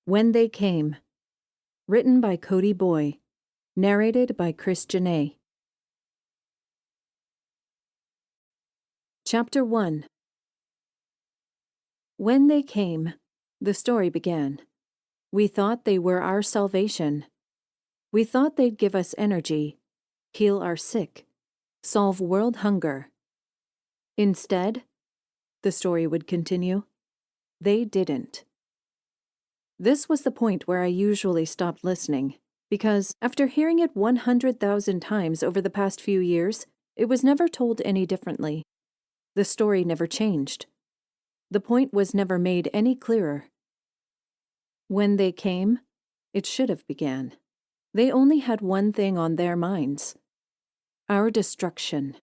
When They Came. Written by Cody Boy. Narrated by Chris Janae. Chapter 1. When they came, the story began. We thought they were our salvation. We thought they'd give us energy, heal our sick, solve world hunger. Instead, the story would continue, they didn't. This was the point where I usually stopped listening, because after hearing it 100,000 times over the past few years, it was never told any differently. The story never changed. The point was never made any clearer. When they came, it should have began. They only had one thing on their minds: our destruction.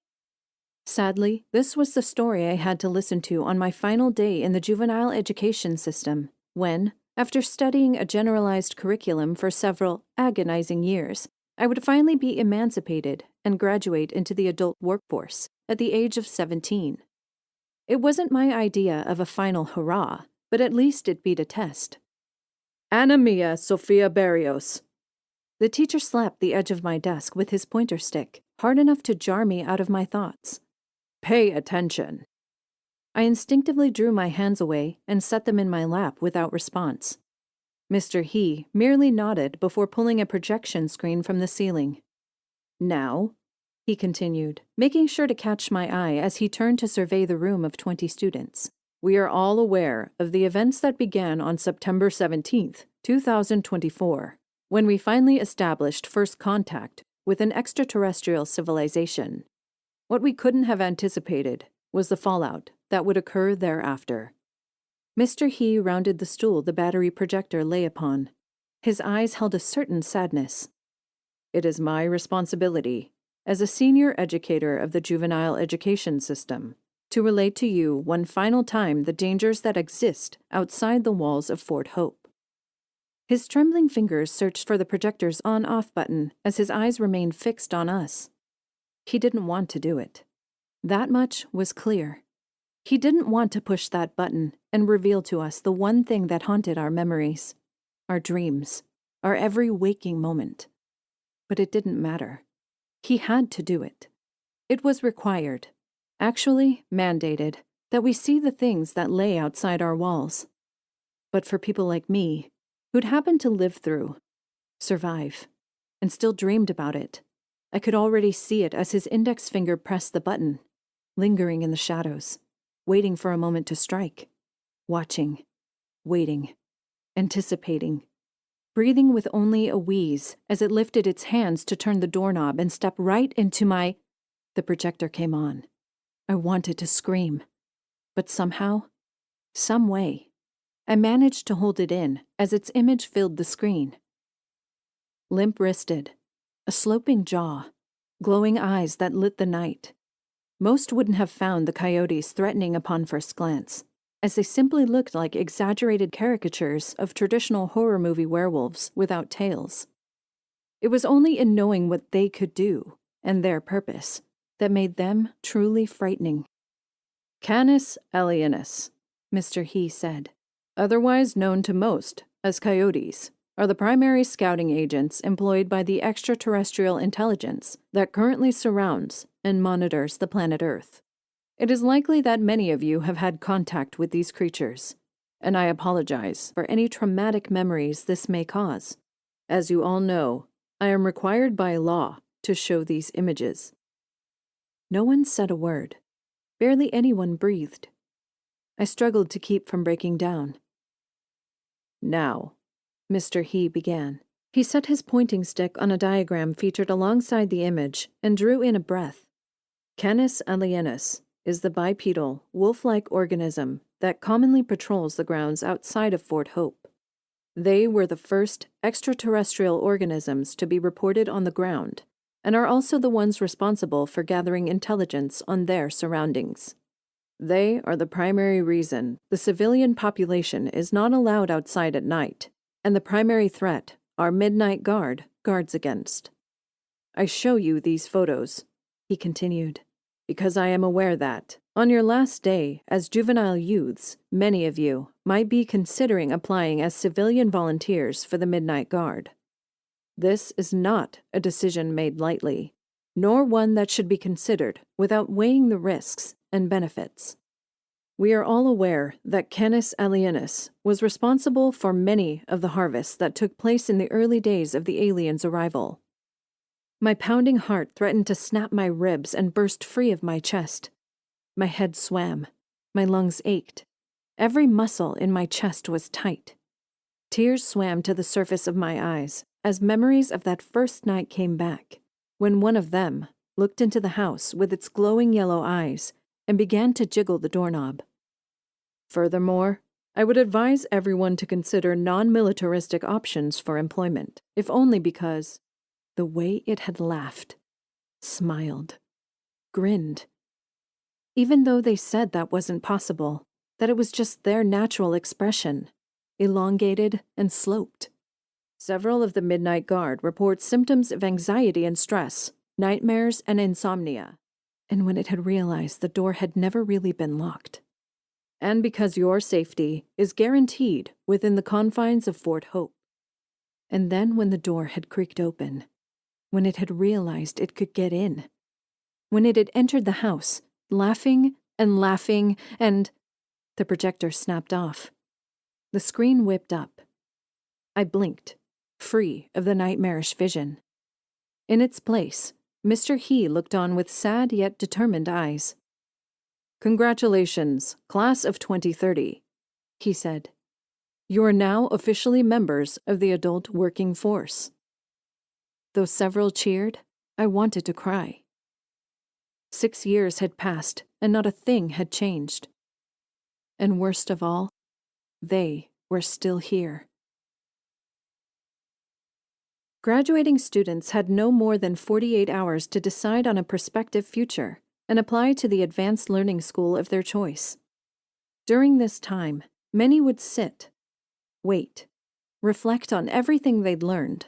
Sadly, this was the story I had to listen to on my final day in the juvenile education system, when, after studying a generalized curriculum for several agonizing years, I would finally be emancipated and graduate into the adult workforce at the age of 17. It wasn't my idea of a final hurrah, but at least it beat a test. Anna Mia Sofia Barrios. The teacher slapped the edge of my desk with his pointer stick, hard enough to jar me out of my thoughts. Pay attention. I instinctively drew my hands away and set them in my lap without response. Mr. He merely nodded before pulling a projection screen from the ceiling. Now, he continued, making sure to catch my eye as he turned to survey the room of 20 students. We are all aware of the events that began on September 17th, 2024, when we finally established first contact with an extraterrestrial civilization. What we couldn't have anticipated was the fallout that would occur thereafter. Mr. He rounded the stool the battery projector lay upon. His eyes held a certain sadness. It is my responsibility, as a senior educator of the juvenile education system, to relate to you one final time the dangers that exist outside the walls of Fort Hope. His trembling fingers searched for the projector's on-off button as his eyes remained fixed on us. He didn't want to do it. That much was clear. He didn't want to push that button and reveal to us the one thing that haunted our memories, our dreams, our every waking moment. But it didn't matter. He had to do it. It was required, actually mandated, that we see the things that lay outside our walls. But for people like me, who'd happened to live through, survive, and still dreamed about it, I could already see it as his index finger pressed the button, lingering in the shadows, waiting for a moment to strike, watching, waiting, anticipating, breathing with only a wheeze as it lifted its hands to turn the doorknob and step right into my... The projector came on. I wanted to scream, but somehow, some way, I managed to hold it in as its image filled the screen. Limp-wristed, a sloping jaw, glowing eyes that lit the night. Most wouldn't have found the coyotes threatening upon first glance, as they simply looked like exaggerated caricatures of traditional horror movie werewolves without tails. It was only in knowing what they could do, and their purpose, that made them truly frightening. Canis alienus, Mr. He said, otherwise known to most as coyotes, are the primary scouting agents employed by the extraterrestrial intelligence that currently surrounds and monitors the planet Earth. It is likely that many of you have had contact with these creatures, and I apologize for any traumatic memories this may cause. As you all know, I am required by law to show these images. No one said a word. Barely anyone breathed. I struggled to keep from breaking down. Now, Mr. He began. He set his pointing stick on a diagram featured alongside the image and drew in a breath. Canis alienus is the bipedal, wolf-like organism that commonly patrols the grounds outside of Fort Hope. They were the first extraterrestrial organisms to be reported on the ground, and are also the ones responsible for gathering intelligence on their surroundings. They are the primary reason the civilian population is not allowed outside at night, and the primary threat our Midnight Guard guards against. I show you these photos, he continued, because I am aware that, on your last day as juvenile youths, many of you might be considering applying as civilian volunteers for the Midnight Guard. This is not a decision made lightly, nor one that should be considered without weighing the risks and benefits. We are all aware that Canis Alienus was responsible for many of the harvests that took place in the early days of the aliens' arrival. My pounding heart threatened to snap my ribs and burst free of my chest. My head swam. My lungs ached. Every muscle in my chest was tight. Tears swam to the surface of my eyes as memories of that first night came back, when one of them looked into the house with its glowing yellow eyes and began to jiggle the doorknob. Furthermore, I would advise everyone to consider non-militaristic options for employment, if only because the way it had laughed, smiled, grinned. Even though they said that wasn't possible, that it was just their natural expression, elongated and sloped. Several of the Midnight Guard report symptoms of anxiety and stress, nightmares and insomnia, and when it had realized the door had never really been locked. And because your safety is guaranteed within the confines of Fort Hope. And then when the door had creaked open, when it had realized it could get in, when it had entered the house, laughing, and the projector snapped off. The screen whipped up. I blinked, free of the nightmarish vision. In its place, Mr. He looked on with sad yet determined eyes. "Congratulations, class of 2030, he said. You are now officially members of the adult working force. Though several cheered, I wanted to cry. 6 years had passed, and not a thing had changed. And worst of all, they were still here. Graduating students had no more than 48 hours to decide on a prospective future and apply to the advanced learning school of their choice. During this time, many would sit, wait, reflect on everything they'd learned.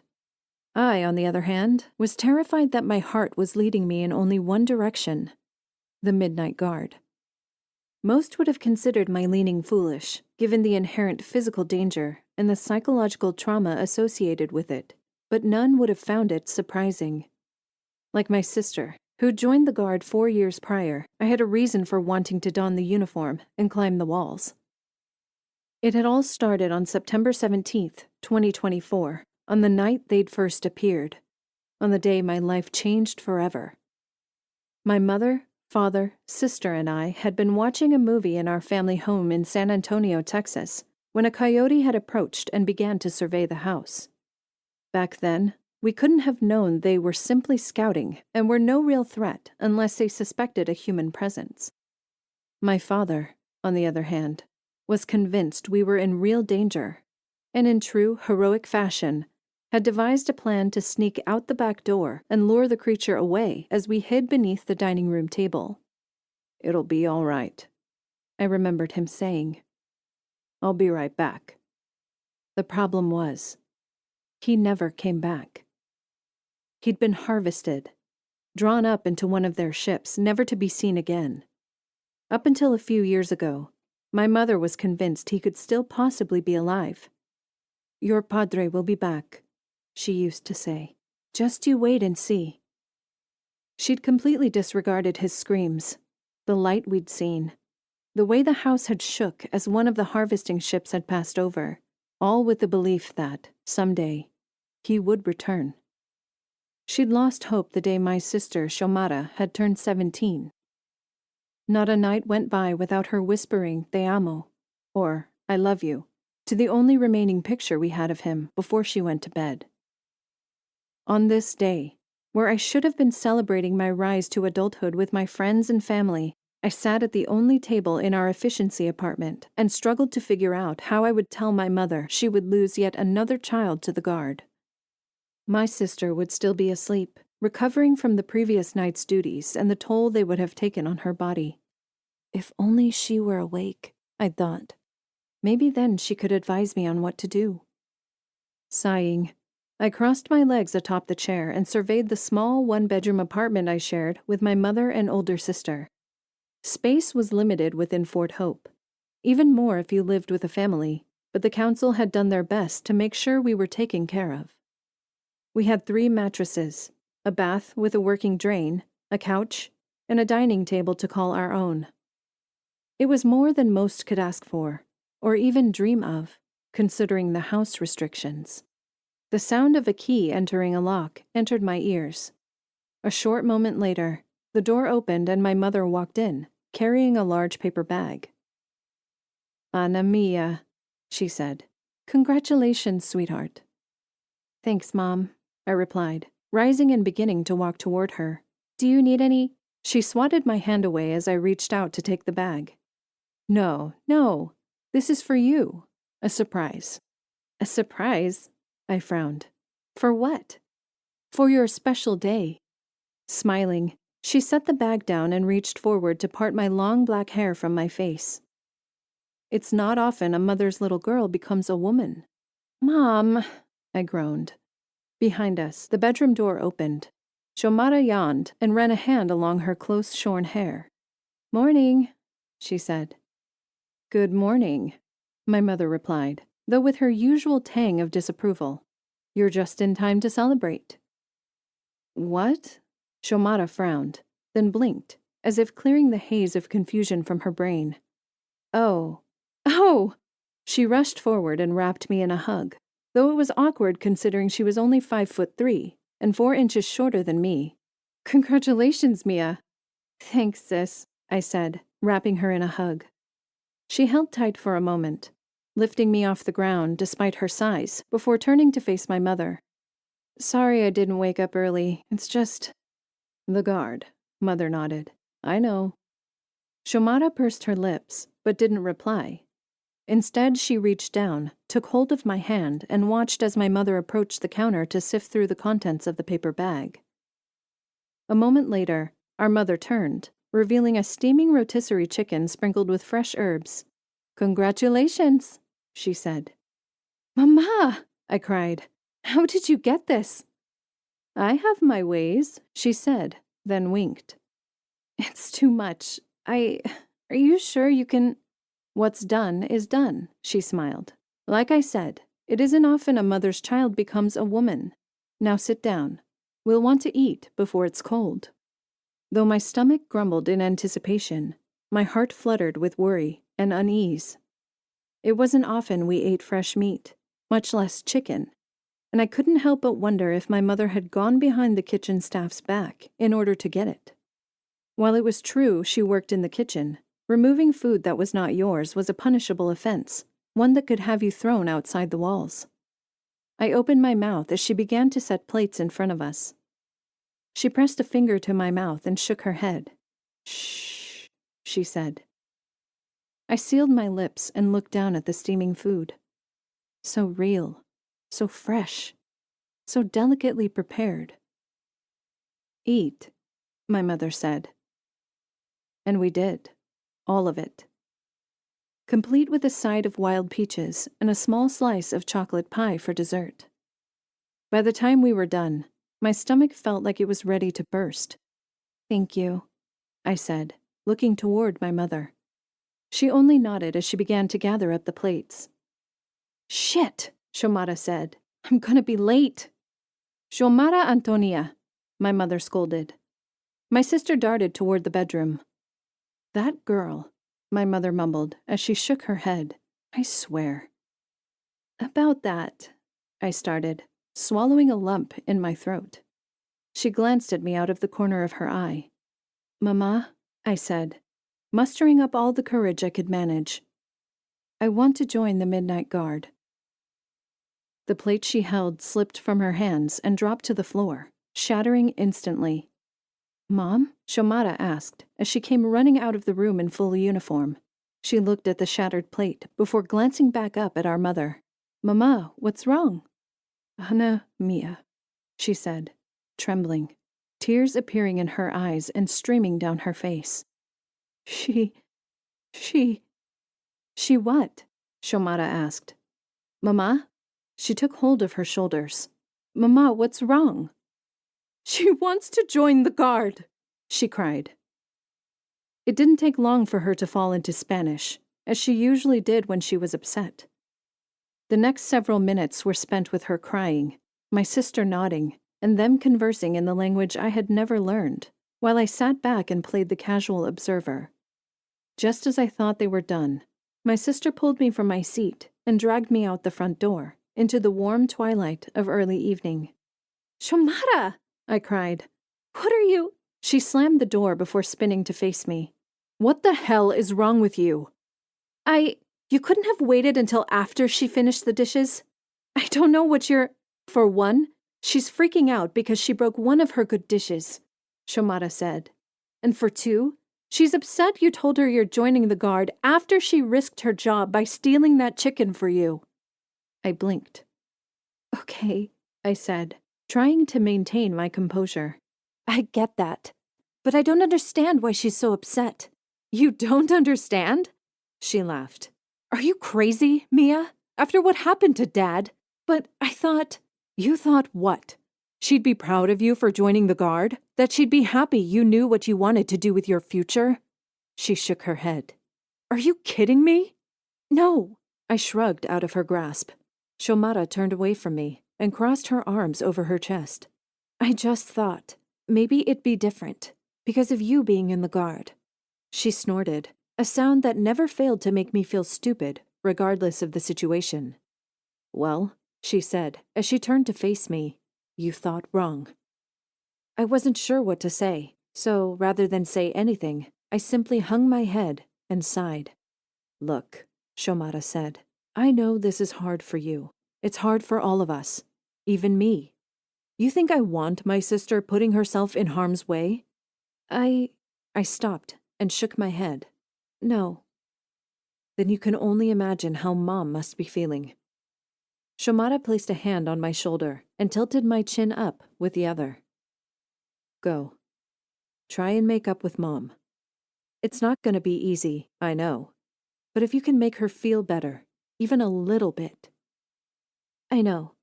I, on the other hand, was terrified that my heart was leading me in only one direction: the Midnight Guard. Most would have considered my leaning foolish, given the inherent physical danger and the psychological trauma associated with it, but none would have found it surprising. Like my sister, who joined the Guard 4 years prior, I had a reason for wanting to don the uniform and climb the walls. It had all started on September 17th, 2024, on the night they'd first appeared, on the day my life changed forever. My mother, father, sister, and I had been watching a movie in our family home in San Antonio, Texas, when a coyote had approached and began to survey the house. Back then, we couldn't have known they were simply scouting and were no real threat unless they suspected a human presence. My father, on the other hand, was convinced we were in real danger, and in true heroic fashion, had devised a plan to sneak out the back door and lure the creature away as we hid beneath the dining room table. "It'll be all right," I remembered him saying. "I'll be right back." The problem was, he never came back. He'd been harvested, drawn up into one of their ships, never to be seen again. Up until a few years ago, my mother was convinced he could still possibly be alive. "Your padre will be back," she used to say. "Just you wait and see." She'd completely disregarded his screams, the light we'd seen, the way the house had shook as one of the harvesting ships had passed over, all with the belief that, someday, he would return. She'd lost hope the day my sister, Xiomara, had turned 17. Not a night went by without her whispering "Te amo," or "I love you," to the only remaining picture we had of him before she went to bed. On this day, where I should have been celebrating my rise to adulthood with my friends and family, I sat at the only table in our efficiency apartment and struggled to figure out how I would tell my mother she would lose yet another child to the Guard. My sister would still be asleep, recovering from the previous night's duties and the toll they would have taken on her body. If only she were awake, I thought. Maybe then she could advise me on what to do. Sighing, I crossed my legs atop the chair and surveyed the small one-bedroom apartment I shared with my mother and older sister. Space was limited within Fort Hope, even more if you lived with a family, but the council had done their best to make sure we were taken care of. We had 3 mattresses, a bath with a working drain, a couch, and a dining table to call our own. It was more than most could ask for, or even dream of, considering the house restrictions. The sound of a key entering a lock entered my ears. A short moment later, the door opened and my mother walked in, carrying a large paper bag. "Anna mia," she said. "Congratulations, sweetheart." "Thanks, Mom," I replied, rising and beginning to walk toward her. "Do you need any?" She swatted my hand away as I reached out to take the bag. No, this is for you. A surprise." "A surprise?" I frowned. "For what?" "For your special day." Smiling, she set the bag down and reached forward to part my long black hair from my face. "It's not often a mother's little girl becomes a woman." "Mom," I groaned. Behind us, the bedroom door opened. Xiomara yawned and ran a hand along her close-shorn hair. "Morning," she said. "Good morning," my mother replied, though with her usual tang of disapproval. "You're just in time to celebrate." "What?" Xiomara frowned, then blinked, as if clearing the haze of confusion from her brain. Oh! She rushed forward and wrapped me in a hug, though it was awkward considering she was only 5'3" and 4 inches shorter than me. "Congratulations, Mia." "Thanks, sis," I said, wrapping her in a hug. She held tight for a moment, lifting me off the ground despite her size, before turning to face my mother. "Sorry I didn't wake up early. It's just—" "The guard," Mother nodded. "I know." Xiomara pursed her lips, but didn't reply. Instead, she reached down, took hold of my hand, and watched as my mother approached the counter to sift through the contents of the paper bag. A moment later, our mother turned, revealing a steaming rotisserie chicken sprinkled with fresh herbs. "Congratulations," she said. "Mama!" I cried. "How did you get this?" "I have my ways," she said, then winked. "It's too much. Are you sure you can—" "What's done is done," she smiled. "Like I said, it isn't often a mother's child becomes a woman. Now sit down. We'll want to eat before it's cold." Though my stomach grumbled in anticipation, my heart fluttered with worry and unease. It wasn't often we ate fresh meat, much less chicken, and I couldn't help but wonder if my mother had gone behind the kitchen staff's back in order to get it. While it was true she worked in the kitchen, removing food that was not yours was a punishable offense, one that could have you thrown outside the walls. I opened my mouth as she began to set plates in front of us. She pressed a finger to my mouth and shook her head. "Shh," she said. I sealed my lips and looked down at the steaming food. So real, so fresh, so delicately prepared. "Eat," my mother said. And we did, all of it. Complete with a side of wild peaches and a small slice of chocolate pie for dessert. By the time we were done, my stomach felt like it was ready to burst. "Thank you," I said, looking toward my mother. She only nodded as she began to gather up the plates. "Shit," Xiomara said. "I'm gonna be late." "Xiomara Antonia," my mother scolded. My sister darted toward the bedroom. "That girl," my mother mumbled as she shook her head. "I swear." "About that," I started, swallowing a lump in my throat. She glanced at me out of the corner of her eye. "Mama," I said, mustering up all the courage I could manage. "I want to join the Midnight Guard." The plate she held slipped from her hands and dropped to the floor, shattering instantly. "Mom?" Xiomara asked as she came running out of the room in full uniform. She looked at the shattered plate before glancing back up at our mother. "Mama, what's wrong?" "Anna mia," she said, trembling, tears appearing in her eyes and streaming down her face. She what?" Xiomara asked. "Mama?" She took hold of her shoulders. "Mama, what's wrong?" "She wants to join the guard," she cried. It didn't take long for her to fall into Spanish, as she usually did when she was upset. The next several minutes were spent with her crying, my sister nodding, and them conversing in the language I had never learned, while I sat back and played the casual observer. Just as I thought they were done, my sister pulled me from my seat and dragged me out the front door, into the warm twilight of early evening. "Shomara!" I cried. "What are you—" She slammed the door before spinning to face me. "What the hell is wrong with you?" You couldn't have waited until after she finished the dishes? I don't know what you're— For one, she's freaking out because she broke one of her good dishes, Shomara said. And for two, she's upset you told her you're joining the guard after she risked her job by stealing that chicken for you. I blinked. "Okay," I said, trying to maintain my composure. "I get that, but I don't understand why she's so upset." "You don't understand?" She laughed. "Are you crazy, Mia? After what happened to Dad? But I thought—" "You thought what? She'd be proud of you for joining the guard? That she'd be happy you knew what you wanted to do with your future?" She shook her head. "Are you kidding me?" "No." I shrugged out of her grasp. Shomara turned away from me and crossed her arms over her chest. "I just thought maybe it'd be different because of you being in the guard." She snorted, a sound that never failed to make me feel stupid, regardless of the situation. "Well," she said, as she turned to face me, "you thought wrong." I wasn't sure what to say, so rather than say anything, I simply hung my head and sighed. "Look," Shomara said, "I know this is hard for you. It's hard for all of us, even me. You think I want my sister putting herself in harm's way?" I stopped and shook my head. "No." "Then you can only imagine how Mom must be feeling." Shomara placed a hand on my shoulder and tilted my chin up with the other. "Go. Try and make up with Mom. It's not going to be easy, I know. But if you can make her feel better, even a little bit." "I know."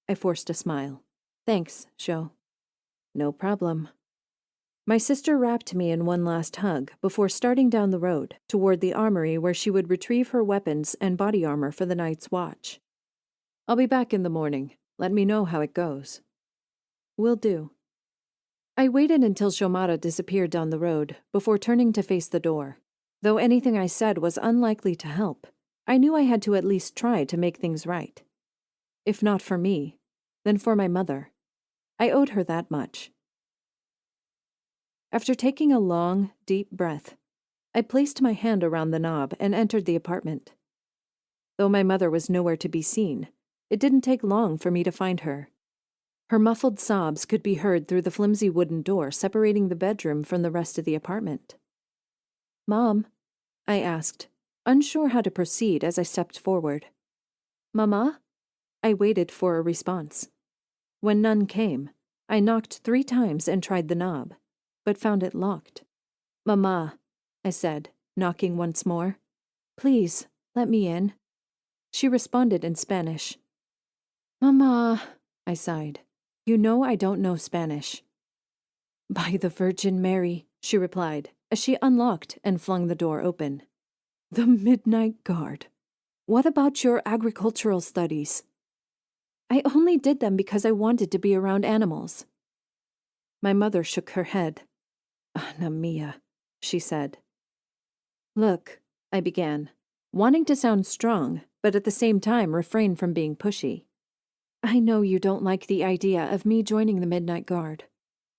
I forced a smile. "Thanks, Sho." "No problem." My sister wrapped me in one last hug before starting down the road toward the armory where she would retrieve her weapons and body armor for the night's watch. "I'll be back in the morning. Let me know how it goes." "Will do." I waited until Shomara disappeared down the road before turning to face the door. Though anything I said was unlikely to help, I knew I had to at least try to make things right. If not for me, then for my mother. I owed her that much. After taking a long, deep breath, I placed my hand around the knob and entered the apartment. Though my mother was nowhere to be seen, it didn't take long for me to find her. Her muffled sobs could be heard through the flimsy wooden door separating the bedroom from the rest of the apartment. "Mom?" I asked, unsure how to proceed as I stepped forward. "Mama?" I waited for a response. When none came, I knocked 3 times and tried the knob, but found it locked. "Mama," I said, knocking once more. "Please, let me in." She responded in Spanish. "Mama," I sighed. "You know I don't know Spanish." "By the Virgin Mary," she replied, as she unlocked and flung the door open. "The Midnight Guard. What about your agricultural studies?" "I only did them because I wanted to be around animals." My mother shook her head. "Ana Mia," she said. "Look," I began, wanting to sound strong, but at the same time refrain from being pushy. "I know you don't like the idea of me joining the Midnight Guard.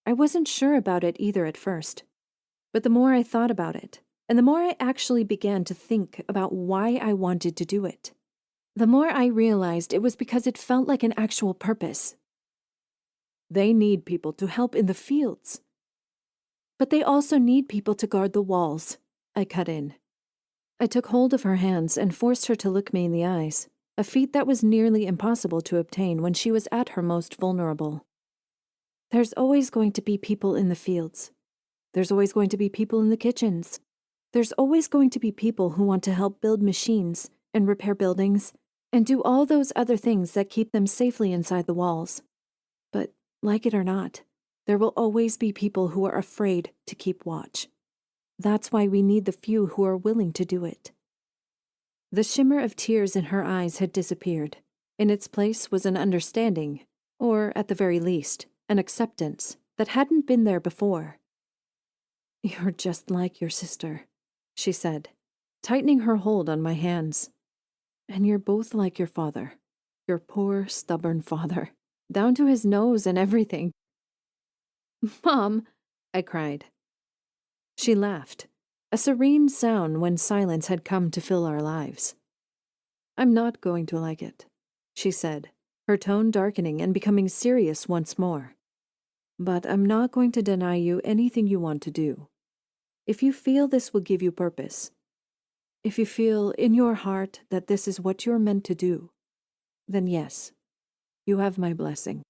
I wasn't sure about it either at first. But the more I thought about it, and the more I actually began to think about why I wanted to do it, the more I realized it was because it felt like an actual purpose. They need people to help in the fields. But they also need people to guard the walls," I cut in. I took hold of her hands and forced her to look me in the eyes, a feat that was nearly impossible to obtain when she was at her most vulnerable. "There's always going to be people in the fields. There's always going to be people in the kitchens. There's always going to be people who want to help build machines and repair buildings and do all those other things that keep them safely inside the walls. But, like it or not, there will always be people who are afraid to keep watch. That's why we need the few who are willing to do it. The shimmer of tears in her eyes had disappeared. In its place was an understanding, or at the very least, an acceptance that hadn't been there before. "You're just like your sister," she said, tightening her hold on my hands. "And you're both like your father. Your poor, stubborn father. Down to his nose and everything." "Mom," I cried. She laughed, a serene sound when silence had come to fill our lives. "I'm not going to like it," she said, her tone darkening and becoming serious once more. "But I'm not going to deny you anything you want to do. If you feel this will give you purpose, if you feel in your heart that this is what you're meant to do, then yes, you have my blessing."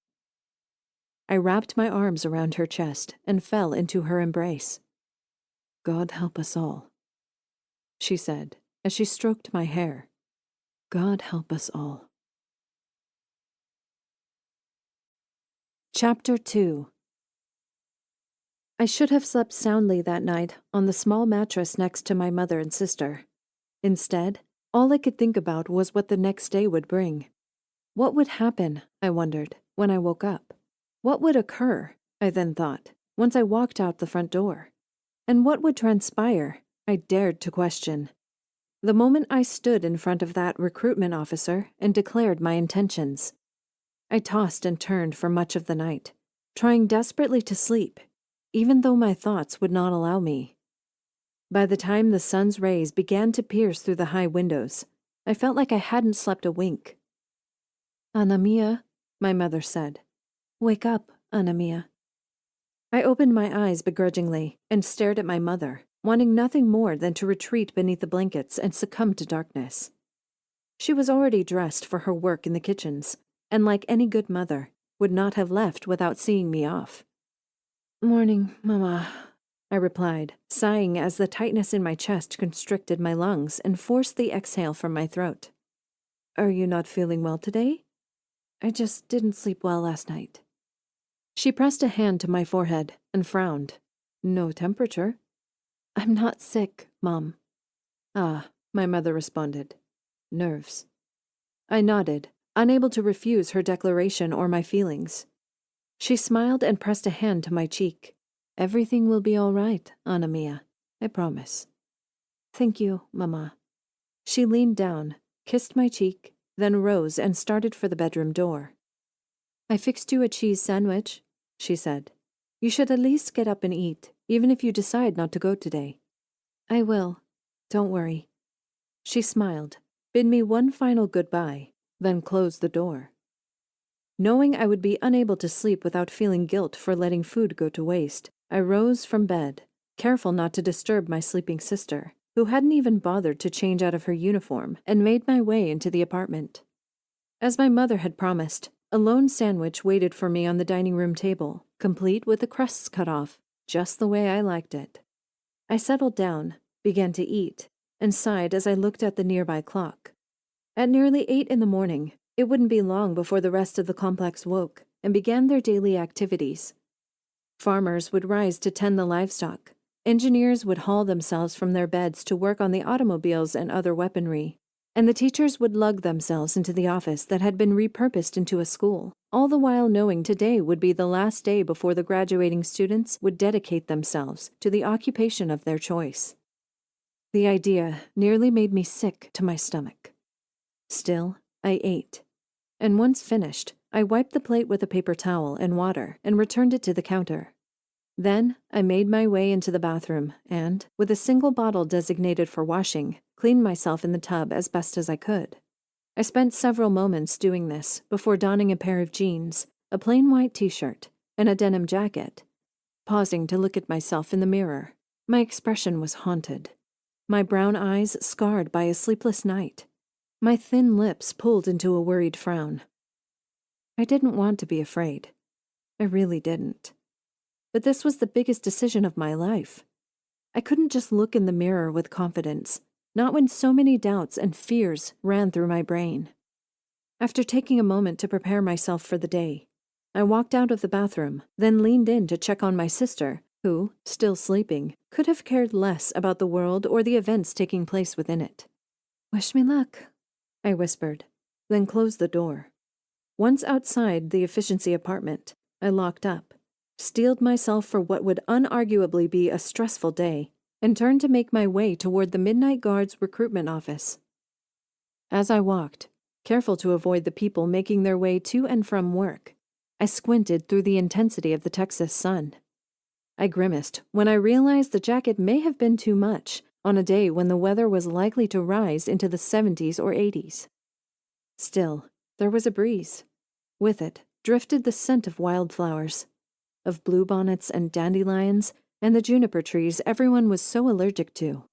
I wrapped my arms around her chest and fell into her embrace. "God help us all," she said as she stroked my hair. "God help us all." Chapter 2. I should have slept soundly that night on the small mattress next to my mother and sister. Instead, all I could think about was what the next day would bring. What would happen, I wondered, when I woke up? What would occur, I then thought, once I walked out the front door? And what would transpire, I dared to question. The moment I stood in front of that recruitment officer and declared my intentions. I tossed and turned for much of the night, trying desperately to sleep, even though my thoughts would not allow me. By the time the sun's rays began to pierce through the high windows, I felt like I hadn't slept a wink. "Anna Mia," my mother said. "Wake up, Anna Mia." I opened my eyes begrudgingly and stared at my mother, wanting nothing more than to retreat beneath the blankets and succumb to darkness. She was already dressed for her work in the kitchens, and like any good mother, would not have left without seeing me off. "Morning, Mama," I replied, sighing as the tightness in my chest constricted my lungs and forced the exhale from my throat. "Are you not feeling well today?" "I just didn't sleep well last night." She pressed a hand to my forehead and frowned. "No temperature." "I'm not sick, Mom." "Ah," my mother responded. "Nerves." I nodded, unable to refuse her declaration or my feelings. She smiled and pressed a hand to my cheek. "Everything will be all right, Anna Mia. I promise." "Thank you, Mama." She leaned down, kissed my cheek, then rose and started for the bedroom door. "I fixed you a cheese sandwich," she said. "You should at least get up and eat, even if you decide not to go today." "I will. Don't worry." She smiled, bid me one final goodbye, then closed the door. Knowing I would be unable to sleep without feeling guilt for letting food go to waste, I rose from bed, careful not to disturb my sleeping sister, who hadn't even bothered to change out of her uniform, and made my way into the apartment. As my mother had promised, a lone sandwich waited for me on the dining room table, complete with the crusts cut off, just the way I liked it. I settled down, began to eat, and sighed as I looked at the nearby clock. At nearly 8 in the morning, it wouldn't be long before the rest of the complex woke and began their daily activities. Farmers would rise to tend the livestock. Engineers would haul themselves from their beds to work on the automobiles and other weaponry. And the teachers would lug themselves into the office that had been repurposed into a school, all the while knowing today would be the last day before the graduating students would dedicate themselves to the occupation of their choice. The idea nearly made me sick to my stomach. Still, I ate. And once finished, I wiped the plate with a paper towel and water and returned it to the counter. Then I made my way into the bathroom and, with a single bottle designated for washing, cleaned myself in the tub as best as I could. I spent several moments doing this before donning a pair of jeans, a plain white t-shirt, and a denim jacket. Pausing to look at myself in the mirror, my expression was haunted. My brown eyes scarred by a sleepless night. My thin lips pulled into a worried frown. I didn't want to be afraid. I really didn't. But this was the biggest decision of my life. I couldn't just look in the mirror with confidence, not when so many doubts and fears ran through my brain. After taking a moment to prepare myself for the day, I walked out of the bathroom, then leaned in to check on my sister, who, still sleeping, could have cared less about the world or the events taking place within it. Wish me luck, I whispered, then closed the door. Once outside the efficiency apartment, I locked up, steeled myself for what would unarguably be a stressful day, and turned to make my way toward the Midnight Guard's recruitment office. As I walked, careful to avoid the people making their way to and from work, I squinted through the intensity of the Texas sun. I grimaced when I realized the jacket may have been too much on a day when the weather was likely to rise into the 70s or 80s. Still, there was a breeze. With it drifted the scent of wildflowers, of bluebonnets and dandelions, and the juniper trees everyone was so allergic to.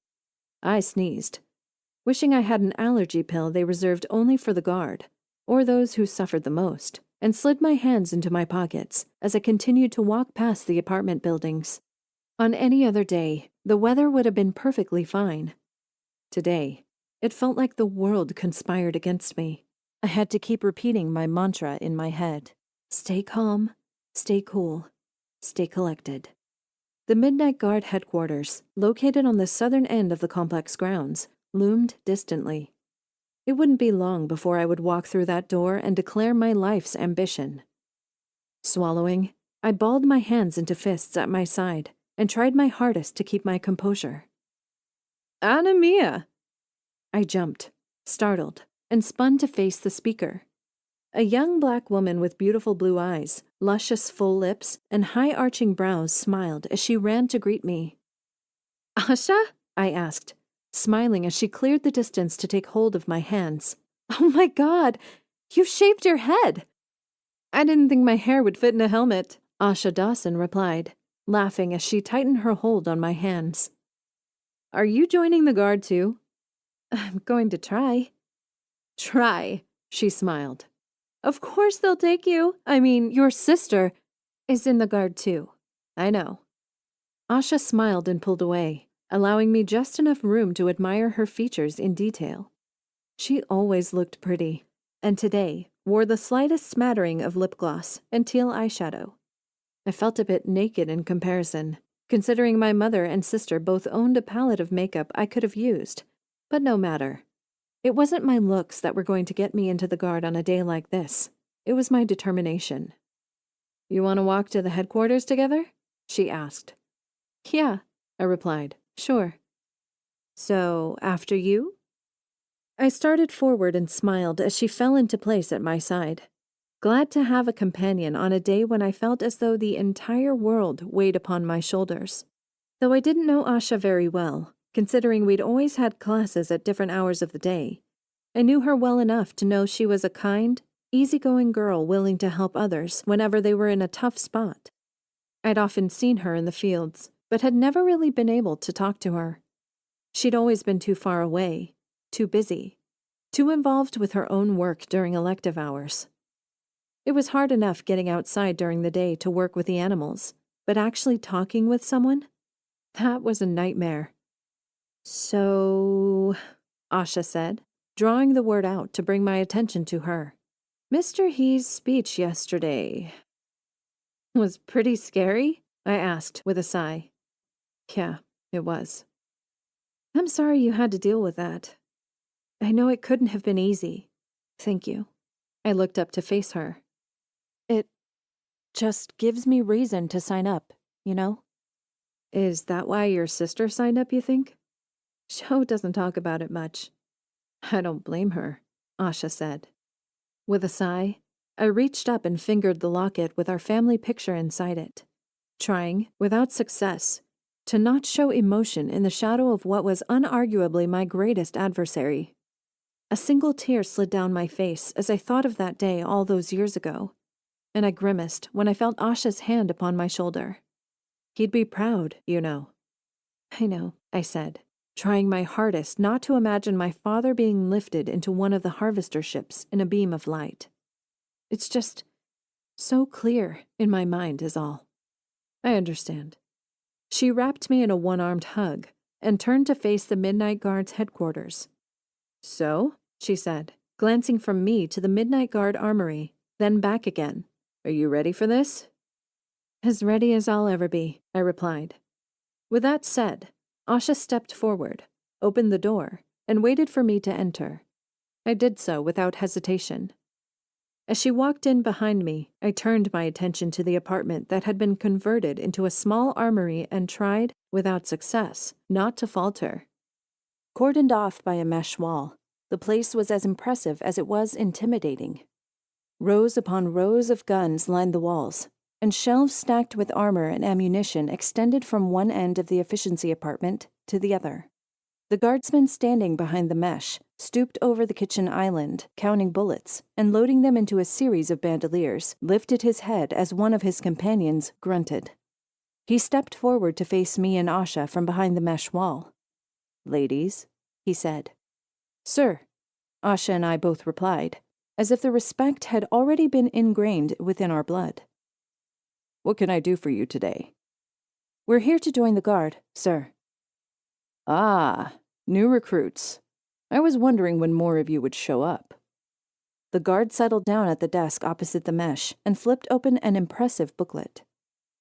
I sneezed, wishing I had an allergy pill they reserved only for the guard, or those who suffered the most, and slid my hands into my pockets as I continued to walk past the apartment buildings. On any other day, the weather would have been perfectly fine. Today, it felt like the world conspired against me. I had to keep repeating my mantra in my head. Stay calm, stay cool, stay collected. The Midnight Guard headquarters, located on the southern end of the complex grounds, loomed distantly. It wouldn't be long before I would walk through that door and declare my life's ambition. Swallowing, I balled my hands into fists at my side and tried my hardest to keep my composure. Anna Mia! I jumped, startled, and spun to face the speaker. A young black woman with beautiful blue eyes, luscious full lips, and high-arching brows smiled as she ran to greet me. Asha? I asked, smiling as she cleared the distance to take hold of my hands. Oh my God! You've shaved your head! I didn't think my hair would fit in a helmet, Asha Dawson replied, laughing as she tightened her hold on my hands. Are you joining the guard too? I'm going to try. Try, she smiled. Of course they'll take you. I mean, your sister is in the guard too. I know. Asha smiled and pulled away, allowing me just enough room to admire her features in detail. She always looked pretty, and today wore the slightest smattering of lip gloss and teal eyeshadow. I felt a bit naked in comparison, considering my mother and sister both owned a palette of makeup I could have used, but no matter. It wasn't my looks that were going to get me into the guard on a day like this. It was my determination. You want to walk to the headquarters together? She asked. Yeah, I replied. Sure. So, after you? I started forward and smiled as she fell into place at my side. Glad to have a companion on a day when I felt as though the entire world weighed upon my shoulders. Though I didn't know Asha very well, considering we'd always had classes at different hours of the day, I knew her well enough to know she was a kind, easygoing girl willing to help others whenever they were in a tough spot. I'd often seen her in the fields, but had never really been able to talk to her. She'd always been too far away, too busy, too involved with her own work during elective hours. It was hard enough getting outside during the day to work with the animals, but actually talking with someone? That was a nightmare. So, Asha said, drawing the word out to bring my attention to her. Mr. He's speech yesterday was pretty scary? I asked with a sigh. Yeah, it was. I'm sorry you had to deal with that. I know it couldn't have been easy. Thank you. I looked up to face her. It just gives me reason to sign up, you know? Is that why your sister signed up, you think? Sho doesn't talk about it much. I don't blame her, Asha said. With a sigh, I reached up and fingered the locket with our family picture inside it, trying, without success, to not show emotion in the shadow of what was unarguably my greatest adversary. A single tear slid down my face as I thought of that day all those years ago, and I grimaced when I felt Asha's hand upon my shoulder. He'd be proud, you know. I know, I said, trying my hardest not to imagine my father being lifted into one of the harvester ships in a beam of light. It's just so clear in my mind is all. I understand. She wrapped me in a one-armed hug and turned to face the Midnight Guard's headquarters. So, she said, glancing from me to the Midnight Guard armory, then back again. Are you ready for this? As ready as I'll ever be, I replied. With that said, Asha stepped forward, opened the door, and waited for me to enter. I did so without hesitation. As she walked in behind me, I turned my attention to the apartment that had been converted into a small armory and tried, without success, not to falter. Cordoned off by a mesh wall, the place was as impressive as it was intimidating. Rows upon rows of guns lined the walls, and shelves stacked with armor and ammunition extended from one end of the efficiency apartment to the other. The guardsman standing behind the mesh stooped over the kitchen island, counting bullets, and loading them into a series of bandoliers, lifted his head as one of his companions grunted. He stepped forward to face me and Asha from behind the mesh wall. "Ladies," he said. "Sir," Asha and I both replied, as if the respect had already been ingrained within our blood. "What can I do for you today?" "We're here to join the guard, sir." "Ah, new recruits. I was wondering when more of you would show up." The guard settled down at the desk opposite the mesh and flipped open an impressive booklet.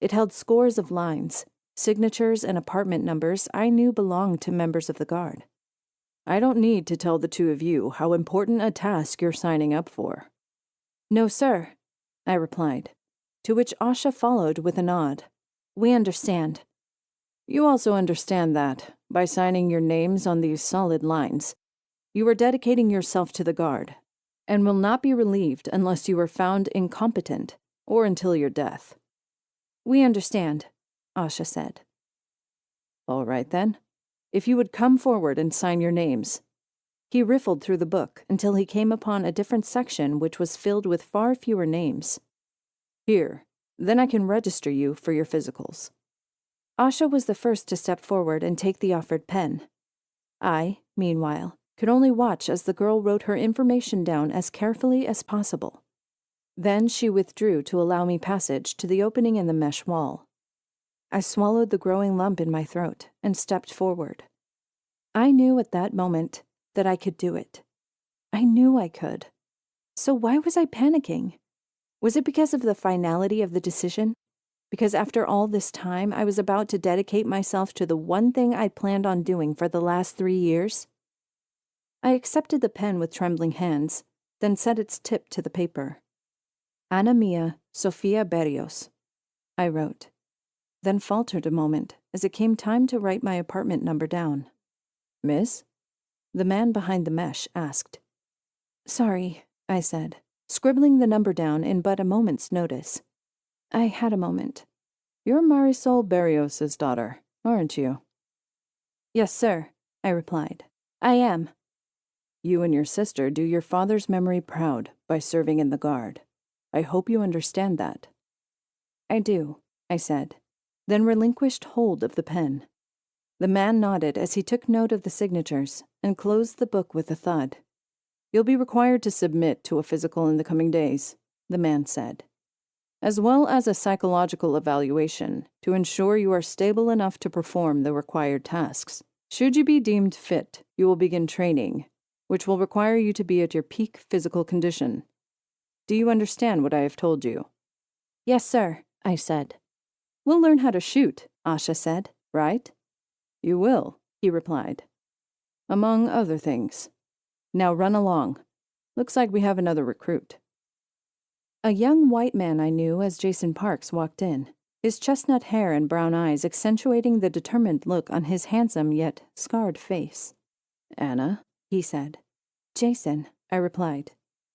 It held scores of lines, signatures and apartment numbers I knew belonged to members of the guard. "I don't need to tell the two of you how important a task you're signing up for." "No, sir," I replied, to which Asha followed with a nod. "We understand." "You also understand that, by signing your names on these solid lines, you are dedicating yourself to the guard, and will not be relieved unless you are found incompetent, or until your death." "We understand," Asha said. "All right then. If you would come forward and sign your names." He riffled through the book until he came upon a different section which was filled with far fewer names. "Here, then I can register you for your physicals." Asha was the first to step forward and take the offered pen. I, meanwhile, could only watch as the girl wrote her information down as carefully as possible. Then she withdrew to allow me passage to the opening in the mesh wall. I swallowed the growing lump in my throat and stepped forward. I knew at that moment that I could do it. I knew I could. So why was I panicking? Was it because of the finality of the decision? Because after all this time, I was about to dedicate myself to the one thing I'd planned on doing for the last 3 years? I accepted the pen with trembling hands, then set its tip to the paper. "Ana Mia Sofia Berrios," I wrote, then faltered a moment as it came time to write my apartment number down. "Miss?" the man behind the mesh asked. "Sorry," I said, scribbling the number down in but a moment's notice. I had a moment. "You're Marisol Berrios' daughter, aren't you?" "Yes, sir," I replied. "I am." "You and your sister do your father's memory proud by serving in the guard. I hope you understand that." "I do," I said, then relinquished hold of the pen. The man nodded as he took note of the signatures and closed the book with a thud. "You'll be required to submit to a physical in the coming days," the man said, "as well as a psychological evaluation to ensure you are stable enough to perform the required tasks. Should you be deemed fit, you will begin training, which will require you to be at your peak physical condition. Do you understand what I have told you?" "Yes, sir," I said. "We'll learn how to shoot," Asha said, "right?" "You will," he replied. "Among other things. Now run along. Looks like we have another recruit." A young white man I knew as Jason Parks walked in, his chestnut hair and brown eyes accentuating the determined look on his handsome yet scarred face. "Anna," he said. "Jason," I replied.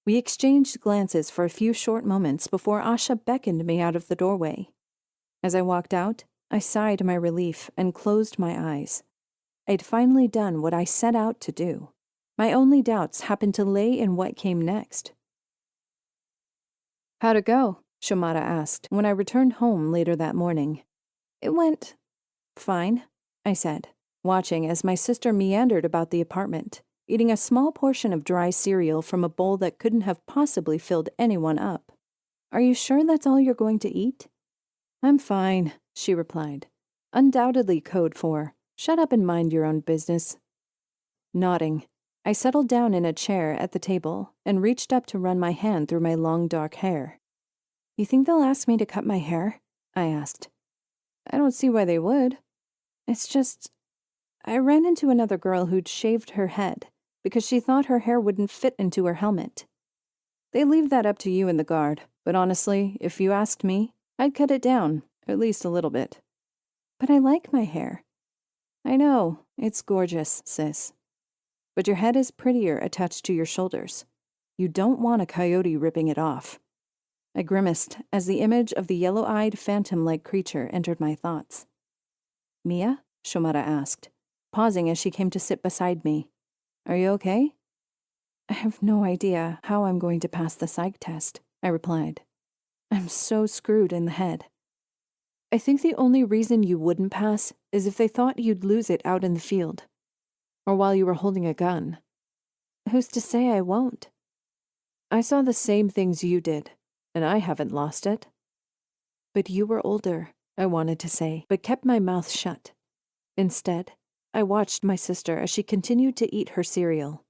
We exchanged glances for a few short moments before Asha beckoned me out of the doorway. As I walked out, I sighed my relief and closed my eyes. I'd finally done what I set out to do. My only doubts happened to lay in what came next. "How'd it go?" Shomata asked when I returned home later that morning. "It went fine," I said, watching as my sister meandered about the apartment, eating a small portion of dry cereal from a bowl that couldn't have possibly filled anyone up. "Are you sure that's all you're going to eat?" "I'm fine," she replied. Undoubtedly code for, "Shut up and mind your own business." Nodding, I settled down in a chair at the table and reached up to run my hand through my long dark hair. "You think they'll ask me to cut my hair?" I asked. "I don't see why they would. It's just I ran into another girl who'd shaved her head because she thought her hair wouldn't fit into her helmet. They leave that up to you in the guard, but honestly, if you asked me, I'd cut it down, at least a little bit. But I like my hair. I know, it's gorgeous, sis. But your head is prettier attached to your shoulders. You don't want a coyote ripping it off. I grimaced as the image of the yellow-eyed, phantom-like creature entered my thoughts. Mia? Shomata asked, pausing as she came to sit beside me. Are you okay? I have no idea how I'm going to pass the psych test, I replied. I'm so screwed in the head. I think the only reason you wouldn't pass is if they thought you'd lose it out in the field. Or while you were holding a gun. Who's to say I won't? I saw the same things you did, and I haven't lost it. But you were older, I wanted to say, but kept my mouth shut. Instead, I watched my sister as she continued to eat her cereal.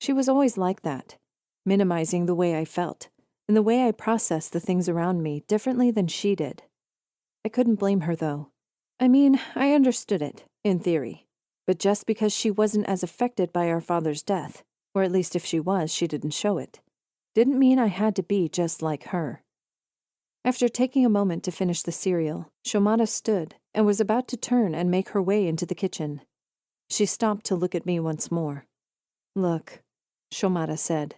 She was always like that, minimizing the way I felt, and the way I processed the things around me differently than she did. I couldn't blame her, though. I mean, I understood it, in theory. But just because she wasn't as affected by our father's death, or at least if she was, she didn't show it, didn't mean I had to be just like her. After taking a moment to finish the cereal, Shomata stood and was about to turn and make her way into the kitchen. She stopped to look at me once more. Look, Shomata said,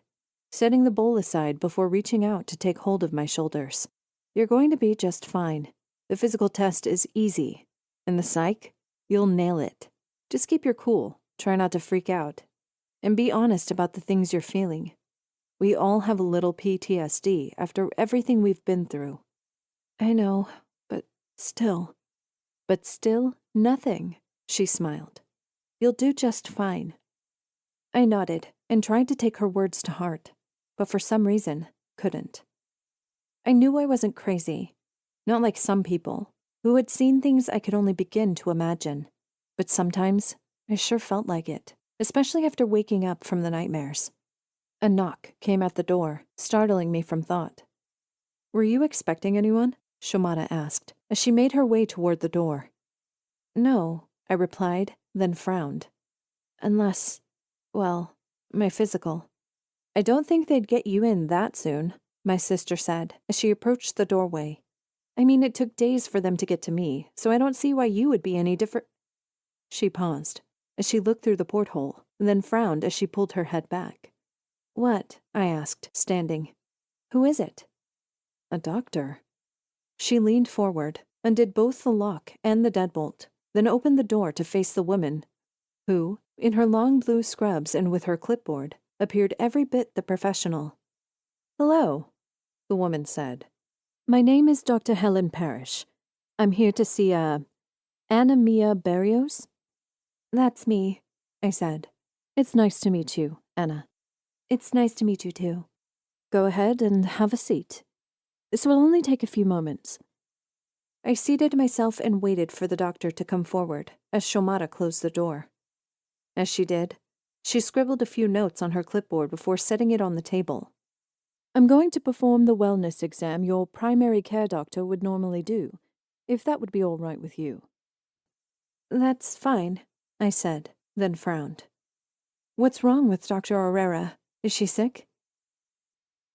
setting the bowl aside before reaching out to take hold of my shoulders. You're going to be just fine. The physical test is easy, and the psych, you'll nail it. Just keep your cool, try not to freak out, and be honest about the things you're feeling. We all have a little PTSD after everything we've been through. I know, but still. But still, nothing, she smiled. You'll do just fine. I nodded and tried to take her words to heart, but for some reason, couldn't. I knew I wasn't crazy, not like some people, who had seen things I could only begin to imagine. But sometimes, I sure felt like it, especially after waking up from the nightmares. A knock came at the door, startling me from thought. Were you expecting anyone? Shomata asked, as she made her way toward the door. No, I replied, then frowned. Unless, well, my physical. I don't think they'd get you in that soon, my sister said, as she approached the doorway. I mean, it took days for them to get to me, so I don't see why you would be any different. She paused, as she looked through the porthole, and then frowned as she pulled her head back. What? I asked, standing. Who is it? A doctor. She leaned forward, undid both the lock and the deadbolt, then opened the door to face the woman, who, in her long blue scrubs and with her clipboard, appeared every bit the professional. Hello, the woman said. My name is Dr. Helen Parrish. I'm here to see, Anna Mia Barrios? That's me, I said. It's nice to meet you, Anna. It's nice to meet you, too. Go ahead and have a seat. This will only take a few moments. I seated myself and waited for the doctor to come forward as Shomata closed the door. As she did, she scribbled a few notes on her clipboard before setting it on the table. I'm going to perform the wellness exam your primary care doctor would normally do, if that would be all right with you. That's fine, I said, then frowned. What's wrong with Dr. Herrera? Is she sick?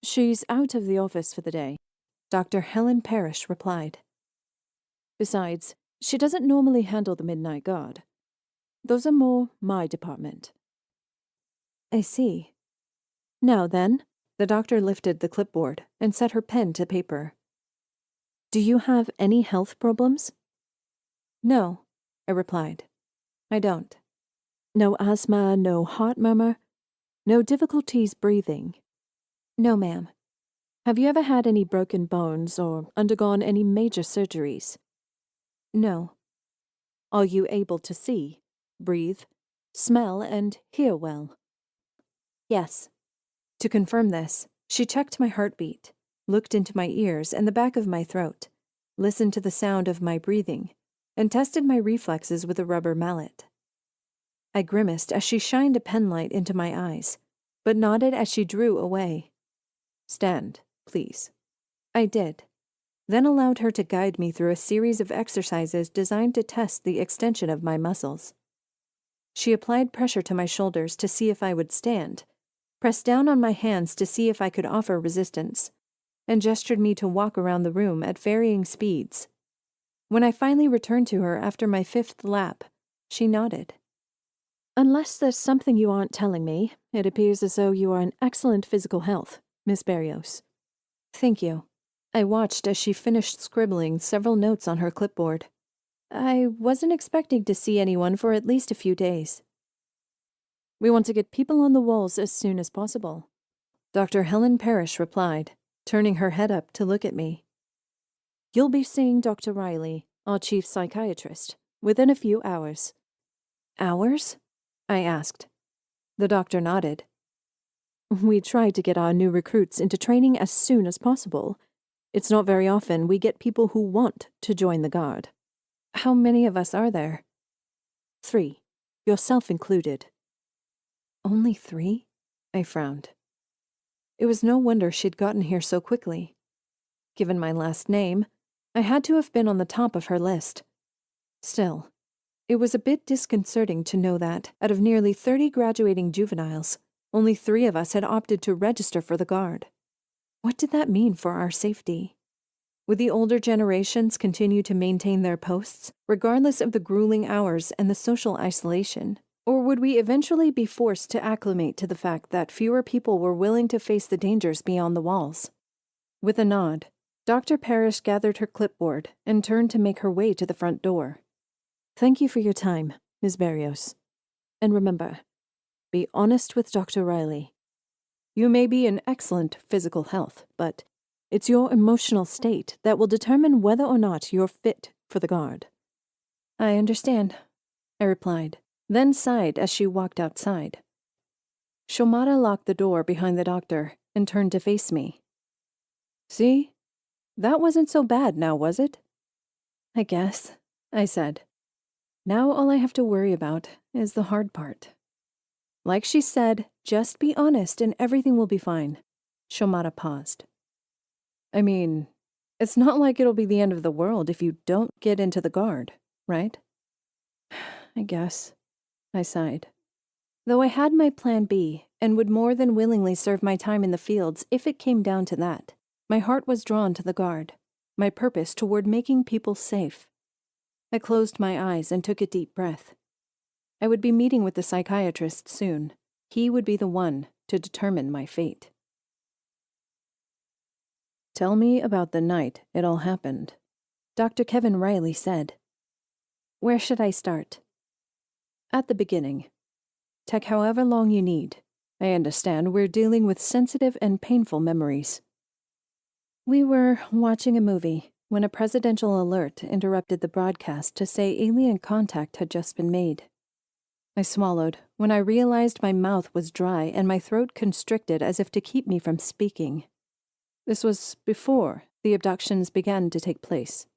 She's out of the office for the day, Dr. Helen Parrish replied. Besides, she doesn't normally handle the midnight guard. Those are more my department. I see. Now then, the doctor lifted the clipboard and set her pen to paper. Do you have any health problems? No, I replied. I don't. No asthma, no heart murmur, no difficulties breathing. No, ma'am. Have you ever had any broken bones or undergone any major surgeries? No. Are you able to see, breathe, smell, and hear well? Yes. To confirm this, she checked my heartbeat, looked into my ears and the back of my throat, listened to the sound of my breathing, and tested my reflexes with a rubber mallet. I grimaced as she shined a penlight into my eyes, but nodded as she drew away. Stand, please. I did, then allowed her to guide me through a series of exercises designed to test the extension of my muscles. She applied pressure to my shoulders to see if I would stand, pressed down on my hands to see if I could offer resistance, and gestured me to walk around the room at varying speeds. When I finally returned to her after my 5th lap, she nodded. Unless there's something you aren't telling me, it appears as though you are in excellent physical health, Miss Barrios. Thank you. I watched as she finished scribbling several notes on her clipboard. I wasn't expecting to see anyone for at least a few days. We want to get people on the walls as soon as possible, Dr. Helen Parrish replied, turning her head up to look at me. You'll be seeing Dr. Riley, our chief psychiatrist, within a few hours. Hours? I asked. The doctor nodded. We try to get our new recruits into training as soon as possible. It's not very often we get people who want to join the Guard. How many of us are there? 3, yourself included. Only 3? I frowned. It was no wonder she'd gotten here so quickly. Given my last name, I had to have been on the top of her list. Still, it was a bit disconcerting to know that, out of nearly 30 graduating juveniles, only 3 of us had opted to register for the Guard. What did that mean for our safety? Would the older generations continue to maintain their posts, regardless of the grueling hours and the social isolation? Or would we eventually be forced to acclimate to the fact that fewer people were willing to face the dangers beyond the walls? With a nod, Dr. Parrish gathered her clipboard and turned to make her way to the front door. Thank you for your time, Ms. Barrios. And remember, be honest with Dr. Riley. You may be in excellent physical health, but it's your emotional state that will determine whether or not you're fit for the Guard. I understand, I replied, then sighed as she walked outside. Shomara locked the door behind the doctor and turned to face me. See? That wasn't so bad now, was it? I guess, I said. Now all I have to worry about is the hard part. Like she said, just be honest and everything will be fine. Shomara paused. I mean, it's not like it'll be the end of the world if you don't get into the Guard, right? I guess, I sighed. Though I had my plan B and would more than willingly serve my time in the fields if it came down to that, my heart was drawn to the Guard, my purpose toward making people safe. I closed my eyes and took a deep breath. I would be meeting with the psychiatrist soon. He would be the one to determine my fate. Tell me about the night it all happened, Dr. Kevin Riley said. Where should I start? At the beginning. Take however long you need. I understand we're dealing with sensitive and painful memories. We were watching a movie when a presidential alert interrupted the broadcast to say alien contact had just been made. I swallowed when I realized my mouth was dry and my throat constricted as if to keep me from speaking. This was before the abductions began to take place.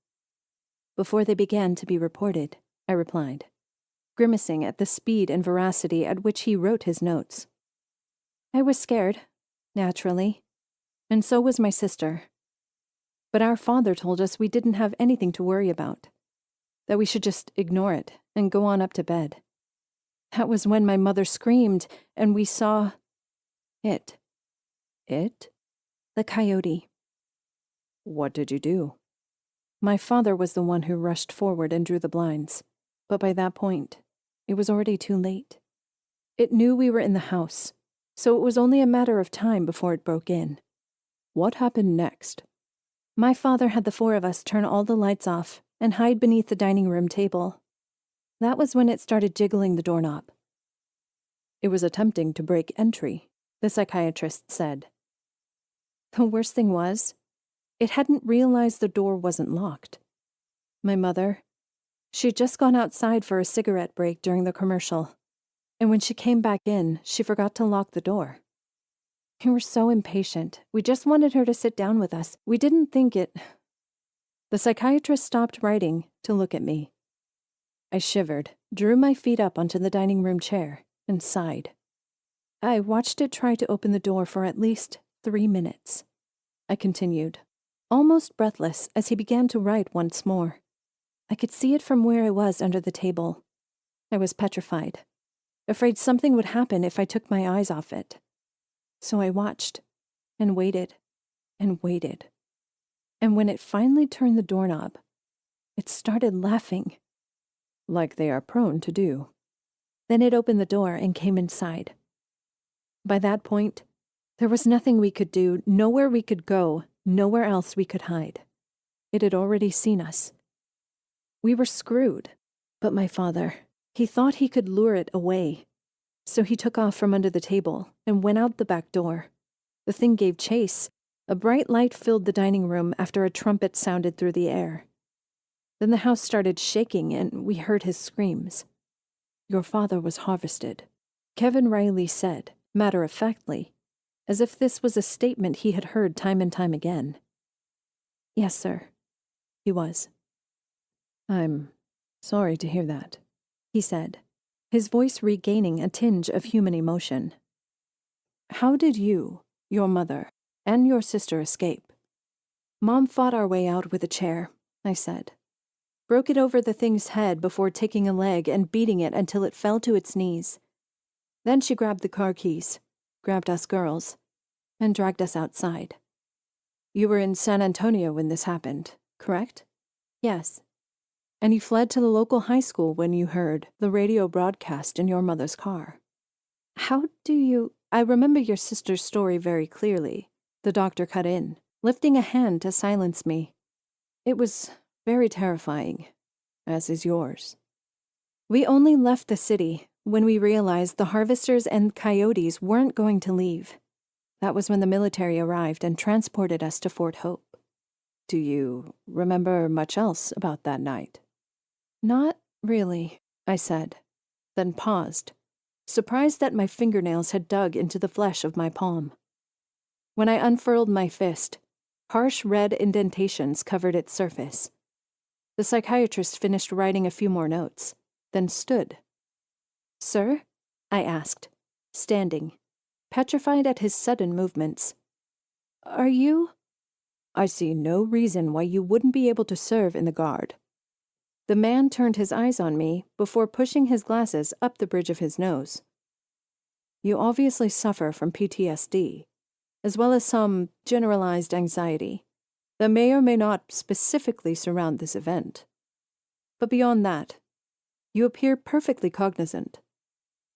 Before they began to be reported, I replied, grimacing at the speed and veracity at which he wrote his notes. I was scared, naturally, and so was my sister. But our father told us we didn't have anything to worry about, that we should just ignore it and go on up to bed. That was when my mother screamed and we saw it. It? The coyote. What did you do? My father was the one who rushed forward and drew the blinds, but by that point, it was already too late. It knew we were in the house, so it was only a matter of time before it broke in. What happened next? My father had the 4 of us turn all the lights off and hide beneath the dining room table. That was when it started jiggling the doorknob. It was attempting to break entry, the psychiatrist said. The worst thing was, it hadn't realized the door wasn't locked. My mother, she'd just gone outside for a cigarette break during the commercial, and when she came back in, she forgot to lock the door. We were so impatient. We just wanted her to sit down with us. We didn't think it... The psychiatrist stopped writing to look at me. I shivered, drew my feet up onto the dining room chair, and sighed. I watched it try to open the door for at least 3 minutes. I continued, almost breathless as he began to write once more. I could see it from where I was under the table. I was petrified. afraid something would happen if I took my eyes off it. So I watched and waited and waited. And when it finally turned the doorknob, it started laughing, like they are prone to do. Then it opened the door and came inside. By that point, there was nothing we could do, nowhere we could go, nowhere else we could hide. It had already seen us. We were screwed. But my father, he thought he could lure it away. So he took off from under the table and went out the back door. The thing gave chase. A bright light filled the dining room after a trumpet sounded through the air. Then the house started shaking and we heard his screams. Your father was harvested, Kevin Riley said, matter-of-factly, as if this was a statement he had heard time and time again. Yes, sir. He was. I'm sorry to hear that, he said, his voice regaining a tinge of human emotion. How did you, your mother, and your sister escape? Mom fought our way out with a chair, I said. Broke it over the thing's head before taking a leg and beating it until it fell to its knees. Then she grabbed the car keys, grabbed us girls, and dragged us outside. You were in San Antonio when this happened, correct? Yes. And you fled to the local high school when you heard the radio broadcast in your mother's car. How do you... I remember your sister's story very clearly. The doctor cut in, lifting a hand to silence me. It was very terrifying, as is yours. We only left the city when we realized the harvesters and coyotes weren't going to leave. That was when the military arrived and transported us to Fort Hope. Do you remember much else about that night? Not really, I said, then paused, surprised that my fingernails had dug into the flesh of my palm. When I unfurled my fist, harsh red indentations covered its surface. The psychiatrist finished writing a few more notes, then stood. Sir? I asked, standing, petrified at his sudden movements. Are you? I see no reason why you wouldn't be able to serve in the Guard. The man turned his eyes on me before pushing his glasses up the bridge of his nose. You obviously suffer from PTSD, as well as some generalized anxiety that may or may not specifically surround this event. But beyond that, you appear perfectly cognizant.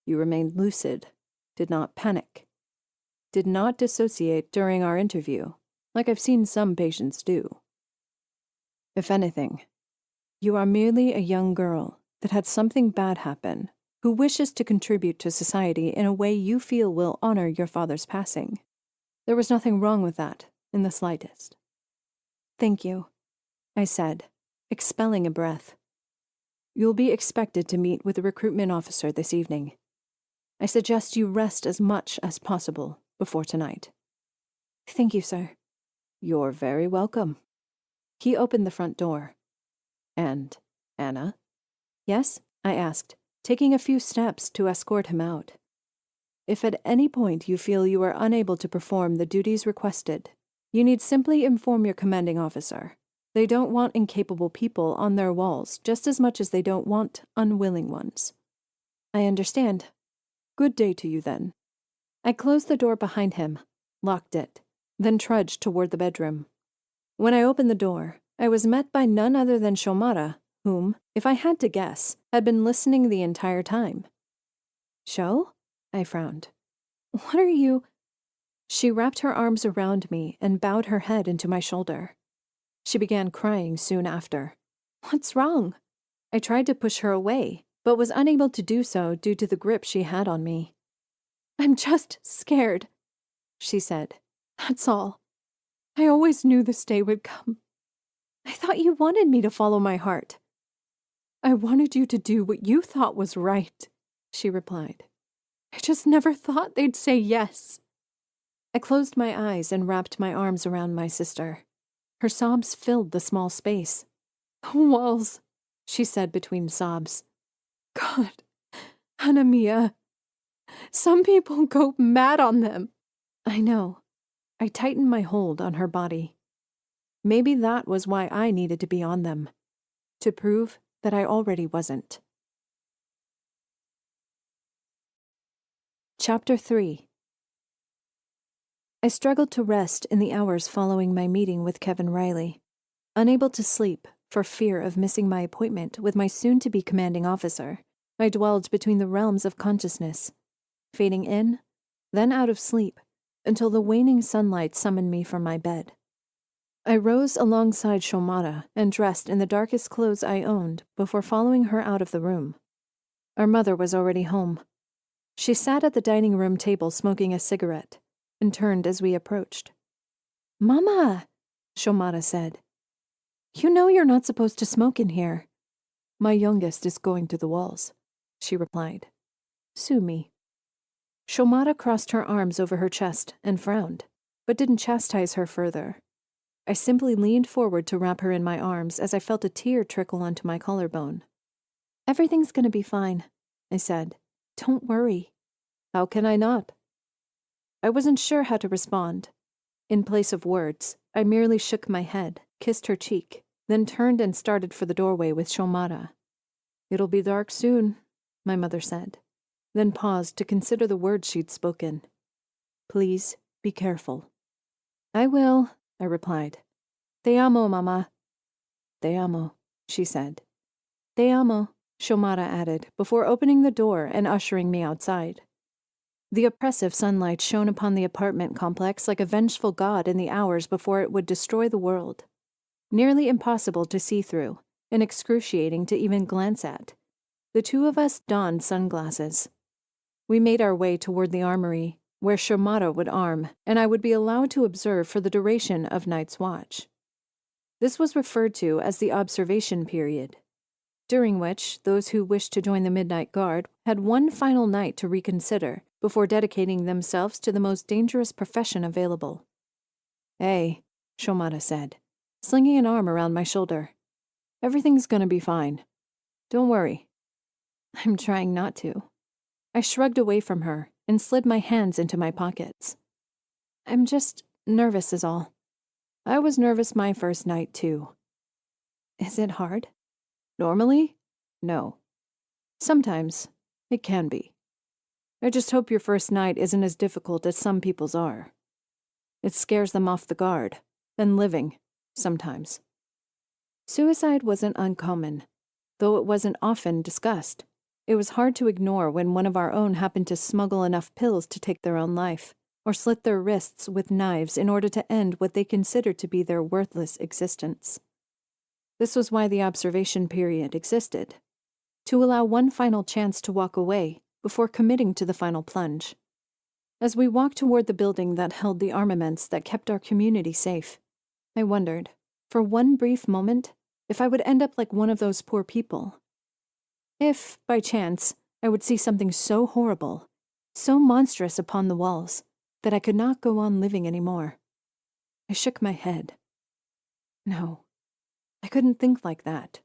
You remained lucid, did not panic, did not dissociate during our interview, like I've seen some patients do. If anything, you are merely a young girl that had something bad happen, who wishes to contribute to society in a way you feel will honor your father's passing. There was nothing wrong with that, in the slightest. Thank you, I said, expelling a breath. You'll be expected to meet with the recruitment officer this evening. I suggest you rest as much as possible before tonight. Thank you, sir. You're very welcome. He opened the front door. And, Anna? Yes, I asked, taking a few steps to escort him out. If at any point you feel you are unable to perform the duties requested, you need simply inform your commanding officer. They don't want incapable people on their walls just as much as they don't want unwilling ones. I understand. Good day to you, then. I closed the door behind him, locked it, then trudged toward the bedroom. When I opened the door, I was met by none other than Shomara, whom, if I had to guess, had been listening the entire time. Sho? I frowned. What are you... She wrapped her arms around me and bowed her head into my shoulder. She began crying soon after. What's wrong? I tried to push her away, but was unable to do so due to the grip she had on me. I'm just scared, she said. That's all. I always knew this day would come. I thought you wanted me to follow my heart. I wanted you to do what you thought was right, she replied. I just never thought they'd say yes. I closed my eyes and wrapped my arms around my sister. Her sobs filled the small space. The walls, she said between sobs. God, Hanamiya. Some people go mad on them. I know. I tightened my hold on her body. Maybe that was why I needed to be on them, to prove that I already wasn't. Chapter 3. I struggled to rest in the hours following my meeting with Kevin Riley, unable to sleep for fear of missing my appointment with my soon-to-be commanding officer. I dwelled between the realms of consciousness, fading in, then out of sleep, until the waning sunlight summoned me from my bed. I rose alongside Shomata and dressed in the darkest clothes I owned before following her out of the room. Our mother was already home. She sat at the dining room table smoking a cigarette and turned as we approached. "Mama," Shomata said. "You know you're not supposed to smoke in here." "My youngest is going to the walls," she replied. "Sue me." Shomata crossed her arms over her chest and frowned, but didn't chastise her further. I simply leaned forward to wrap her in my arms as I felt a tear trickle onto my collarbone. "Everything's gonna be fine," I said. "Don't worry." "How can I not?" I wasn't sure how to respond. In place of words, I merely shook my head, kissed her cheek, then turned and started for the doorway with Shomata. "It'll be dark soon," my mother said, then paused to consider the words she'd spoken. "Please, be careful." "I will," I replied. "Te amo, Mama." "Te amo," she said. "Te amo," Shomata added, before opening the door and ushering me outside. The oppressive sunlight shone upon the apartment complex like a vengeful god in the hours before it would destroy the world. Nearly impossible to see through, and excruciating to even glance at. The two of us donned sunglasses. We made our way toward the armory, where Shomata would arm, and I would be allowed to observe for the duration of night's watch. This was referred to as the observation period, during which those who wished to join the Midnight Guard had one final night to reconsider before dedicating themselves to the most dangerous profession available. "Hey," Shomata said, slinging an arm around my shoulder. "Everything's gonna be fine. Don't worry." I'm trying not to. I shrugged away from her and slid my hands into my pockets. "I'm just nervous is all." I was nervous my first night, too. "Is it hard?" "Normally? No. Sometimes it can be. I just hope your first night isn't as difficult as some people's are. It scares them off the guard, and living, sometimes." Suicide wasn't uncommon, though it wasn't often discussed. It was hard to ignore when one of our own happened to smuggle enough pills to take their own life, or slit their wrists with knives in order to end what they considered to be their worthless existence. This was why the observation period existed, to allow one final chance to walk away before committing to the final plunge. As we walked toward the building that held the armaments that kept our community safe, I wondered, for one brief moment, if I would end up like one of those poor people. If, by chance, I would see something so horrible, so monstrous upon the walls, that I could not go on living anymore. I shook my head. No, I couldn't think like that.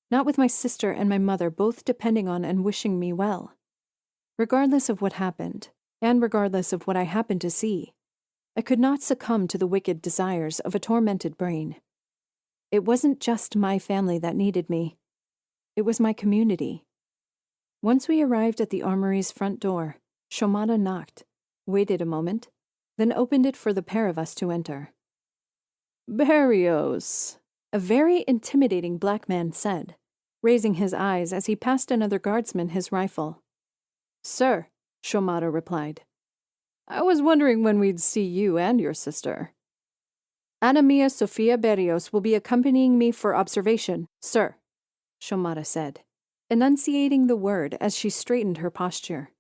Not with my sister and my mother both depending on and wishing me well. Regardless of what happened, and regardless of what I happened to see, I could not succumb to the wicked desires of a tormented brain. It wasn't just my family that needed me. It was my community. Once we arrived at the armory's front door, Shomata knocked, waited a moment, then opened it for the pair of us to enter. "Berrios," a very intimidating black man said, raising his eyes as he passed another guardsman his rifle. "Sir," Shomata replied. "I was wondering when we'd see you and your sister." "Ana Mia Sofia Berrios will be accompanying me for observation, sir," Shomata said, enunciating the word as she straightened her posture.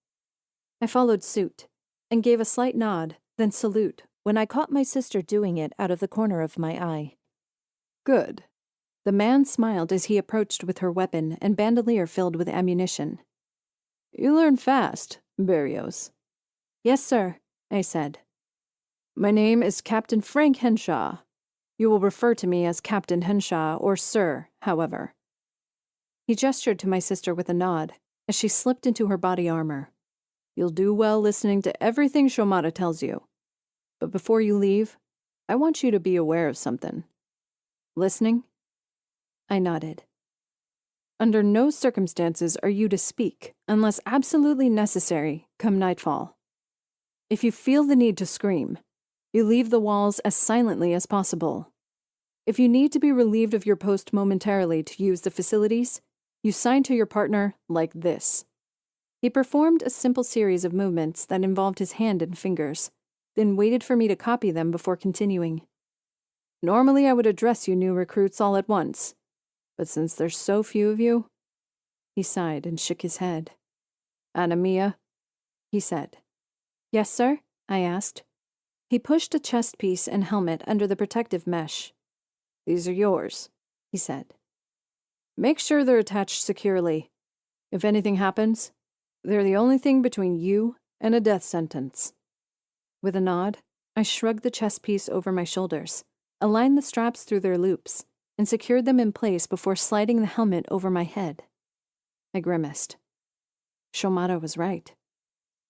I followed suit, and gave a slight nod, then salute, when I caught my sister doing it out of the corner of my eye. "Good." The man smiled as he approached with her weapon and bandolier filled with ammunition. "You learn fast, Berrios." "Yes, sir," I said. "My name is Captain Frank Henshaw. You will refer to me as Captain Henshaw or Sir, however." He gestured to my sister with a nod as she slipped into her body armor. "You'll do well listening to everything Shomata tells you. But before you leave, I want you to be aware of something. Listening?" I nodded. "Under no circumstances are you to speak, unless absolutely necessary, come nightfall. If you feel the need to scream, you leave the walls as silently as possible. If you need to be relieved of your post momentarily to use the facilities, you sign to your partner like this." He performed a simple series of movements that involved his hand and fingers, then waited for me to copy them before continuing. "Normally I would address you new recruits all at once, but since there's so few of you—" He sighed and shook his head. "Anamia," he said. "Yes, sir?" I asked. He pushed a chest piece and helmet under the protective mesh. "These are yours," he said. "Make sure they're attached securely. If anything happens, they're the only thing between you and a death sentence." With a nod, I shrugged the chest piece over my shoulders, aligned the straps through their loops, and secured them in place before sliding the helmet over my head. I grimaced. Shomata was right.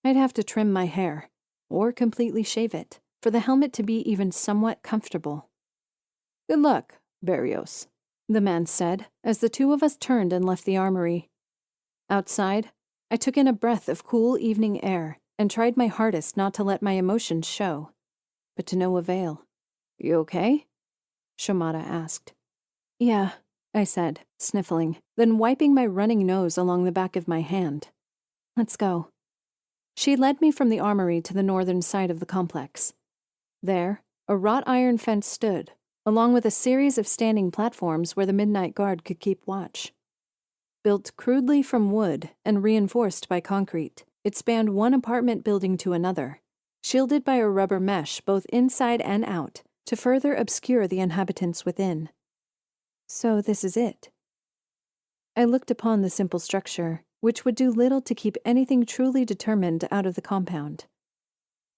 I'd have to trim my hair, or completely shave it, for the helmet to be even somewhat comfortable. "Good luck, Barrios," the man said, as the two of us turned and left the armory. Outside, I took in a breath of cool evening air and tried my hardest not to let my emotions show, but to no avail. "You okay?" Shomata asked. "Yeah," I said, sniffling, then wiping my running nose along the back of my hand. "Let's go." She led me from the armory to the northern side of the complex. There, a wrought iron fence stood, along with a series of standing platforms where the Midnight Guard could keep watch. Built crudely from wood and reinforced by concrete, it spanned one apartment building to another, shielded by a rubber mesh both inside and out to further obscure the inhabitants within. So this is it. I looked upon the simple structure, which would do little to keep anything truly determined out of the compound.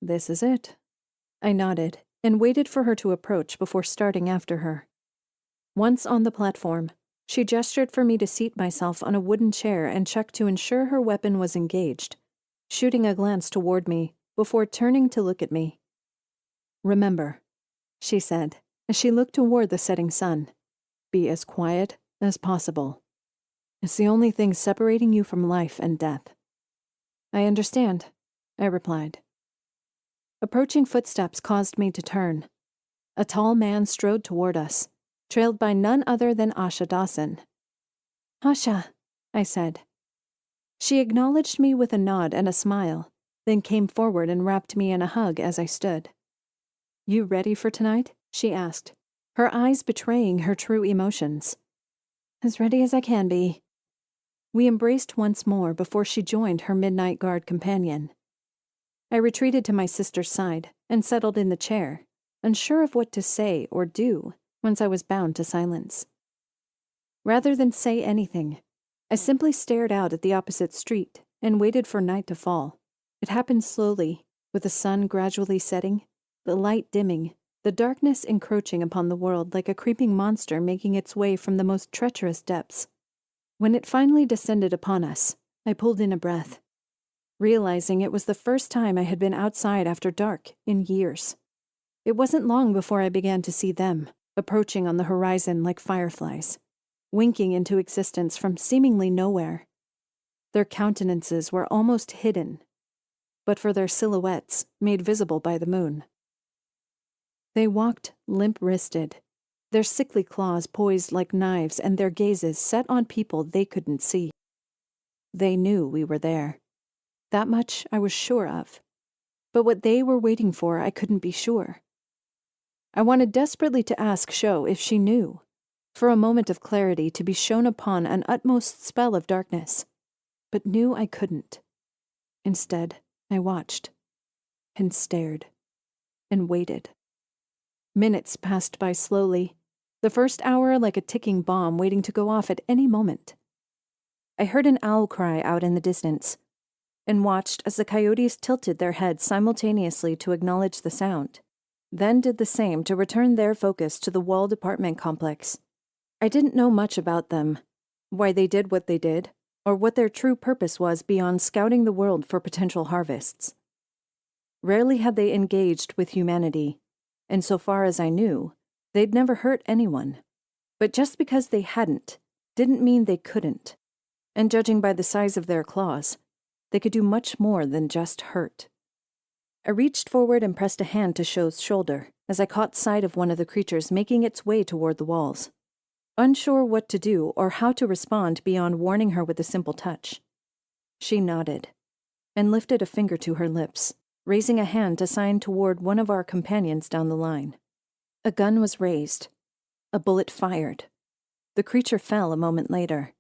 "This is it." I nodded and waited for her to approach before starting after her. Once on the platform, she gestured for me to seat myself on a wooden chair and check to ensure her weapon was engaged, shooting a glance toward me before turning to look at me. "Remember," she said, as she looked toward the setting sun, "be as quiet as possible. It's the only thing separating you from life and death." "I understand," I replied. Approaching footsteps caused me to turn. A tall man strode toward us, trailed by none other than Asha Dawson. "Asha," I said. She acknowledged me with a nod and a smile, then came forward and wrapped me in a hug as I stood. "You ready for tonight?" she asked, her eyes betraying her true emotions. "As ready as I can be." We embraced once more before she joined her Midnight Guard companion. I retreated to my sister's side and settled in the chair, unsure of what to say or do once I was bound to silence. Rather than say anything, I simply stared out at the opposite street and waited for night to fall. It happened slowly, with the sun gradually setting, the light dimming, the darkness encroaching upon the world like a creeping monster making its way from the most treacherous depths. When it finally descended upon us, I pulled in a breath, realizing it was the first time I had been outside after dark in years. It wasn't long before I began to see them, approaching on the horizon like fireflies, winking into existence from seemingly nowhere. Their countenances were almost hidden, but for their silhouettes made visible by the moon. They walked limp-wristed, their sickly claws poised like knives and their gazes set on people they couldn't see. They knew we were there. That much I was sure of. But what they were waiting for, I couldn't be sure. I wanted desperately to ask Sho if she knew, for a moment of clarity to be shown upon an utmost spell of darkness, but knew I couldn't. Instead, I watched, and stared, and waited. Minutes passed by slowly, the first hour like a ticking bomb waiting to go off at any moment. I heard an owl cry out in the distance, and watched as the coyotes tilted their heads simultaneously to acknowledge the sound, then did the same to return their focus to the walled apartment complex. I didn't know much about them, why they did what they did, or what their true purpose was beyond scouting the world for potential harvests. Rarely had they engaged with humanity, and so far as I knew, they'd never hurt anyone. But just because they hadn't, didn't mean they couldn't. And judging by the size of their claws, they could do much more than just hurt. I reached forward and pressed a hand to Sho's shoulder as I caught sight of one of the creatures making its way toward the walls. Unsure what to do or how to respond beyond warning her with a simple touch. She nodded and lifted a finger to her lips, raising a hand to sign toward one of our companions down the line. A gun was raised. A bullet fired. The creature fell a moment later.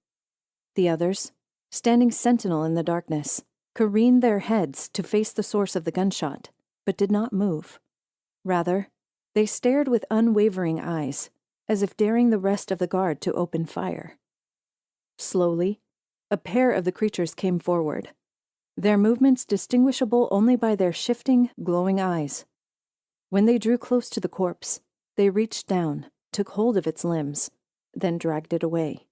The others, standing sentinel in the darkness, careened their heads to face the source of the gunshot, but did not move. Rather, they stared with unwavering eyes, as if daring the rest of the guard to open fire. Slowly, a pair of the creatures came forward, their movements distinguishable only by their shifting, glowing eyes. When they drew close to the corpse, they reached down, took hold of its limbs, then dragged it away.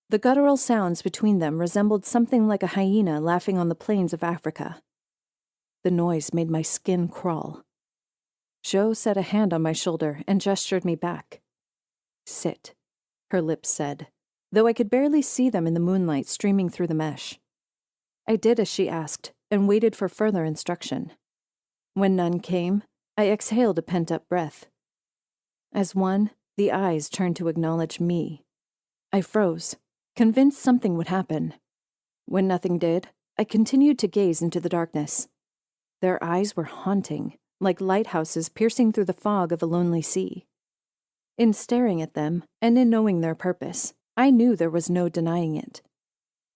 The guttural sounds between them resembled something like a hyena laughing on the plains of Africa. The noise made my skin crawl. Sho set a hand on my shoulder and gestured me back. "Sit," her lips said, though I could barely see them in the moonlight streaming through the mesh. I did as she asked and waited for further instruction. When none came, I exhaled a pent-up breath. As one, the eyes turned to acknowledge me. I froze, convinced something would happen. When nothing did, I continued to gaze into the darkness. Their eyes were haunting, like lighthouses piercing through the fog of a lonely sea. In staring at them, and in knowing their purpose, I knew there was no denying it.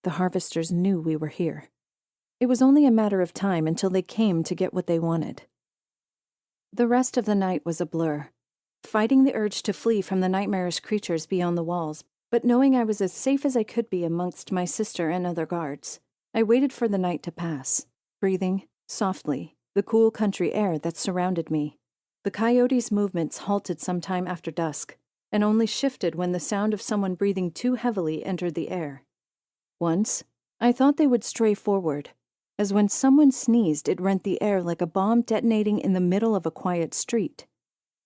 The harvesters knew we were here. It was only a matter of time until they came to get what they wanted. The rest of the night was a blur, fighting the urge to flee from the nightmarish creatures beyond the walls, but knowing I was as safe as I could be amongst my sister and other guards. I waited for the night to pass, breathing, softly, the cool country air that surrounded me. The coyotes' movements halted some time after dusk, and only shifted when the sound of someone breathing too heavily entered the air. Once, I thought they would stray forward, as when someone sneezed it rent the air like a bomb detonating in the middle of a quiet street.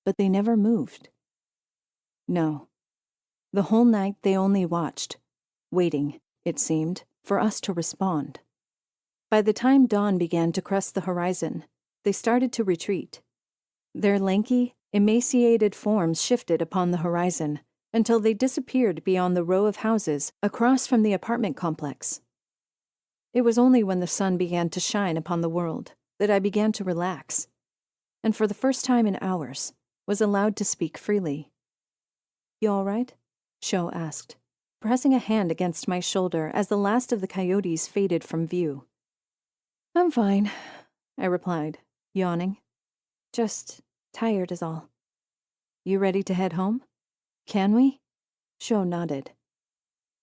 But they never moved. No. The whole night they only watched, waiting, it seemed, for us to respond. By the time dawn began to crest the horizon, they started to retreat. Their lanky, emaciated forms shifted upon the horizon until they disappeared beyond the row of houses across from the apartment complex. It was only when the sun began to shine upon the world that I began to relax, and for the first time in hours, was allowed to speak freely. "You all right?" Sho asked, pressing a hand against my shoulder as the last of the coyotes faded from view. "I'm fine," I replied, yawning. "Just tired is all." "You ready to head home? Can we?" Sho nodded.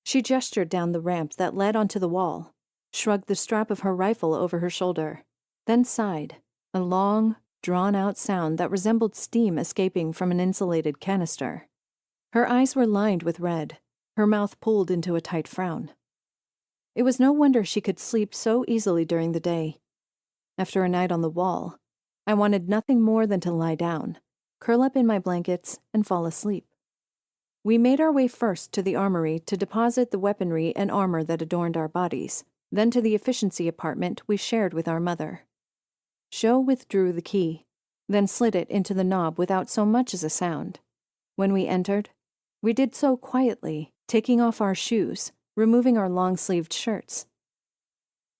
She gestured down the ramp that led onto the wall, shrugged the strap of her rifle over her shoulder, then sighed, a long, drawn-out sound that resembled steam escaping from an insulated canister. Her eyes were lined with red, her mouth pulled into a tight frown. It was no wonder she could sleep so easily during the day. After a night on the wall, I wanted nothing more than to lie down, curl up in my blankets, and fall asleep. We made our way first to the armory to deposit the weaponry and armor that adorned our bodies, then to the efficiency apartment we shared with our mother. Sho withdrew the key, then slid it into the knob without so much as a sound. When we entered, we did so quietly, taking off our shoes, removing our long-sleeved shirts.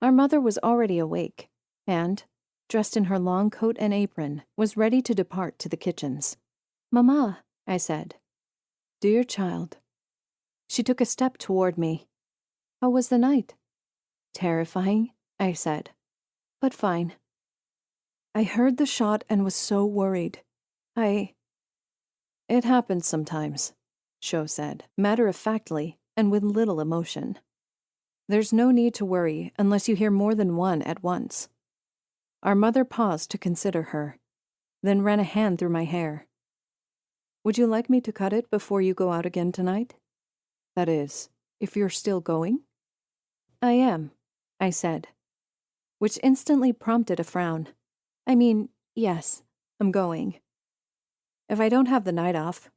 Our mother was already awake, and, dressed in her long coat and apron, was ready to depart to the kitchens. "Mama," I said. "Dear child." She took a step toward me. "How was the night?" "Terrifying," I said, "but fine." "I heard the shot and was so worried. It happens sometimes," Sho said, matter-of-factly and with little emotion. "There's no need to worry unless you hear more than one at once." Our mother paused to consider her, then ran a hand through my hair. "Would you like me to cut it before you go out again tonight? That is, if you're still going?" "I am," I said, which instantly prompted a frown. "I mean, yes, I'm going. If I don't have the night off.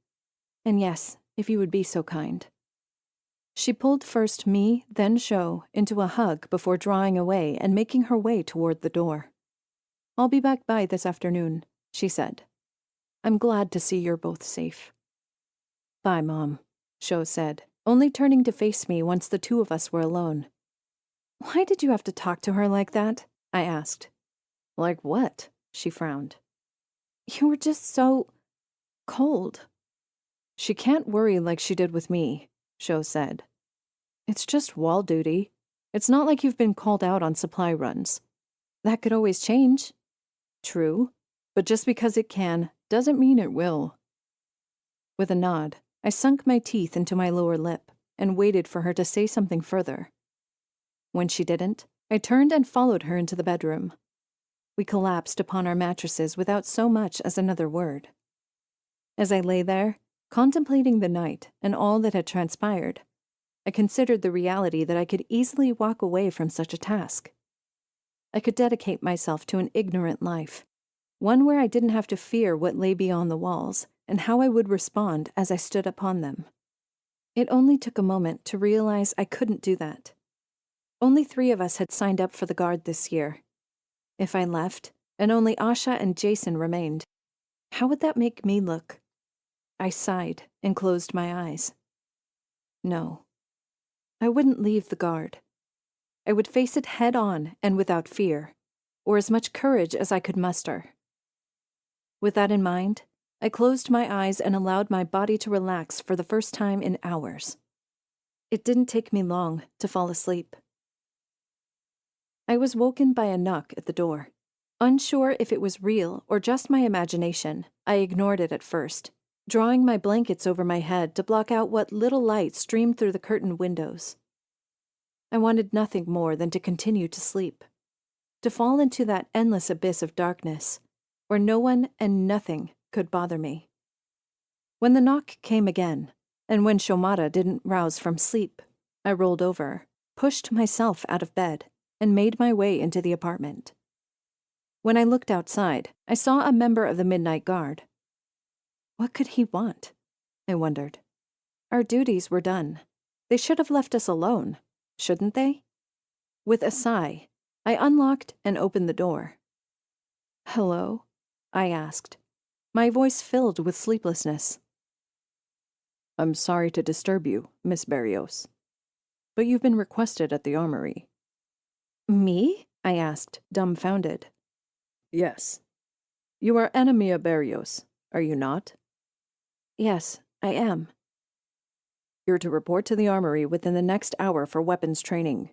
And yes, if you would be so kind." She pulled first me, then Sho, into a hug before drawing away and making her way toward the door. I'll be back by this afternoon, she said. I'm glad to see you're both safe. Bye, Mom, Sho said, only turning to face me once the two of us were alone. Why did you have to talk to her like that? I asked. Like what? She frowned. You were just so cold. She can't worry like she did with me, Sho said. It's just wall duty. It's not like you've been called out on supply runs. That could always change. True, but just because it can doesn't mean it will. With a nod, I sunk my teeth into my lower lip and waited for her to say something further. When she didn't, I turned and followed her into the bedroom. We collapsed upon our mattresses without so much as another word. As I lay there, contemplating the night and all that had transpired, I considered the reality that I could easily walk away from such a task. I could dedicate myself to an ignorant life, one where I didn't have to fear what lay beyond the walls and how I would respond as I stood upon them. It only took a moment to realize I couldn't do that. Only 3 of us had signed up for the Guard this year. If I left, and only Asha and Jason remained, how would that make me look? I sighed and closed my eyes. No, I wouldn't leave the Guard. I would face it head on and without fear, or as much courage as I could muster. With that in mind, I closed my eyes and allowed my body to relax for the first time in hours. It didn't take me long to fall asleep. I was woken by a knock at the door. Unsure if it was real or just my imagination, I ignored it at first, drawing my blankets over my head to block out what little light streamed through the curtained windows. I wanted nothing more than to continue to sleep, to fall into that endless abyss of darkness, where no one and nothing could bother me. When the knock came again, and when Shomada didn't rouse from sleep, I rolled over, pushed myself out of bed, and made my way into the apartment. When I looked outside, I saw a member of the Midnight Guard. What could he want? I wondered. Our duties were done. They should have left us alone, shouldn't they? With a sigh, I unlocked and opened the door. Hello? I asked, my voice filled with sleeplessness. I'm sorry to disturb you, Miss Barrios, but you've been requested at the armory. Me? I asked, dumbfounded. Yes. You are Anemia Barrios, are you not? Yes, I am. You're to report to the armory within the next hour for weapons training.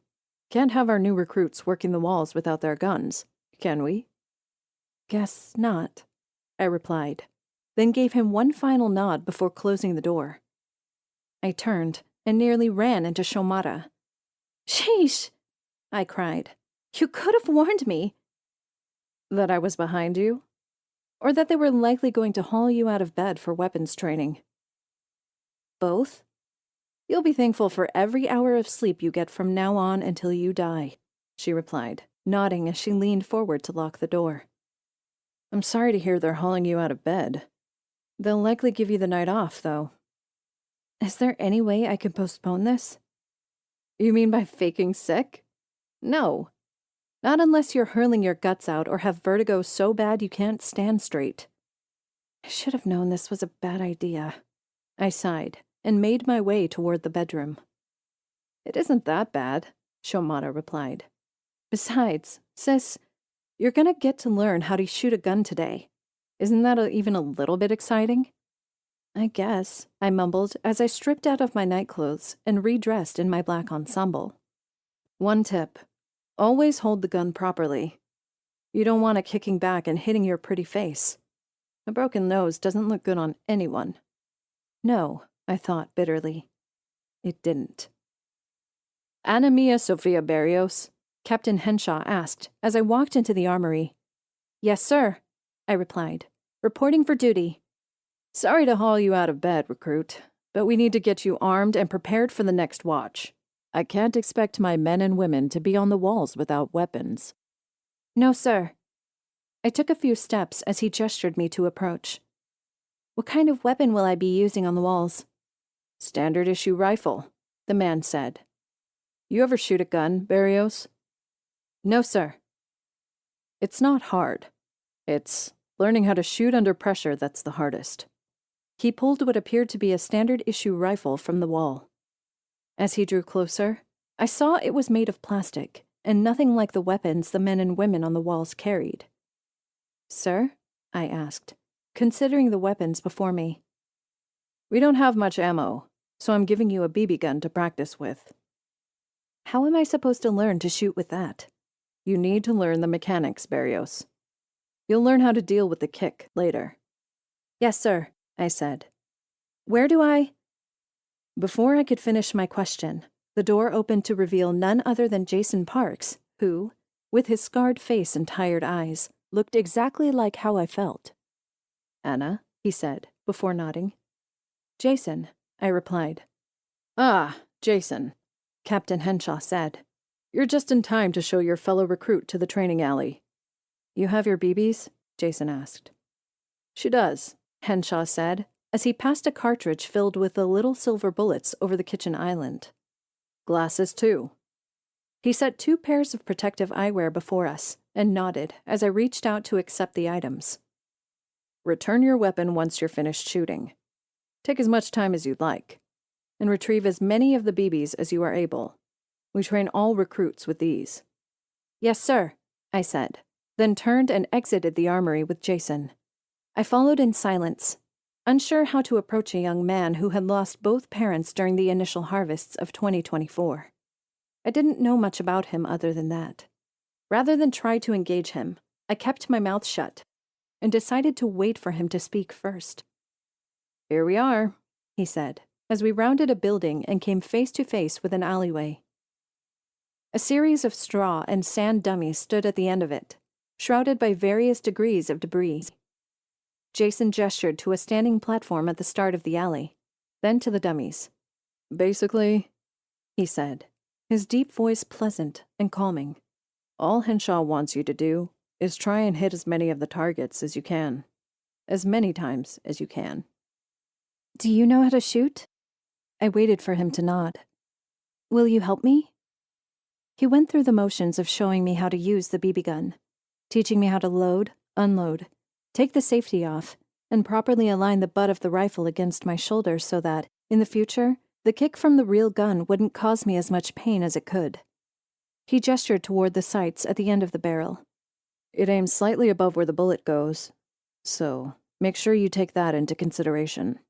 Can't have our new recruits working the walls without their guns, can we? Guess not, I replied, then gave him one final nod before closing the door. I turned and nearly ran into Shomada. Sheesh, I cried. You could have warned me. That I was behind you? Or that they were likely going to haul you out of bed for weapons training? Both? You'll be thankful for every hour of sleep you get from now on until you die, she replied, nodding as she leaned forward to lock the door. I'm sorry to hear they're hauling you out of bed. They'll likely give you the night off, though. Is there any way I can postpone this? You mean by faking sick? No. Not unless you're hurling your guts out or have vertigo so bad you can't stand straight. I should have known this was a bad idea. I sighed and made my way toward the bedroom. It isn't that bad, Shomada replied. Besides, sis, you're gonna get to learn how to shoot a gun today. Isn't that even a little bit exciting? I guess, I mumbled as I stripped out of my nightclothes and redressed in my black ensemble. One tip. Always hold the gun properly. You don't want it kicking back and hitting your pretty face. A broken nose doesn't look good on anyone. No, I thought bitterly. It didn't. Anemia Sofia Barrios? Captain Henshaw asked as I walked into the armory. Yes, sir, I replied, reporting for duty. Sorry to haul you out of bed, recruit, but we need to get you armed and prepared for the next watch. I can't expect my men and women to be on the walls without weapons. No, sir. I took a few steps as he gestured me to approach. What kind of weapon will I be using on the walls? Standard issue rifle, the man said. You ever shoot a gun, Barrios? No, sir. It's not hard. It's learning how to shoot under pressure that's the hardest. He pulled what appeared to be a standard-issue rifle from the wall. As he drew closer, I saw it was made of plastic, and nothing like the weapons the men and women on the walls carried. "Sir?" I asked, considering the weapons before me. "We don't have much ammo, so I'm giving you a BB gun to practice with." "How am I supposed to learn to shoot with that?" "You need to learn the mechanics, Barrios. You'll learn how to deal with the kick later." "Yes, sir," I said. "Where do I—" Before I could finish my question, the door opened to reveal none other than Jason Parks, who, with his scarred face and tired eyes, looked exactly like how I felt. "Anna," he said, before nodding. "Jason," I replied. "Ah, Jason," Captain Henshaw said. "You're just in time to show your fellow recruit to the training alley." "You have your BBs?" Jason asked. "She does," Henshaw said, as he passed a cartridge filled with the little silver bullets over the kitchen island. "Glasses, too." He set 2 pairs of protective eyewear before us and nodded as I reached out to accept the items. "Return your weapon once you're finished shooting. Take as much time as you'd like, and retrieve as many of the BBs as you are able. We train all recruits with these." "Yes, sir," I said, then turned and exited the armory with Jason. I followed in silence, unsure how to approach a young man who had lost both parents during the initial harvests of 2024. I didn't know much about him other than that. Rather than try to engage him, I kept my mouth shut and decided to wait for him to speak first. "Here we are," he said, as we rounded a building and came face to face with an alleyway. A series of straw and sand dummies stood at the end of it, shrouded by various degrees of debris. Jason gestured to a standing platform at the start of the alley, then to the dummies. "Basically," he said, his deep voice pleasant and calming, "all Henshaw wants you to do is try and hit as many of the targets as you can. As many times as you can." "Do you know how to shoot?" I waited for him to nod. "Will you help me?" He went through the motions of showing me how to use the BB gun, teaching me how to load, unload, take the safety off, and properly align the butt of the rifle against my shoulder so that, in the future, the kick from the real gun wouldn't cause me as much pain as it could. He gestured toward the sights at the end of the barrel. "It aims slightly above where the bullet goes, so make sure you take that into consideration."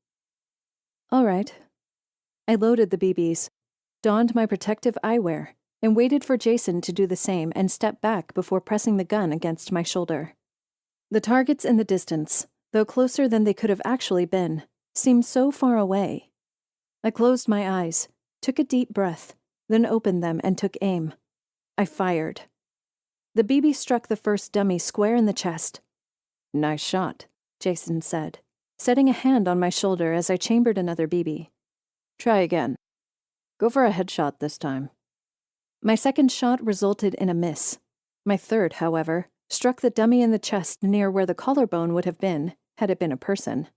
"All right." I loaded the BBs, donned my protective eyewear, and waited for Jason to do the same and step back before pressing the gun against my shoulder. The targets in the distance, though closer than they could have actually been, seemed so far away. I closed my eyes, took a deep breath, then opened them and took aim. I fired. The BB struck the first dummy square in the chest. "Nice shot," Jason said, setting a hand on my shoulder as I chambered another BB. "Try again. Go for a headshot this time." My second shot resulted in a miss. My third, however, struck the dummy in the chest near where the collarbone would have been, had it been a person.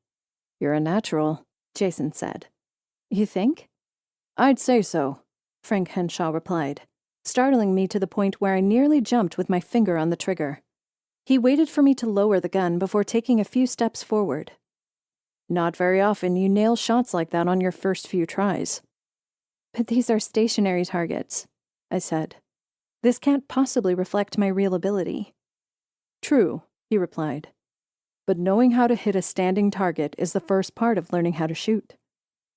"You're a natural," Jason said. "You think?" "I'd say so," Frank Henshaw replied, startling me to the point where I nearly jumped with my finger on the trigger. He waited for me to lower the gun before taking a few steps forward. "Not very often you nail shots like that on your first few tries." "But these are stationary targets," I said. "This can't possibly reflect my real ability." "True," he replied. "But knowing how to hit a standing target is the first part of learning how to shoot."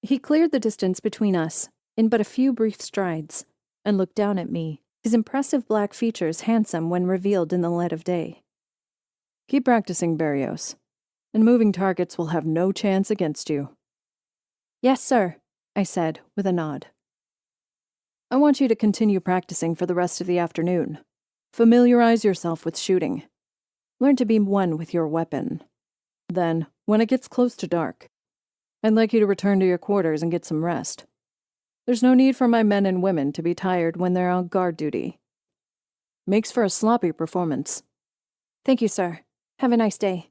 He cleared the distance between us in but a few brief strides and looked down at me, his impressive black features handsome when revealed in the light of day. "Keep practicing, Barrios, and moving targets will have no chance against you." "Yes, sir," I said with a nod. "I want you to continue practicing for the rest of the afternoon. Familiarize yourself with shooting. Learn to be one with your weapon. Then, when it gets close to dark, I'd like you to return to your quarters and get some rest. There's no need for my men and women to be tired when they're on guard duty. Makes for a sloppy performance." "Thank you, sir. Have a nice day."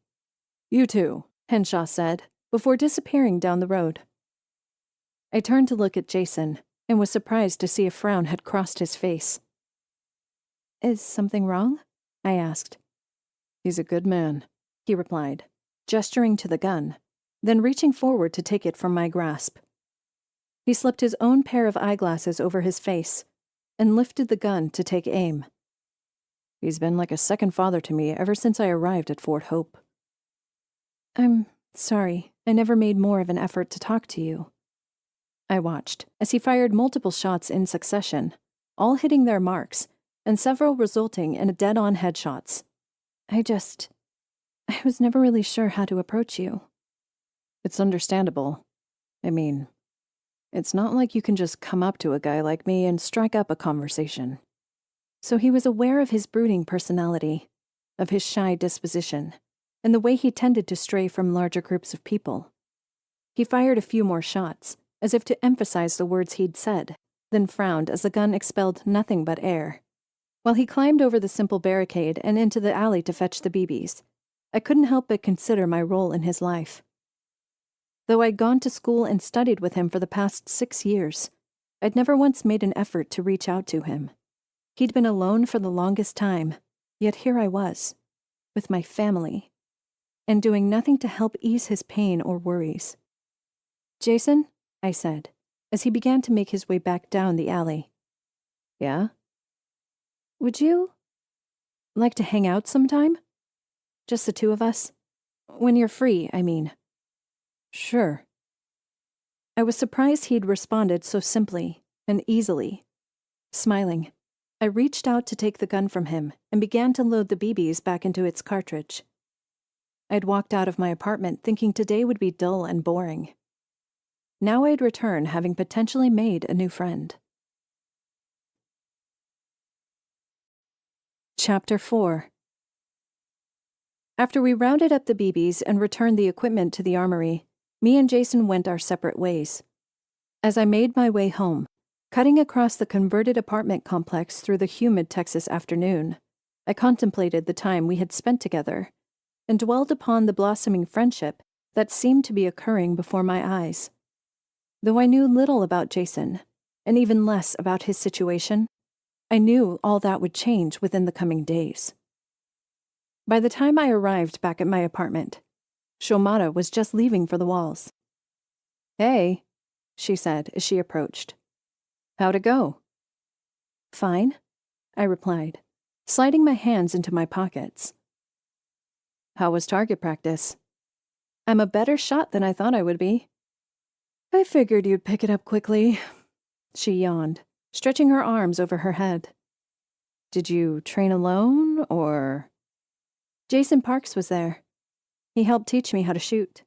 "You too," Henshaw said, before disappearing down the road. I turned to look at Jason and was surprised to see a frown had crossed his face. "Is something wrong?" I asked, He's a good man, he replied, gesturing to the gun, then reaching forward to take it from my grasp. He slipped his own pair of eyeglasses over his face and lifted the gun to take aim. He's been like a second father to me ever since I arrived at Fort Hope. I'm sorry, I never made more of an effort to talk to you. I watched as he fired multiple shots in succession, all hitting their marks, and several resulting in dead-on headshots. I was never really sure how to approach you. It's understandable. I mean, it's not like you can just come up to a guy like me and strike up a conversation. So he was aware of his brooding personality, of his shy disposition, and the way he tended to stray from larger groups of people. He fired a few more shots, as if to emphasize the words he'd said, then frowned as the gun expelled nothing but air. While he climbed over the simple barricade and into the alley to fetch the BBs, I couldn't help but consider my role in his life. Though I'd gone to school and studied with him for the past 6 years, I'd never once made an effort to reach out to him. He'd been alone for the longest time, yet here I was, with my family, and doing nothing to help ease his pain or worries. Jason, I said, as he began to make his way back down the alley. Yeah? Would you like to hang out sometime? Just the two of us? When you're free, I mean. Sure. I was surprised he'd responded so simply and easily. Smiling, I reached out to take the gun from him and began to load the BBs back into its cartridge. I'd walked out of my apartment thinking today would be dull and boring. Now I'd return having potentially made a new friend. Chapter 4. After we rounded up the BBs and returned the equipment to the armory, me and Jason went our separate ways. As I made my way home, cutting across the converted apartment complex through the humid Texas afternoon, I contemplated the time we had spent together and dwelled upon the blossoming friendship that seemed to be occurring before my eyes. Though I knew little about Jason, and even less about his situation, I knew all that would change within the coming days. By the time I arrived back at my apartment, Shomata was just leaving for the walls. Hey, she said as she approached. How'd it go? Fine, I replied, sliding my hands into my pockets. How was target practice? I'm a better shot than I thought I would be. I figured you'd pick it up quickly, she yawned, stretching her arms over her head. Did you train alone, or? Jason Parks was there. He helped teach me how to shoot.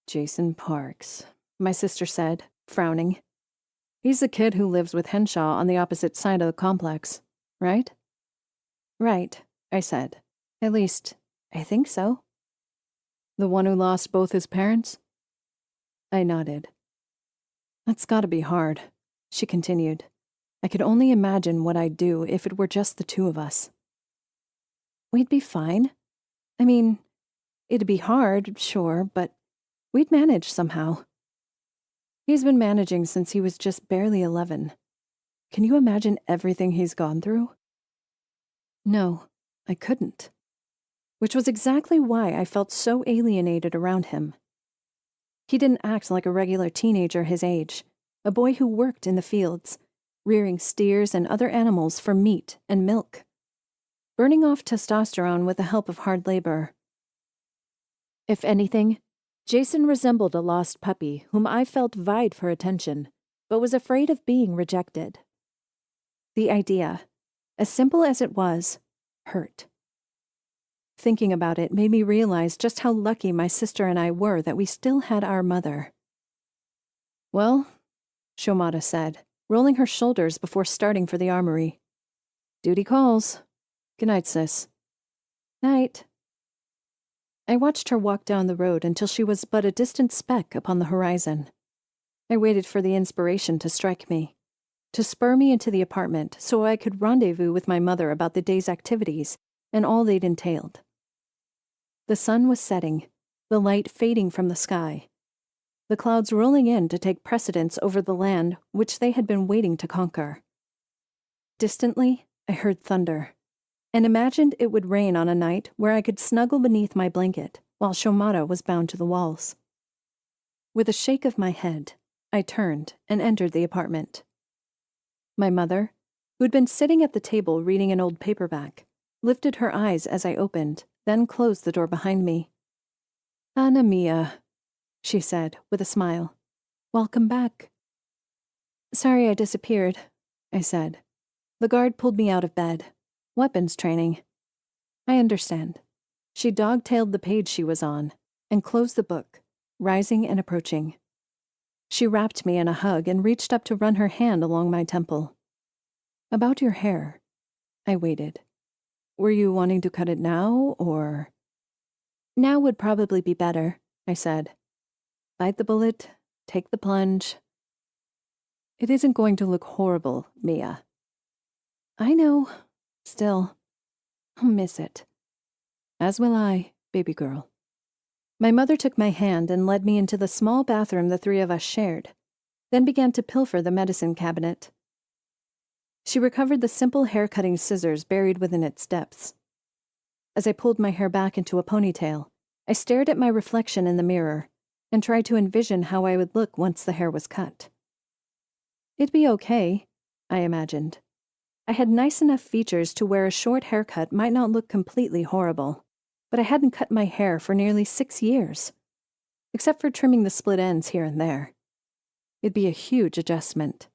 Jason Parks, my sister said, frowning. He's the kid who lives with Henshaw on the opposite side of the complex, right? Right, I said. At least, I think so. The one who lost both his parents? I nodded. That's gotta be hard, she continued. I could only imagine what I'd do if it were just the two of us. We'd be fine. I mean, it'd be hard, sure, but we'd manage somehow. He's been managing since he was just barely 11. Can you imagine everything he's gone through? No, I couldn't. Which was exactly why I felt so alienated around him. He didn't act like a regular teenager his age, a boy who worked in the fields, rearing steers and other animals for meat and milk, burning off testosterone with the help of hard labor. If anything, Jason resembled a lost puppy whom I felt vied for attention, but was afraid of being rejected. The idea, as simple as it was, hurt. Thinking about it made me realize just how lucky my sister and I were that we still had our mother. Well, Shomata said, rolling her shoulders before starting for the armory. Duty calls. Good night, sis. Night. I watched her walk down the road until she was but a distant speck upon the horizon. I waited for the inspiration to strike me, to spur me into the apartment so I could rendezvous with my mother about the day's activities and all they'd entailed. The sun was setting, the light fading from the sky, the clouds rolling in to take precedence over the land which they had been waiting to conquer. Distantly, I heard thunder, and imagined it would rain on a night where I could snuggle beneath my blanket while Shomara was bound to the walls. With a shake of my head, I turned and entered the apartment. My mother, who'd been sitting at the table reading an old paperback, lifted her eyes as I opened, then closed the door behind me. "Anna Mia," she said with a smile. "Welcome back." "Sorry I disappeared," I said. "The guard pulled me out of bed. Weapons training." "I understand." She dog-tailed the page she was on and closed the book, rising and approaching. She wrapped me in a hug and reached up to run her hand along my temple. "About your hair." I waited. "Were you wanting to cut it now, or?" "Now would probably be better," I said. "Bite the bullet, take the plunge." "It isn't going to look horrible, Mia." "I know. Still, I'll miss it." "As will I, baby girl." My mother took my hand and led me into the small bathroom the three of us shared, then began to pilfer the medicine cabinet. She recovered the simple hair-cutting scissors buried within its depths. As I pulled my hair back into a ponytail, I stared at my reflection in the mirror and tried to envision how I would look once the hair was cut. It'd be okay, I imagined. I had nice enough features to where a short haircut might not look completely horrible, but I hadn't cut my hair for nearly 6 years, except for trimming the split ends here and there. It'd be a huge adjustment.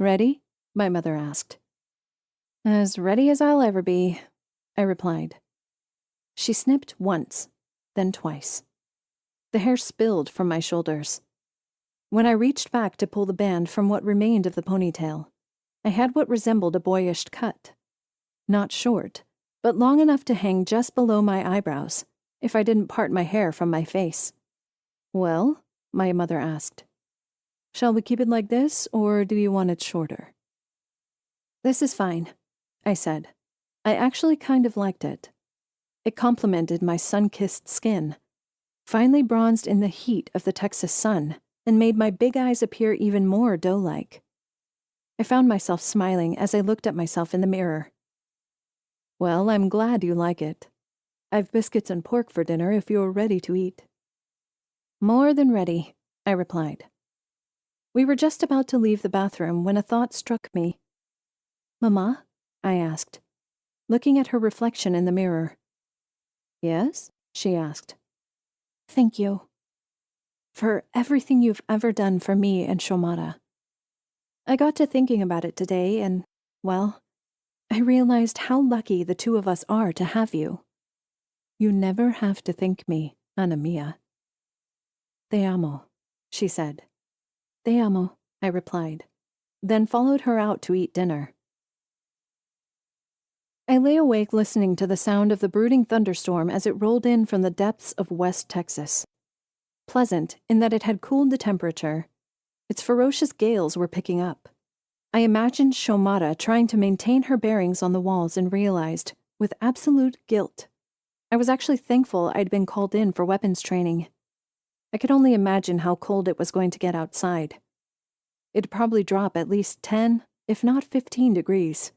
"Ready?" my mother asked. "As ready as I'll ever be," I replied. She snipped once, then twice. The hair spilled from my shoulders. When I reached back to pull the band from what remained of the ponytail, I had what resembled a boyish cut. Not short, but long enough to hang just below my eyebrows if I didn't part my hair from my face. "Well?" my mother asked. "Shall we keep it like this, or do you want it shorter?" "This is fine," I said. I actually kind of liked it. It complemented my sun-kissed skin, finely bronzed in the heat of the Texas sun, and made my big eyes appear even more doe-like. I found myself smiling as I looked at myself in the mirror. "Well, I'm glad you like it. I've biscuits and pork for dinner if you're ready to eat." "More than ready," I replied. We were just about to leave the bathroom when a thought struck me. "Mama?" I asked, looking at her reflection in the mirror. "Yes?" she asked. "Thank you. For everything you've ever done for me and Shomara. I got to thinking about it today and, well, I realized how lucky the two of us are to have you. You never have to thank me, Anna Mia." "Te amo," she said. "Te amo," I replied, then followed her out to eat dinner. I lay awake listening to the sound of the brooding thunderstorm as it rolled in from the depths of West Texas. Pleasant in that it had cooled the temperature, its ferocious gales were picking up. I imagined Shomara trying to maintain her bearings on the walls and realized, with absolute guilt, I was actually thankful I'd been called in for weapons training. I could only imagine how cold it was going to get outside. It'd probably drop at least 10, if not 15 degrees.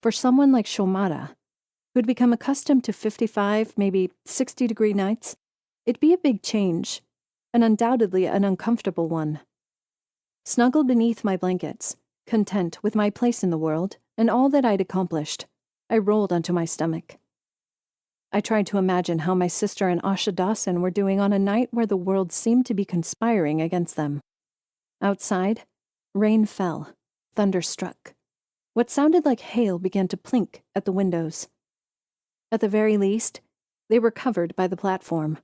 For someone like Shomara, who'd become accustomed to 55, maybe 60-degree nights, it'd be a big change, and undoubtedly an uncomfortable one. Snuggled beneath my blankets, content with my place in the world and all that I'd accomplished, I rolled onto my stomach. I tried to imagine how my sister and Asha Dawson were doing on a night where the world seemed to be conspiring against them. Outside, rain fell, thunder struck. What sounded like hail began to plink at the windows. At the very least, they were covered by the platform,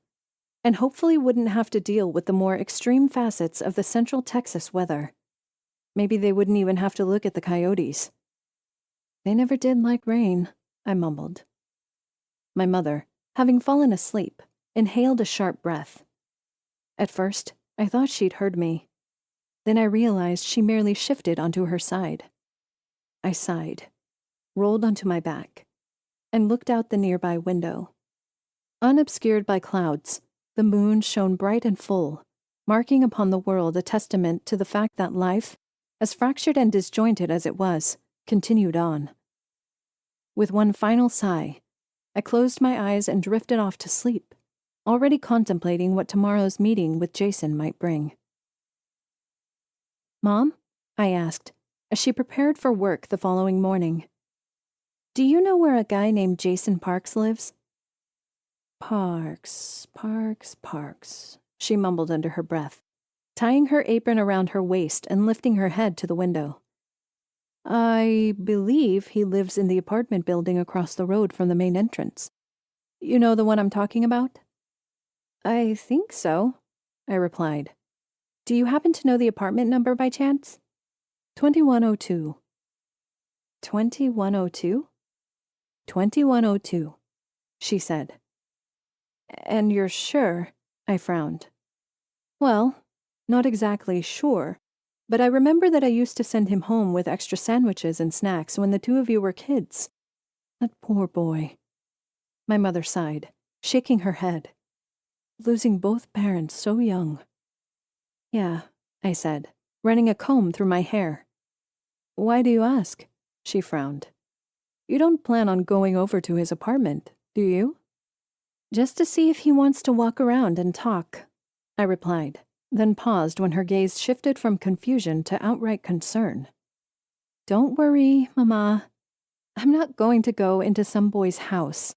and hopefully wouldn't have to deal with the more extreme facets of the Central Texas weather. Maybe they wouldn't even have to look at the coyotes. "They never did like rain," I mumbled. My mother, having fallen asleep, inhaled a sharp breath. At first, I thought she'd heard me. Then I realized she merely shifted onto her side. I sighed, rolled onto my back, and looked out the nearby window. Unobscured by clouds, the moon shone bright and full, marking upon the world a testament to the fact that life, as fractured and disjointed as it was, continued on. With one final sigh, I closed my eyes and drifted off to sleep, already contemplating what tomorrow's meeting with Jason might bring. "Mom?" I asked, as she prepared for work the following morning. "Do you know where a guy named Jason Parks lives?" Parks, she mumbled under her breath, tying her apron around her waist and lifting her head to the window. "I believe he lives in the apartment building across the road from the main entrance. You know the one I'm talking about?" "I think so," I replied. "Do you happen to know the apartment number by chance?" 2102. 2102? 2102, she said. "And you're sure?" I frowned. "Well, not exactly sure, but I remember that I used to send him home with extra sandwiches and snacks when the two of you were kids. That poor boy." My mother sighed, shaking her head. "Losing both parents so young." "Yeah," I said, running a comb through my hair. "Why do you ask?" She frowned. "You don't plan on going over to his apartment, do you?" "Just to see if he wants to walk around and talk," I replied, then paused when her gaze shifted from confusion to outright concern. "Don't worry, Mama. I'm not going to go into some boy's house.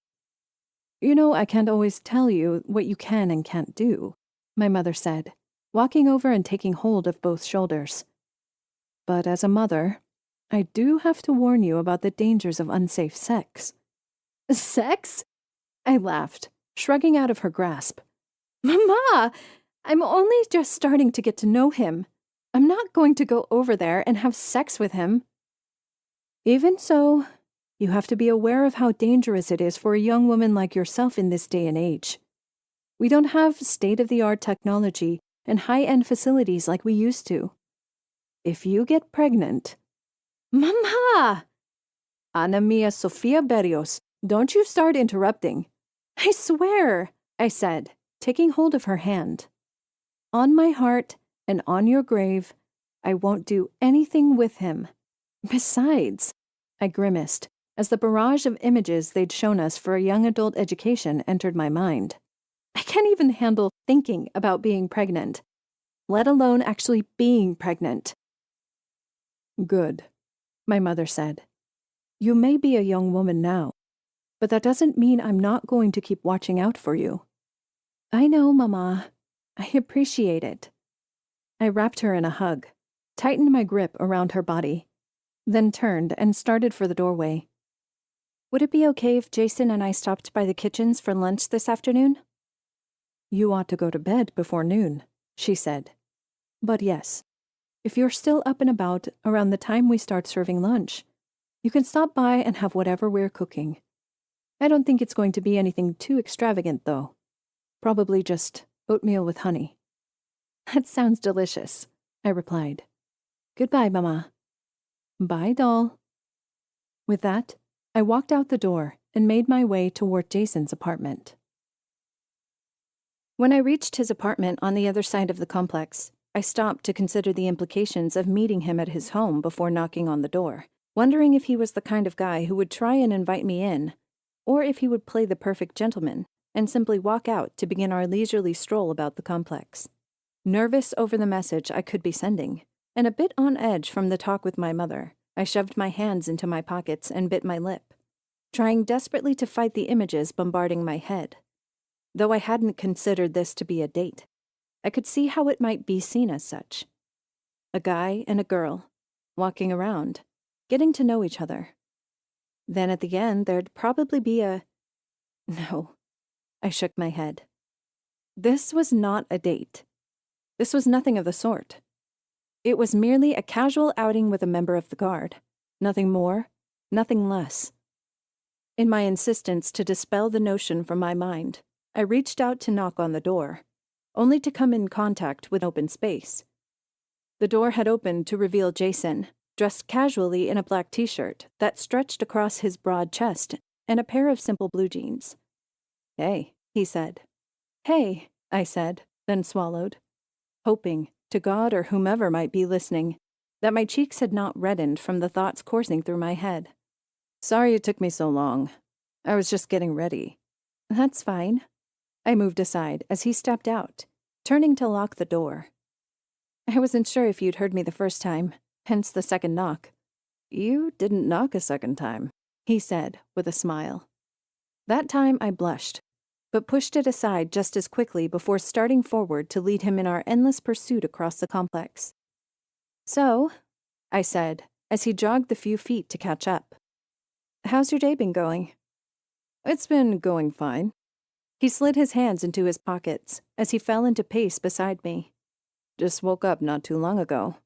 You know I can't always tell you what you can and can't do," my mother said, walking over and taking hold of both shoulders. "But as a mother, I do have to warn you about the dangers of unsafe sex." "Sex?" I laughed, shrugging out of her grasp. "Mama, I'm only just starting to get to know him. I'm not going to go over there and have sex with him." "Even so, you have to be aware of how dangerous it is for a young woman like yourself in this day and age. We don't have state-of-the-art technology and high-end facilities like we used to. If you get pregnant..." "Mama!" "Ana Mia Sofia Berrios, don't you start interrupting." "I swear," I said, taking hold of her hand. "On my heart and on your grave, I won't do anything with him. Besides," I grimaced, as the barrage of images they'd shown us for a young adult education entered my mind. "I can't even handle thinking about being pregnant, let alone actually being pregnant." "Good," my mother said. "You may be a young woman now, but that doesn't mean I'm not going to keep watching out for you." "I know, Mama. I appreciate it." I wrapped her in a hug, tightened my grip around her body, then turned and started for the doorway. "Would it be okay if Jason and I stopped by the kitchens for lunch this afternoon?" "You ought to go to bed before noon," she said. "But yes, if you're still up and about around the time we start serving lunch, you can stop by and have whatever we're cooking. I don't think it's going to be anything too extravagant, though. Probably just oatmeal with honey." "That sounds delicious," I replied. "Goodbye, Mama." "Bye, doll." With that, I walked out the door and made my way toward Jason's apartment. When I reached his apartment on the other side of the complex, I stopped to consider the implications of meeting him at his home before knocking on the door, wondering if he was the kind of guy who would try and invite me in, or if he would play the perfect gentleman and simply walk out to begin our leisurely stroll about the complex. Nervous over the message I could be sending, and a bit on edge from the talk with my mother, I shoved my hands into my pockets and bit my lip, trying desperately to fight the images bombarding my head. Though I hadn't considered this to be a date, I could see how it might be seen as such. A guy and a girl, walking around, getting to know each other. Then at the end, there'd probably be a... No, I shook my head. This was not a date. This was nothing of the sort. It was merely a casual outing with a member of the guard. Nothing more, nothing less. In my insistence to dispel the notion from my mind, I reached out to knock on the door, only to come in contact with open space. The door had opened to reveal Jason, dressed casually in a black t-shirt that stretched across his broad chest and a pair of simple blue jeans. "Hey," he said. "Hey," I said, then swallowed, hoping, to God or whomever might be listening, that my cheeks had not reddened from the thoughts coursing through my head. Sorry it took me so long. I was just getting ready. That's fine. I moved aside as he stepped out, turning to lock the door. I wasn't sure if you'd heard me the first time, hence the second knock. You didn't knock a second time, he said with a smile. That time I blushed, but pushed it aside just as quickly before starting forward to lead him in our endless pursuit across the complex. So, I said, as he jogged the few feet to catch up. How's your day been going? It's been going fine. He slid his hands into his pockets as he fell into pace beside me. Just woke up not too long ago.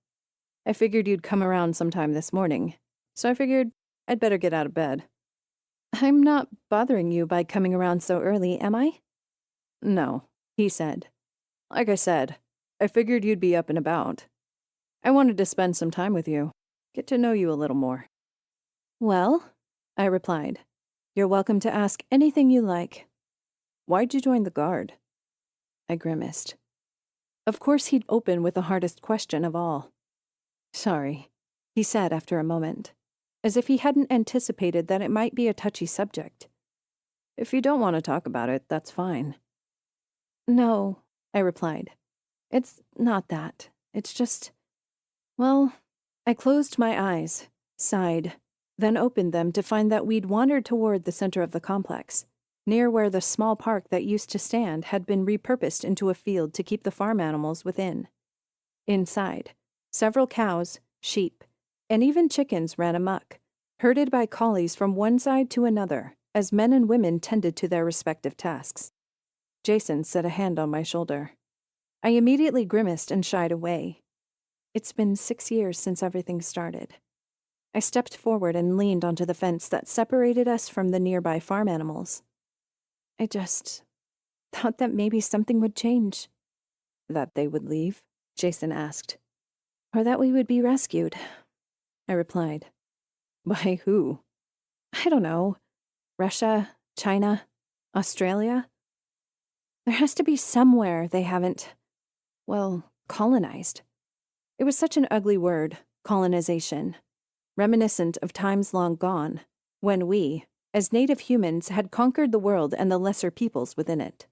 I figured you'd come around sometime this morning, so I figured I'd better get out of bed. I'm not bothering you by coming around so early, am I? No, he said. Like I said, I figured you'd be up and about. I wanted to spend some time with you, get to know you a little more. Well, I replied, you're welcome to ask anything you like. Why'd you join the Guard? I grimaced. Of course he'd open with the hardest question of all. Sorry, he said after a moment, as if he hadn't anticipated that it might be a touchy subject. If you don't want to talk about it, that's fine. No, I replied. It's not that. It's just... Well, I closed my eyes, sighed, then opened them to find that we'd wandered toward the center of the complex, near where the small park that used to stand had been repurposed into a field to keep the farm animals within. Inside, several cows, sheep, and even chickens ran amok, herded by collies from one side to another, as men and women tended to their respective tasks. Jason set a hand on my shoulder. I immediately grimaced and shied away. It's been 6 years since everything started. I stepped forward and leaned onto the fence that separated us from the nearby farm animals. I just thought that maybe something would change. That they would leave? Jason asked. Or that we would be rescued, I replied. By who? I don't know. Russia, China, Australia? There has to be somewhere they haven't, colonized. It was such an ugly word, colonization, reminiscent of times long gone, when we, as native humans, had conquered the world and the lesser peoples within it.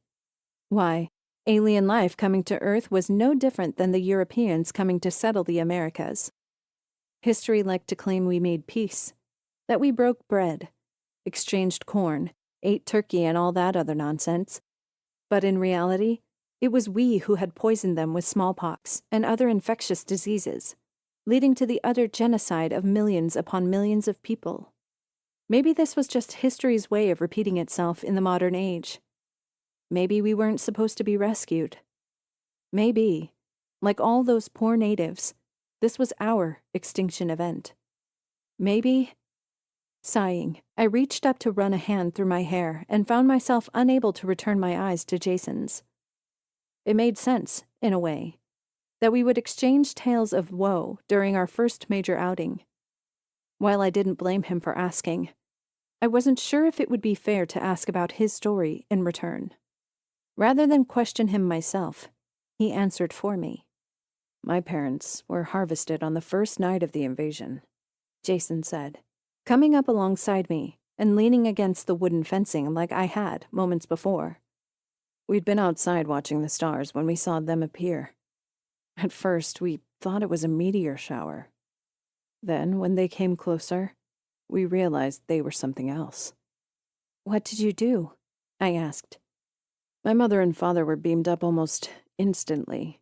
Why, alien life coming to Earth was no different than the Europeans coming to settle the Americas. History liked to claim we made peace, that we broke bread, exchanged corn, ate turkey and all that other nonsense. But in reality, it was we who had poisoned them with smallpox and other infectious diseases, leading to the utter genocide of millions upon millions of people. Maybe this was just history's way of repeating itself in the modern age. Maybe we weren't supposed to be rescued. Maybe, like all those poor natives, this was our extinction event. Maybe... Sighing, I reached up to run a hand through my hair and found myself unable to return my eyes to Jason's. It made sense, in a way, that we would exchange tales of woe during our first major outing. While I didn't blame him for asking, I wasn't sure if it would be fair to ask about his story in return. Rather than question him myself, he answered for me. My parents were harvested on the first night of the invasion, Jason said, coming up alongside me and leaning against the wooden fencing like I had moments before. We'd been outside watching the stars when we saw them appear. At first, we thought it was a meteor shower. Then, when they came closer, we realized they were something else. What did you do? I asked. My mother and father were beamed up almost instantly.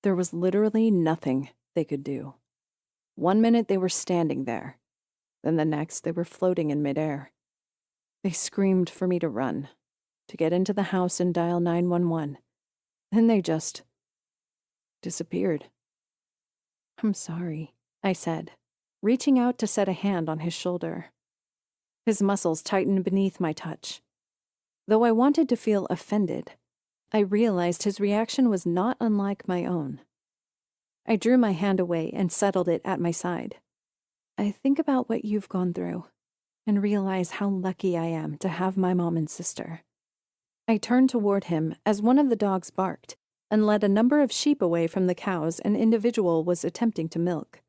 There was literally nothing they could do. One minute they were standing there. Then the next they were floating in midair. They screamed for me to run, to get into the house and dial 911. Then they just disappeared. I'm sorry, I said, reaching out to set a hand on his shoulder. His muscles tightened beneath my touch. Though I wanted to feel offended, I realized his reaction was not unlike my own. I drew my hand away and settled it at my side. I think about what you've gone through and realize how lucky I am to have my mom and sister. I turned toward him as one of the dogs barked and led a number of sheep away from the cows an individual was attempting to milk.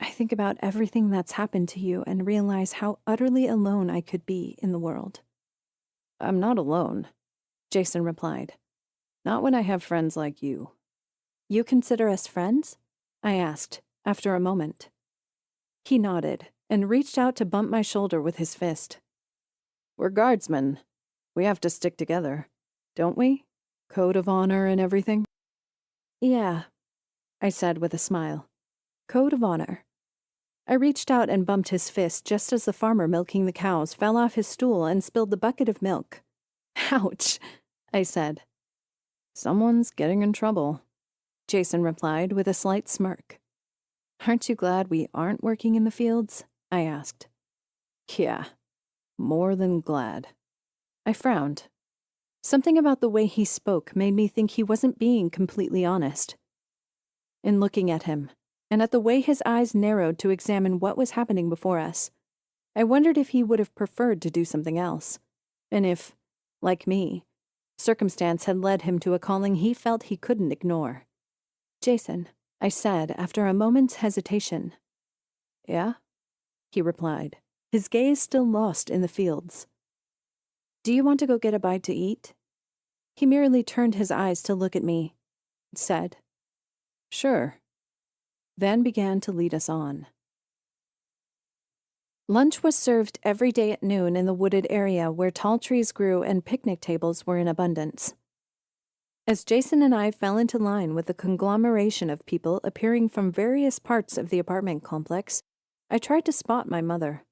I think about everything that's happened to you and realize how utterly alone I could be in the world. I'm not alone, Jason replied. Not when I have friends like you. You consider us friends? I asked, after a moment. He nodded and reached out to bump my shoulder with his fist. We're guardsmen. We have to stick together, don't we? Code of honor and everything? Yeah, I said with a smile. Code of honor. I reached out and bumped his fist just as the farmer milking the cows fell off his stool and spilled the bucket of milk. Ouch, I said. Someone's getting in trouble, Jason replied with a slight smirk. Aren't you glad we aren't working in the fields? I asked. Yeah, more than glad. I frowned. Something about the way he spoke made me think he wasn't being completely honest. In looking at him, and at the way his eyes narrowed to examine what was happening before us, I wondered if he would have preferred to do something else, and if, like me, circumstance had led him to a calling he felt he couldn't ignore. Jason, I said after a moment's hesitation. Yeah? He replied, his gaze still lost in the fields. Do you want to go get a bite to eat? He merely turned his eyes to look at me, said, Sure, then began to lead us on. Lunch was served every day at noon in the wooded area where tall trees grew and picnic tables were in abundance. As Jason and I fell into line with the conglomeration of people appearing from various parts of the apartment complex, I tried to spot my mother.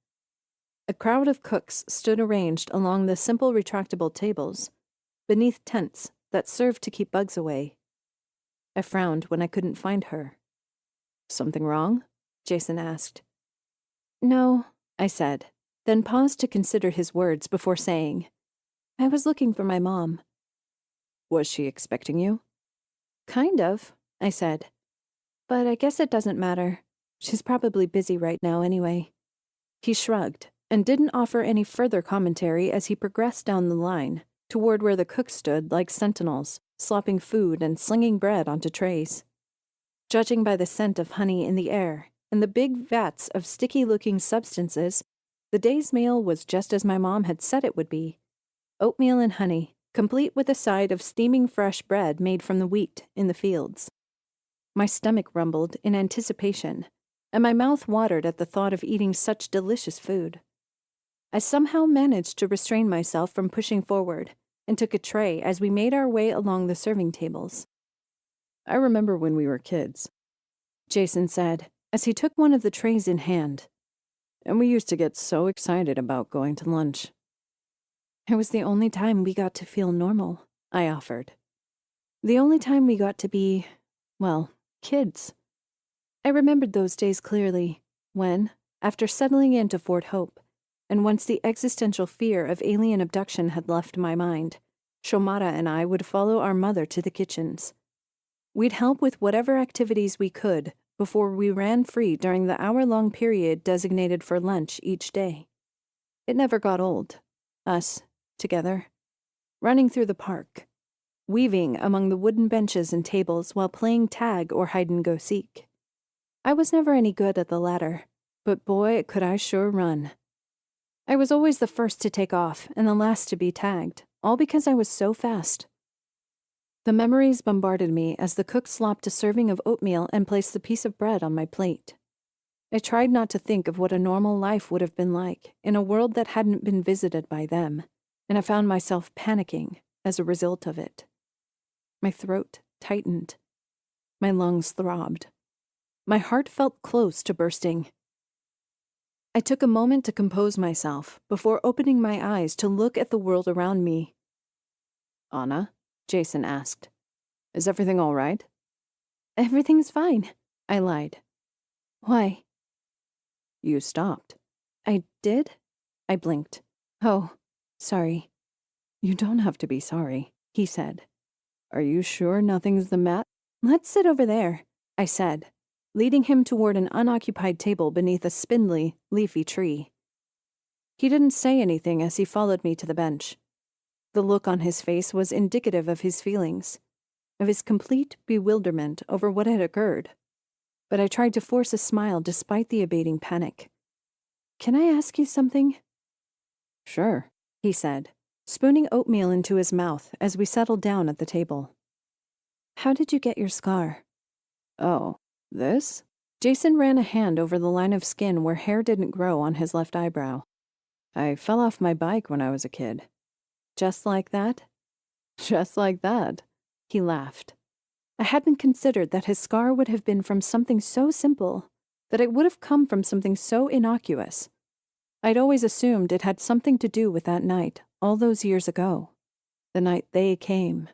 A crowd of cooks stood arranged along the simple retractable tables, beneath tents that served to keep bugs away. I frowned when I couldn't find her. Something wrong? Jason asked. No, I said, then paused to consider his words before saying, I was looking for my mom. Was she expecting you? Kind of, I said. But I guess it doesn't matter. She's probably busy right now anyway. He shrugged and didn't offer any further commentary as he progressed down the line, toward where the cooks stood like sentinels, slopping food and slinging bread onto trays. Judging by the scent of honey in the air and the big vats of sticky-looking substances, the day's meal was just as my mom had said it would be. Oatmeal and honey, complete with a side of steaming fresh bread made from the wheat in the fields. My stomach rumbled in anticipation, and my mouth watered at the thought of eating such delicious food. I somehow managed to restrain myself from pushing forward and took a tray as we made our way along the serving tables. I remember when we were kids, Jason said, as he took one of the trays in hand. And we used to get so excited about going to lunch. It was the only time we got to feel normal, I offered. The only time we got to be, well, kids. I remembered those days clearly, when, after settling into Fort Hope, and once the existential fear of alien abduction had left my mind, Shomara and I would follow our mother to the kitchens. We'd help with whatever activities we could before we ran free during the hour-long period designated for lunch each day. It never got old, us, together, running through the park, weaving among the wooden benches and tables while playing tag or hide-and-go-seek. I was never any good at the latter, but boy, could I sure run. I was always the first to take off and the last to be tagged, all because I was so fast. The memories bombarded me as the cook slopped a serving of oatmeal and placed the piece of bread on my plate. I tried not to think of what a normal life would have been like in a world that hadn't been visited by them, and I found myself panicking as a result of it. My throat tightened. My lungs throbbed. My heart felt close to bursting. I took a moment to compose myself before opening my eyes to look at the world around me. Anna? Jason asked. Is everything all right? Everything's fine, I lied. Why? You stopped. I did? I blinked. Oh, sorry. You don't have to be sorry, he said. Are you sure nothing's the matter? Let's sit over there, I said, leading him toward an unoccupied table beneath a spindly, leafy tree. He didn't say anything as he followed me to the bench. The look on his face was indicative of his feelings, of his complete bewilderment over what had occurred. but I tried to force a smile despite the abating panic. "Can I ask you something?" "Sure," he said, spooning oatmeal into his mouth as we settled down at the table. "How did you get your scar?" "Oh, this?" Jason ran a hand over the line of skin where hair didn't grow on his left eyebrow. "I fell off my bike when I was a kid." "Just like that?" "Just like that," he laughed. I hadn't considered that his scar would have been from something so simple, that it would have come from something so innocuous. I'd always assumed it had something to do with that night, all those years ago. The night they came.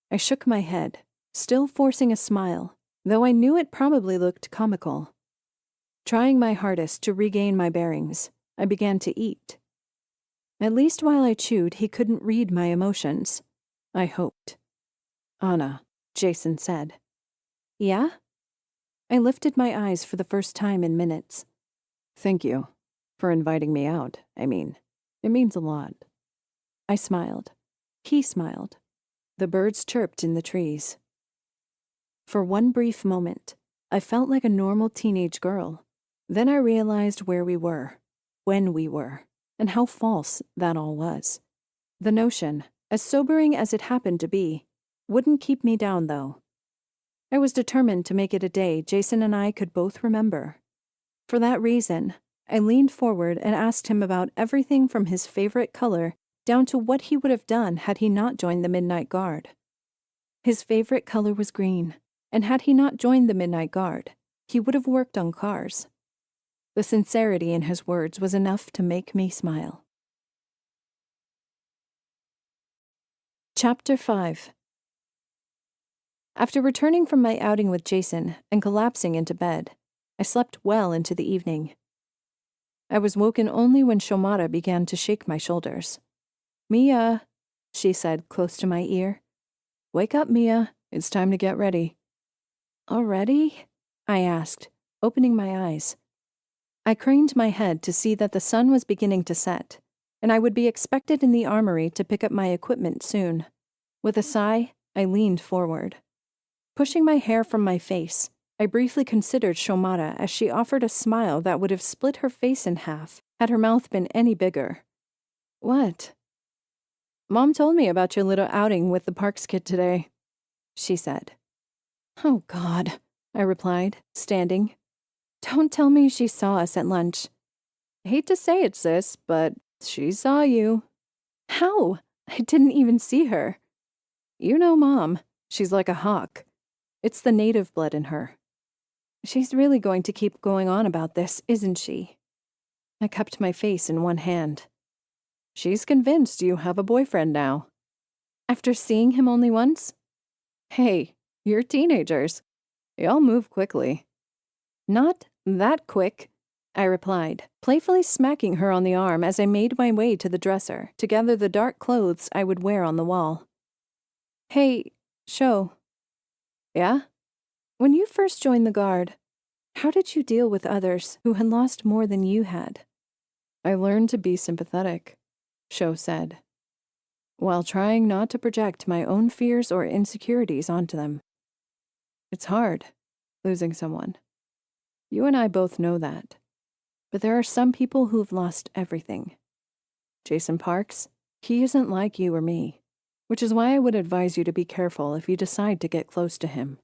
I shook my head, still forcing a smile, though I knew it probably looked comical. Trying my hardest to regain my bearings, I began to eat. At least while I chewed, he couldn't read my emotions. I hoped. "Anna," Jason said. "Yeah?" I lifted my eyes for the first time in minutes. "Thank you. For inviting me out, I mean. It means a lot." I smiled. He smiled. The birds chirped in the trees. For one brief moment, I felt like a normal teenage girl. Then I realized where we were, when we were, and how false that all was. The notion, as sobering as it happened to be, wouldn't keep me down, though. I was determined to make it a day Jason and I could both remember. For that reason, I leaned forward and asked him about everything from his favorite color down to what he would have done had he not joined the Midnight Guard. His favorite color was green, and had he not joined the Midnight Guard, he would have worked on cars. The sincerity in his words was enough to make me smile. Chapter 5. After returning from my outing with Jason and collapsing into bed, I slept well into the evening. I was woken only when Shomara began to shake my shoulders. "Mia," she said close to my ear. "Wake up, Mia. It's time to get ready." "Already?" I asked, opening my eyes. I craned my head to see that the sun was beginning to set, and I would be expected in the armory to pick up my equipment soon. With a sigh, I leaned forward. Pushing my hair from my face, I briefly considered Shomara as she offered a smile that would have split her face in half had her mouth been any bigger. "What?" "Mom told me about your little outing with the Parks kid today," she said. "Oh, God," I replied, standing. "Don't tell me she saw us at lunch." "Hate to say it, sis, but she saw you." "How? I didn't even see her." "You know Mom. She's like a hawk. It's the native blood in her." "She's really going to keep going on about this, isn't she?" I cupped my face in one hand. "She's convinced you have a boyfriend now." "After seeing him only once?" "Hey, you're teenagers. Y'all move quickly." "Not that quick," I replied, playfully smacking her on the arm as I made my way to the dresser to gather the dark clothes I would wear on the wall. "Hey, Sho." "Yeah?" "When you first joined the Guard, how did you deal with others who had lost more than you had?" "I learned to be sympathetic," Sho said, while trying not to project my own fears or insecurities onto them. "It's hard, losing someone. You and I both know that. But there are some people who've lost everything. Jason Parks, he isn't like you or me, which is why I would advise you to be careful if you decide to get close to him."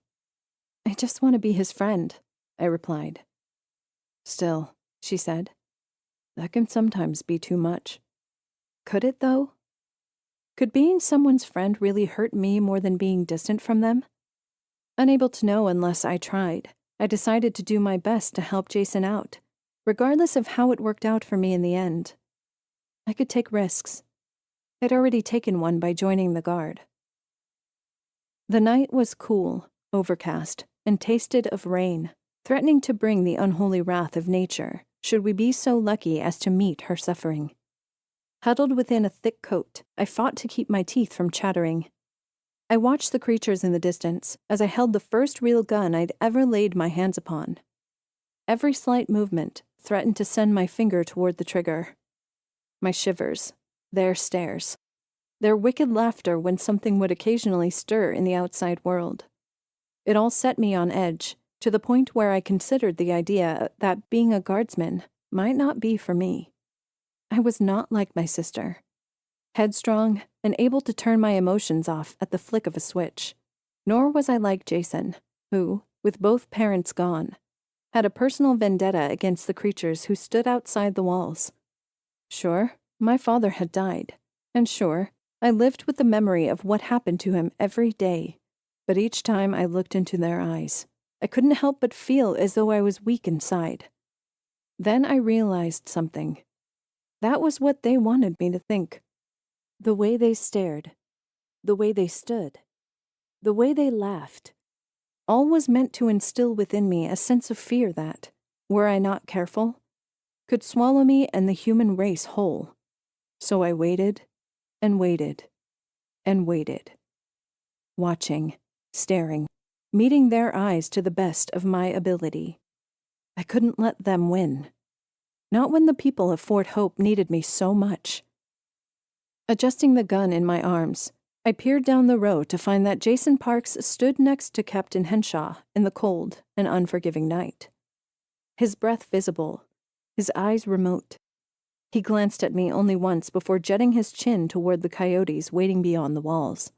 "I just want to be his friend," I replied. "Still," she said, "that can sometimes be too much." "Could it, though? Could being someone's friend really hurt me more than being distant from them?" Unable to know unless I tried, I decided to do my best to help Jason out, regardless of how it worked out for me in the end. I could take risks. I'd already taken one by joining the Guard. The night was cool, overcast, and tasted of rain, threatening to bring the unholy wrath of nature, should we be so lucky as to meet her suffering. Huddled within a thick coat, I fought to keep my teeth from chattering. I watched the creatures in the distance as I held the first real gun I'd ever laid my hands upon. Every slight movement threatened to send my finger toward the trigger. My shivers, their stares, their wicked laughter when something would occasionally stir in the outside world. It all set me on edge, to the point where I considered the idea that being a guardsman might not be for me. I was not like my sister, headstrong and able to turn my emotions off at the flick of a switch. Nor was I like Jason, who, with both parents gone, had a personal vendetta against the creatures who stood outside the walls. Sure, my father had died, and sure, I lived with the memory of what happened to him every day, but each time I looked into their eyes, I couldn't help but feel as though I was weak inside. Then I realized something. That was what they wanted me to think. The way they stared, the way they stood, the way they laughed, all was meant to instill within me a sense of fear that, were I not careful, could swallow me and the human race whole. So I waited and waited and waited, watching, staring, meeting their eyes to the best of my ability. I couldn't let them win. Not when the people of Fort Hope needed me so much. Adjusting the gun in my arms, I peered down the row to find that Jason Parks stood next to Captain Henshaw in the cold and unforgiving night. His breath visible, his eyes remote. He glanced at me only once before jetting his chin toward the coyotes waiting beyond the walls.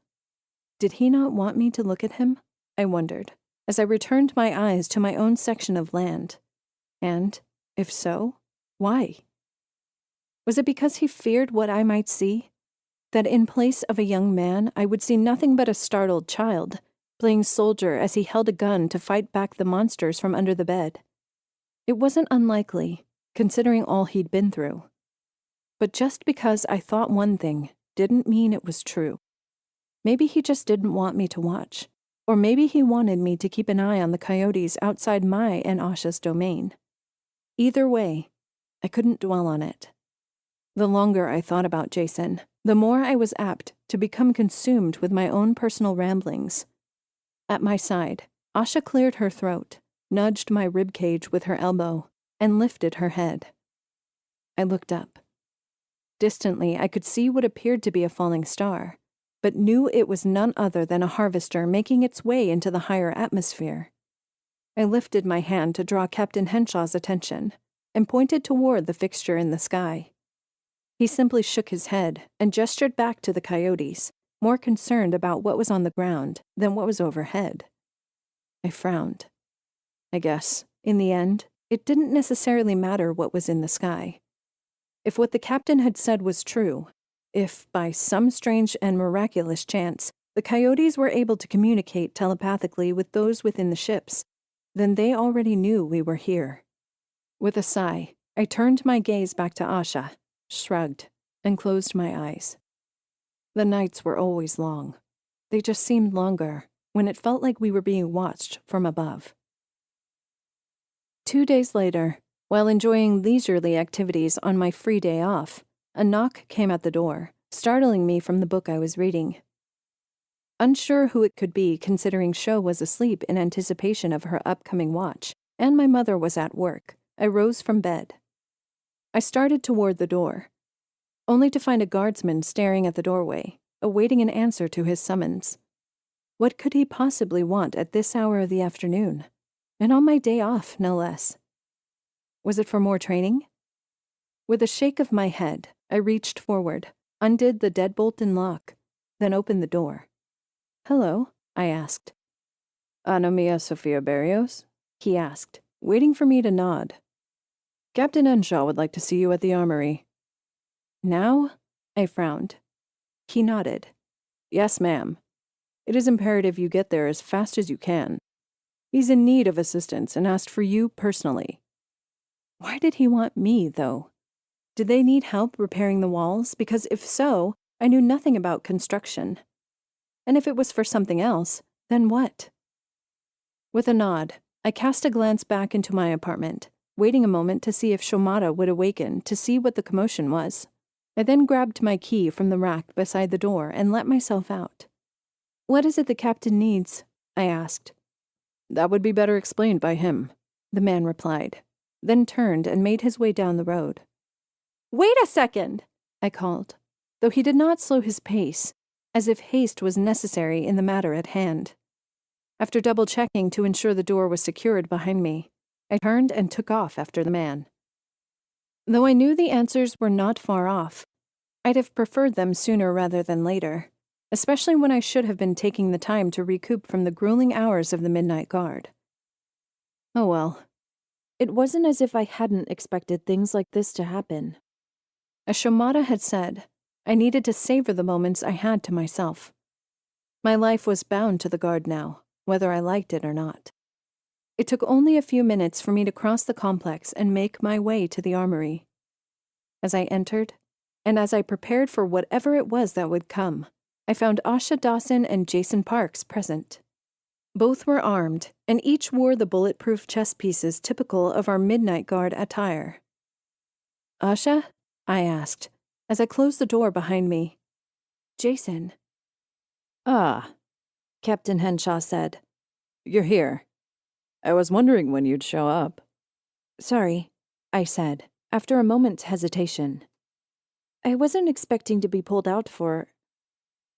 Did he not want me to look at him? I wondered, as I returned my eyes to my own section of land. And, if so, why? Was it because he feared what I might see? That in place of a young man, I would see nothing but a startled child, playing soldier as he held a gun to fight back the monsters from under the bed? It wasn't unlikely, considering all he'd been through. But just because I thought one thing didn't mean it was true. Maybe he just didn't want me to watch, or maybe he wanted me to keep an eye on the coyotes outside my and Asha's domain. Either way, I couldn't dwell on it. The longer I thought about Jason, the more I was apt to become consumed with my own personal ramblings. At my side, Asha cleared her throat, nudged my ribcage with her elbow, and lifted her head. I looked up. Distantly, I could see what appeared to be a falling star, but knew it was none other than a harvester making its way into the higher atmosphere. I lifted my hand to draw Captain Henshaw's attention, and pointed toward the fixture in the sky. He simply shook his head and gestured back to the coyotes, more concerned about what was on the ground than what was overhead. I frowned. I guess, in the end, it didn't necessarily matter what was in the sky. If what the captain had said was true, if, by some strange and miraculous chance, the coyotes were able to communicate telepathically with those within the ships, then they already knew we were here. With a sigh, I turned my gaze back to Asha, shrugged, and closed my eyes. The nights were always long. They just seemed longer when it felt like we were being watched from above. 2 days later, while enjoying leisurely activities on my free day off, a knock came at the door, startling me from the book I was reading. Unsure who it could be, considering Sho was asleep in anticipation of her upcoming watch, and my mother was at work, I rose from bed. I started toward the door, only to find a guardsman staring at the doorway, awaiting an answer to his summons. What could he possibly want at this hour of the afternoon? And on my day off, no less. Was it for more training? With a shake of my head, I reached forward, undid the deadbolt and lock, then opened the door. "Hello," I asked. "Ana Mia Sofia Barrios?" he asked, waiting for me to nod. "Captain Henshaw would like to see you at the armory." "Now?" I frowned. He nodded. "Yes, ma'am. It is imperative you get there as fast as you can. He's in need of assistance and asked for you personally." Why did he want me, though? Did they need help repairing the walls? Because if so, I knew nothing about construction. And if it was for something else, then what? With a nod, I cast a glance back into my apartment, waiting a moment to see if Shomata would awaken to see what the commotion was. I then grabbed my key from the rack beside the door and let myself out. "What is it the captain needs?" I asked. "That would be better explained by him," the man replied, then turned and made his way down the road. "Wait a second!" I called, though he did not slow his pace, as if haste was necessary in the matter at hand. After double-checking to ensure the door was secured behind me, I turned and took off after the man. Though I knew the answers were not far off, I'd have preferred them sooner rather than later, especially when I should have been taking the time to recoup from the grueling hours of the midnight guard. Oh well. It wasn't as if I hadn't expected things like this to happen. As Shomata had said, I needed to savor the moments I had to myself. My life was bound to the guard now, whether I liked it or not. It took only a few minutes for me to cross the complex and make my way to the armory. As I entered, and as I prepared for whatever it was that would come, I found Asha Dawson and Jason Parks present. Both were armed, and each wore the bulletproof chest pieces typical of our Midnight Guard attire. "Asha?" I asked, as I closed the door behind me. "Jason." "Ah," Captain Henshaw said. "You're here. I was wondering when you'd show up." "Sorry," I said, after a moment's hesitation. "I wasn't expecting to be pulled out for—"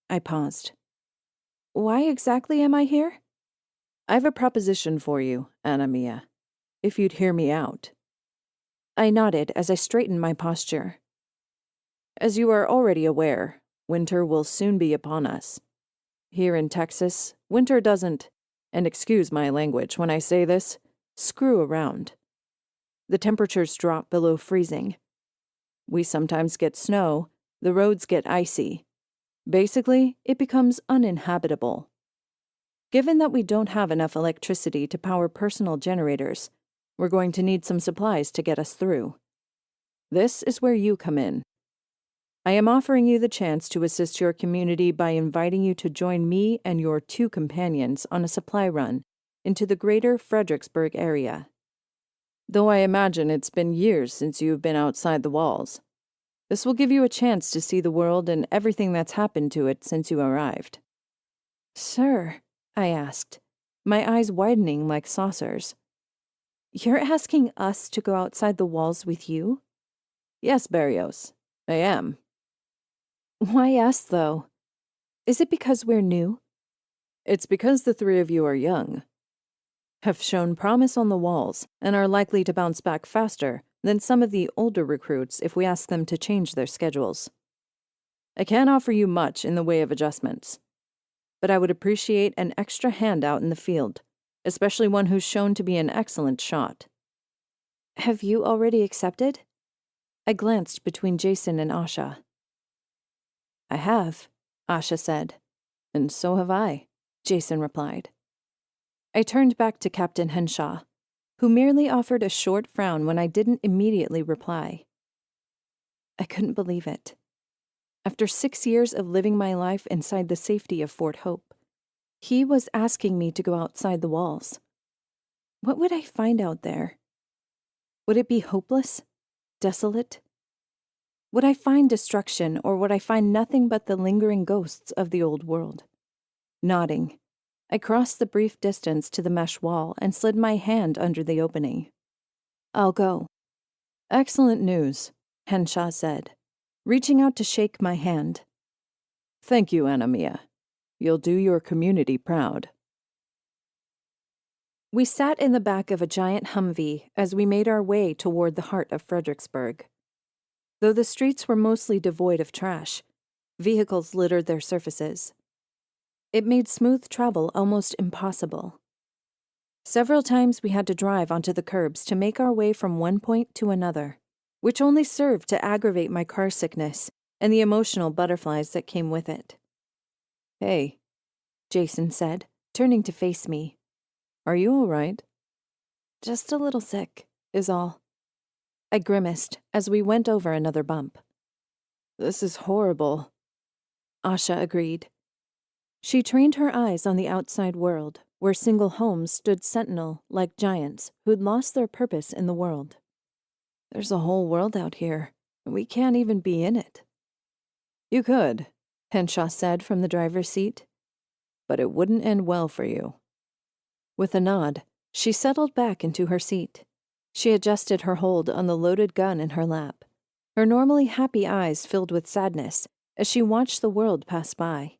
I paused. "Why exactly am I here?" "I've a proposition for you, Anna Mia, if you'd hear me out." I nodded as I straightened my posture. "As you are already aware, winter will soon be upon us. Here in Texas, winter doesn't, and excuse my language when I say this, screw around. The temperatures drop below freezing. We sometimes get snow, the roads get icy. Basically, it becomes uninhabitable. Given that we don't have enough electricity to power personal generators, we're going to need some supplies to get us through. This is where you come in. I am offering you the chance to assist your community by inviting you to join me and your 2 companions on a supply run into the greater Fredericksburg area. Though I imagine it's been years since you've been outside the walls, this will give you a chance to see the world and everything that's happened to it since you arrived." "Sir," I asked, my eyes widening like saucers. "You're asking us to go outside the walls with you?" "Yes, Barrios, I am." "Why us, though? Is it because we're new?" "It's because the 3 of you are young, have shown promise on the walls, and are likely to bounce back faster than some of the older recruits if we ask them to change their schedules. I can't offer you much in the way of adjustments, but I would appreciate an extra hand out in the field, especially one who's shown to be an excellent shot." "Have you already accepted?" I glanced between Jason and Asha. "I have," Asha said. "And so have I," Jason replied. I turned back to Captain Henshaw, who merely offered a short frown when I didn't immediately reply. I couldn't believe it. After 6 years of living my life inside the safety of Fort Hope, he was asking me to go outside the walls. What would I find out there? Would it be hopeless? Desolate? Would I find destruction, or would I find nothing but the lingering ghosts of the old world? Nodding, I crossed the brief distance to the mesh wall and slid my hand under the opening. "I'll go." "Excellent news," Henshaw said, reaching out to shake my hand. "Thank you, Anna Mia. You'll do your community proud." We sat in the back of a giant Humvee as we made our way toward the heart of Fredericksburg. Though the streets were mostly devoid of trash, vehicles littered their surfaces. It made smooth travel almost impossible. Several times we had to drive onto the curbs to make our way from one point to another, which only served to aggravate my car sickness and the emotional butterflies that came with it. "Hey," Jason said, turning to face me. "Are you all right?" "Just a little sick, is all." I grimaced as we went over another bump. "This is horrible," Asha agreed. She trained her eyes on the outside world, where single homes stood sentinel like giants who'd lost their purpose in the world. "There's a whole world out here, and we can't even be in it." "You could," Henshaw said from the driver's seat. "But it wouldn't end well for you." With a nod, she settled back into her seat. She adjusted her hold on the loaded gun in her lap, her normally happy eyes filled with sadness as she watched the world pass by.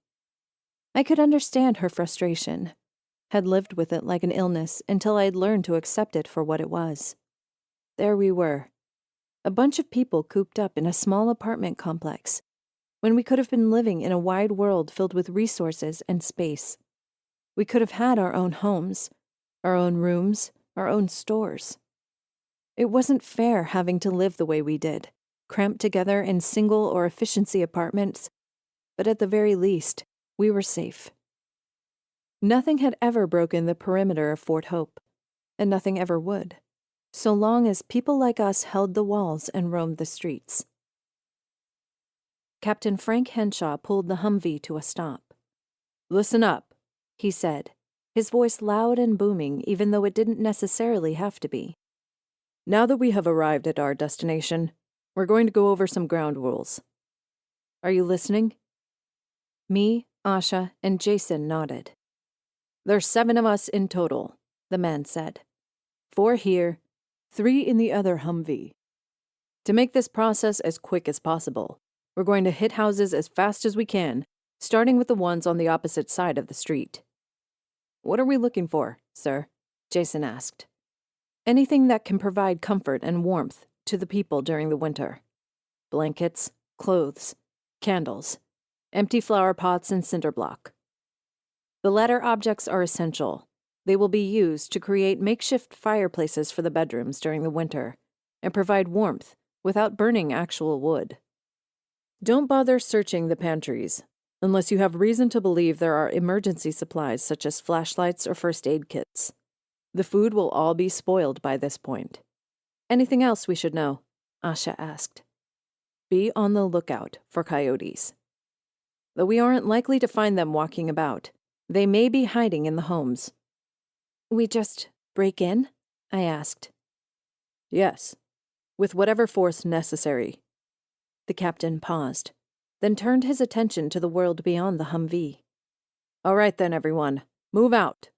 I could understand her frustration. had lived with it like an illness until I had learned to accept it for what it was. There we were, a bunch of people cooped up in a small apartment complex, when we could have been living in a wide world filled with resources and space. We could have had our own homes, our own rooms, our own stores. It wasn't fair having to live the way we did, cramped together in single or efficiency apartments, but at the very least, we were safe. Nothing had ever broken the perimeter of Fort Hope, and nothing ever would, so long as people like us held the walls and roamed the streets. Captain Frank Henshaw pulled the Humvee to a stop. "Listen up," he said, his voice loud and booming even though it didn't necessarily have to be. "Now that we have arrived at our destination, we're going to go over some ground rules. Are you listening?" Me, Asha, and Jason nodded. "There's 7 of us in total," the man said. 4 here, 3 in the other Humvee. To make this process as quick as possible, we're going to hit houses as fast as we can, starting with the ones on the opposite side of the street. "What are we looking for, sir?" Jason asked. "Anything that can provide comfort and warmth to the people during the winter. Blankets, clothes, candles, empty flower pots, and cinder block. The latter objects are essential. They will be used to create makeshift fireplaces for the bedrooms during the winter and provide warmth without burning actual wood. Don't bother searching the pantries unless you have reason to believe there are emergency supplies such as flashlights or first aid kits. The food will all be spoiled by this point. Anything else we should know?" Asha asked. "Be on the lookout for coyotes. Though we aren't likely to find them walking about, they may be hiding in the homes." "We just break in?" I asked. "Yes, with whatever force necessary." The captain paused, then turned his attention to the world beyond the Humvee. "All right then, everyone, move out."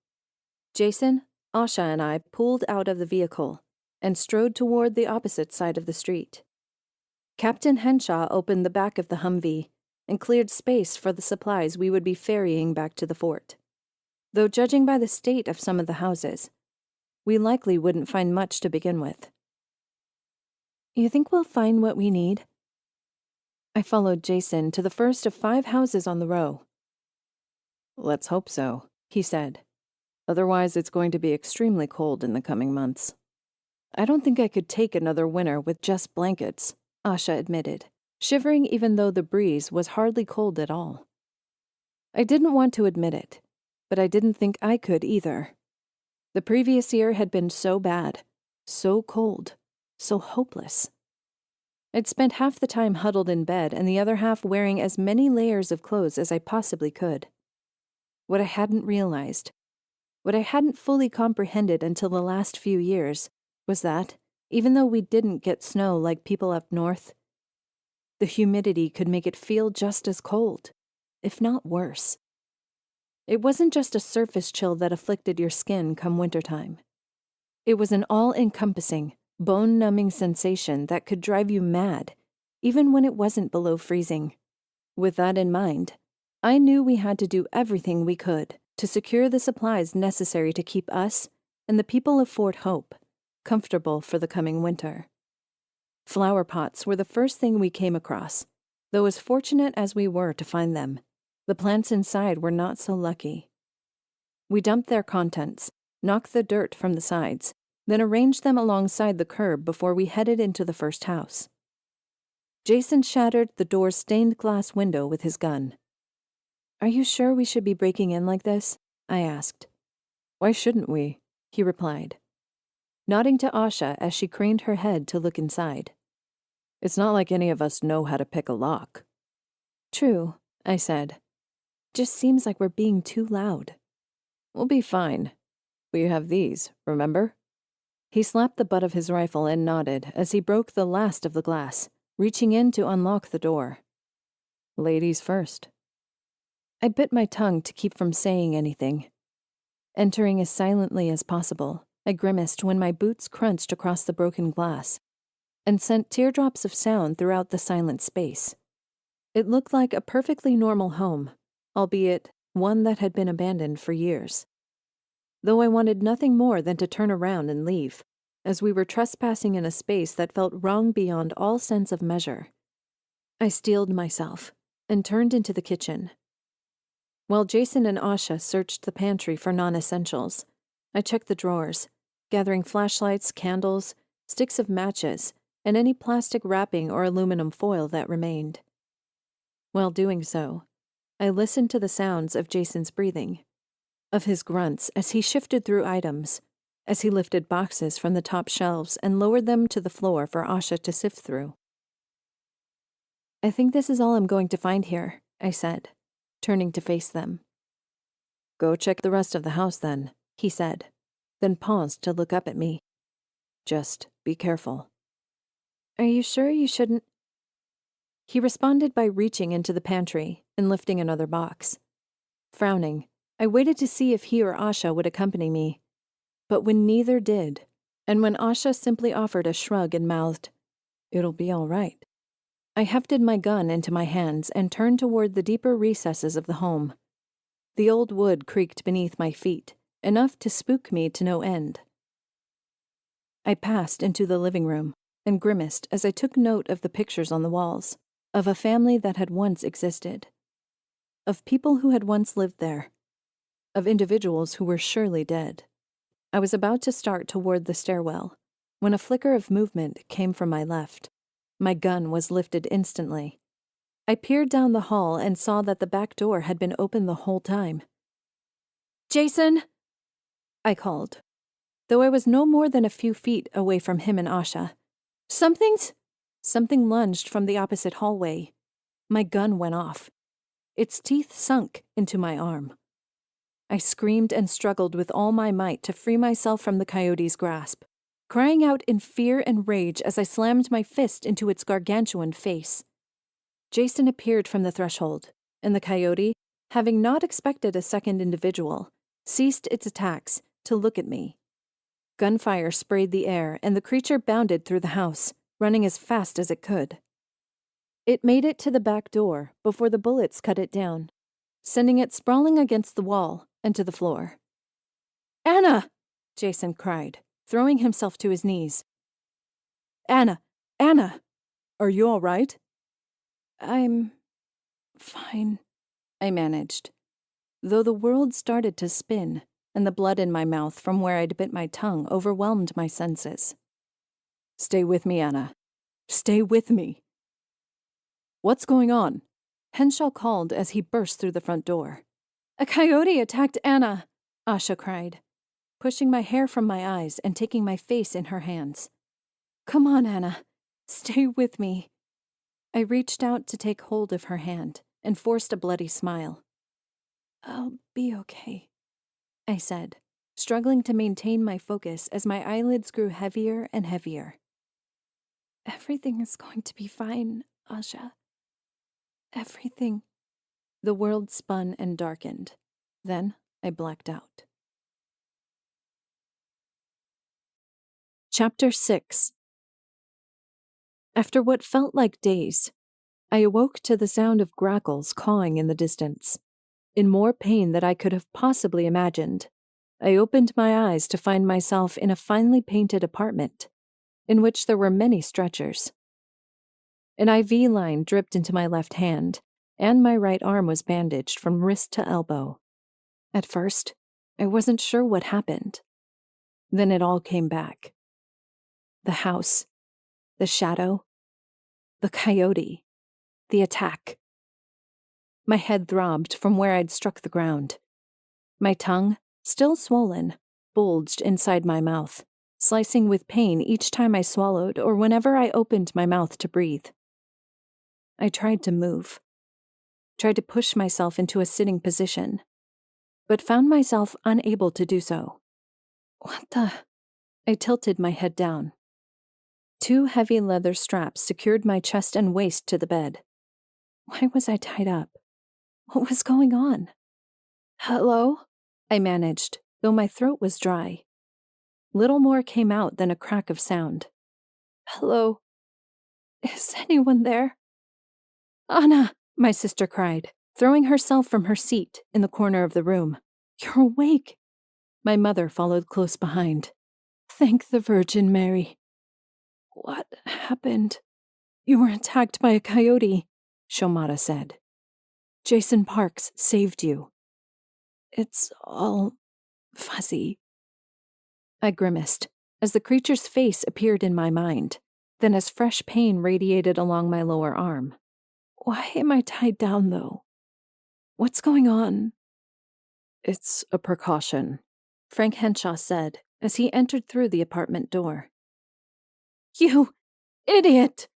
Jason, Asha, and I pulled out of the vehicle and strode toward the opposite side of the street. Captain Henshaw opened the back of the Humvee and cleared space for the supplies we would be ferrying back to the fort. Though judging by the state of some of the houses, we likely wouldn't find much to begin with. "You think we'll find what we need?" I followed Jason to the first of 5 houses on the row. "Let's hope so," he said. "Otherwise, it's going to be extremely cold in the coming months." "I don't think I could take another winter with just blankets," Asha admitted, shivering even though the breeze was hardly cold at all. I didn't want to admit it, but I didn't think I could either. The previous year had been so bad, so cold, so hopeless. I'd spent half the time huddled in bed and the other half wearing as many layers of clothes as I possibly could. What I hadn't realized, what I hadn't fully comprehended until the last few years, was that, even though we didn't get snow like people up north, the humidity could make it feel just as cold, if not worse. It wasn't just a surface chill that afflicted your skin come wintertime. It was an all-encompassing, bone-numbing sensation that could drive you mad, even when it wasn't below freezing. With that in mind, I knew we had to do everything we could to secure the supplies necessary to keep us and the people of Fort Hope comfortable for the coming winter. Flower pots were the first thing we came across, though as fortunate as we were to find them, the plants inside were not so lucky. We dumped their contents, knocked the dirt from the sides, then arranged them alongside the curb before we headed into the first house. Jason shattered the door's stained glass window with his gun. "Are you sure we should be breaking in like this?" I asked. "Why shouldn't we?" he replied, nodding to Asha as she craned her head to look inside. "It's not like any of us know how to pick a lock." "True," I said. "Just seems like we're being too loud." "We'll be fine. We have these, remember?" He slapped the butt of his rifle and nodded as he broke the last of the glass, reaching in to unlock the door. "Ladies first." I bit my tongue to keep from saying anything. Entering as silently as possible, I grimaced when my boots crunched across the broken glass and sent teardrops of sound throughout the silent space. It looked like a perfectly normal home, albeit one that had been abandoned for years. though I wanted nothing more than to turn around and leave, as we were trespassing in a space that felt wrong beyond all sense of measure. I steeled myself and turned into the kitchen. While Jason and Asha searched the pantry for non-essentials, I checked the drawers, gathering flashlights, candles, sticks of matches, and any plastic wrapping or aluminum foil that remained. While doing so, I listened to the sounds of Jason's breathing, of his grunts as he shifted through items, as he lifted boxes from the top shelves and lowered them to the floor for Asha to sift through. "I think this is all I'm going to find here," I said, turning to face them. "Go check the rest of the house then," he said, then paused to look up at me. "Just be careful." "Are you sure you shouldn't?" He responded by reaching into the pantry and lifting another box. Frowning, I waited to see if he or Asha would accompany me. But when neither did, and when Asha simply offered a shrug and mouthed, "It'll be all right," I hefted my gun into my hands and turned toward the deeper recesses of the home. The old wood creaked beneath my feet, enough to spook me to no end. I passed into the living room and grimaced as I took note of the pictures on the walls, of a family that had once existed, of people who had once lived there, of individuals who were surely dead. I was about to start toward the stairwell when a flicker of movement came from my left. My gun was lifted instantly. I peered down the hall and saw that the back door had been open the whole time. "Jason!" I called, though I was no more than a few feet away from him and Asha. Something lunged from the opposite hallway. My gun went off. Its teeth sunk into my arm. I screamed and struggled with all my might to free myself from the coyote's grasp, crying out in fear and rage as I slammed my fist into its gargantuan face. Jason appeared from the threshold, and the coyote, having not expected a second individual, ceased its attacks to look at me. Gunfire sprayed the air, and the creature bounded through the house, running as fast as it could. It made it to the back door before the bullets cut it down, sending it sprawling against the wall and to the floor. "Anna!" Jason cried, throwing himself to his knees. Anna! Are you all right?" "I'm fine," I managed, though the world started to spin, and the blood in my mouth from where I'd bit my tongue overwhelmed my senses. "Stay with me, Anna. Stay with me." "What's going on?" Henshaw called as he burst through the front door. "A coyote attacked Anna," Asha cried, pushing my hair from my eyes and taking my face in her hands. "Come on, Anna. Stay with me." I reached out to take hold of her hand and forced a bloody smile. "I'll be okay," I said, struggling to maintain my focus as my eyelids grew heavier and heavier. "Everything is going to be fine, Asha. Everything." The world spun and darkened. Then I blacked out. Chapter 6. After what felt like days, I awoke to the sound of grackles cawing in the distance. In more pain than I could have possibly imagined, I opened my eyes to find myself in a finely painted apartment, in which there were many stretchers. An IV line dripped into my left hand, and my right arm was bandaged from wrist to elbow. At first, I wasn't sure what happened. Then it all came back. The house, the shadow, the coyote, the attack. My head throbbed from where I'd struck the ground. My tongue, still swollen, bulged inside my mouth, slicing with pain each time I swallowed or whenever I opened my mouth to breathe. I tried to move, tried to push myself into a sitting position, but found myself unable to do so. "What the?" I tilted my head down. 2 heavy leather straps secured my chest and waist to the bed. Why was I tied up? What was going on? "Hello?" I managed, though my throat was dry. Little more came out than a crack of sound. "Hello? Is anyone there?" "Anna!" my sister cried, throwing herself from her seat in the corner of the room. "You're awake!" My mother followed close behind. Thank the Virgin Mary. What happened? You were attacked by a coyote, Shomata said. Jason Parks saved you. It's all fuzzy. I grimaced as the creature's face appeared in my mind, then as fresh pain radiated along my lower arm. Why am I tied down, though? What's going on? It's a precaution, Frank Henshaw said as he entered through the apartment door. You idiot!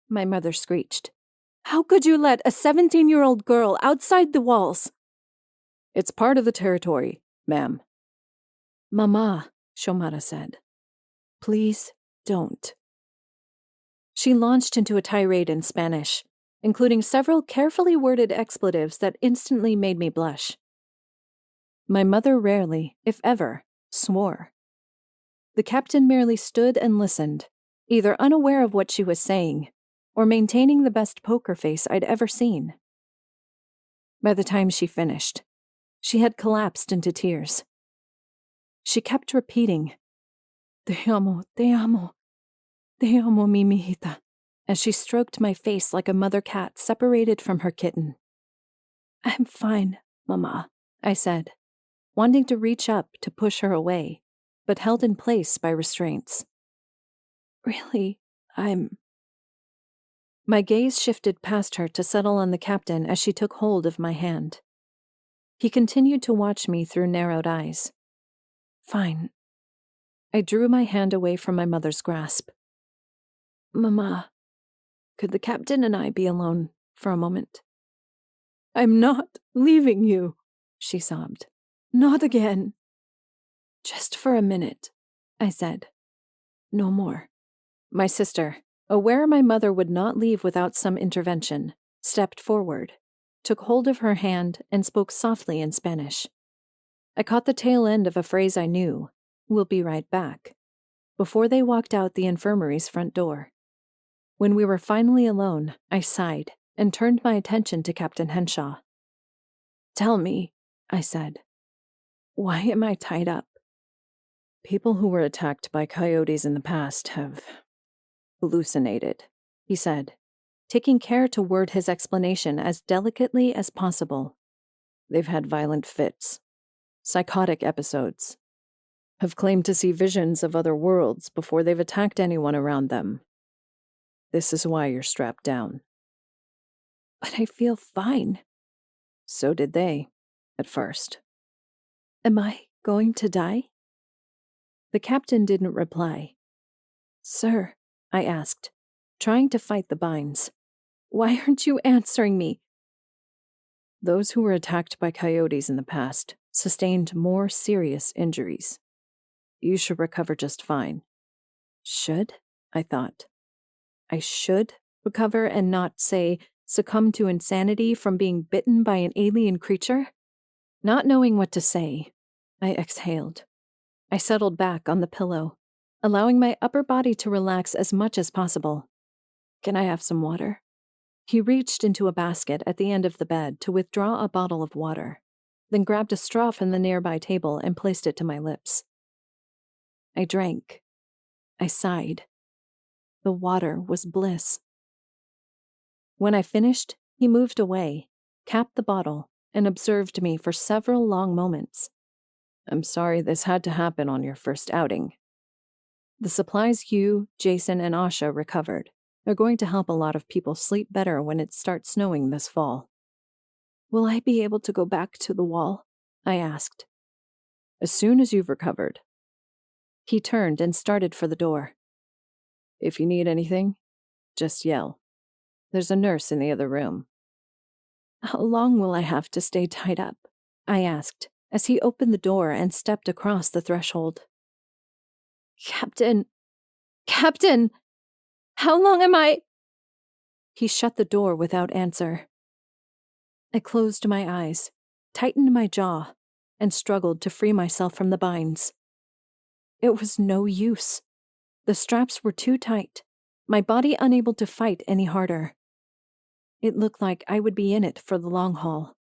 My mother screeched. How could you let a 17-year-old girl outside the walls? It's part of the territory, ma'am. Mama, Shomata said. Please don't. She launched into a tirade in Spanish, including several carefully worded expletives that instantly made me blush. My mother rarely, if ever, swore. The captain merely stood and listened, either unaware of what she was saying or maintaining the best poker face I'd ever seen. By the time she finished, she had collapsed into tears. She kept repeating, Te amo, mi mijita, as she stroked my face like a mother cat separated from her kitten. I'm fine, Mama, I said, wanting to reach up to push her away, but held in place by restraints. Really, My gaze shifted past her to settle on the captain as she took hold of my hand. He continued to watch me through narrowed eyes. Fine. I drew my hand away from my mother's grasp. Mama, could the captain and I be alone for a moment? I'm not leaving you, she sobbed. Not again. Just for a minute, I said. No more. My sister, aware my mother would not leave without some intervention, stepped forward, took hold of her hand, and spoke softly in Spanish. I caught the tail end of a phrase I knew, "We'll be right back," before they walked out the infirmary's front door. When we were finally alone, I sighed and turned my attention to Captain Henshaw. Tell me, I said, why am I tied up? People who were attacked by coyotes in the past have hallucinated, he said, taking care to word his explanation as delicately as possible. They've had violent fits, psychotic episodes, have claimed to see visions of other worlds before they've attacked anyone around them. This is why you're strapped down. But I feel fine. So did they, at first. Am I going to die? The captain didn't reply. Sir, I asked, trying to fight the binds. Why aren't you answering me? Those who were attacked by coyotes in the past sustained more serious injuries. You should recover just fine. Should? I thought. I should recover and not, say, succumb to insanity from being bitten by an alien creature? Not knowing what to say, I exhaled. I settled back on the pillow, allowing my upper body to relax as much as possible. Can I have some water? He reached into a basket at the end of the bed to withdraw a bottle of water, then grabbed a straw from the nearby table and placed it to my lips. I drank. I sighed. The water was bliss. When I finished, he moved away, capped the bottle, and observed me for several long moments. I'm sorry this had to happen on your first outing. The supplies you, Jason, and Asha recovered are going to help a lot of people sleep better when it starts snowing this fall. Will I be able to go back to the wall? I asked. As soon as you've recovered. He turned and started for the door. If you need anything, just yell. There's a nurse in the other room. How long will I have to stay tied up? I asked, as he opened the door and stepped across the threshold. Captain! How long am I? He shut the door without answer. I closed my eyes, tightened my jaw, and struggled to free myself from the binds. It was no use. The straps were too tight, my body unable to fight any harder. It looked like I would be in it for the long haul.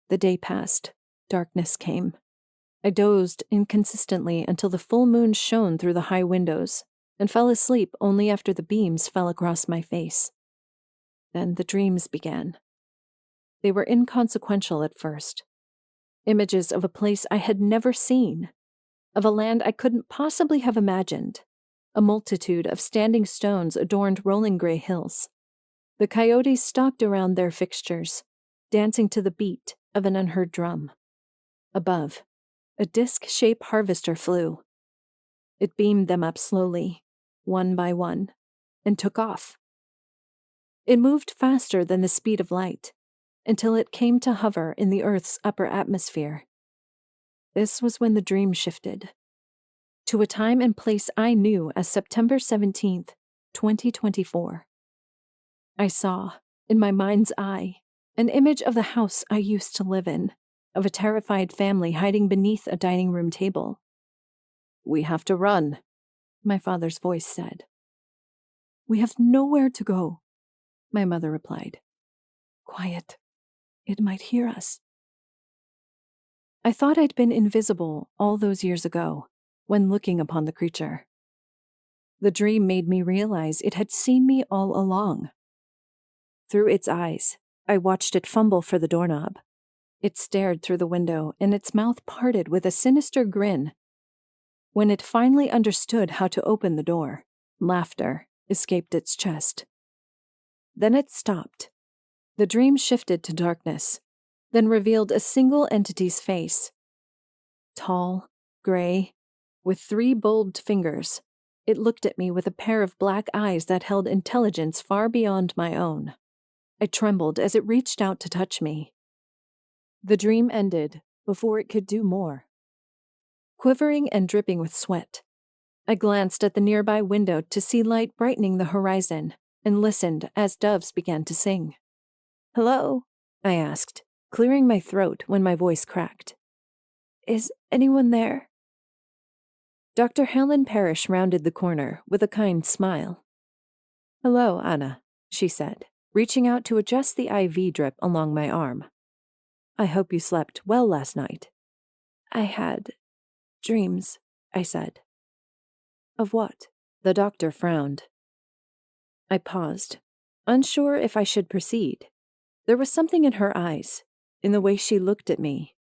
The day passed, darkness came. I dozed inconsistently until the full moon shone through the high windows, and fell asleep only after the beams fell across my face. Then the dreams began. They were inconsequential at first. Images of a place I had never seen, of a land I couldn't possibly have imagined. A multitude of standing stones adorned rolling gray hills. The coyotes stalked around their fixtures, dancing to the beat of an unheard drum. Above, a disc-shaped harvester flew. It beamed them up slowly, one by one, and took off. It moved faster than the speed of light, until it came to hover in the Earth's upper atmosphere. This was when the dream shifted to a time and place I knew as September 17th, 2024. I saw, in my mind's eye, an image of the house I used to live in, of a terrified family hiding beneath a dining room table. "We have to run," my father's voice said. "We have nowhere to go," my mother replied. "Quiet. It might hear us." I thought I'd been invisible all those years ago, when looking upon the creature. The dream made me realize it had seen me all along. Through its eyes, I watched it fumble for the doorknob. It stared through the window, and its mouth parted with a sinister grin. When it finally understood how to open the door, laughter escaped its chest. Then it stopped. The dream shifted to darkness, then revealed a single entity's face. Tall, gray, with 3 bulbed fingers, it looked at me with a pair of black eyes that held intelligence far beyond my own. I trembled as it reached out to touch me. The dream ended before it could do more. Quivering and dripping with sweat, I glanced at the nearby window to see light brightening the horizon and listened as doves began to sing. "Hello?" I asked, clearing my throat when my voice cracked. "Is anyone there?" Dr. Helen Parrish rounded the corner with a kind smile. "Hello, Anna," she said, reaching out to adjust the IV drip along my arm. "I hope you slept well last night." "I had dreams," I said. "Of what?" The doctor frowned. I paused, unsure if I should proceed. There was something in her eyes, in the way she looked at me,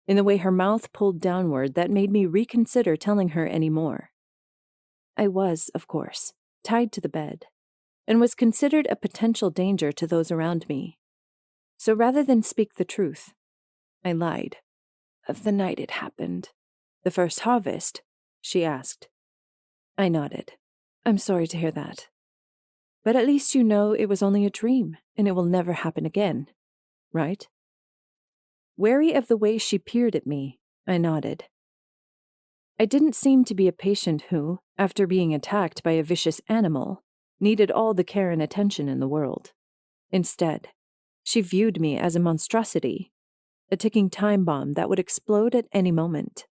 in the way her mouth pulled downward that made me reconsider telling her any more. I was, of course, tied to the bed, and was considered a potential danger to those around me. So rather than speak the truth, I lied. "Of the night it happened. The first harvest?" she asked. I nodded. "I'm sorry to hear that. But at least you know it was only a dream, and it will never happen again, right?" Wary of the way she peered at me, I nodded. I didn't seem to be a patient who, after being attacked by a vicious animal, needed all the care and attention in the world. Instead, she viewed me as a monstrosity, a ticking time bomb that would explode at any moment.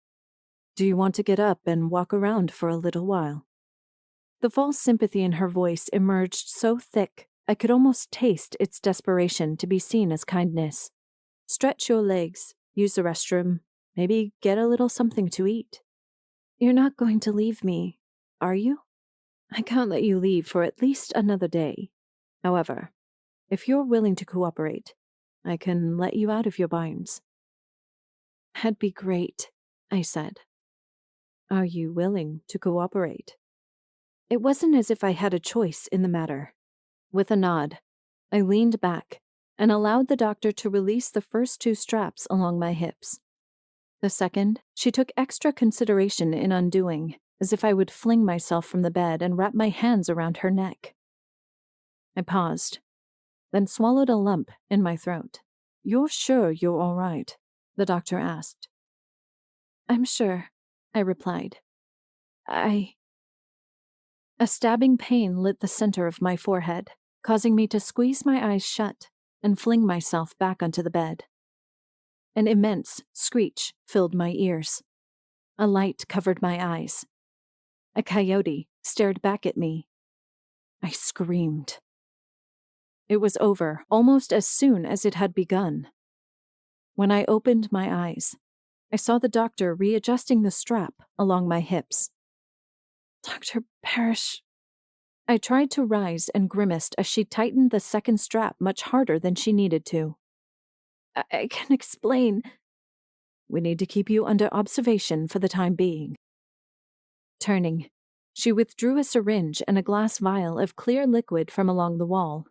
"Do you want to get up and walk around for a little while?" The false sympathy in her voice emerged so thick I could almost taste its desperation to be seen as kindness. "Stretch your legs, use the restroom, maybe get a little something to eat. You're not going to leave me, are you? I can't let you leave for at least another day. However, if you're willing to cooperate, I can let you out of your binds." "That'd be great," I said. "Are you willing to cooperate?" It wasn't as if I had a choice in the matter. With a nod, I leaned back and allowed the doctor to release the first 2 straps along my hips. The second, she took extra consideration in undoing, as if I would fling myself from the bed and wrap my hands around her neck. I paused, then swallowed a lump in my throat. "You're sure you're all right?" the doctor asked. "I'm sure," I replied. A stabbing pain lit the center of my forehead, causing me to squeeze my eyes shut and fling myself back onto the bed. An immense screech filled my ears. A light covered my eyes. A coyote stared back at me. I screamed. It was over almost as soon as it had begun. When I opened my eyes, I saw the doctor readjusting the strap along my hips. Dr. Parrish. I tried to rise and grimaced as she tightened the second strap much harder than she needed to. I can explain. We need to keep you under observation for the time being. Turning, she withdrew a syringe and a glass vial of clear liquid from along the wall.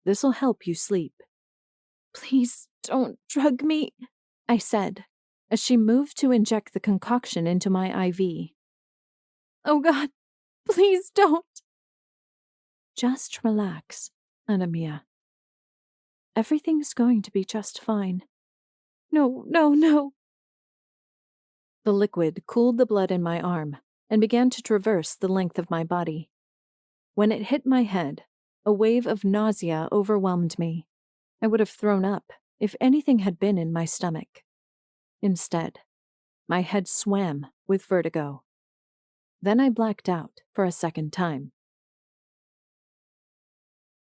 This'll help you sleep. Please don't drug me, I said, as she moved to inject the concoction into my IV. Oh God, please don't. Just relax, Anamia. Everything's going to be just fine. No, no, no. The liquid cooled the blood in my arm and began to traverse the length of my body. When it hit my head, a wave of nausea overwhelmed me. I would have thrown up if anything had been in my stomach. Instead, my head swam with vertigo. Then I blacked out for a second time.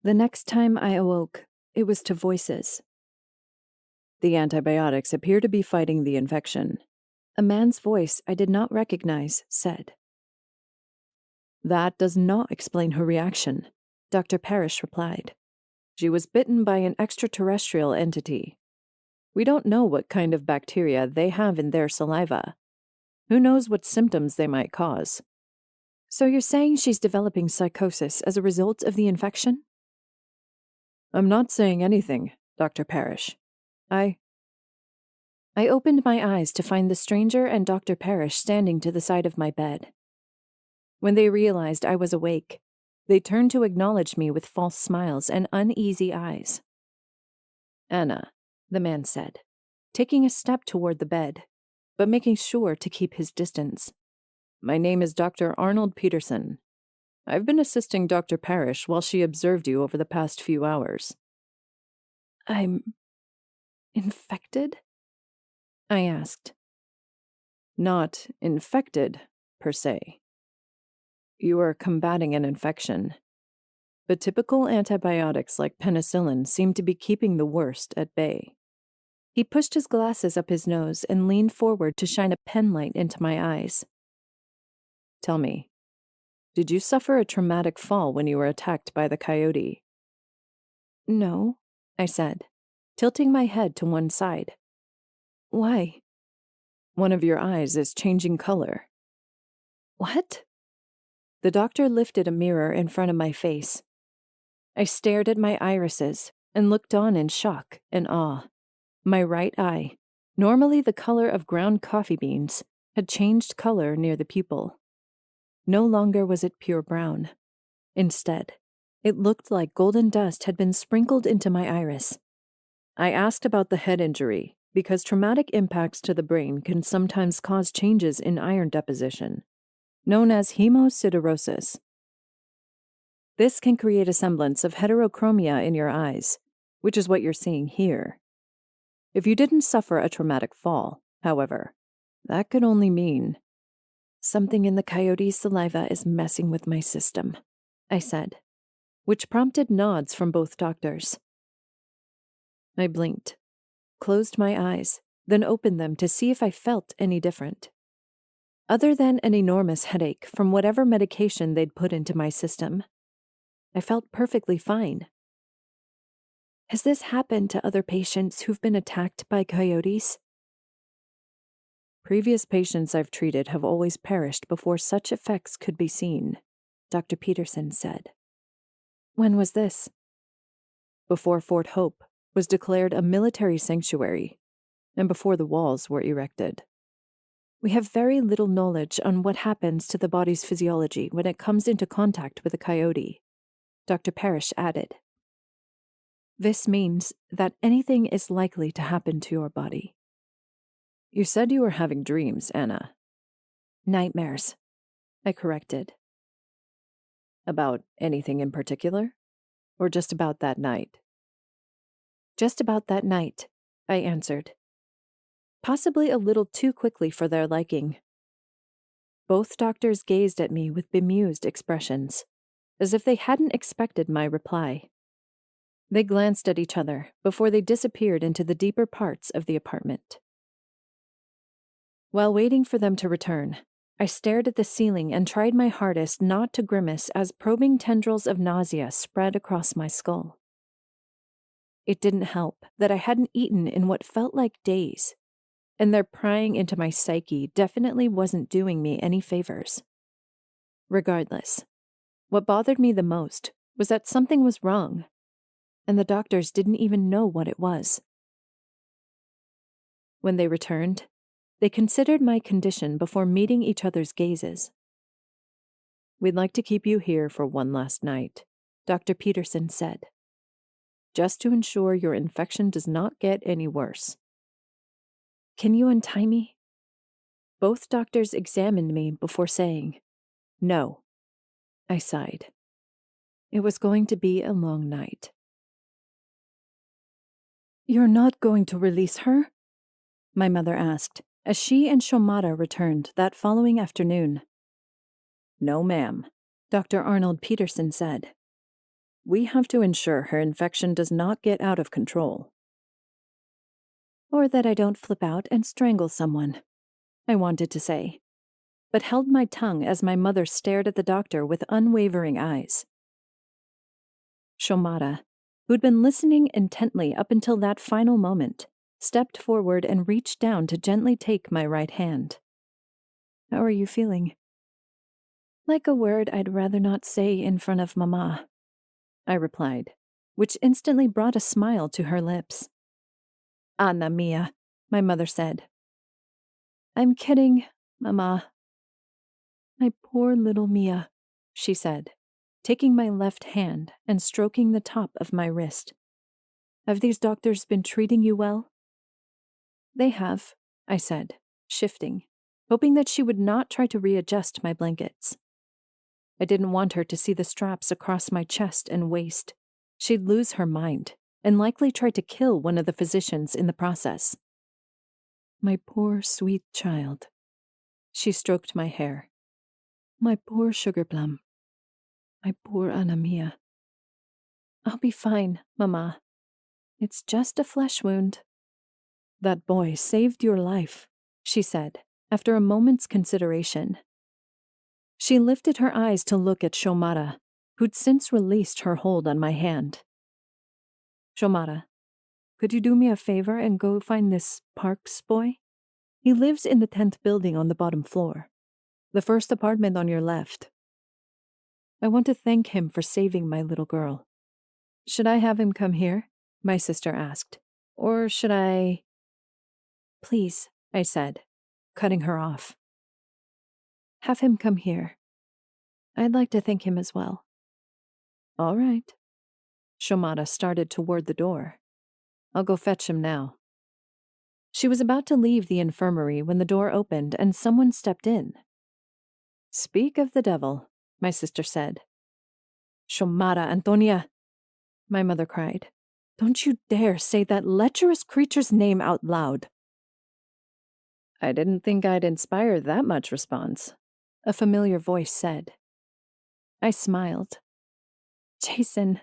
The next time I awoke, it was to voices. The antibiotics appear to be fighting the infection. A man's voice I did not recognize said. That does not explain her reaction, Dr. Parrish replied. She was bitten by an extraterrestrial entity. We don't know what kind of bacteria they have in their saliva. Who knows what symptoms they might cause? So you're saying she's developing psychosis as a result of the infection? I'm not saying anything, Dr. Parrish. I opened my eyes to find the stranger and Dr. Parrish standing to the side of my bed. When they realized I was awake, they turned to acknowledge me with false smiles and uneasy eyes. Anna, the man said, taking a step toward the bed, but making sure to keep his distance. My name is Dr. Arnold Peterson. I've been assisting Dr. Parrish while she observed you over the past few hours. I'm infected? I asked. Not infected, per se. You are combating an infection. But typical antibiotics like penicillin seem to be keeping the worst at bay. He pushed his glasses up his nose and leaned forward to shine a penlight into my eyes. Tell me, did you suffer a traumatic fall when you were attacked by the coyote? No, I said, tilting my head to one side. Why? One of your eyes is changing color. What? The doctor lifted a mirror in front of my face. I stared at my irises and looked on in shock and awe. My right eye, normally the color of ground coffee beans, had changed color near the pupil. No longer was it pure brown. Instead, it looked like golden dust had been sprinkled into my iris. I asked about the head injury because traumatic impacts to the brain can sometimes cause changes in iron deposition, known as hemosiderosis. This can create a semblance of heterochromia in your eyes, which is what you're seeing here. If you didn't suffer a traumatic fall, however, that could only mean something in the coyote's saliva is messing with my system, I said, which prompted nods from both doctors. I blinked, closed my eyes, then opened them to see if I felt any different. Other than an enormous headache from whatever medication they'd put into my system, I felt perfectly fine. Has this happened to other patients who've been attacked by coyotes? Previous patients I've treated have always perished before such effects could be seen, Dr. Peterson said. When was this? Before Fort Hope was declared a military sanctuary, and before the walls were erected. We have very little knowledge on what happens to the body's physiology when it comes into contact with a coyote, Dr. Parrish added. This means that anything is likely to happen to your body. You said you were having dreams, Anna. Nightmares, I corrected. About anything in particular? Or just about that night? Just about that night, I answered. Possibly a little too quickly for their liking. Both doctors gazed at me with bemused expressions, as if they hadn't expected my reply. They glanced at each other before they disappeared into the deeper parts of the apartment. While waiting for them to return, I stared at the ceiling and tried my hardest not to grimace as probing tendrils of nausea spread across my skull. It didn't help that I hadn't eaten in what felt like days, and their prying into my psyche definitely wasn't doing me any favors. Regardless, what bothered me the most was that something was wrong, and the doctors didn't even know what it was. When they returned, they considered my condition before meeting each other's gazes. "We'd like to keep you here for one last night," Dr. Peterson said, "just to ensure your infection does not get any worse." "Can you untie me?" Both doctors examined me before saying, "No." I sighed. It was going to be a long night. "You're not going to release her?" my mother asked, as she and Shomata returned that following afternoon. "No, ma'am," Dr. Arnold Peterson said. "We have to ensure her infection does not get out of control." "Or that I don't flip out and strangle someone," I wanted to say, but held my tongue as my mother stared at the doctor with unwavering eyes. Shomata, who'd been listening intently up until that final moment, stepped forward and reached down to gently take my right hand. "How are you feeling?" "Like a word I'd rather not say in front of Mama," I replied, which instantly brought a smile to her lips. "Anna mia," my mother said. "I'm kidding, Mama." "My poor little Mia," she said, taking my left hand and stroking the top of my wrist. "Have these doctors been treating you well?" "They have," I said, shifting, hoping that she would not try to readjust my blankets. I didn't want her to see the straps across my chest and waist. She'd lose her mind and likely try to kill one of the physicians in the process. "My poor, sweet child." She stroked my hair. "My poor sugar plum. My poor Anna Mia." "I'll be fine, Mama. It's just a flesh wound." "That boy saved your life," she said, after a moment's consideration. She lifted her eyes to look at Shomata, who'd since released her hold on my hand. "Shomata, could you do me a favor and go find this Parks boy? He lives in the 10th building on the bottom floor. The first apartment on your left. I want to thank him for saving my little girl." "Should I have him come here?" my sister asked. "Or should I—" "Please," I said, cutting her off. "Have him come here. I'd like to thank him as well." "All right." Shomata started toward the door. "I'll go fetch him now." She was about to leave the infirmary when the door opened and someone stepped in. "Speak of the devil," my sister said. "Shomata, Antonia," my mother cried. "Don't you dare say that lecherous creature's name out loud." "I didn't think I'd inspire that much response," a familiar voice said. I smiled. "Jason,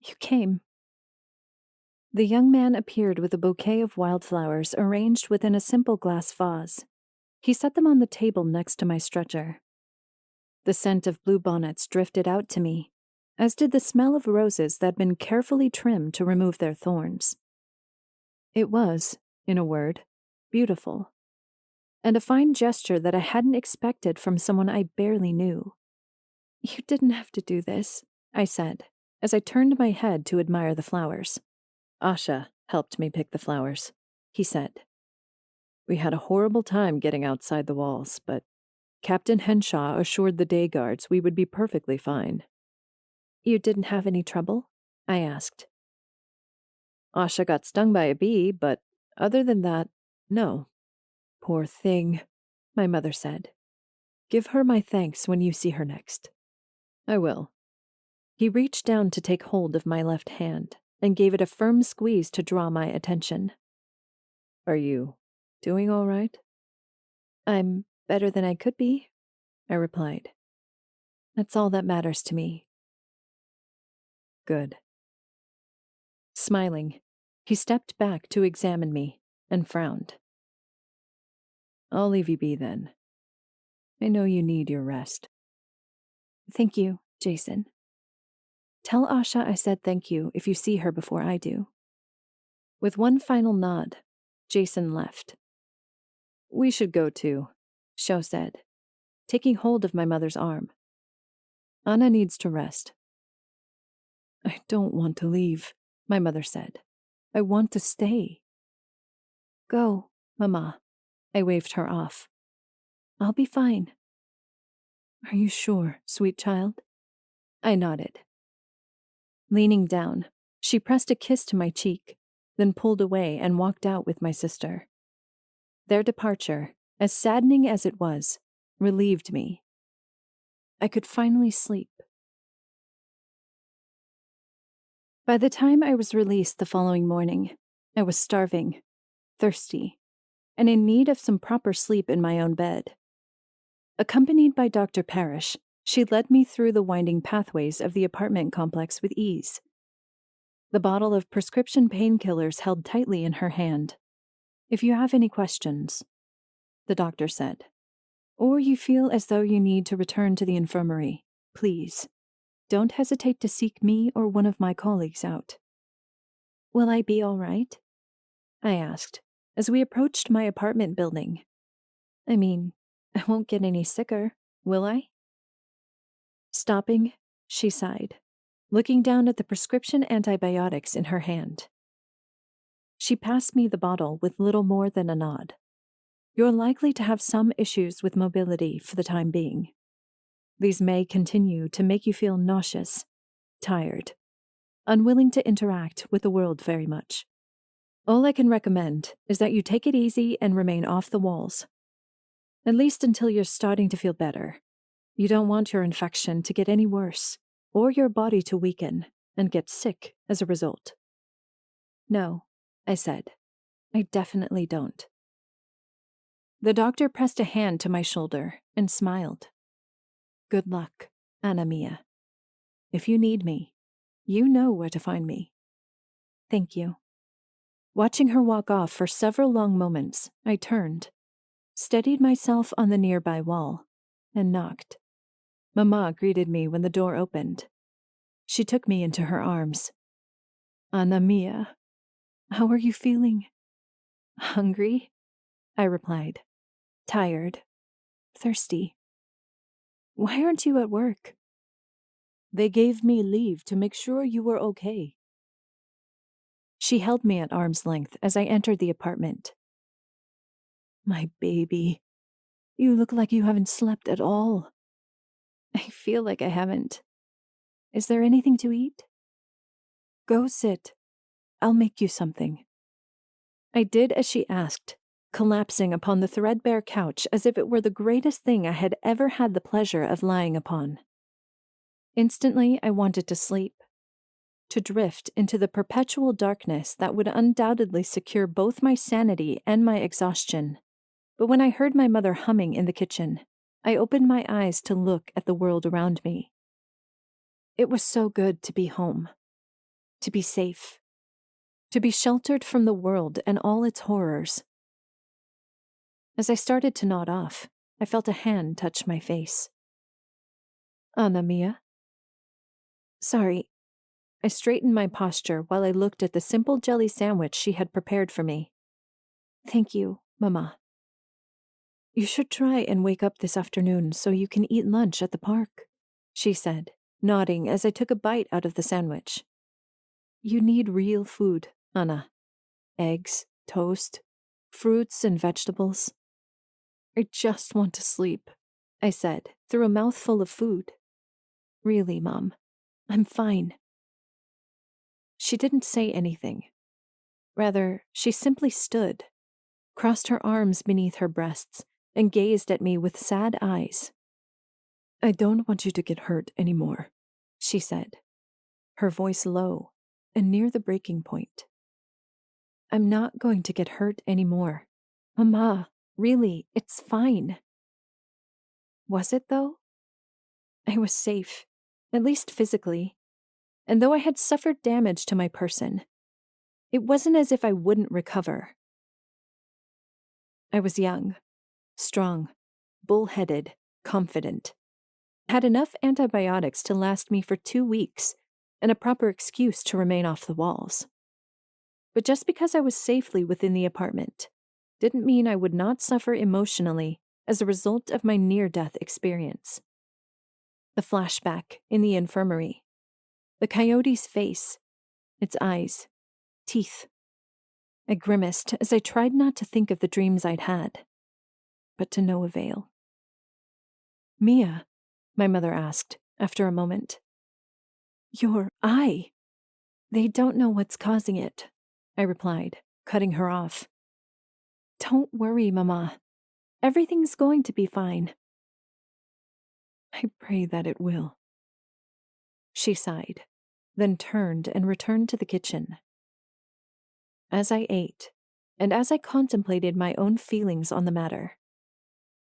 you came." The young man appeared with a bouquet of wildflowers arranged within a simple glass vase. He set them on the table next to my stretcher. The scent of bluebonnets drifted out to me, as did the smell of roses that had been carefully trimmed to remove their thorns. It was, in a word, beautiful, and a fine gesture that I hadn't expected from someone I barely knew. "You didn't have to do this," I said, as I turned my head to admire the flowers. "Asha helped me pick the flowers," he said. "We had a horrible time getting outside the walls, but Captain Henshaw assured the day guards we would be perfectly fine." "You didn't have any trouble?" I asked. "Asha got stung by a bee, but other than that, no." "Poor thing," my mother said. "Give her my thanks when you see her next." "I will." He reached down to take hold of my left hand and gave it a firm squeeze to draw my attention. "Are you doing all right?" "I'm better than I could be," I replied. "That's all that matters to me." "Good." Smiling, he stepped back to examine me and frowned. I'll leave you be then. I know you need your rest. Thank you, Jason. Tell Asha I said thank you if you see her before I do. With one final nod, Jason left. We should go too, Sho said, taking hold of my mother's arm. Anna needs to rest. I don't want to leave, my mother said. I want to stay. Go, Mama. I waved her off. I'll be fine. Are you sure, sweet child? I nodded. Leaning down, she pressed a kiss to my cheek, then pulled away and walked out with my sister. Their departure, as saddening as it was, relieved me. I could finally sleep. By the time I was released the following morning, I was starving, thirsty, and in need of some proper sleep in my own bed. Accompanied by Dr. Parrish, she led me through the winding pathways of the apartment complex with ease. The bottle of prescription painkillers held tightly in her hand. If you have any questions, the doctor said, or you feel as though you need to return to the infirmary, please, don't hesitate to seek me or one of my colleagues out. Will I be all right? I asked, as we approached my apartment building. I mean, I won't get any sicker, will I? Stopping, she sighed, looking down at the prescription antibiotics in her hand. She passed me the bottle with little more than a nod. You're likely to have some issues with mobility for the time being. These may continue to make you feel nauseous, tired, unwilling to interact with the world very much. All I can recommend is that you take it easy and remain off the walls. At least until you're starting to feel better. You don't want your infection to get any worse, or your body to weaken and get sick as a result. No, I said. I definitely don't. The doctor pressed a hand to my shoulder and smiled. Good luck, Anna Mia. If you need me, you know where to find me. Thank you. Watching her walk off for several long moments, I turned, steadied myself on the nearby wall, and knocked. Mama greeted me when the door opened. She took me into her arms. Anna Mia, how are you feeling? Hungry? I replied. Tired. Thirsty. Why aren't you at work? They gave me leave to make sure you were okay. She held me at arm's length as I entered the apartment. My baby, you look like you haven't slept at all. I feel like I haven't. Is there anything to eat? Go sit. I'll make you something. I did as she asked, collapsing upon the threadbare couch as if it were the greatest thing I had ever had the pleasure of lying upon. Instantly, I wanted to sleep, to drift into the perpetual darkness that would undoubtedly secure both my sanity and my exhaustion. But when I heard my mother humming in the kitchen, I opened my eyes to look at the world around me. It was so good to be home, to be safe, to be sheltered from the world and all its horrors. As I started to nod off, I felt a hand touch my face. Anna Mia? Sorry. I straightened my posture while I looked at the simple jelly sandwich she had prepared for me. Thank you, Mama. You should try and wake up this afternoon so you can eat lunch at the park, she said, nodding as I took a bite out of the sandwich. You need real food, Anna. Eggs, toast, fruits and vegetables. I just want to sleep, I said, through a mouthful of food. Really, Mom, I'm fine. She didn't say anything. Rather, she simply stood, crossed her arms beneath her breasts, and gazed at me with sad eyes. I don't want you to get hurt anymore, she said, her voice low and near the breaking point. I'm not going to get hurt anymore. Mama, really, it's fine. Was it, though? I was safe, at least physically, and though I had suffered damage to my person, it wasn't as if I wouldn't recover. I was young, Strong, bullheaded, confident. Had enough antibiotics to last me for 2 weeks and a proper excuse to remain off the walls. But just because I was safely within the apartment didn't mean I would not suffer emotionally as a result of my near-death experience. The flashback in the infirmary. The coyote's face, its eyes, teeth. I grimaced as I tried not to think of the dreams I'd had, but to no avail. "Mia," my mother asked after a moment. "Your eye." "They don't know what's causing it," I replied, cutting her off. "Don't worry, Mama. Everything's going to be fine." "I pray that it will." She sighed, then turned and returned to the kitchen. As I ate, and as I contemplated my own feelings on the matter,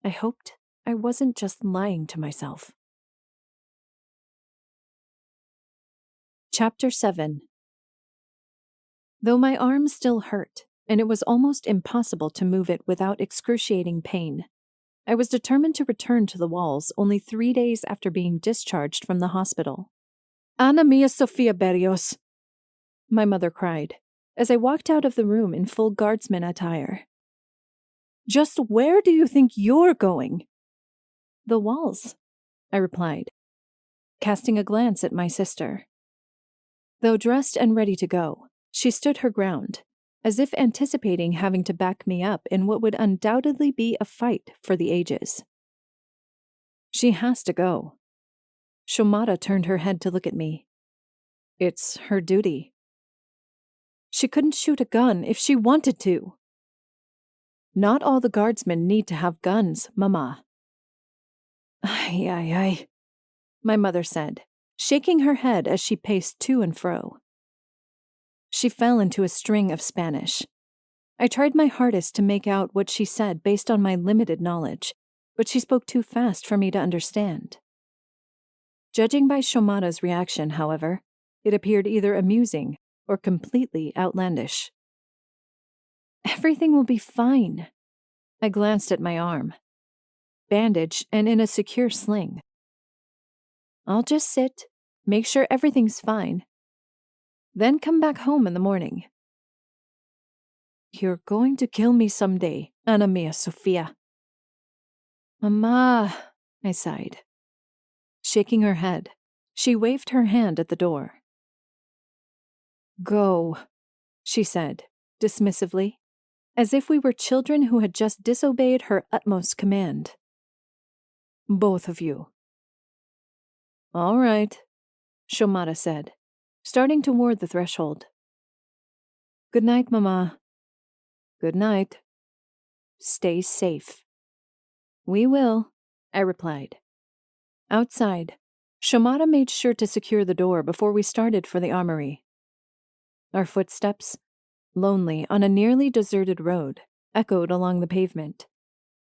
I hoped I wasn't just lying to myself. Chapter 7. Though my arm still hurt, and it was almost impossible to move it without excruciating pain, I was determined to return to the walls only 3 days after being discharged from the hospital. "Ana Mia Sofia Berrios," my mother cried, as I walked out of the room in full guardsman attire. "Just where do you think you're going?" "The walls," I replied, casting a glance at my sister. Though dressed and ready to go, she stood her ground, as if anticipating having to back me up in what would undoubtedly be a fight for the ages. "She has to go." Shomara turned her head to look at me. "It's her duty." "She couldn't shoot a gun if she wanted to." "Not all the guardsmen need to have guns, Mama." "Ay, ay, ay," my mother said, shaking her head as she paced to and fro. She fell into a string of Spanish. I tried my hardest to make out what she said based on my limited knowledge, but she spoke too fast for me to understand. Judging by Shomada's reaction, however, it appeared either amusing or completely outlandish. "Everything will be fine." I glanced at my arm. Bandaged and in a secure sling. "I'll just sit, make sure everything's fine. Then come back home in the morning." "You're going to kill me someday, Ana Mia Sofia." "Mama," I sighed. Shaking her head, she waved her hand at the door. "Go," she said, dismissively, as if we were children who had just disobeyed her utmost command. "Both of you." "All right," Shomara said, starting toward the threshold. "Good night, Mama." "Good night." "Stay safe." "We will," I replied. Outside, Shomara made sure to secure the door before we started for the armory. Our footsteps, lonely on a nearly deserted road, echoed along the pavement,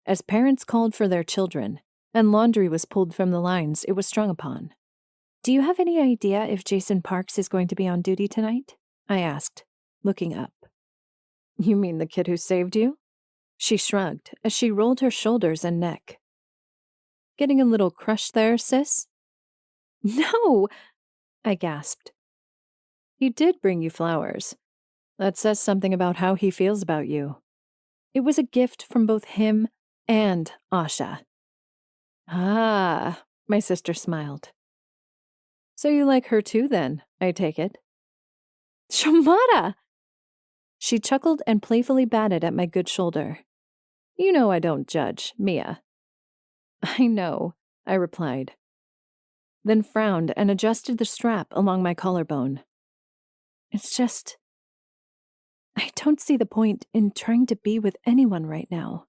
as parents called for their children, and laundry was pulled from the lines it was strung upon. "Do you have any idea if Jason Parks is going to be on duty tonight?" I asked, looking up. "You mean the kid who saved you?" She shrugged as she rolled her shoulders and neck. "Getting a little crushed there, sis?" "No!" I gasped. "He did bring you flowers. That says something about how he feels about you. It was a gift from both him and Asha." "Ah," my sister smiled. "So you like her too then, I take it." "Shomara!" She chuckled and playfully batted at my good shoulder. "You know I don't judge, Mia." "I know," I replied, then frowned and adjusted the strap along my collarbone. "It's just, I don't see the point in trying to be with anyone right now."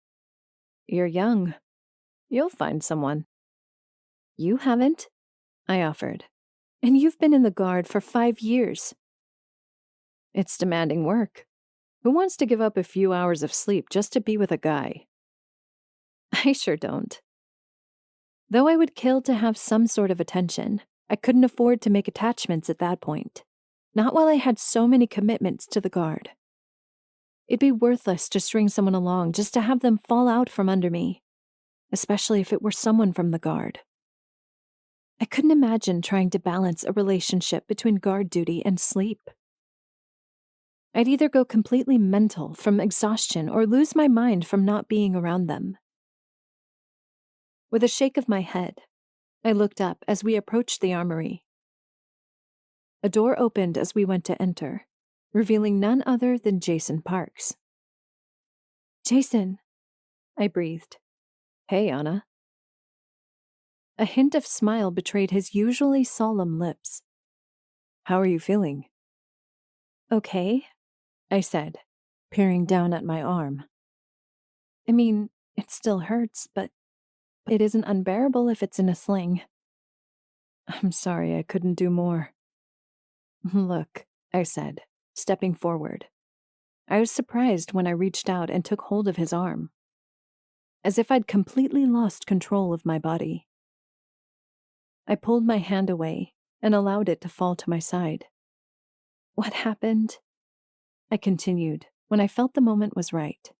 "You're young. You'll find someone." "You haven't," I offered, "and you've been in the Guard for 5 years." "It's demanding work. Who wants to give up a few hours of sleep just to be with a guy?" "I sure don't." Though I would kill to have some sort of attention, I couldn't afford to make attachments at that point. Not while I had so many commitments to the Guard. It'd be worthless to string someone along just to have them fall out from under me, especially if it were someone from the guard. I couldn't imagine trying to balance a relationship between guard duty and sleep. I'd either go completely mental from exhaustion or lose my mind from not being around them. With a shake of my head, I looked up as we approached the armory. A door opened as we went to enter, revealing none other than Jason Parks. "Jason," I breathed. "Hey, Anna." A hint of smile betrayed his usually solemn lips. "How are you feeling?" "Okay," I said, peering down at my arm. "I mean, it still hurts, but it isn't unbearable if it's in a sling." "I'm sorry I couldn't do more." "Look," I said, stepping forward. I was surprised when I reached out and took hold of his arm, as if I'd completely lost control of my body. I pulled my hand away and allowed it to fall to my side. "What happened?" I continued when I felt the moment was right.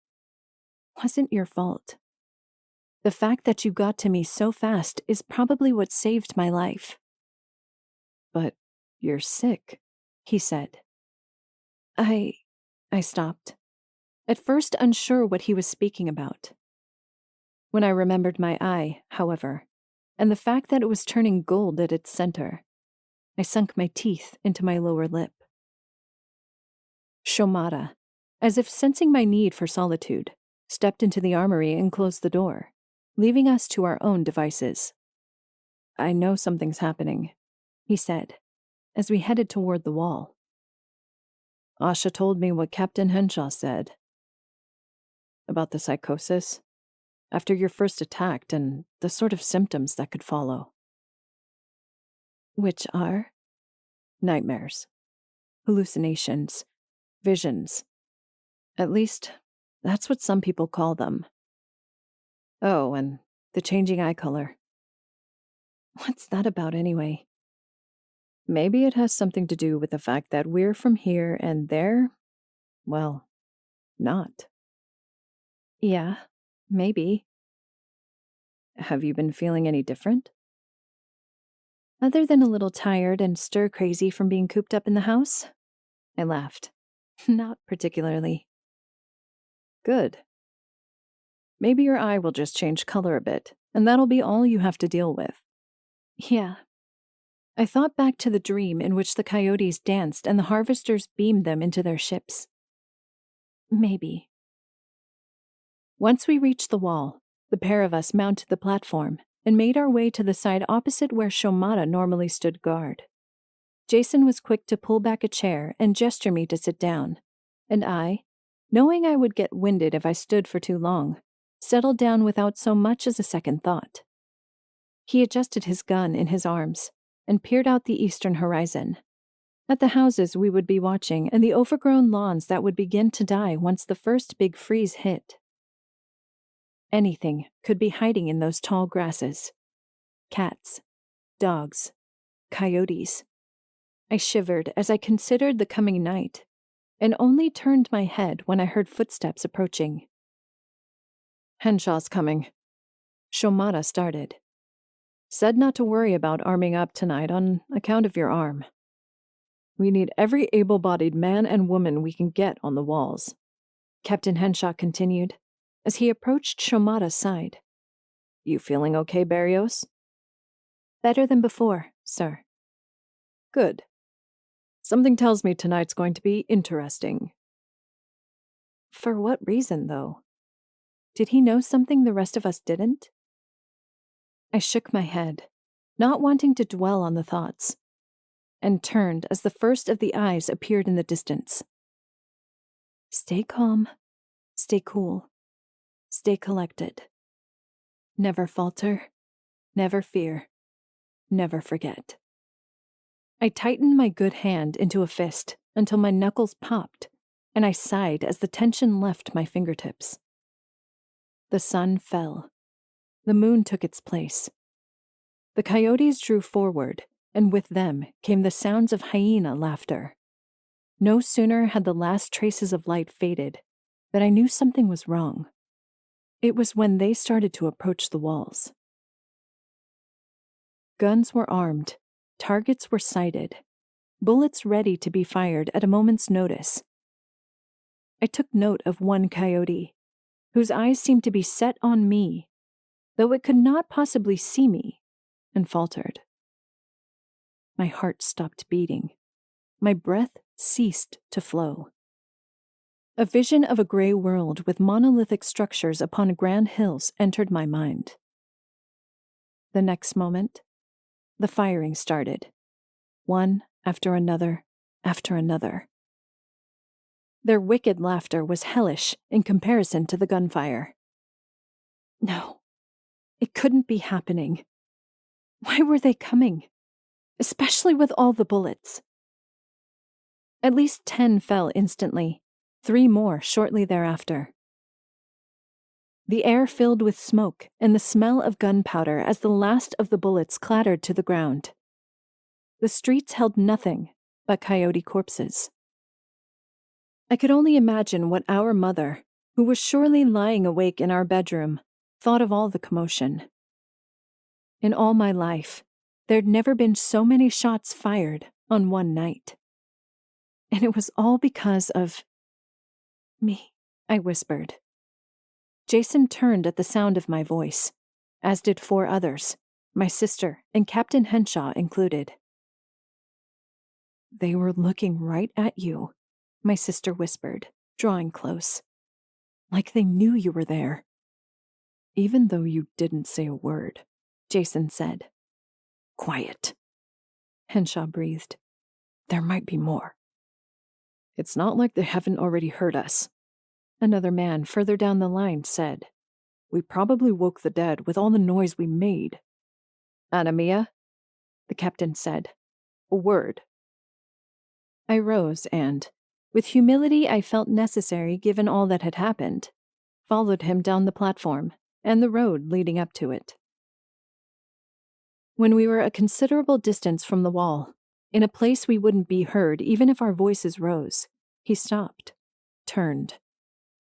"Wasn't your fault. The fact that you got to me so fast is probably what saved my life." "But you're sick," he said. I stopped, at first unsure what he was speaking about. When I remembered my eye, however, and the fact that it was turning gold at its center, I sunk my teeth into my lower lip. Shomata, as if sensing my need for solitude, stepped into the armory and closed the door, leaving us to our own devices. "I know something's happening," he said, as we headed toward the wall. "Asha told me what Captain Henshaw said about the psychosis after your first attack and the sort of symptoms that could follow." "Which are?" "Nightmares, "Hallucinations." visions. At least, that's what some people call them. Oh, and the changing eye color. "What's that about anyway?" Maybe it has something to do with the fact that we're from here and they're, well, not." "Yeah, maybe." "Have you been feeling any different?" "Other than a little tired and stir-crazy from being cooped up in the house?" I laughed. "Not particularly." "Good. Maybe your eye will just change color a bit, and that'll be all you have to deal with." "Yeah." I thought back to the dream in which the coyotes danced and the harvesters beamed them into their ships. Maybe. Once we reached the wall, the pair of us mounted the platform and made our way to the side opposite where Shomata normally stood guard. Jason was quick to pull back a chair and gesture me to sit down, and I, knowing I would get winded if I stood for too long, settled down without so much as a second thought. He adjusted his gun in his arms and peered out the eastern horizon, at the houses we would be watching and the overgrown lawns that would begin to die once the first big freeze hit. Anything could be hiding in those tall grasses. Cats, dogs, coyotes. I shivered as I considered the coming night, and only turned my head when I heard footsteps approaching. "Henshaw's coming," Shomata started. "Said not to worry about arming up tonight on account of your arm. We need every able-bodied man and woman we can get on the walls," Captain Henshaw continued, as he approached Shomata's side. "You feeling okay, Barrios?" "Better than before, sir." "Good. Something tells me tonight's going to be interesting." For what reason, though? Did he know something the rest of us didn't? I shook my head, not wanting to dwell on the thoughts, and turned as the first of the eyes appeared in the distance. "Stay calm, stay cool, stay collected. Never falter, never fear, never forget." I tightened my good hand into a fist until my knuckles popped, and I sighed as the tension left my fingertips. The sun fell. The moon took its place. The coyotes drew forward, and with them came the sounds of hyena laughter. No sooner had the last traces of light faded than I knew something was wrong. It was when they started to approach the walls. Guns were armed, targets were sighted, bullets ready to be fired at a moment's notice. I took note of one coyote, whose eyes seemed to be set on me, though it could not possibly see me, and faltered. My heart stopped beating. My breath ceased to flow. A vision of a gray world with monolithic structures upon grand hills entered my mind. The next moment, the firing started, one after another after another. Their wicked laughter was hellish in comparison to the gunfire. No, it couldn't be happening. Why were they coming? Especially with all the bullets. At least 10 fell instantly, 3 more shortly thereafter. The air filled with smoke and the smell of gunpowder as the last of the bullets clattered to the ground. The streets held nothing but coyote corpses. I could only imagine what our mother, who was surely lying awake in our bedroom, thought of all the commotion. In all my life, there'd never been so many shots fired on one night. And it was all because of me, I whispered. Jason turned at the sound of my voice, as did 4 others, my sister and Captain Henshaw included. They were looking right at you, my sister whispered, drawing close. Like they knew you were there. Even though you didn't say a word, Jason said. Quiet, Henshaw breathed. There might be more. It's not like they haven't already heard us, another man further down the line said. We probably woke the dead with all the noise we made. Anamia, the captain said. A word. I rose and, with humility I felt necessary given all that had happened, followed him down the platform and the road leading up to it. When we were a considerable distance from the wall, in a place we wouldn't be heard even if our voices rose, he stopped, turned,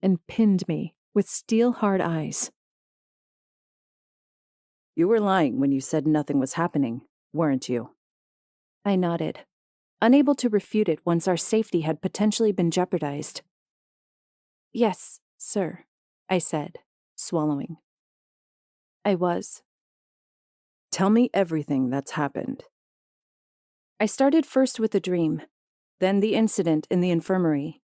and pinned me with steel-hard eyes. You were lying when you said nothing was happening, weren't you? I nodded, unable to refute it once our safety had potentially been jeopardized. Yes, sir, I said, swallowing. I was. Tell me everything that's happened. I started first with the dream, then the incident in the infirmary,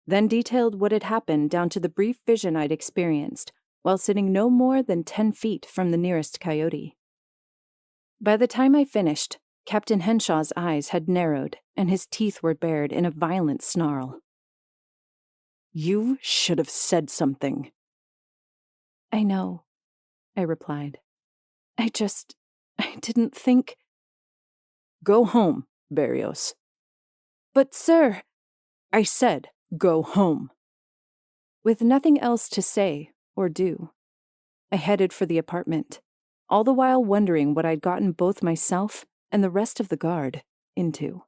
then detailed what had happened down to the brief vision I'd experienced while sitting no more than 10 feet from the nearest coyote. By the time I finished, Captain Henshaw's eyes had narrowed and his teeth were bared in a violent snarl. You should have said something. I know, I replied. I didn't think. Go home, Barrios. But, sir, I said go home. With nothing else to say or do, I headed for the apartment, all the while wondering what I'd gotten both myself and the rest of the guard into.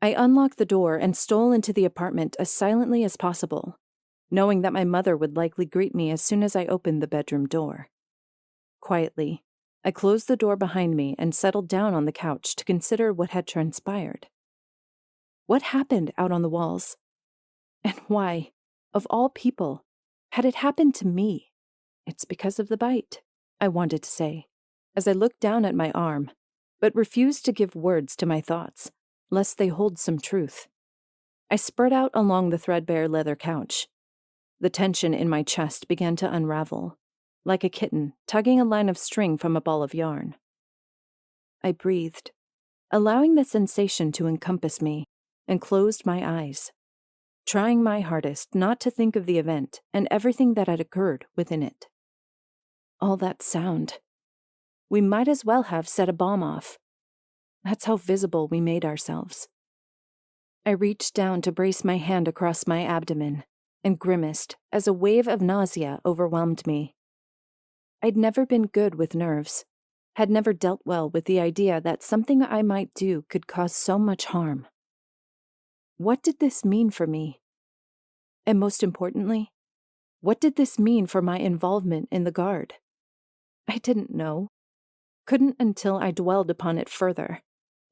I unlocked the door and stole into the apartment as silently as possible, knowing that my mother would likely greet me as soon as I opened the bedroom door. Quietly, I closed the door behind me and settled down on the couch to consider what had transpired. What happened out on the walls? And why, of all people, had it happened to me? It's because of the bite, I wanted to say, as I looked down at my arm, but refused to give words to my thoughts, lest they hold some truth. I spread out along the threadbare leather couch. The tension in my chest began to unravel, like a kitten tugging a line of string from a ball of yarn. I breathed, allowing the sensation to encompass me, and closed my eyes, trying my hardest not to think of the event and everything that had occurred within it. All that sound. We might as well have set a bomb off. That's how visible we made ourselves. I reached down to brace my hand across my abdomen and grimaced as a wave of nausea overwhelmed me. I'd never been good with nerves, had never dealt well with the idea that something I might do could cause so much harm. What did this mean for me? And most importantly, What did this mean for my involvement in the guard? I didn't know. Couldn't until I dwelled upon it further,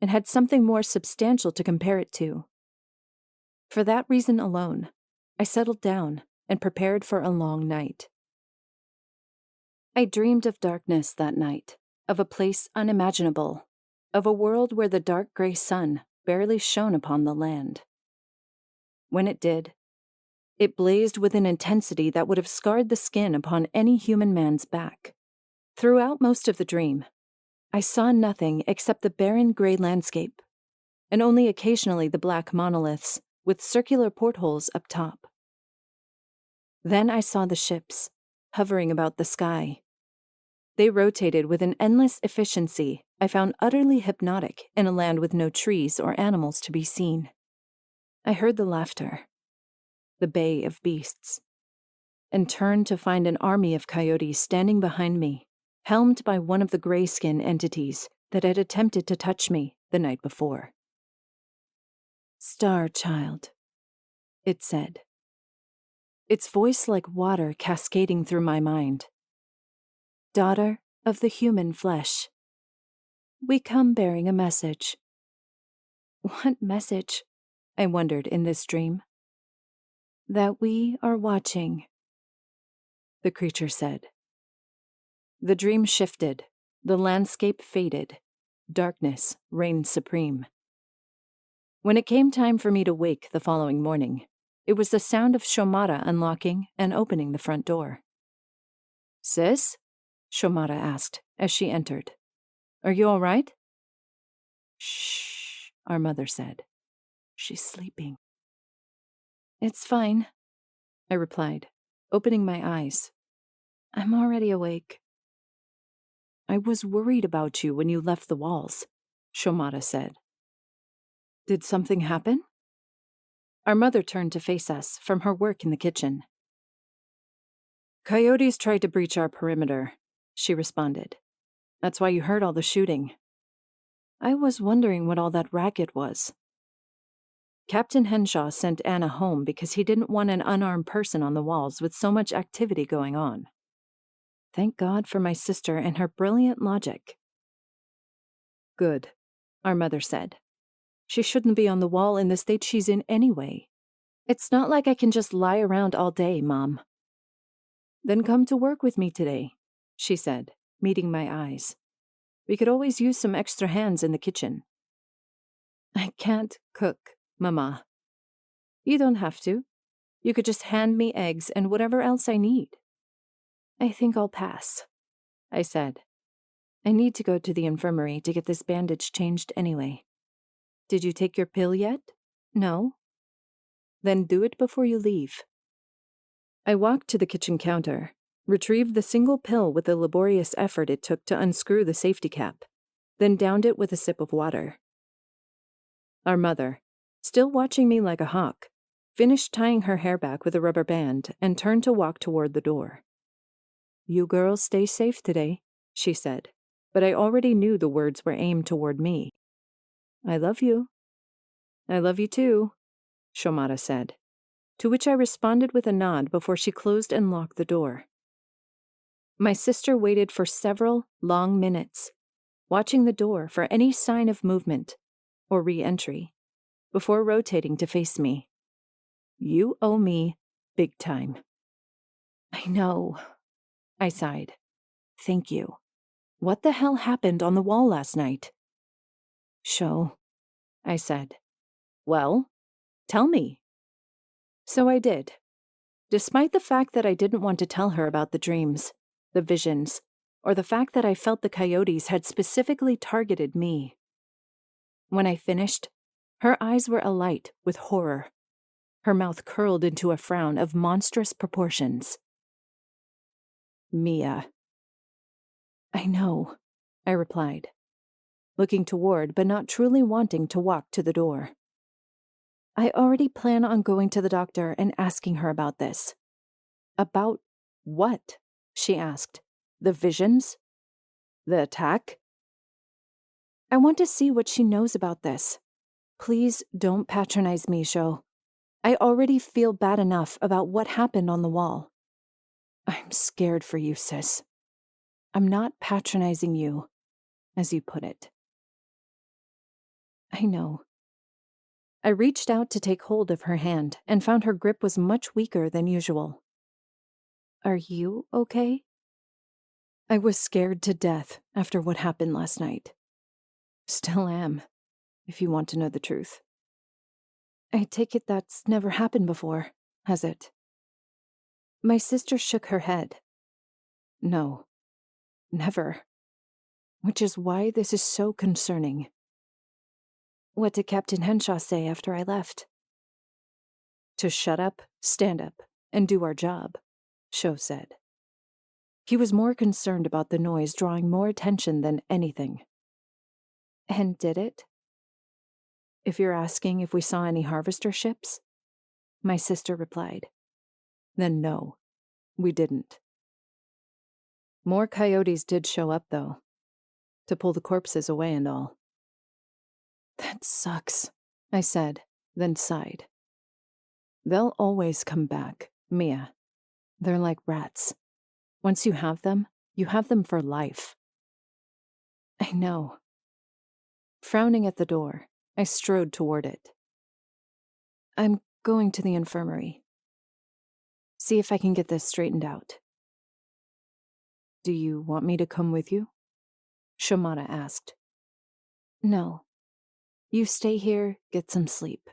and had something more substantial to compare it to. For that reason alone, I settled down and prepared for a long night. I dreamed of darkness that night, of a place unimaginable, of a world where the dark gray sun barely shone upon the land. When it did, it blazed with an intensity that would have scarred the skin upon any human man's back. Throughout most of the dream, I saw nothing except the barren gray landscape, and only occasionally the black monoliths with circular portholes up top. Then I saw the ships, hovering about the sky. They rotated with an endless efficiency I found utterly hypnotic in a land with no trees or animals to be seen. I heard the laughter, the bay of beasts, and turned to find an army of coyotes standing behind me, helmed by one of the gray-skin entities that had attempted to touch me the night before. "Star Child," it said, its voice like water cascading through my mind. "Daughter of the human flesh, we come bearing a message." What message? I wondered in this dream. "That we are watching," the creature said. The dream shifted, the landscape faded, darkness reigned supreme. When it came time for me to wake the following morning, it was the sound of Shomara unlocking and opening the front door. "Sis?" Shomara asked as she entered. "Are you all right?" "Shh," our mother said. "She's sleeping." "It's fine," I replied, opening my eyes. "I'm already awake." "I was worried about you when you left the walls," Shomara said. "Did something happen?" Our mother turned to face us from her work in the kitchen. "Coyotes tried to breach our perimeter," she responded. "That's why you heard all the shooting." I was wondering what all that racket was. Captain Henshaw sent Anna home because he didn't want an unarmed person on the walls with so much activity going on. Thank God for my sister and her brilliant logic. "Good," our mother said. "She shouldn't be on the wall in the state she's in anyway. It's not like I can just lie around all day, Mom." "Then come to work with me today," she said, meeting my eyes. "We could always use some extra hands in the kitchen." "I can't cook, Mama." "You don't have to. You could just hand me eggs and whatever else I need." "I think I'll pass," I said. "I need to go to the infirmary to get this bandage changed anyway." "Did you take your pill yet?" "No." "Then do it before you leave." I walked to the kitchen counter, retrieved the single pill with the laborious effort it took to unscrew the safety cap, then downed it with a sip of water. Our mother, still watching me like a hawk, finished tying her hair back with a rubber band and turned to walk toward the door. "You girls stay safe today," she said, but I already knew the words were aimed toward me. "I love you." "I love you too," Shomara said, to which I responded with a nod before she closed and locked the door. My sister waited for several long minutes, watching the door for any sign of movement or re-entry, before rotating to face me. "You owe me big time." "I know," I sighed. "Thank you. What the hell happened on the wall last night?" "Show," I said. "Well, tell me." So I did, despite the fact that I didn't want to tell her about the dreams, the visions, or the fact that I felt the coyotes had specifically targeted me. When I finished, her eyes were alight with horror. Her mouth curled into a frown of monstrous proportions. "Mia." "I know," I replied, looking toward but not truly wanting to walk to the door. "I already plan on going to the doctor and asking her about this." "About what?" she asked. "The visions? The attack?" "I want to see what she knows about this. Please don't patronize me, Sho. I already feel bad enough about what happened on the wall. I'm scared for you, sis. I'm not patronizing you, as you put it. I know. I reached out to take hold of her hand and found her grip was much weaker than usual. Are you okay? I was scared to death after what happened last night. Still am, if you want to know the truth. I take it that's never happened before, has it? My sister shook her head. No, never. Which is why this is so concerning. What did Captain Henshaw say after I left? To shut up, stand up, and do our job, Sho said. He was more concerned about the noise drawing more attention than anything. And did it? If you're asking if we saw any harvester ships, my sister replied. Then no, we didn't. More coyotes did show up, though, to pull the corpses away and all. That sucks, I said, then sighed. They'll always come back, Mia. They're like rats. Once you have them for life. I know. Frowning at the door, I strode toward it. I'm going to the infirmary. See if I can get this straightened out. Do you want me to come with you? Shomata asked. No. You stay here, get some sleep.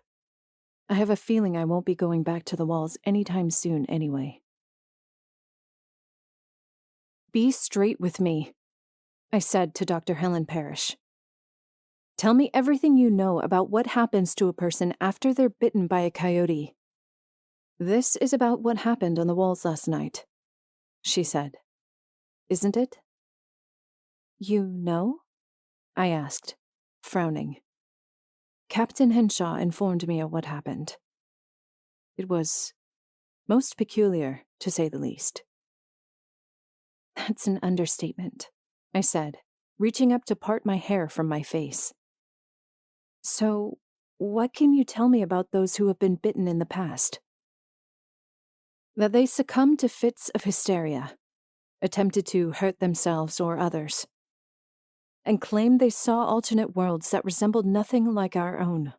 I have a feeling I won't be going back to the walls anytime soon anyway. Be straight with me, I said to Dr. Helen Parrish. Tell me everything you know about what happens to a person after they're bitten by a coyote. This is about what happened on the walls last night, she said. Isn't it? You know? I asked, frowning. Captain Henshaw informed me of what happened. It was most peculiar, to say the least. That's an understatement, I said, reaching up to part my hair from my face. So, what can you tell me about those who have been bitten in the past? That they succumbed to fits of hysteria, attempted to hurt themselves or others, and claimed they saw alternate worlds that resembled nothing like our own.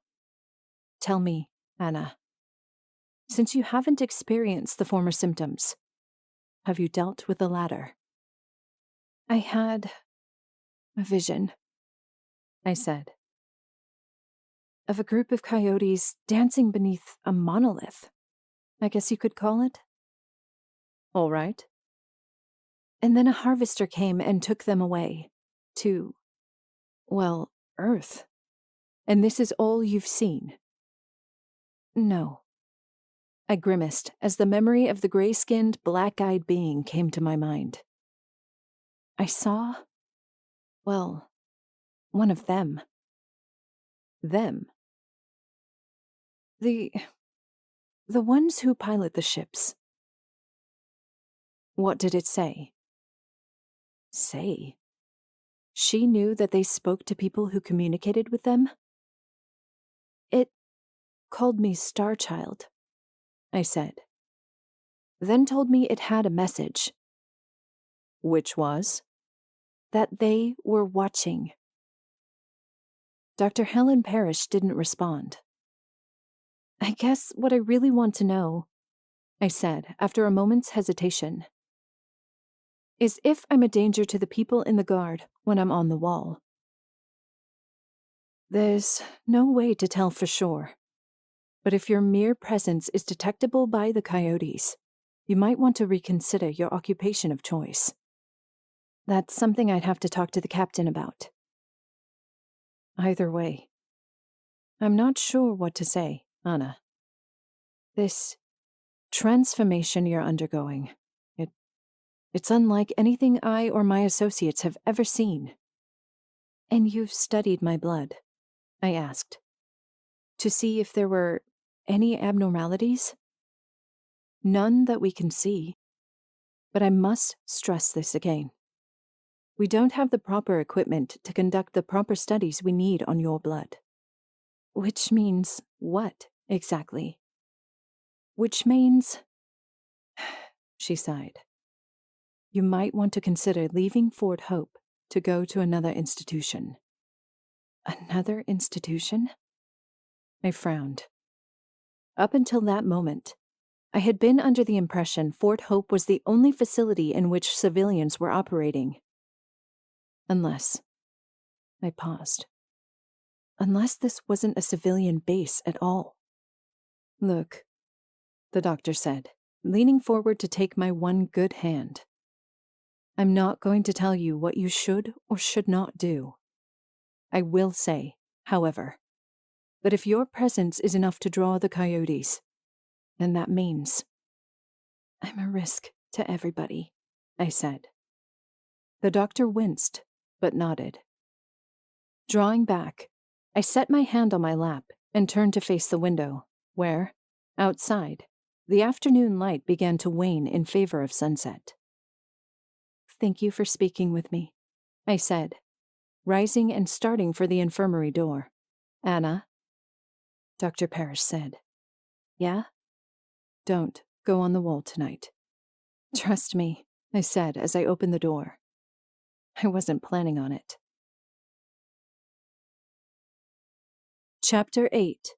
Tell me, Anna, since you haven't experienced the former symptoms, have you dealt with the latter? I had a vision, I said, of a group of coyotes dancing beneath a monolith, I guess you could call it. All right. And then a harvester came and took them away to, well, Earth. And this is all you've seen? No. I grimaced as the memory of the gray-skinned, black-eyed being came to my mind. I saw, well, one of them. Them? The ones who pilot the ships. What did it say? Say? She knew that they spoke to people who communicated with them? It called me Star Child, I said. Then told me it had a message. Which was? That they were watching. Dr. Helen Parrish didn't respond. I guess what I really want to know, I said after a moment's hesitation, is if I'm a danger to the people in the guard when I'm on the wall. There's no way to tell for sure, but if your mere presence is detectable by the coyotes, you might want to reconsider your occupation of choice. That's something I'd have to talk to the captain about. Either way, I'm not sure what to say, Anna. This transformation you're undergoing, it's unlike anything I or my associates have ever seen. And you've studied my blood, I asked, to see if there were any abnormalities? None that we can see. But I must stress this again. We don't have the proper equipment to conduct the proper studies we need on your blood. Which means what, exactly? Which means... She sighed. You might want to consider leaving Fort Hope to go to another institution. Another institution? I frowned. Up until that moment, I had been under the impression Fort Hope was the only facility in which civilians were operating. Unless... I paused. Unless this wasn't a civilian base at all. Look, the doctor said, leaning forward to take my one good hand. I'm not going to tell you what you should or should not do. I will say, however, that if your presence is enough to draw the coyotes, then that means I'm a risk to everybody, I said. The doctor winced, but nodded. Drawing back, I set my hand on my lap and turned to face the window, where, outside, the afternoon light began to wane in favor of sunset. Thank you for speaking with me, I said, rising and starting for the infirmary door. Anna? Dr. Parrish said. Yeah? Don't go on the wall tonight. Trust me, I said as I opened the door. I wasn't planning on it. Chapter 8.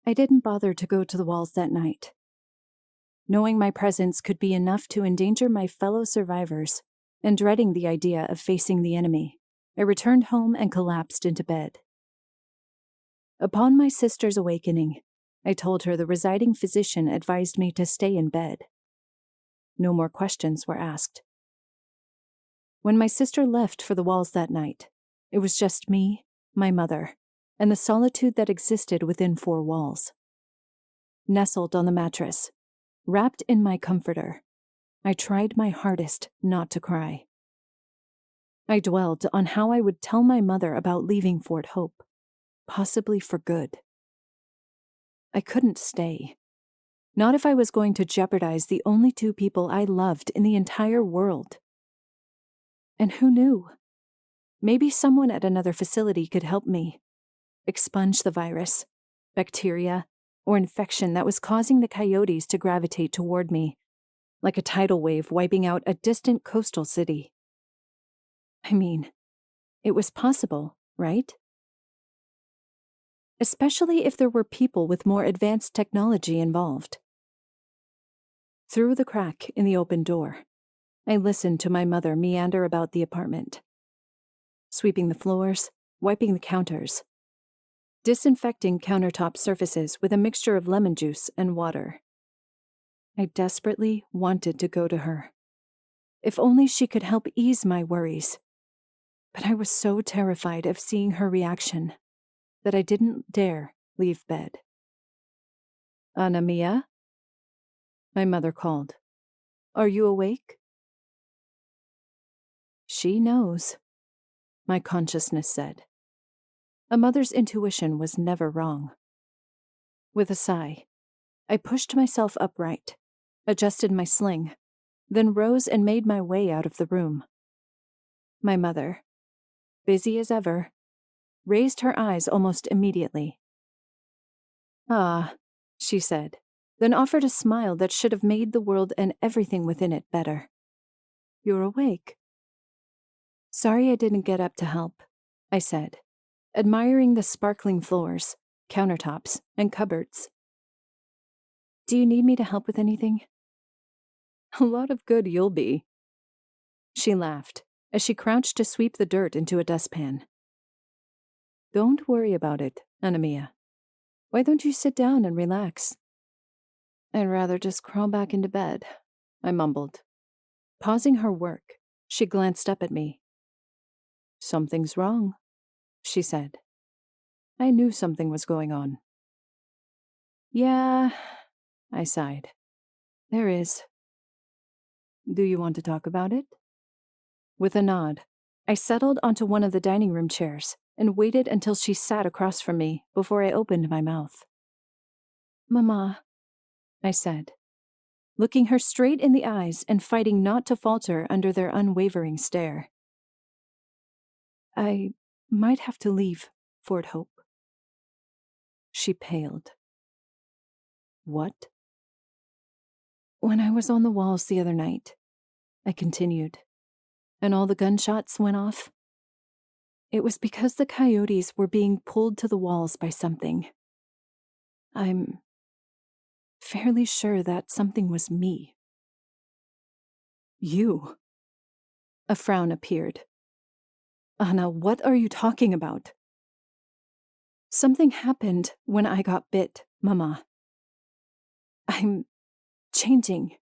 I didn't bother to go to the walls that night. Knowing my presence could be enough to endanger my fellow survivors, and dreading the idea of facing the enemy, I returned home and collapsed into bed. Upon my sister's awakening, I told her the residing physician advised me to stay in bed. No more questions were asked. When my sister left for the walls that night, it was just me, my mother, and the solitude that existed within four walls. Nestled on the mattress, wrapped in my comforter, I tried my hardest not to cry. I dwelled on how I would tell my mother about leaving Fort Hope, possibly for good. I couldn't stay. Not if I was going to jeopardize the only two people I loved in the entire world. And who knew? Maybe someone at another facility could help me. Expunge the virus, bacteria, or infection that was causing the coyotes to gravitate toward me, like a tidal wave wiping out a distant coastal city. I mean, it was possible, right? Especially if there were people with more advanced technology involved. Through the crack in the open door, I listened to my mother meander about the apartment, sweeping the floors, wiping the counters, disinfecting countertop surfaces with a mixture of lemon juice and water. I desperately wanted to go to her. If only she could help ease my worries. But I was so terrified of seeing her reaction that I didn't dare leave bed. Anna Mia? My mother called. Are you awake? She knows, my consciousness said. A mother's intuition was never wrong. With a sigh, I pushed myself upright, adjusted my sling, then rose and made my way out of the room. My mother, busy as ever, raised her eyes almost immediately. Ah, she said, then offered a smile that should have made the world and everything within it better. You're awake. Sorry I didn't get up to help, I said, admiring the sparkling floors, countertops, and cupboards. Do you need me to help with anything? A lot of good you'll be. She laughed as she crouched to sweep the dirt into a dustpan. Don't worry about it, Anna Mia. Why don't you sit down and relax? I'd rather just crawl back into bed, I mumbled. Pausing her work, she glanced up at me. Something's wrong, she said. I knew something was going on. Yeah, I sighed. There is. Do you want to talk about it? With a nod, I settled onto one of the dining room chairs and waited until she sat across from me before I opened my mouth. Mama, I said, looking her straight in the eyes and fighting not to falter under their unwavering stare. I might have to leave Fort Hope. She paled. What? When I was on the walls the other night, I continued, and all the gunshots went off, it was because the coyotes were being pulled to the walls by something. I'm fairly sure that something was me. You. A frown appeared. Anna, what are you talking about? Something happened when I got bit, Mama. I'm changing.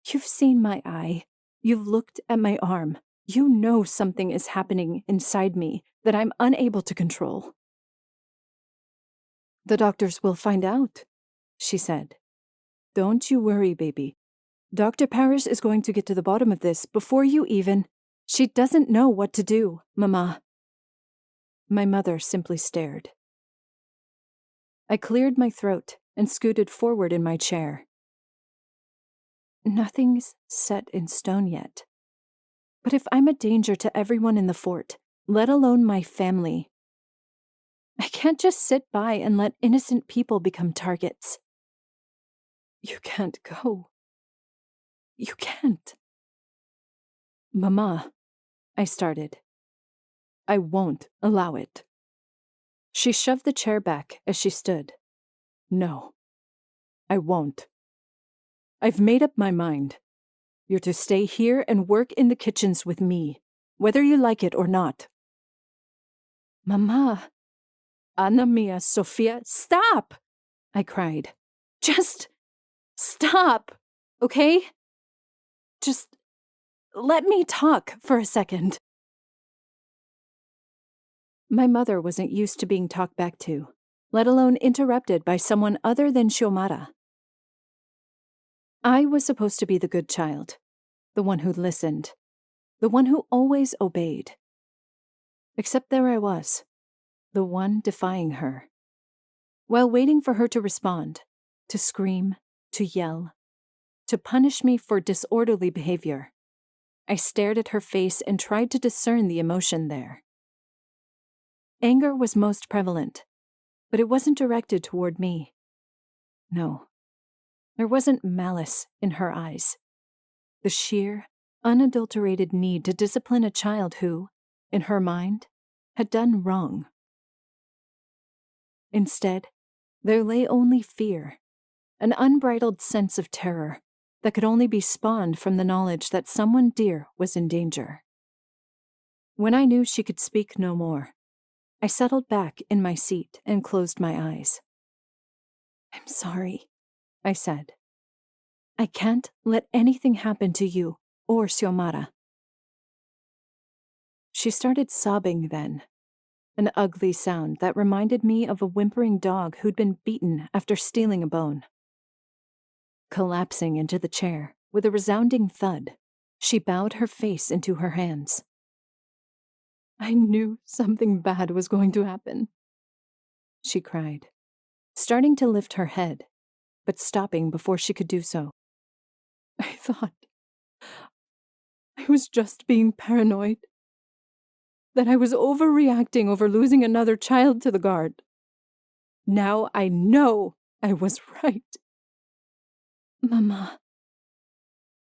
You've seen my eye. You've looked at my arm. You know something is happening inside me that I'm unable to control. The doctors will find out, she said. Don't you worry, baby. Dr. Parrish is going to get to the bottom of this before you even... She doesn't know what to do, Mama. My mother simply stared. I cleared my throat and scooted forward in my chair. Nothing's set in stone yet. But if I'm a danger to everyone in the fort, let alone my family, I can't just sit by and let innocent people become targets. You can't go. You can't. Mama, I started. I won't allow it. She shoved the chair back as she stood. No, I won't. I've made up my mind. You're to stay here and work in the kitchens with me, whether you like it or not. Mama, Anna Mia, Sophia, stop! I cried. Just stop, okay? Just let me talk for a second. My mother wasn't used to being talked back to, let alone interrupted by someone other than Xiomara. I was supposed to be the good child, the one who listened, the one who always obeyed. Except there I was, the one defying her. While waiting for her to respond, to scream, to yell, to punish me for disorderly behavior, I stared at her face and tried to discern the emotion there. Anger was most prevalent, but it wasn't directed toward me. No, there wasn't malice in her eyes. The sheer, unadulterated need to discipline a child who, in her mind, had done wrong. Instead, there lay only fear, an unbridled sense of terror that could only be spawned from the knowledge that someone dear was in danger. When I knew she could speak no more, I settled back in my seat and closed my eyes. I'm sorry, I said. I can't let anything happen to you or Xiomara. She started sobbing then, an ugly sound that reminded me of a whimpering dog who'd been beaten after stealing a bone. Collapsing into the chair with a resounding thud, she bowed her face into her hands. I knew something bad was going to happen, she cried, starting to lift her head, but stopping before she could do so. I thought I was just being paranoid, that I was overreacting over losing another child to the guard. Now I know I was right. Mama,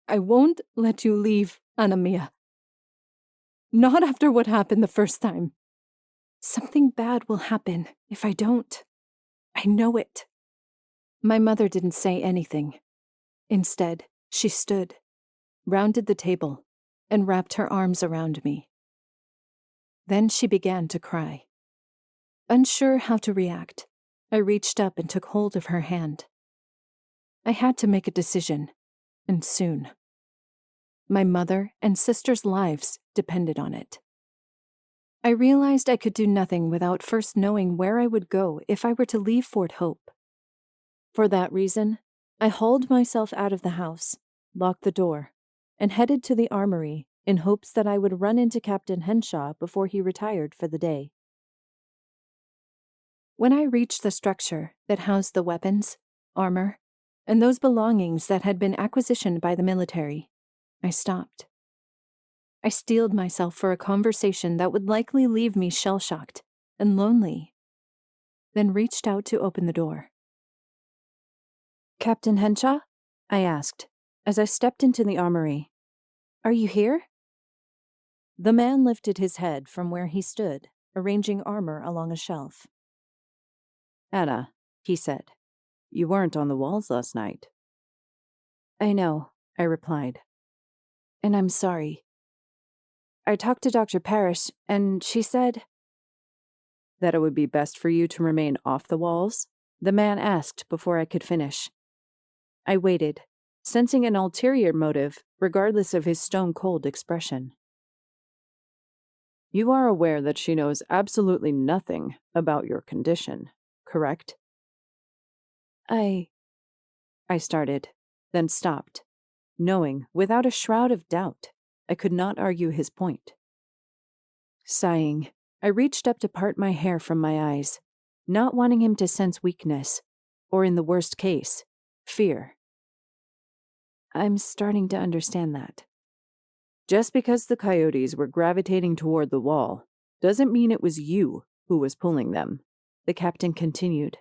I won't let you leave, Anna Mia. Not after what happened the first time. Something bad will happen if I don't. I know it. My mother didn't say anything. Instead, she stood, rounded the table, and wrapped her arms around me. Then she began to cry. Unsure how to react, I reached up and took hold of her hand. I had to make a decision, and soon. My mother and sister's lives depended on it. I realized I could do nothing without first knowing where I would go if I were to leave Fort Hope. For that reason, I hauled myself out of the house, locked the door, and headed to the armory in hopes that I would run into Captain Henshaw before he retired for the day. When I reached the structure that housed the weapons, armor, and those belongings that had been acquisitioned by the military, I stopped. I steeled myself for a conversation that would likely leave me shell-shocked and lonely, then reached out to open the door. Captain Henshaw? I asked, as I stepped into the armory. Are you here? The man lifted his head from where he stood, arranging armor along a shelf. Anna, he said, you weren't on the walls last night. I know, I replied. And I'm sorry. I talked to Dr. Parrish, and she said... That it would be best for you to remain off the walls? The man asked before I could finish. I waited, sensing an ulterior motive, regardless of his stone-cold expression. You are aware that she knows absolutely nothing about your condition, correct? I started, then stopped, knowing, without a shroud of doubt, I could not argue his point. Sighing, I reached up to part my hair from my eyes, not wanting him to sense weakness, or in the worst case, fear. I'm starting to understand that. Just because the coyotes were gravitating toward the wall doesn't mean it was you who was pulling them, the captain continued,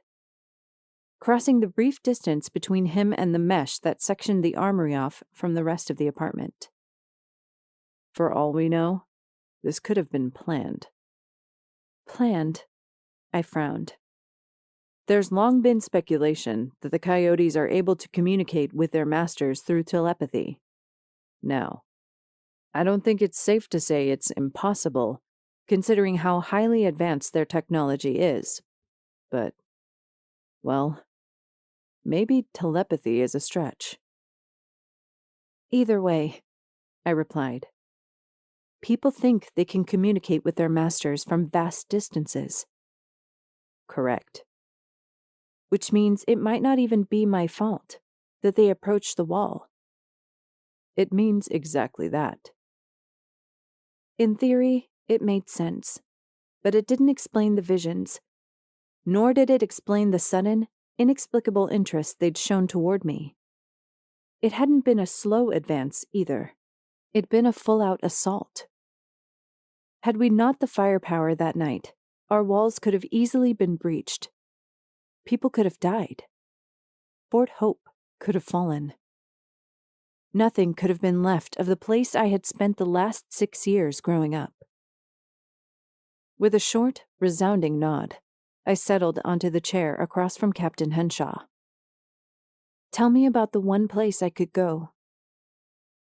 crossing the brief distance between him and the mesh that sectioned the armory off from the rest of the apartment. For all we know, this could have been planned. Planned? I frowned. There's long been speculation that the coyotes are able to communicate with their masters through telepathy. Now, I don't think it's safe to say it's impossible, considering how highly advanced their technology is. But, well, maybe telepathy is a stretch. Either way, I replied. People think they can communicate with their masters from vast distances. Correct. Which means it might not even be my fault that they approach the wall. It means exactly that. In theory, it made sense, but it didn't explain the visions, nor did it explain the sudden, inexplicable interest they'd shown toward me. It hadn't been a slow advance, either. It'd been a full-out assault. Had we not the firepower that night, our walls could have easily been breached. People could have died. Fort Hope could have fallen. Nothing could have been left of the place I had spent the last 6 years growing up. With a short, resounding nod, I settled onto the chair across from Captain Henshaw. Tell me about the one place I could go.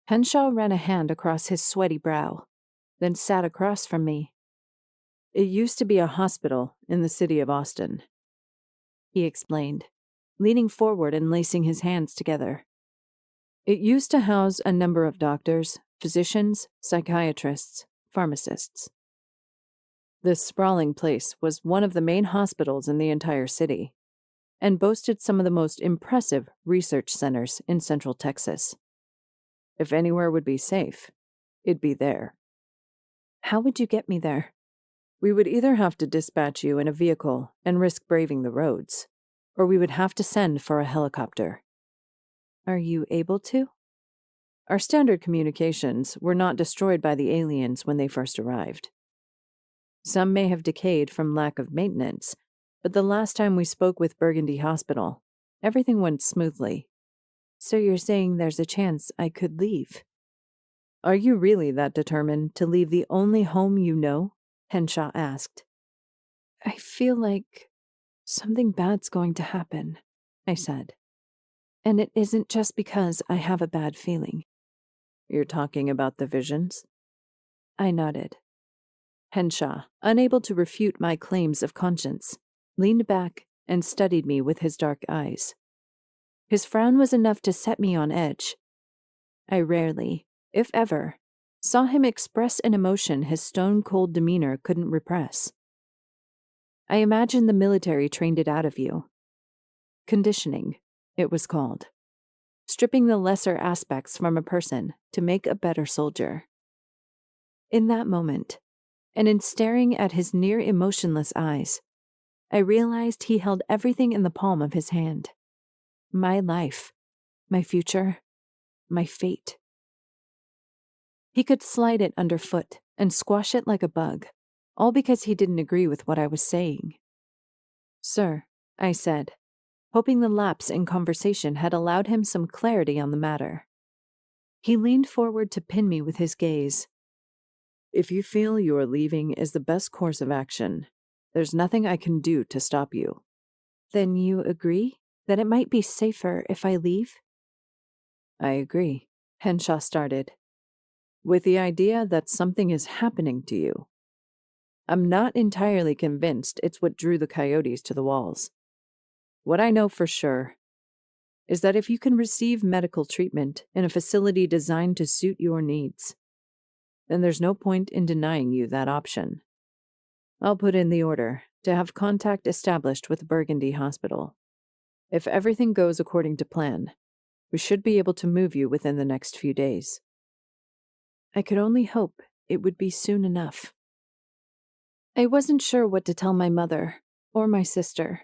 Henshaw ran a hand across his sweaty brow, then sat across from me. It used to be a hospital in the city of Austin, he explained, leaning forward and lacing his hands together. It used to house a number of doctors, physicians, psychiatrists, pharmacists. This sprawling place was one of the main hospitals in the entire city, and boasted some of the most impressive research centers in Central Texas. If anywhere would be safe, it'd be there. How would you get me there? We would either have to dispatch you in a vehicle and risk braving the roads, or we would have to send for a helicopter. Are you able to? Our standard communications were not destroyed by the aliens when they first arrived. Some may have decayed from lack of maintenance, but the last time we spoke with Burgundy Hospital, everything went smoothly. So you're saying there's a chance I could leave? Are you really that determined to leave the only home you know? Henshaw asked. I feel like something bad's going to happen, I said. And it isn't just because I have a bad feeling. You're talking about the visions? I nodded. Henshaw, unable to refute my claims of conscience, leaned back and studied me with his dark eyes. His frown was enough to set me on edge. I rarely, if ever, saw him express an emotion his stone-cold demeanor couldn't repress. I imagine the military trained it out of you. Conditioning, it was called. Stripping the lesser aspects from a person to make a better soldier. In that moment, and in staring at his near-emotionless eyes, I realized he held everything in the palm of his hand. My life, my future, my fate. He could slide it underfoot and squash it like a bug, all because he didn't agree with what I was saying. Sir, I said, hoping the lapse in conversation had allowed him some clarity on the matter. He leaned forward to pin me with his gaze. If you feel your leaving is the best course of action, there's nothing I can do to stop you. Then you agree that it might be safer if I leave? I agree, Henshaw started, with the idea that something is happening to you. I'm not entirely convinced it's what drew the coyotes to the walls. What I know for sure is that if you can receive medical treatment in a facility designed to suit your needs, then there's no point in denying you that option. I'll put in the order to have contact established with Burgundy Hospital. If everything goes according to plan, we should be able to move you within the next few days. I could only hope it would be soon enough. I wasn't sure what to tell my mother or my sister.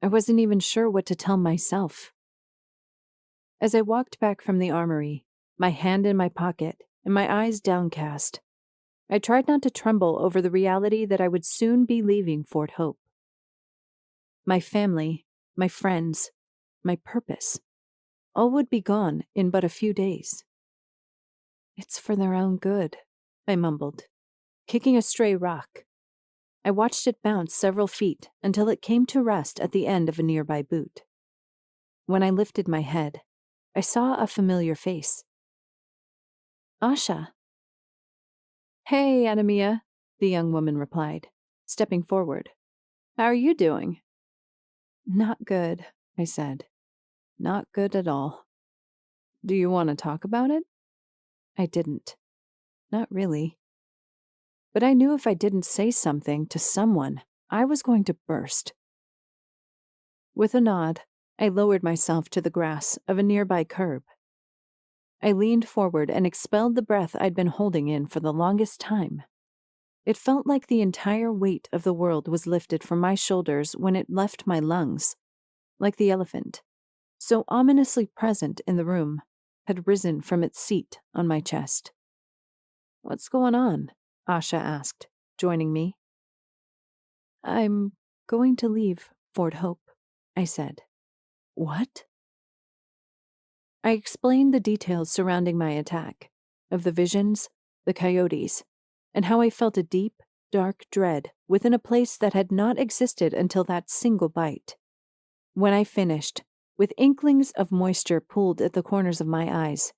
I wasn't even sure what to tell myself. As I walked back from the armory, my hand in my pocket and my eyes downcast, I tried not to tremble over the reality that I would soon be leaving Fort Hope. My family, my friends, my purpose, all would be gone in but a few days. It's for their own good, I mumbled, kicking a stray rock. I watched it bounce several feet until it came to rest at the end of a nearby boot. When I lifted my head, I saw a familiar face. Asha. Hey, Anamia, the young woman replied, stepping forward. How are you doing? Not good, I said. Not good at all. Do you want to talk about it? I didn't. Not really. But I knew if I didn't say something to someone, I was going to burst. With a nod, I lowered myself to the grass of a nearby curb. I leaned forward and expelled the breath I'd been holding in for the longest time. It felt like the entire weight of the world was lifted from my shoulders when it left my lungs, like the elephant, so ominously present in the room, had risen from its seat on my chest. What's going on? Asha asked, joining me. I'm going to leave Fort Hope, I said. What? I explained the details surrounding my attack, of the visions, the coyotes, and how I felt a deep, dark dread within a place that had not existed until that single bite. When I finished, with inklings of moisture pooled at the corners of my eyes,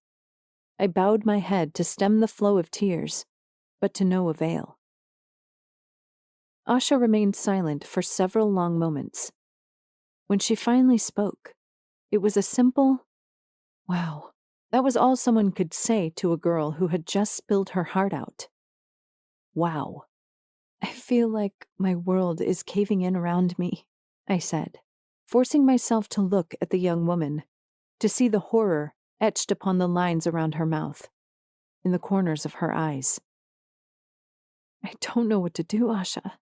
I bowed my head to stem the flow of tears, but to no avail. Asha remained silent for several long moments. When she finally spoke, it was a simple, "Wow." That was all someone could say to a girl who had just spilled her heart out. Wow. I feel like my world is caving in around me, I said, forcing myself to look at the young woman, to see the horror etched upon the lines around her mouth, in the corners of her eyes. I don't know what to do, Asha.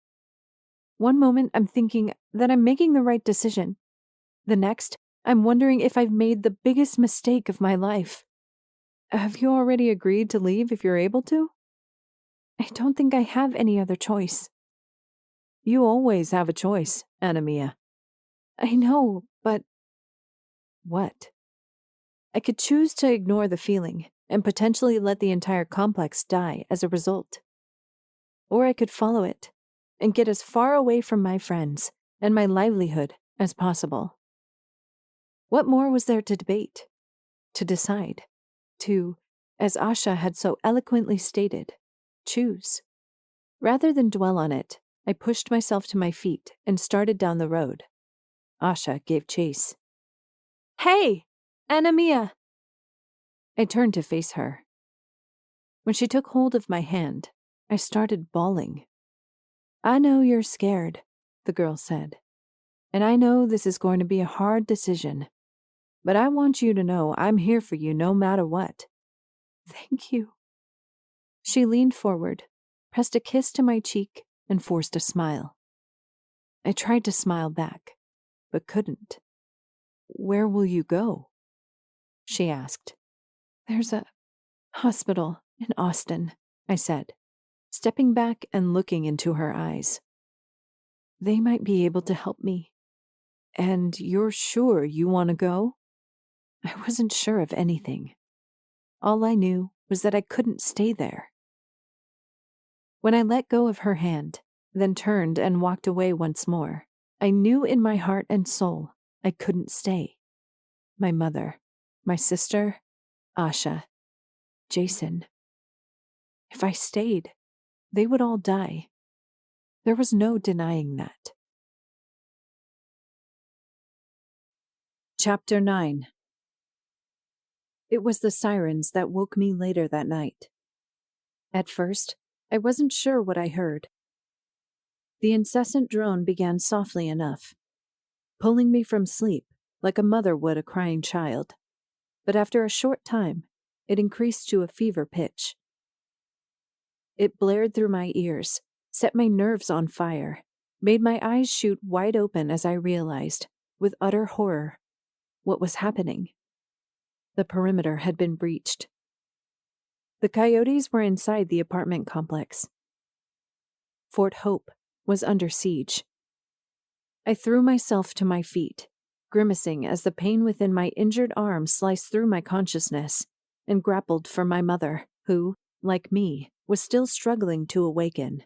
One moment I'm thinking that I'm making the right decision. The next, I'm wondering if I've made the biggest mistake of my life. Have you already agreed to leave if you're able to? I don't think I have any other choice. You always have a choice, Anamia. I know, but... What? I could choose to ignore the feeling and potentially let the entire complex die as a result. Or I could follow it and get as far away from my friends and my livelihood as possible. What more was there to debate, to decide, to, as Asha had so eloquently stated, choose? Rather than dwell on it, I pushed myself to my feet and started down the road. Asha gave chase. Hey, Anamia! I turned to face her. When she took hold of my hand, I started bawling. I know you're scared, the girl said, and I know this is going to be a hard decision, but I want you to know I'm here for you no matter what. Thank you. She leaned forward, pressed a kiss to my cheek, and forced a smile. I tried to smile back, but couldn't. Where will you go? She asked. There's a hospital in Austin, I said, stepping back and looking into her eyes. They might be able to help me. And you're sure you want to go? I wasn't sure of anything. All I knew was that I couldn't stay there. When I let go of her hand, then turned and walked away once more, I knew in my heart and soul I couldn't stay. My mother, my sister, Asha, Jason. If I stayed, they would all die. There was no denying that. Chapter 9. It was the sirens that woke me later that night. At first, I wasn't sure what I heard. The incessant drone began softly enough, pulling me from sleep like a mother would a crying child. But after a short time, it increased to a fever pitch. It blared through my ears, set my nerves on fire, made my eyes shoot wide open as I realized, with utter horror, what was happening. The perimeter had been breached. The coyotes were inside the apartment complex. Fort Hope was under siege. I threw myself to my feet, grimacing as the pain within my injured arm sliced through my consciousness, and grappled for my mother, who, like me, was still struggling to awaken.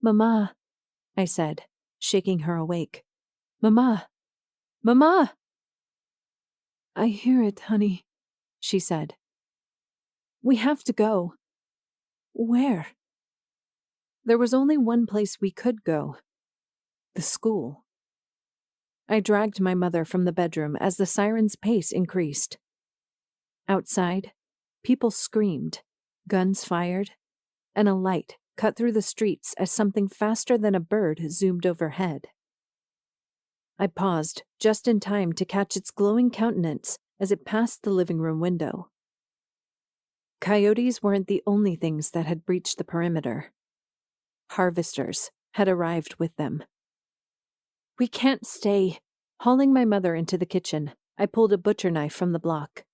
"Mama," I said, shaking her awake. "Mama! Mama!" "I hear it, honey," she said. "We have to go." "Where?" There was only one place we could go. The school. I dragged my mother from the bedroom as the siren's pace increased. Outside, people screamed, guns fired, and a light cut through the streets as something faster than a bird zoomed overhead. I paused just in time to catch its glowing countenance as it passed the living room window. Coyotes weren't the only things that had breached the perimeter. Harvesters had arrived with them. "We can't stay." Hauling my mother into the kitchen, I pulled a butcher knife from the block.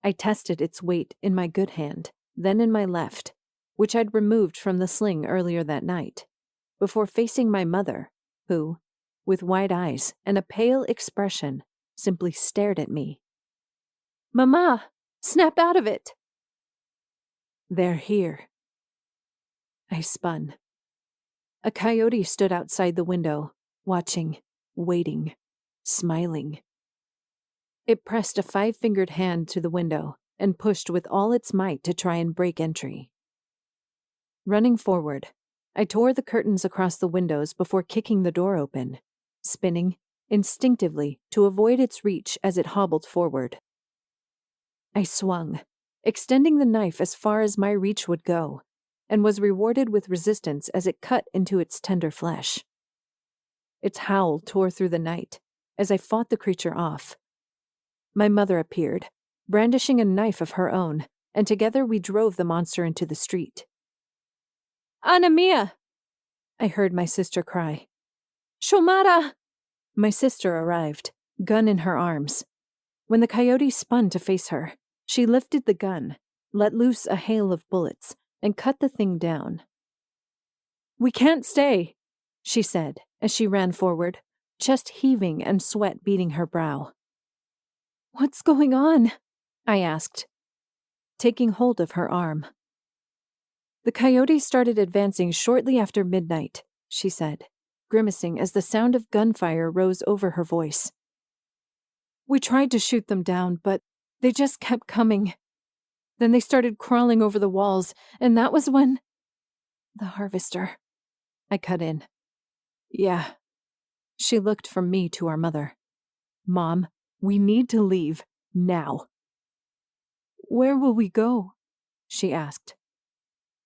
I tested its weight in my good hand, then in my left, which I'd removed from the sling earlier that night, before facing my mother, who, with wide eyes and a pale expression, simply stared at me. "Mama, snap out of it!" "They're here." I spun. A coyote stood outside the window, watching, waiting, smiling. It pressed a 5-fingered hand to the window and pushed with all its might to try and break entry. Running forward, I tore the curtains across the windows before kicking the door open, spinning instinctively to avoid its reach as it hobbled forward. I swung, extending the knife as far as my reach would go, and was rewarded with resistance as it cut into its tender flesh. Its howl tore through the night as I fought the creature off. My mother appeared, brandishing a knife of her own, and together we drove the monster into the street. "Anna Mia!" I heard my sister cry. "Xiomara!" My sister arrived, gun in her arms. When the coyote spun to face her, she lifted the gun, let loose a hail of bullets, and cut the thing down. "We can't stay," she said as she ran forward, chest heaving and sweat beading her brow. "What's going on?" I asked, taking hold of her arm. "The coyote started advancing shortly after midnight," she said, grimacing as the sound of gunfire rose over her voice. "We tried to shoot them down, but they just kept coming. Then they started crawling over the walls, and that was when—" "The harvester," I cut in. "Yeah." She looked from me to our mother. "Mom, we need to leave, now." "Where will we go?" she asked.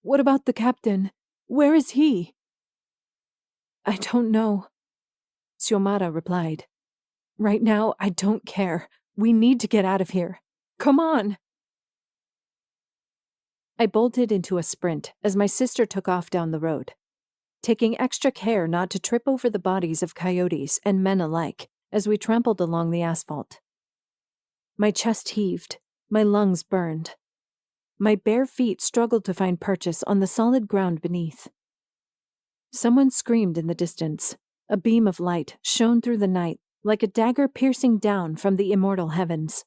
"What about the captain? Where is he?" "I don't know," Xiomara replied. "Right now, I don't care. We need to get out of here. Come on!" I bolted into a sprint as my sister took off down the road, taking extra care not to trip over the bodies of coyotes and men alike as we trampled along the asphalt. My chest heaved, my lungs burned. My bare feet struggled to find purchase on the solid ground beneath. Someone screamed in the distance, A beam of light shone through the night like a dagger piercing down from the immortal heavens.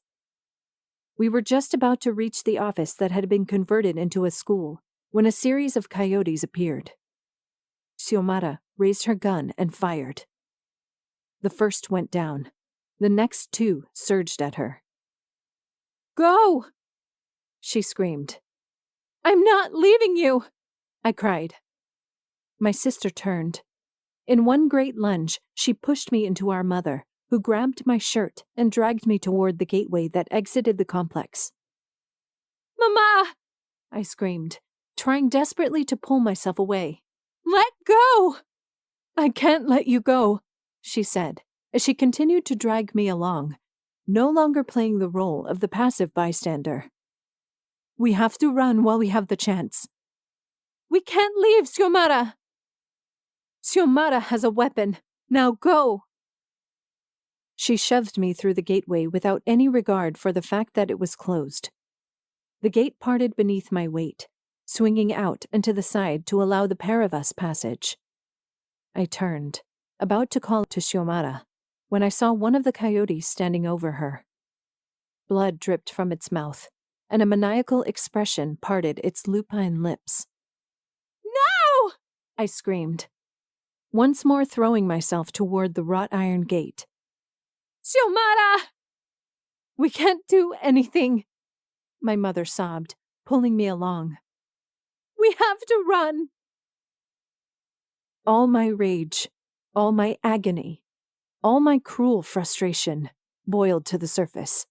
We were just about to reach the office that had been converted into a school when a series of coyotes appeared. Xiomara raised her gun and fired. The first went down. The next two surged at her. "Go!" she screamed. "I'm not leaving you!" I cried. My sister turned. In one great lunge, she pushed me into our mother, who grabbed my shirt and dragged me toward the gateway that exited the complex. "Mama!" I screamed, trying desperately to pull myself away. "Let go!" "I can't let you go," she said, as she continued to drag me along, no longer playing the role of the passive bystander. "We have to run while we have the chance." "We can't leave, Xiomara!" "Xiomara has a weapon. Now go!" She shoved me through the gateway without any regard for the fact that it was closed. The gate parted beneath my weight, swinging out and to the side to allow the pair of us passage. I turned, about to call to Xiomara, when I saw one of the coyotes standing over her. Blood dripped from its mouth, and a maniacal expression parted its lupine lips. "No!" I screamed, once more throwing myself toward the wrought iron gate. "Xiomara!" "We can't do anything," my mother sobbed, pulling me along. "We have to run." All my rage, all my agony, all my cruel frustration boiled to the surface,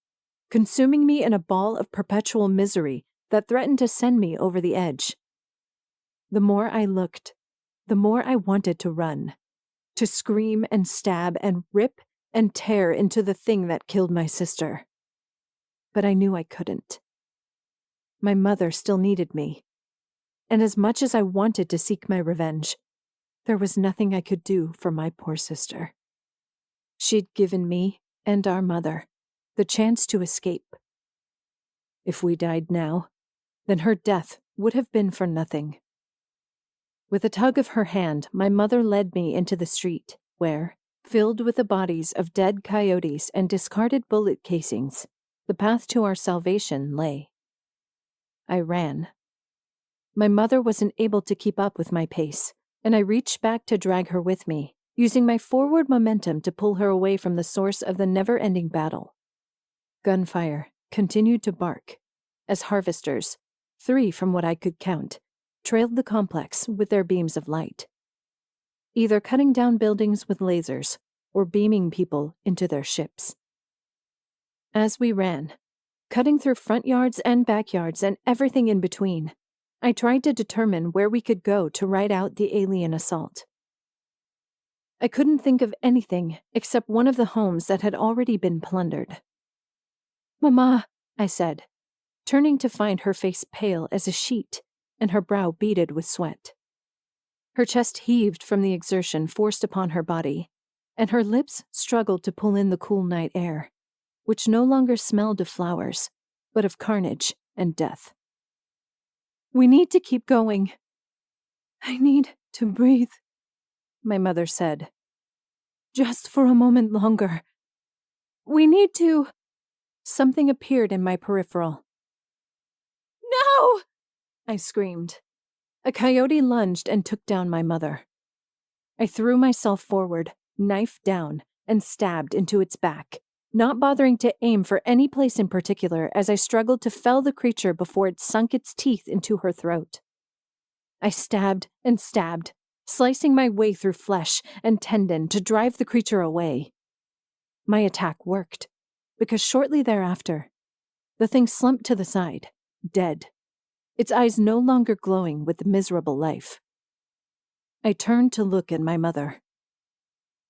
consuming me in a ball of perpetual misery that threatened to send me over the edge. The more I looked, the more I wanted to run, to scream and stab and rip and tear into the thing that killed my sister. But I knew I couldn't. My mother still needed me, and as much as I wanted to seek my revenge, there was nothing I could do for my poor sister. She'd given me, and our mother, the chance to escape. If we died now, then her death would have been for nothing. With a tug of her hand, my mother led me into the street, where, filled with the bodies of dead coyotes and discarded bullet casings, the path to our salvation lay. I ran. My mother wasn't able to keep up with my pace, and I reached back to drag her with me, using my forward momentum to pull her away from the source of the never-ending battle. Gunfire continued to bark, as harvesters, 3 from what I could count, trailed the complex with their beams of light, either cutting down buildings with lasers or beaming people into their ships. As we ran, cutting through front yards and backyards and everything in between, I tried to determine where we could go to ride out the alien assault. I couldn't think of anything except one of the homes that had already been plundered. "Mama," I said, turning to find her face pale as a sheet and her brow beaded with sweat. Her chest heaved from the exertion forced upon her body, and her lips struggled to pull in the cool night air, which no longer smelled of flowers, but of carnage and death. "We need to keep going." "I need to breathe," my mother said. "Just for a moment longer. We need to—" Something appeared in my peripheral. "No!" I screamed. A coyote lunged and took down my mother. I threw myself forward, knife down, and stabbed into its back, not bothering to aim for any place in particular as I struggled to fell the creature before it sunk its teeth into her throat. I stabbed and stabbed, slicing my way through flesh and tendon to drive the creature away. My attack worked, because shortly thereafter, the thing slumped to the side, dead, its eyes no longer glowing with miserable life. I turned to look at my mother.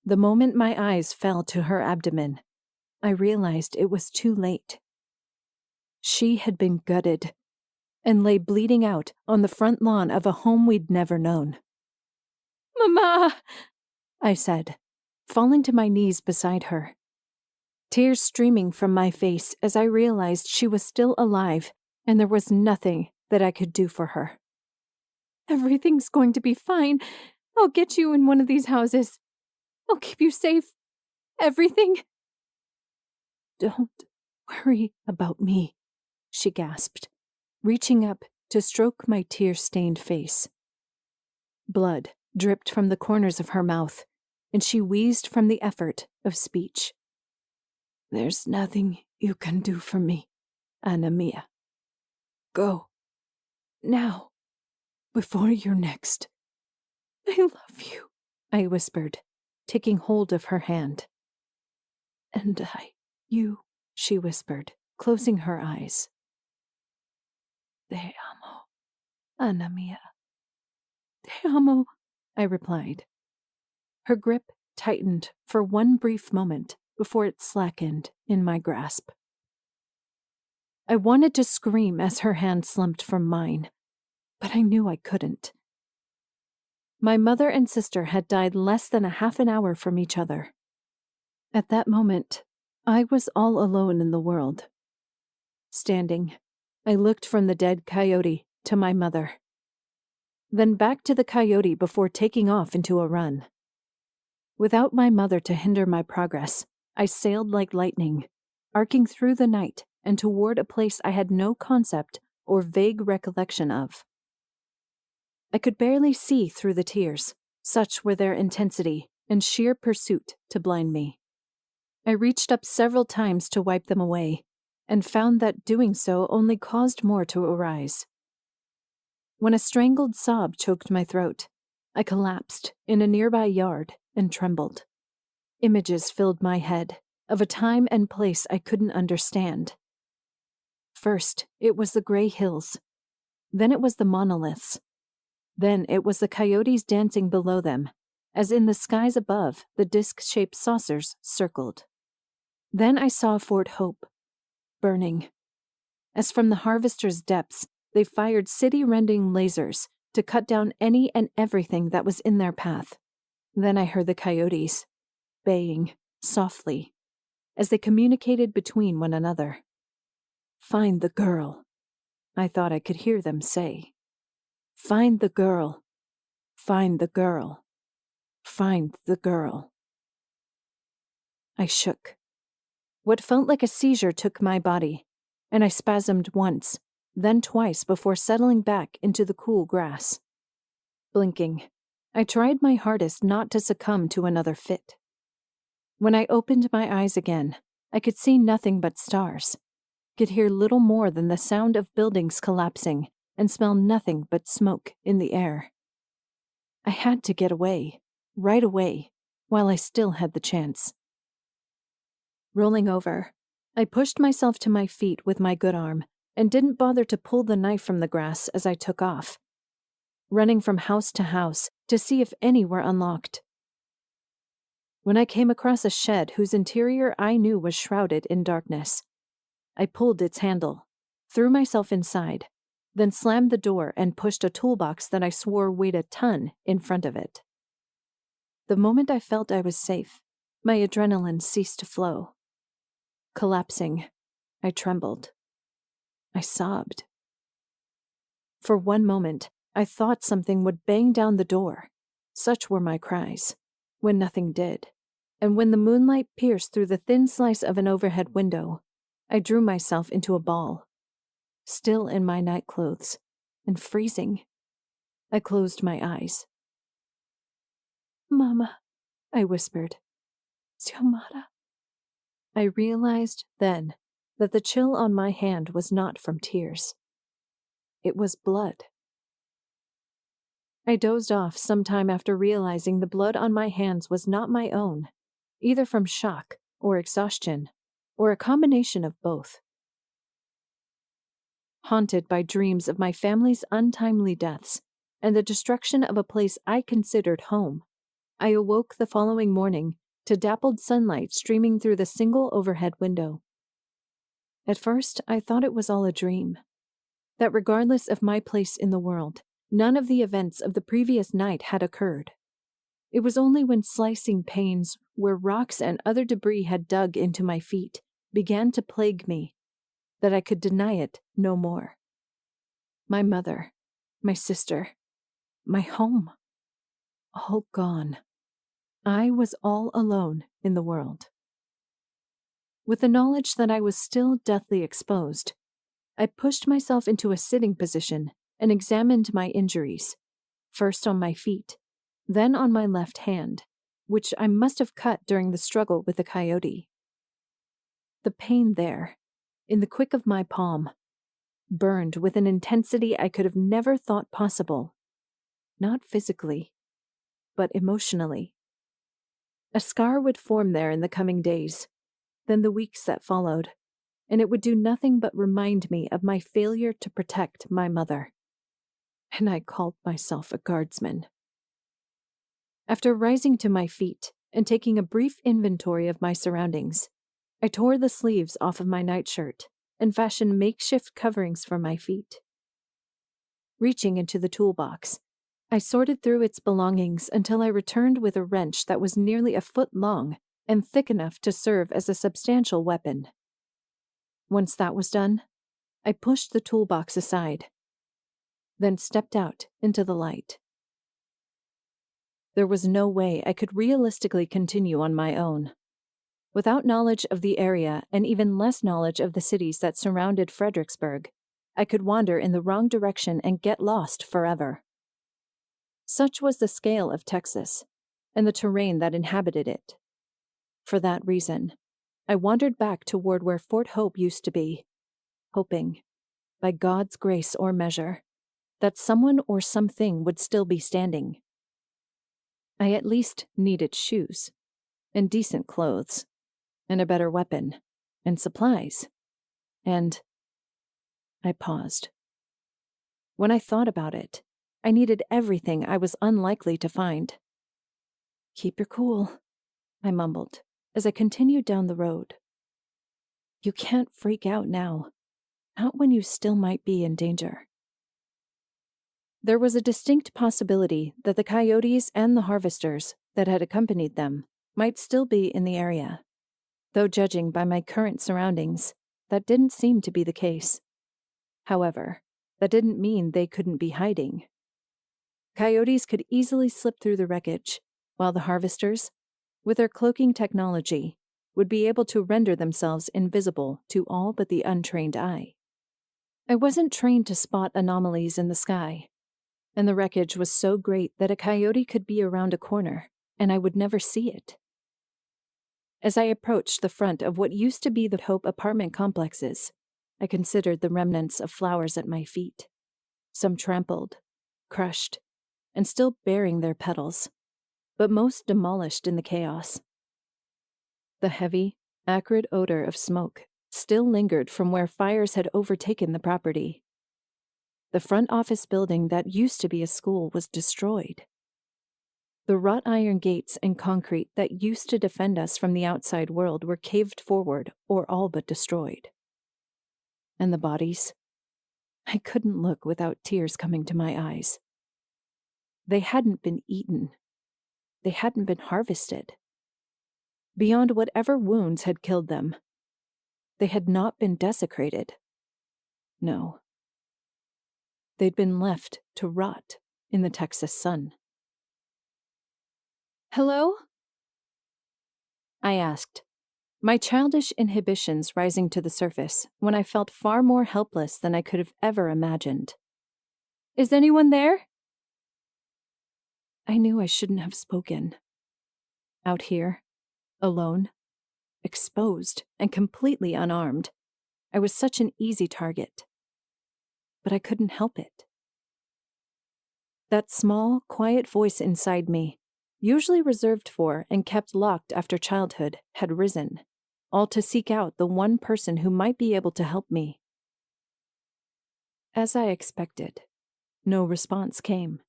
The moment my eyes fell to her abdomen, I realized it was too late. She had been gutted and lay bleeding out on the front lawn of a home we'd never known. "Mama!" I said, falling to my knees beside her. Tears streaming from my face as I realized she was still alive and there was nothing that I could do for her. "Everything's going to be fine. I'll get you in one of these houses. I'll keep you safe. Everything. Don't worry about me, she gasped, reaching up to stroke my tear-stained face. Blood dripped from the corners of her mouth, and she wheezed from the effort of speech. There's nothing you can do for me, Anna Mia. Go. Now. Before you're next. I love you, I whispered, taking hold of her hand. And you, she whispered, closing her eyes. Te amo, Anna Mia. Te amo, I replied. Her grip tightened for one brief moment before it slackened in my grasp. I wanted to scream as her hand slumped from mine, but I knew I couldn't. My mother and sister had died less than a half an hour from each other. At that moment, I was all alone in the world. Standing, I looked from the dead coyote to my mother, then back to the coyote before taking off into a run. Without my mother to hinder my progress, I sailed like lightning, arcing through the night and toward a place I had no concept or vague recollection of. I could barely see through the tears, such were their intensity and sheer pursuit to blind me. I reached up several times to wipe them away, and found that doing so only caused more to arise. When a strangled sob choked my throat, I collapsed in a nearby yard and trembled. Images filled my head of a time and place I couldn't understand. First, it was the gray hills. Then it was the monoliths. Then it was the coyotes dancing below them, as in the skies above the disc-shaped saucers circled. Then I saw Fort Hope, burning. As from the harvester's depths, they fired city-rending lasers to cut down any and everything that was in their path. Then I heard the coyotes, baying softly, as they communicated between one another. Find the girl, I thought I could hear them say. Find the girl. Find the girl. Find the girl. I shook. What felt like a seizure took my body, and I spasmed once, then twice before settling back into the cool grass. Blinking, I tried my hardest not to succumb to another fit. When I opened my eyes again, I could see nothing but stars, could hear little more than the sound of buildings collapsing, and smell nothing but smoke in the air. I had to get away, right away, while I still had the chance. Rolling over, I pushed myself to my feet with my good arm and didn't bother to pull the knife from the grass as I took off, running from house to house to see if any were unlocked. When I came across a shed whose interior I knew was shrouded in darkness, I pulled its handle, threw myself inside, then slammed the door and pushed a toolbox that I swore weighed a ton in front of it. The moment I felt I was safe, my adrenaline ceased to flow. Collapsing, I trembled. I sobbed. For one moment, I thought something would bang down the door. Such were my cries, when nothing did, and when the moonlight pierced through the thin slice of an overhead window, I drew myself into a ball. Still in my nightclothes, and freezing, I closed my eyes. Mama, I whispered. Xiomara. I realized then that the chill on my hand was not from tears. It was blood. I dozed off some time after realizing the blood on my hands was not my own, either from shock or exhaustion, or a combination of both. Haunted by dreams of my family's untimely deaths and the destruction of a place I considered home, I awoke the following morning to dappled sunlight streaming through the single overhead window. At first, I thought it was all a dream, that regardless of my place in the world, none of the events of the previous night had occurred. It was only when slicing pains where rocks and other debris had dug into my feet began to plague me that I could deny it no more. My mother, my sister, my home, all gone. I was all alone in the world. With the knowledge that I was still deathly exposed, I pushed myself into a sitting position and examined my injuries, first on my feet, then on my left hand, which I must have cut during the struggle with the coyote. The pain there, in the quick of my palm, burned with an intensity I could have never thought possible, not physically, but emotionally. A scar would form there in the coming days, then the weeks that followed, and it would do nothing but remind me of my failure to protect my mother. And I called myself a guardsman. After rising to my feet and taking a brief inventory of my surroundings, I tore the sleeves off of my nightshirt and fashioned makeshift coverings for my feet. Reaching into the toolbox, I sorted through its belongings until I returned with a wrench that was nearly a foot long and thick enough to serve as a substantial weapon. Once that was done, I pushed the toolbox aside, then stepped out into the light. There was no way I could realistically continue on my own. Without knowledge of the area and even less knowledge of the cities that surrounded Fredericksburg, I could wander in the wrong direction and get lost forever. Such was the scale of Texas and the terrain that inhabited it. For that reason, I wandered back toward where Fort Hope used to be, hoping, by God's grace or measure, that someone or something would still be standing. I at least needed shoes, and decent clothes, and a better weapon, and supplies, and... I paused. When I thought about it, I needed everything I was unlikely to find. "Keep your cool," I mumbled as I continued down the road. "You can't freak out now, not when you still might be in danger." There was a distinct possibility that the coyotes and the harvesters that had accompanied them might still be in the area, though judging by my current surroundings, that didn't seem to be the case. However, that didn't mean they couldn't be hiding. Coyotes could easily slip through the wreckage, while the harvesters, with their cloaking technology, would be able to render themselves invisible to all but the untrained eye. I wasn't trained to spot anomalies in the sky, and the wreckage was so great that a coyote could be around a corner, and I would never see it. As I approached the front of what used to be the Hope apartment complexes, I considered the remnants of flowers at my feet, some trampled, crushed, and still bearing their petals, but most demolished in the chaos. The heavy, acrid odor of smoke still lingered from where fires had overtaken the property. The front office building that used to be a school was destroyed. The wrought iron gates and concrete that used to defend us from the outside world were caved forward or all but destroyed. And the bodies? I couldn't look without tears coming to my eyes. They hadn't been eaten. They hadn't been harvested. Beyond whatever wounds had killed them, they had not been desecrated. No. They'd been left to rot in the Texas sun. "Hello?" I asked, my childish inhibitions rising to the surface when I felt far more helpless than I could have ever imagined. "Is anyone there?" I knew I shouldn't have spoken. Out here, alone, exposed, and completely unarmed, I was such an easy target. But I couldn't help it. That small, quiet voice inside me, usually reserved for and kept locked after childhood, had risen, all to seek out the one person who might be able to help me. As I expected, no response came.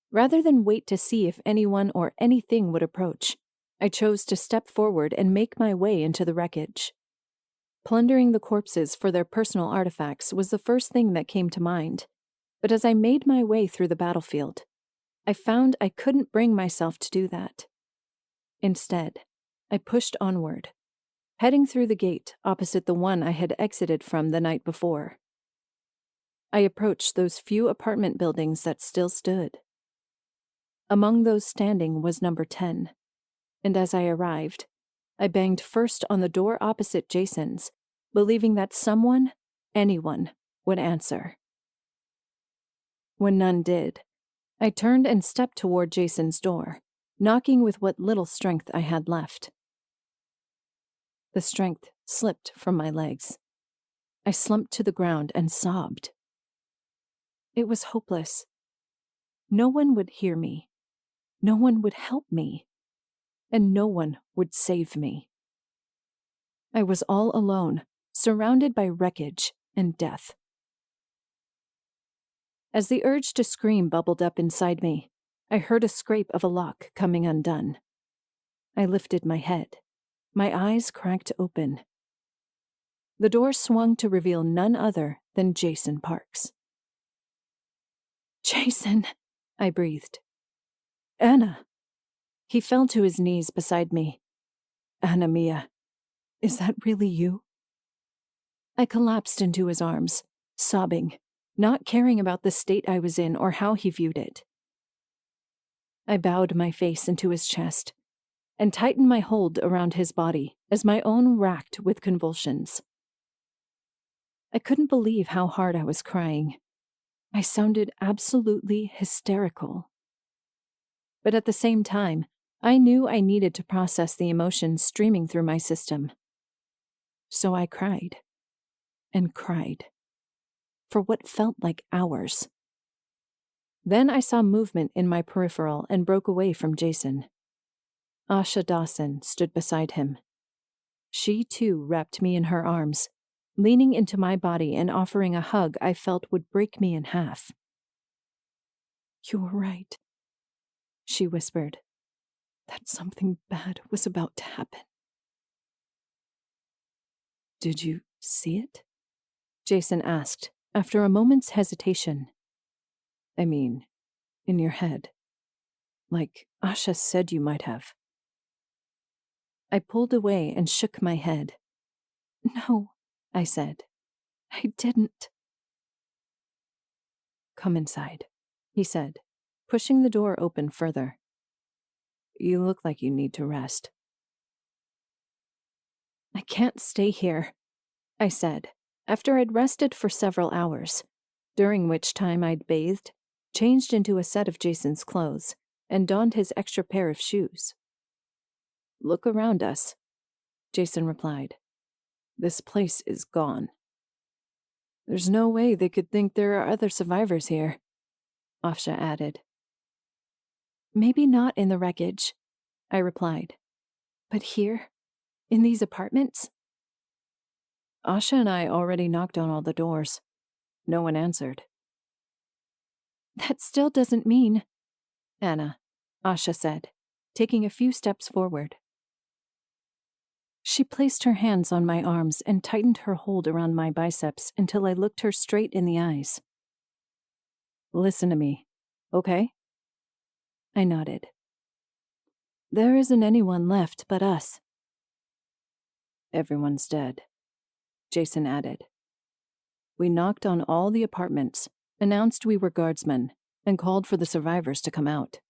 Rather than wait to see if anyone or anything would approach, I chose to step forward and make my way into the wreckage. Plundering the corpses for their personal artifacts was the first thing that came to mind, but as I made my way through the battlefield, I found I couldn't bring myself to do that. Instead, I pushed onward, heading through the gate opposite the one I had exited from the night before. I approached those few apartment buildings that still stood. Among those standing was number 10, and as I arrived, I banged first on the door opposite Jason's, believing that someone, anyone, would answer. When none did, I turned and stepped toward Jason's door, knocking with what little strength I had left. The strength slipped from my legs. I slumped to the ground and sobbed. It was hopeless. No one would hear me. No one would help me. And no one would save me. I was all alone, surrounded by wreckage and death. As the urge to scream bubbled up inside me, I heard a scrape of a lock coming undone. I lifted my head. My eyes cracked open. The door swung to reveal none other than Jason Parks. "Jason," I breathed. "Anna." He fell to his knees beside me. "Anna Mia, is that really you?" I collapsed into his arms, sobbing, not caring about the state I was in or how he viewed it. I bowed my face into his chest and tightened my hold around his body as my own racked with convulsions. I couldn't believe how hard I was crying. I sounded absolutely hysterical. But at the same time, I knew I needed to process the emotions streaming through my system. So I cried and cried for what felt like hours. Then I saw movement in my peripheral and broke away from Jason. Asha Dawson stood beside him. She too wrapped me in her arms, leaning into my body and offering a hug I felt would break me in half. "You were right," she whispered, "that something bad was about to happen." "Did you see it?" Jason asked, after a moment's hesitation. "I mean, in your head. Like Asha said you might have." I pulled away and shook my head. "No," I said. "I didn't." "Come inside," he said, pushing the door open further. "You look like you need to rest." "I can't stay here," I said, after I'd rested for several hours, during which time I'd bathed, changed into a set of Jason's clothes, and donned his extra pair of shoes. "Look around us," Jason replied. "This place is gone." "There's no way they could think there are other survivors here," Asha added. "Maybe not in the wreckage," I replied. "But here, in these apartments?" "Asha and I already knocked on all the doors. No one answered." "That still doesn't mean—" "Anna," Asha said, taking a few steps forward. She placed her hands on my arms and tightened her hold around my biceps until I looked her straight in the eyes. "Listen to me, okay?" I nodded. "There isn't anyone left but us." "Everyone's dead," Jason added. "We knocked on all the apartments, announced we were guardsmen, and called for the survivors to come out.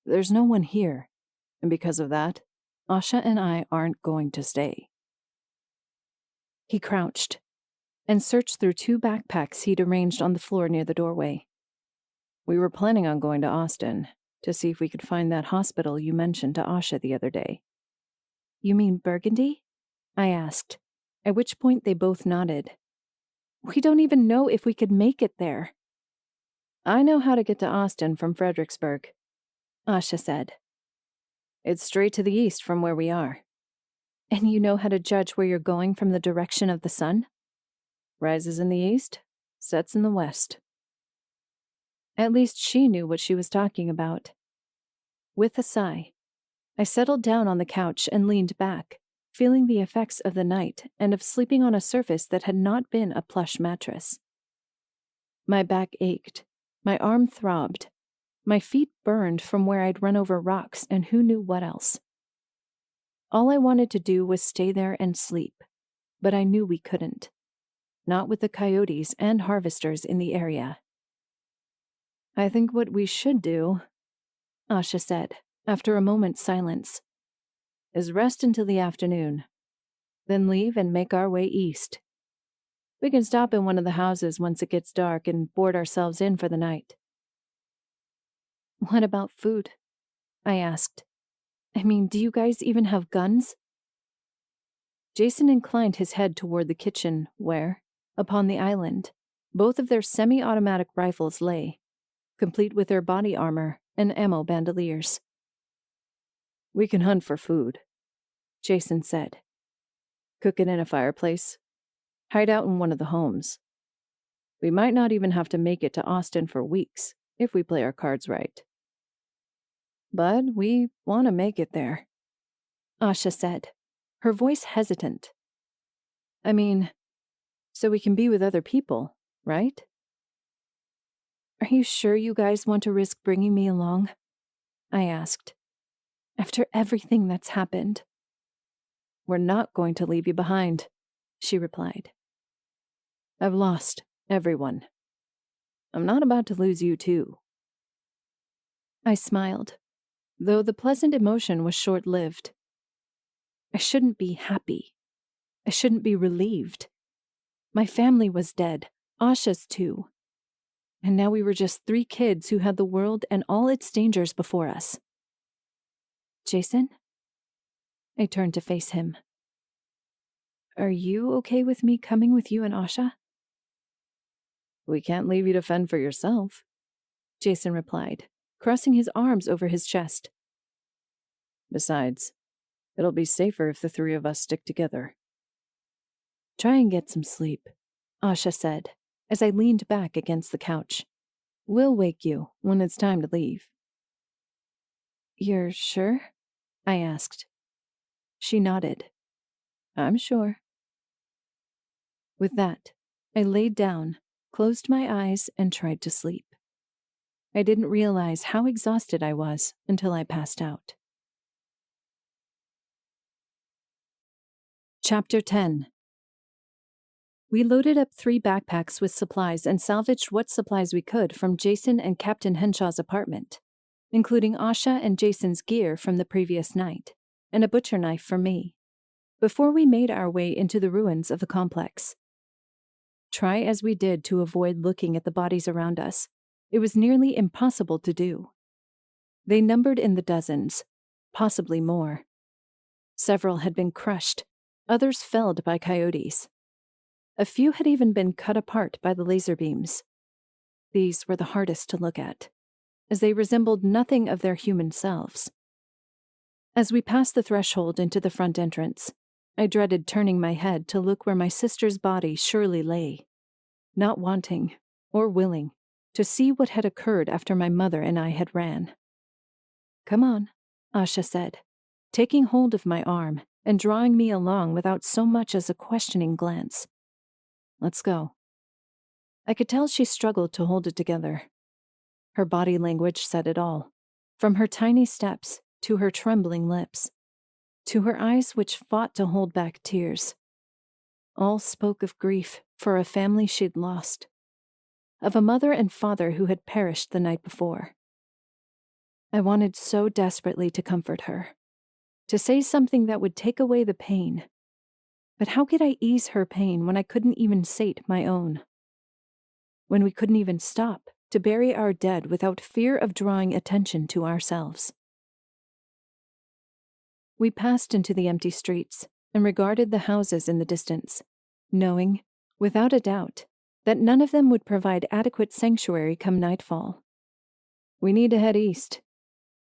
There's no one here, and because of that, Asha and I aren't going to stay." He crouched and searched through 2 backpacks he'd arranged on the floor near the doorway. "We were planning on going to Austin to see if we could find that hospital you mentioned to Asha the other day." "You mean Burgundy?" I asked, at which point they both nodded. "We don't even know if we could make it there." "I know how to get to Austin from Fredericksburg," Asha said. "It's straight to the east from where we are." "And you know how to judge where you're going from the direction of the sun?" "Rises in the east, sets in the west." At least she knew what she was talking about. With a sigh, I settled down on the couch and leaned back, feeling the effects of the night and of sleeping on a surface that had not been a plush mattress. My back ached, my arm throbbed, my feet burned from where I'd run over rocks and who knew what else. All I wanted to do was stay there and sleep, but I knew we couldn't. Not with the coyotes and harvesters in the area. "I think what we should do," Asha said, after a moment's silence, "is rest until the afternoon, then leave and make our way east. We can stop in one of the houses once it gets dark and board ourselves in for the night." "What about food?" I asked. "I mean, do you guys even have guns?" Jason inclined his head toward the kitchen where, upon the island, both of their semi-automatic rifles lay, complete with their body armor and ammo bandoliers. "We can hunt for food," Jason said. "Cook it in a fireplace. Hide out in one of the homes. We might not even have to make it to Austin for weeks if we play our cards right. But we want to make it there," Asha said, her voice hesitant. "I mean, so we can be with other people, right?" "Are you sure you guys want to risk bringing me along?" I asked. "After everything that's happened." "We're not going to leave you behind," she replied. "I've lost everyone. I'm not about to lose you too." I smiled, though the pleasant emotion was short-lived. I shouldn't be happy. I shouldn't be relieved. My family was dead, Asha's too. And now we were just 3 kids who had the world and all its dangers before us. "Jason?" I turned to face him. "Are you okay with me coming with you and Asha?" "We can't leave you to fend for yourself," Jason replied, crossing his arms over his chest. "Besides, it'll be safer if the 3 of us stick together." "Try and get some sleep," Asha said, as I leaned back against the couch. "We'll wake you when it's time to leave." "You're sure?" I asked. She nodded. "I'm sure." With that, I laid down, closed my eyes, and tried to sleep. I didn't realize how exhausted I was until I passed out. Chapter 10. We loaded up 3 backpacks with supplies and salvaged what supplies we could from Jason and Captain Henshaw's apartment, including Asha and Jason's gear from the previous night, and a butcher knife for me, before we made our way into the ruins of the complex. Try as we did to avoid looking at the bodies around us, it was nearly impossible to do. They numbered in the dozens, possibly more. Several had been crushed, others felled by coyotes. A few had even been cut apart by the laser beams. These were the hardest to look at, as they resembled nothing of their human selves. As we passed the threshold into the front entrance, I dreaded turning my head to look where my sister's body surely lay, not wanting, or willing, to see what had occurred after my mother and I had ran. "Come on," Asha said, taking hold of my arm and drawing me along without so much as a questioning glance. "Let's go." I could tell she struggled to hold it together. Her body language said it all, from her tiny steps to her trembling lips, to her eyes which fought to hold back tears. All spoke of grief for a family she'd lost, of a mother and father who had perished the night before. I wanted so desperately to comfort her, to say something that would take away the pain. But how could I ease her pain when I couldn't even sate my own? When we couldn't even stop to bury our dead without fear of drawing attention to ourselves? We passed into the empty streets and regarded the houses in the distance, knowing, without a doubt, that none of them would provide adequate sanctuary come nightfall. "We need to head east,"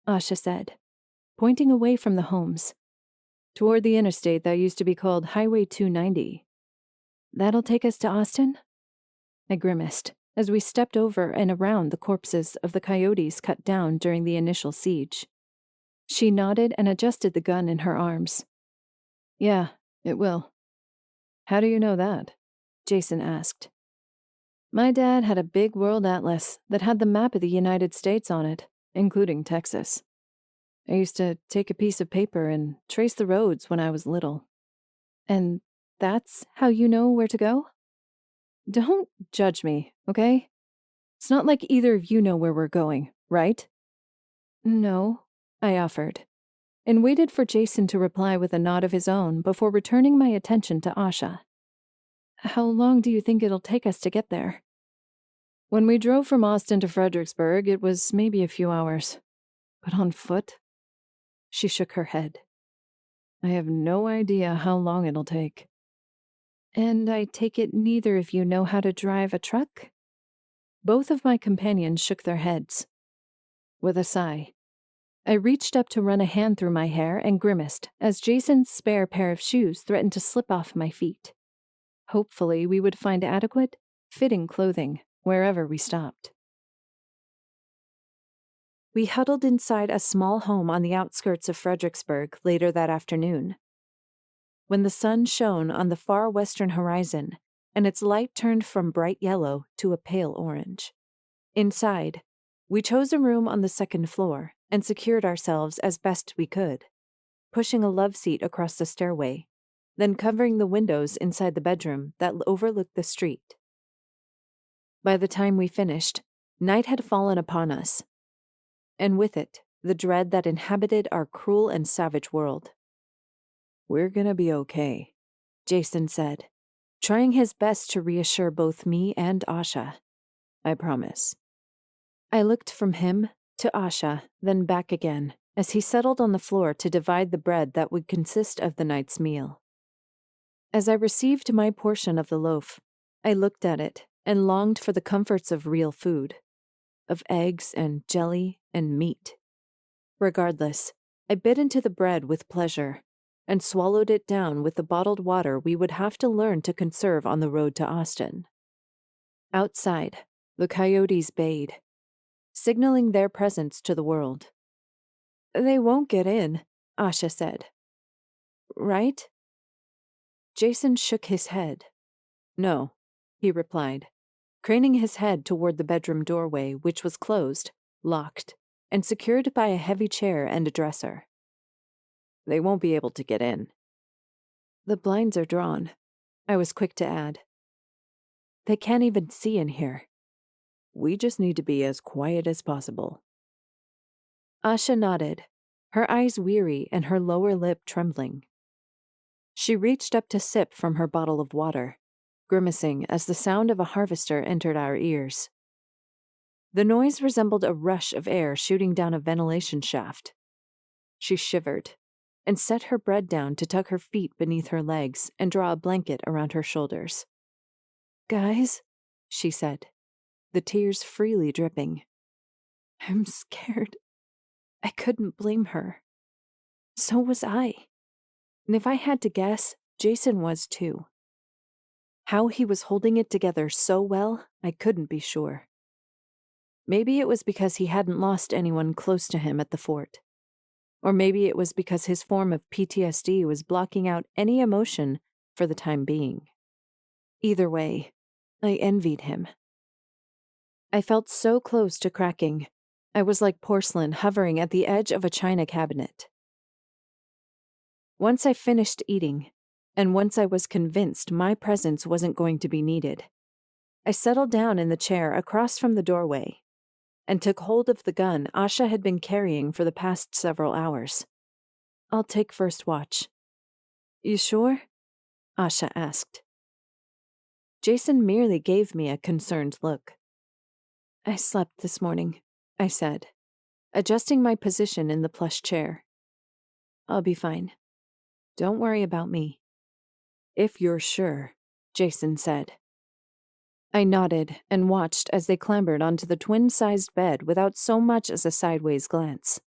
Asha said, pointing away from the homes, "toward the interstate that used to be called Highway 290. "That'll take us to Austin?" I grimaced as we stepped over and around the corpses of the coyotes cut down during the initial siege. She nodded and adjusted the gun in her arms. "Yeah, it will." "How do you know that?" Jason asked. "My dad had a big world atlas that had the map of the United States on it, including Texas. I used to take a piece of paper and trace the roads when I was little." "And that's how you know where to go?" "Don't judge me, okay? It's not like either of you know where we're going, right?" No, I offered, and waited for Jason to reply with a nod of his own before returning my attention to Asha. How long do you think it'll take us to get there? When we drove from Austin to Fredericksburg, it was maybe a few hours. But on foot? She shook her head. I have no idea how long it'll take. And I take it neither of you know how to drive a truck? Both of my companions shook their heads. With a sigh, I reached up to run a hand through my hair and grimaced as Jason's spare pair of shoes threatened to slip off my feet. Hopefully, we would find adequate, fitting clothing wherever we stopped. We huddled inside a small home on the outskirts of Fredericksburg later that afternoon. When the sun shone on the far western horizon and its light turned from bright yellow to a pale orange. Inside, we chose a room on the second floor and secured ourselves as best we could, pushing a love seat across the stairway, then covering the windows inside the bedroom that overlooked the street. By the time we finished, night had fallen upon us, and with it, the dread that inhabited our cruel and savage world. We're gonna be okay, Jason said, trying his best to reassure both me and Asha. I promise. I looked from him to Asha, then back again, as he settled on the floor to divide the bread that would consist of the night's meal. As I received my portion of the loaf, I looked at it and longed for the comforts of real food, of eggs and jelly and meat. Regardless, I bit into the bread with pleasure and swallowed it down with the bottled water we would have to learn to conserve on the road to Austin. Outside, the coyotes bayed, signaling their presence to the world. They won't get in, Asha said. Right? Jason shook his head. No, he replied, craning his head toward the bedroom doorway, which was closed, locked, and secured by a heavy chair and a dresser. They won't be able to get in. The blinds are drawn, I was quick to add. They can't even see in here. We just need to be as quiet as possible. Asha nodded, her eyes weary and her lower lip trembling. She reached up to sip from her bottle of water, grimacing as the sound of a harvester entered our ears. The noise resembled a rush of air shooting down a ventilation shaft. She shivered and set her bread down to tuck her feet beneath her legs and draw a blanket around her shoulders. Guys, she said, the tears freely dripping. I'm scared. I couldn't blame her. So was I. And if I had to guess, Jason was too. How he was holding it together so well, I couldn't be sure. Maybe it was because he hadn't lost anyone close to him at the fort. Or maybe it was because his form of PTSD was blocking out any emotion for the time being. Either way, I envied him. I felt so close to cracking. I was like porcelain hovering at the edge of a china cabinet. Once I finished eating, and once I was convinced my presence wasn't going to be needed, I settled down in the chair across from the doorway and took hold of the gun Asha had been carrying for the past several hours. I'll take first watch. You sure? Asha asked. Jason merely gave me a concerned look. I slept this morning, I said, adjusting my position in the plush chair. I'll be fine. Don't worry about me. If you're sure, Jason said. I nodded and watched as they clambered onto the twin-sized bed without so much as a sideways glance.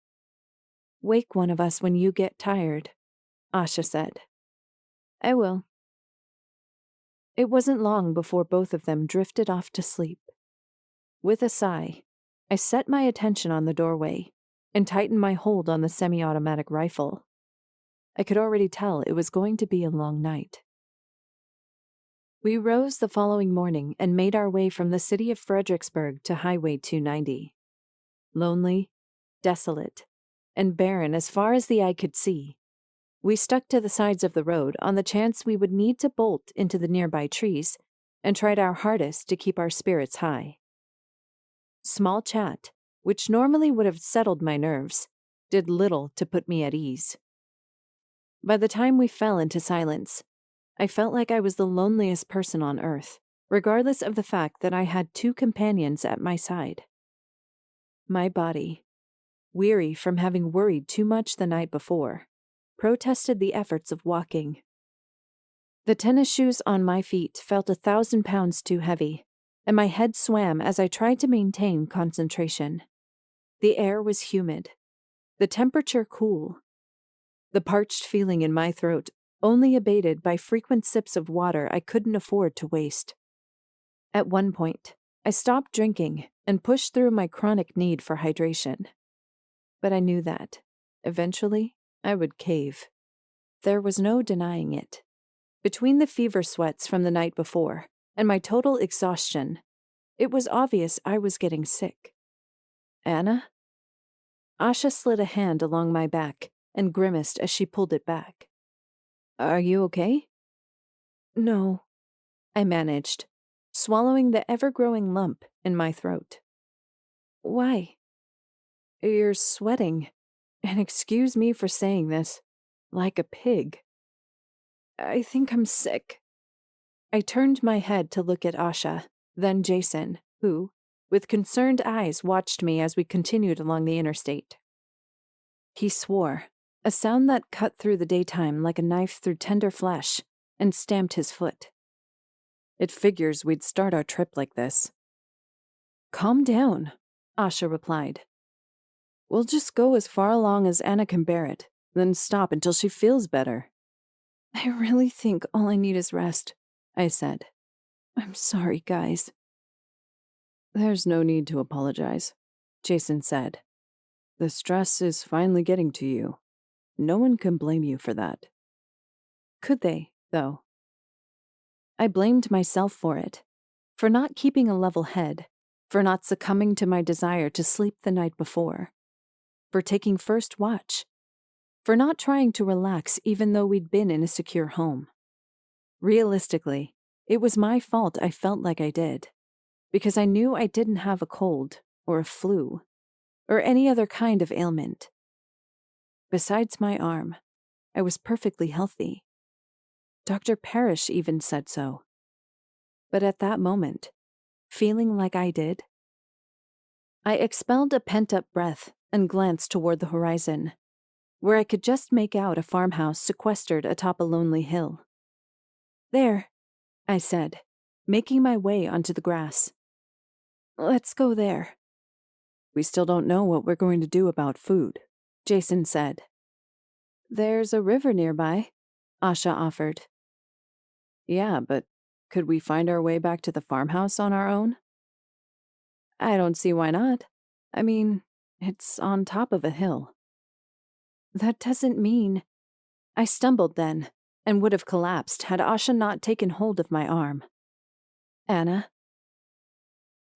Wake one of us when you get tired, Asha said. I will. It wasn't long before both of them drifted off to sleep. With a sigh, I set my attention on the doorway and tightened my hold on the semi-automatic rifle. I could already tell it was going to be a long night. We rose the following morning and made our way from the city of Fredericksburg to Highway 290. Lonely, desolate, and barren as far as the eye could see, we stuck to the sides of the road on the chance we would need to bolt into the nearby trees and tried our hardest to keep our spirits high. Small chat, which normally would have settled my nerves, did little to put me at ease. By the time we fell into silence, I felt like I was the loneliest person on earth, regardless of the fact that I had 2 companions at my side. My body, weary from having worried too much the night before, protested the efforts of walking. The tennis shoes on my feet felt 1,000 pounds too heavy, and my head swam as I tried to maintain concentration. The air was humid, the temperature cool, the parched feeling in my throat only abated by frequent sips of water I couldn't afford to waste. At one point, I stopped drinking and pushed through my chronic need for hydration. But I knew that, eventually, I would cave. There was no denying it. Between the fever sweats from the night before and my total exhaustion, it was obvious I was getting sick. Anna? Asha slid a hand along my back and grimaced as she pulled it back. Are you okay? No, I managed, swallowing the ever-growing lump in my throat. Why? You're sweating, and excuse me for saying this, like a pig. I think I'm sick. I turned my head to look at Asha, then Jason, who, with concerned eyes, watched me as we continued along the interstate. He swore, a sound that cut through the daytime like a knife through tender flesh, and stamped his foot. It figures we'd start our trip like this. Calm down, Asha replied. We'll just go as far along as Anna can bear it, then stop until she feels better. I really think all I need is rest, I said. I'm sorry, guys. There's no need to apologize, Jason said. The stress is finally getting to you. No one can blame you for that. Could they, though? I blamed myself for it, for not keeping a level head, for not succumbing to my desire to sleep the night before, for taking first watch, for not trying to relax even though we'd been in a secure home. Realistically, it was my fault I felt like I did, because I knew I didn't have a cold or a flu or any other kind of ailment. Besides my arm, I was perfectly healthy. Dr. Parrish even said so. But at that moment, feeling like I did, I expelled a pent-up breath and glanced toward the horizon, where I could just make out a farmhouse sequestered atop a lonely hill. There, I said, making my way onto the grass. Let's go there. We still don't know what we're going to do about food, Jason said. There's a river nearby, Asha offered. Yeah, but could we find our way back to the farmhouse on our own? I don't see why not. I mean, it's on top of a hill. That doesn't mean... I stumbled then, and would have collapsed had Asha not taken hold of my arm. Anna,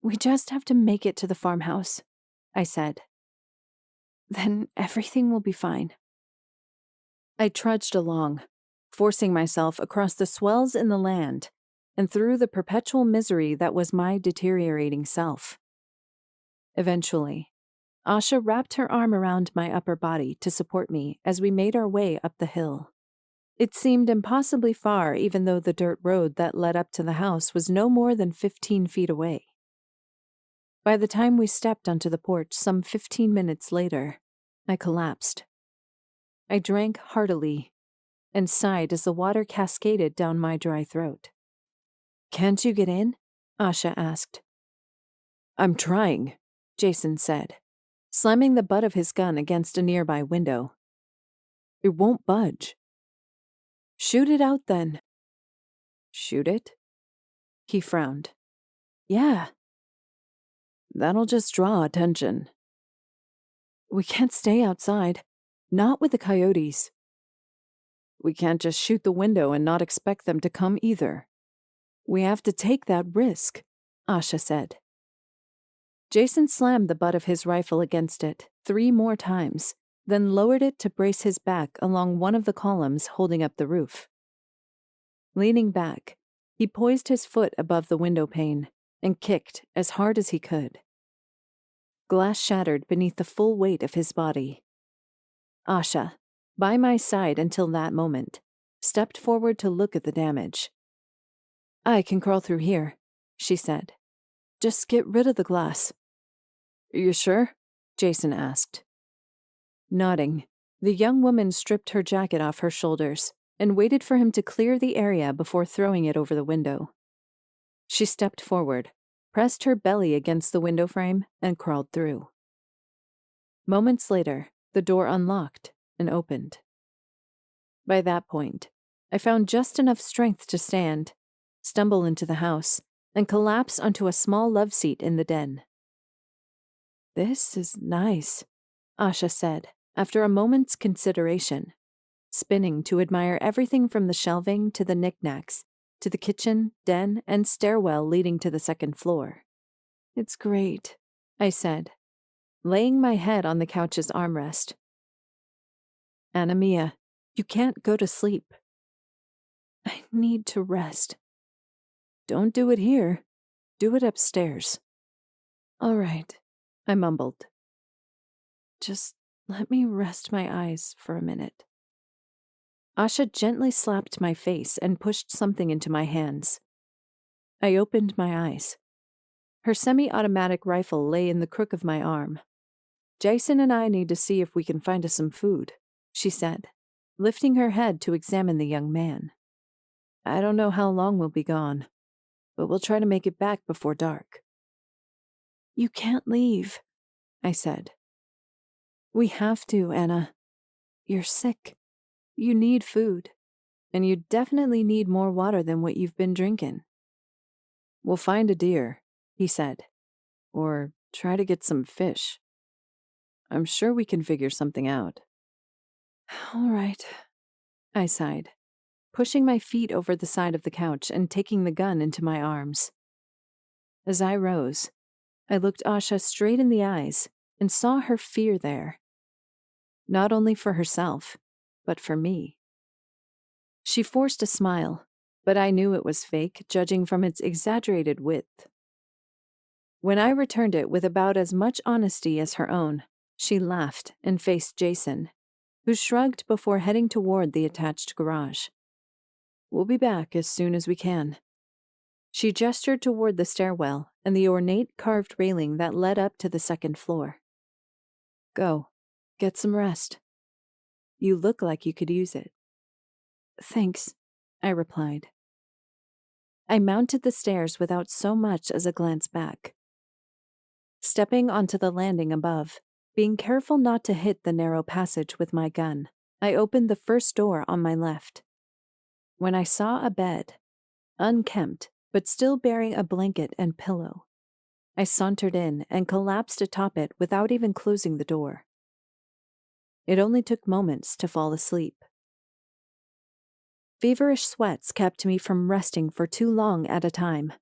we just have to make it to the farmhouse, I said. Then everything will be fine. I trudged along, forcing myself across the swells in the land and through the perpetual misery that was my deteriorating self. Eventually, Asha wrapped her arm around my upper body to support me as we made our way up the hill. It seemed impossibly far, even though the dirt road that led up to the house was no more than 15 feet away. By the time we stepped onto the porch some 15 minutes later, I collapsed. I drank heartily and sighed as the water cascaded down my dry throat. Can't you get in? Asha asked. I'm trying, Jason said, slamming the butt of his gun against a nearby window. It won't budge. Shoot it out then. Shoot it? He frowned. Yeah. That'll just draw attention. We can't stay outside. Not with the coyotes. We can't just shoot the window and not expect them to come either. We have to take that risk, Asha said. Jason slammed the butt of his rifle against it 3 more times, then lowered it to brace his back along one of the columns holding up the roof. Leaning back, he poised his foot above the window pane and kicked as hard as he could. Glass shattered beneath the full weight of his body. Asha, by my side until that moment, stepped forward to look at the damage. "I can crawl through here," she said. "Just get rid of the glass." "You sure?" Jason asked. Nodding, the young woman stripped her jacket off her shoulders and waited for him to clear the area before throwing it over the window. She stepped forward, pressed her belly against the window frame, and crawled through. Moments later, the door unlocked and opened. By that point, I found just enough strength to stand, stumble into the house, and collapse onto a small love seat in the den. "This is nice," Asha said, after a moment's consideration, spinning to admire everything from the shelving to the knickknacks, to the kitchen, den, and stairwell leading to the second floor. "It's great," I said, laying my head on the couch's armrest. "Anna-Mia, you can't go to sleep." "I need to rest." "Don't do it here. Do it upstairs." "All right," I mumbled. "Just let me rest my eyes for a minute." Asha gently slapped my face and pushed something into my hands. I opened my eyes. Her semi-automatic rifle lay in the crook of my arm. "Jason and I need to see if we can find us some food," she said, lifting her head to examine the young man. "I don't know how long we'll be gone, but we'll try to make it back before dark." "You can't leave," I said. "We have to, Anna. You're sick. You need food. And you definitely need more water than what you've been drinking." "We'll find a deer," he said. "Or try to get some fish. I'm sure we can figure something out." "All right," I sighed, pushing my feet over the side of the couch and taking the gun into my arms. As I rose, I looked Asha straight in the eyes and saw her fear there. Not only for herself, but for me. She forced a smile, but I knew it was fake, judging from its exaggerated width. When I returned it with about as much honesty as her own, she laughed and faced Jason, who shrugged before heading toward the attached garage. "We'll be back as soon as we can." She gestured toward the stairwell and the ornate carved railing that led up to the second floor. "Go. Get some rest. You look like you could use it." "Thanks," I replied. I mounted the stairs without so much as a glance back. Stepping onto the landing above, being careful not to hit the narrow passage with my gun, I opened the first door on my left. When I saw a bed, unkempt but still bearing a blanket and pillow, I sauntered in and collapsed atop it without even closing the door. It only took moments to fall asleep. Feverish sweats kept me from resting for too long at a time.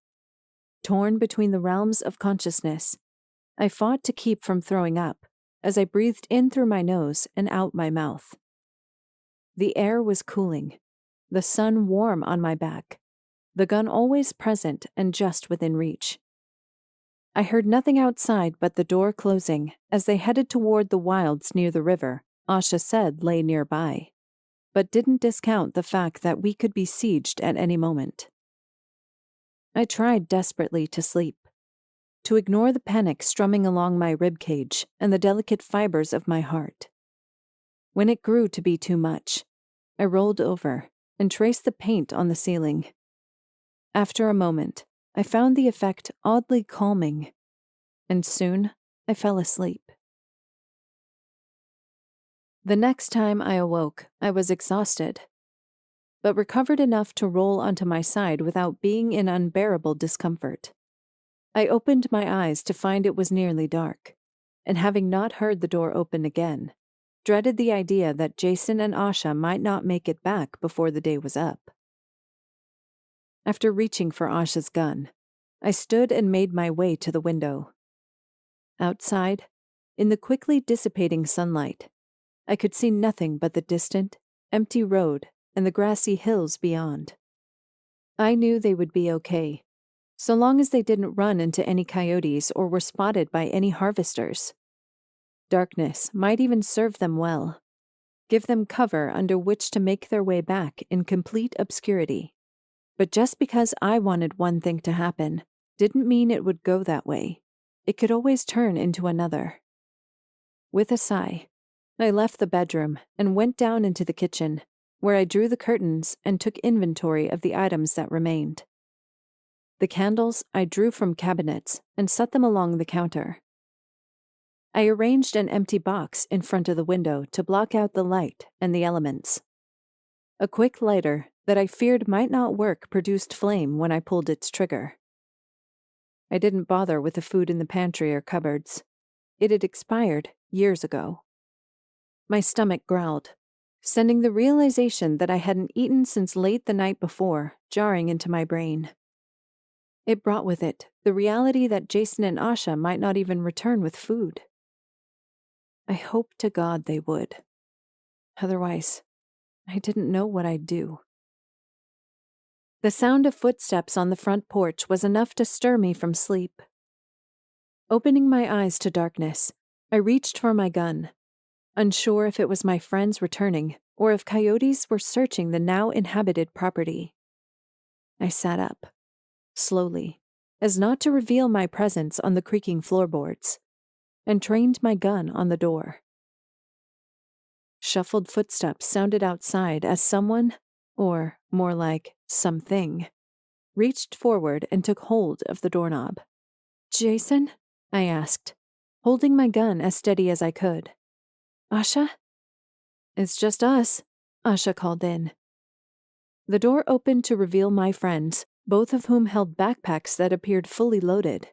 Torn between the realms of consciousness, I fought to keep from throwing up as I breathed in through my nose and out my mouth. The air was cooling, the sun warm on my back, the gun always present and just within reach. I heard nothing outside but the door closing as they headed toward the wilds near the river Asha said lay nearby, but didn't discount the fact that we could be sieged at any moment. I tried desperately to sleep, to ignore the panic strumming along my ribcage and the delicate fibers of my heart. When it grew to be too much, I rolled over and traced the paint on the ceiling. After a moment, I found the effect oddly calming, and soon I fell asleep. The next time I awoke, I was exhausted, but recovered enough to roll onto my side without being in unbearable discomfort. I opened my eyes to find it was nearly dark, and having not heard the door open again, dreaded the idea that Jason and Asha might not make it back before the day was up. After reaching for Asha's gun, I stood and made my way to the window. Outside, in the quickly dissipating sunlight, I could see nothing but the distant, empty road and the grassy hills beyond. I knew they would be okay, so long as they didn't run into any coyotes or were spotted by any harvesters. Darkness might even serve them well, give them cover under which to make their way back in complete obscurity. But just because I wanted one thing to happen didn't mean it would go that way. It could always turn into another. With a sigh, I left the bedroom and went down into the kitchen, where I drew the curtains and took inventory of the items that remained. The candles I drew from cabinets and set them along the counter. I arranged an empty box in front of the window to block out the light and the elements. A quick lighter that I feared might not work produced flame when I pulled its trigger. I didn't bother with the food in the pantry or cupboards. It had expired years ago. My stomach growled, sending the realization that I hadn't eaten since late the night before jarring into my brain. It brought with it the reality that Jason and Asha might not even return with food. I hoped to God they would. Otherwise, I didn't know what I'd do. The sound of footsteps on the front porch was enough to stir me from sleep. Opening my eyes to darkness, I reached for my gun, unsure if it was my friends returning or if coyotes were searching the now inhabited property. I sat up, slowly, as not to reveal my presence on the creaking floorboards, and trained my gun on the door. Shuffled footsteps sounded outside as someone, or more like something, reached forward and took hold of the doorknob. "Jason?" I asked, holding my gun as steady as I could. "Asha?" "It's just us," Asha called in. The door opened to reveal my friends, both of whom held backpacks that appeared fully loaded.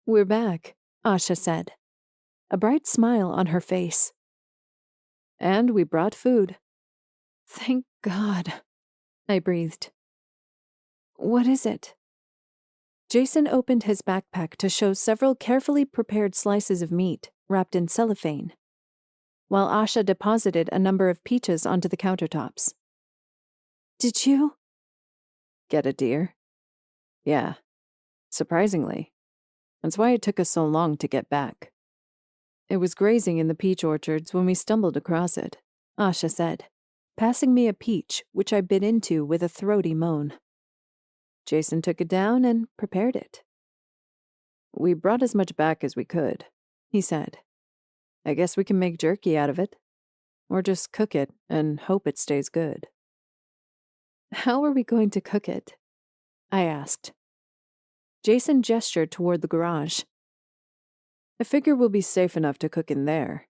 "We're back," Asha said, a bright smile on her face. "And we brought food." "Thank God," I breathed. "What is it?" Jason opened his backpack to show several carefully prepared slices of meat wrapped in cellophane, while Asha deposited a number of peaches onto the countertops. "Did you?" "Get a deer?" "Yeah. Surprisingly. That's why it took us so long to get back. It was grazing in the peach orchards when we stumbled across it," Asha said, passing me a peach which I bit into with a throaty moan. "Jason took it down and prepared it. We brought as much back as we could," he said. "I guess we can make jerky out of it. Or just cook it and hope it stays good." "How are we going to cook it?" I asked. Jason gestured toward the garage. "I figure we'll be safe enough to cook in there.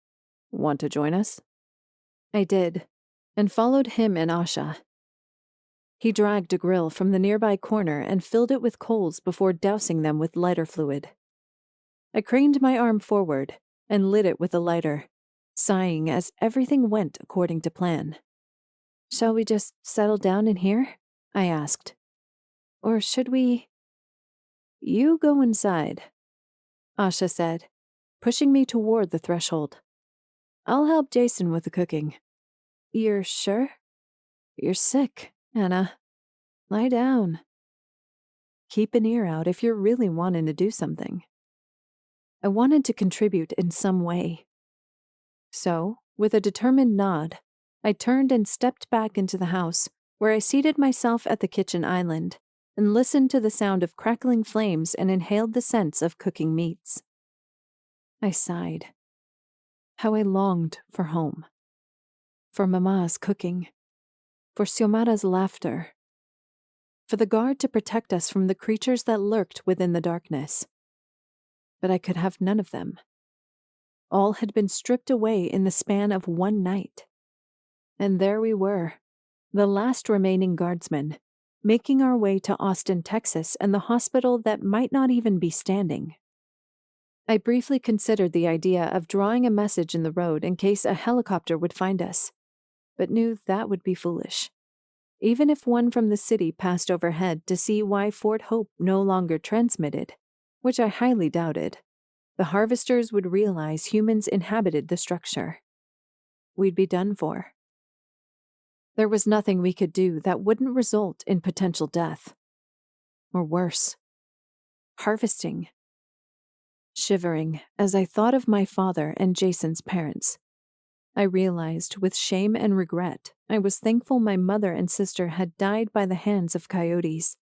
Want to join us?" I did, and followed him and Asha. He dragged a grill from the nearby corner and filled it with coals before dousing them with lighter fluid. I craned my arm forward and lit it with a lighter, sighing as everything went according to plan. "Shall we just settle down in here?" I asked. "Or should we—" "You go inside," Asha said, pushing me toward the threshold. "I'll help Jason with the cooking." "You're sure?" "You're sick, Anna. Lie down. Keep an ear out if you're really wanting to do something." I wanted to contribute in some way. So, with a determined nod, I turned and stepped back into the house, where I seated myself at the kitchen island and listened to the sound of crackling flames and inhaled the scents of cooking meats. I sighed. How I longed for home. For Mama's cooking. For Xiomara's laughter. For the guard to protect us from the creatures that lurked within the darkness. But I could have none of them. All had been stripped away in the span of one night. And there we were, the last remaining guardsmen, making our way to Austin, Texas, and the hospital that might not even be standing. I briefly considered the idea of drawing a message in the road in case a helicopter would find us, but knew that would be foolish. Even if one from the city passed overhead to see why Fort Hope no longer transmitted, which I highly doubted, the harvesters would realize humans inhabited the structure. We'd be done for. There was nothing we could do that wouldn't result in potential death. Or worse, harvesting. Shivering as I thought of my father and Jason's parents, I realized with shame and regret I was thankful my mother and sister had died by the hands of coyotes.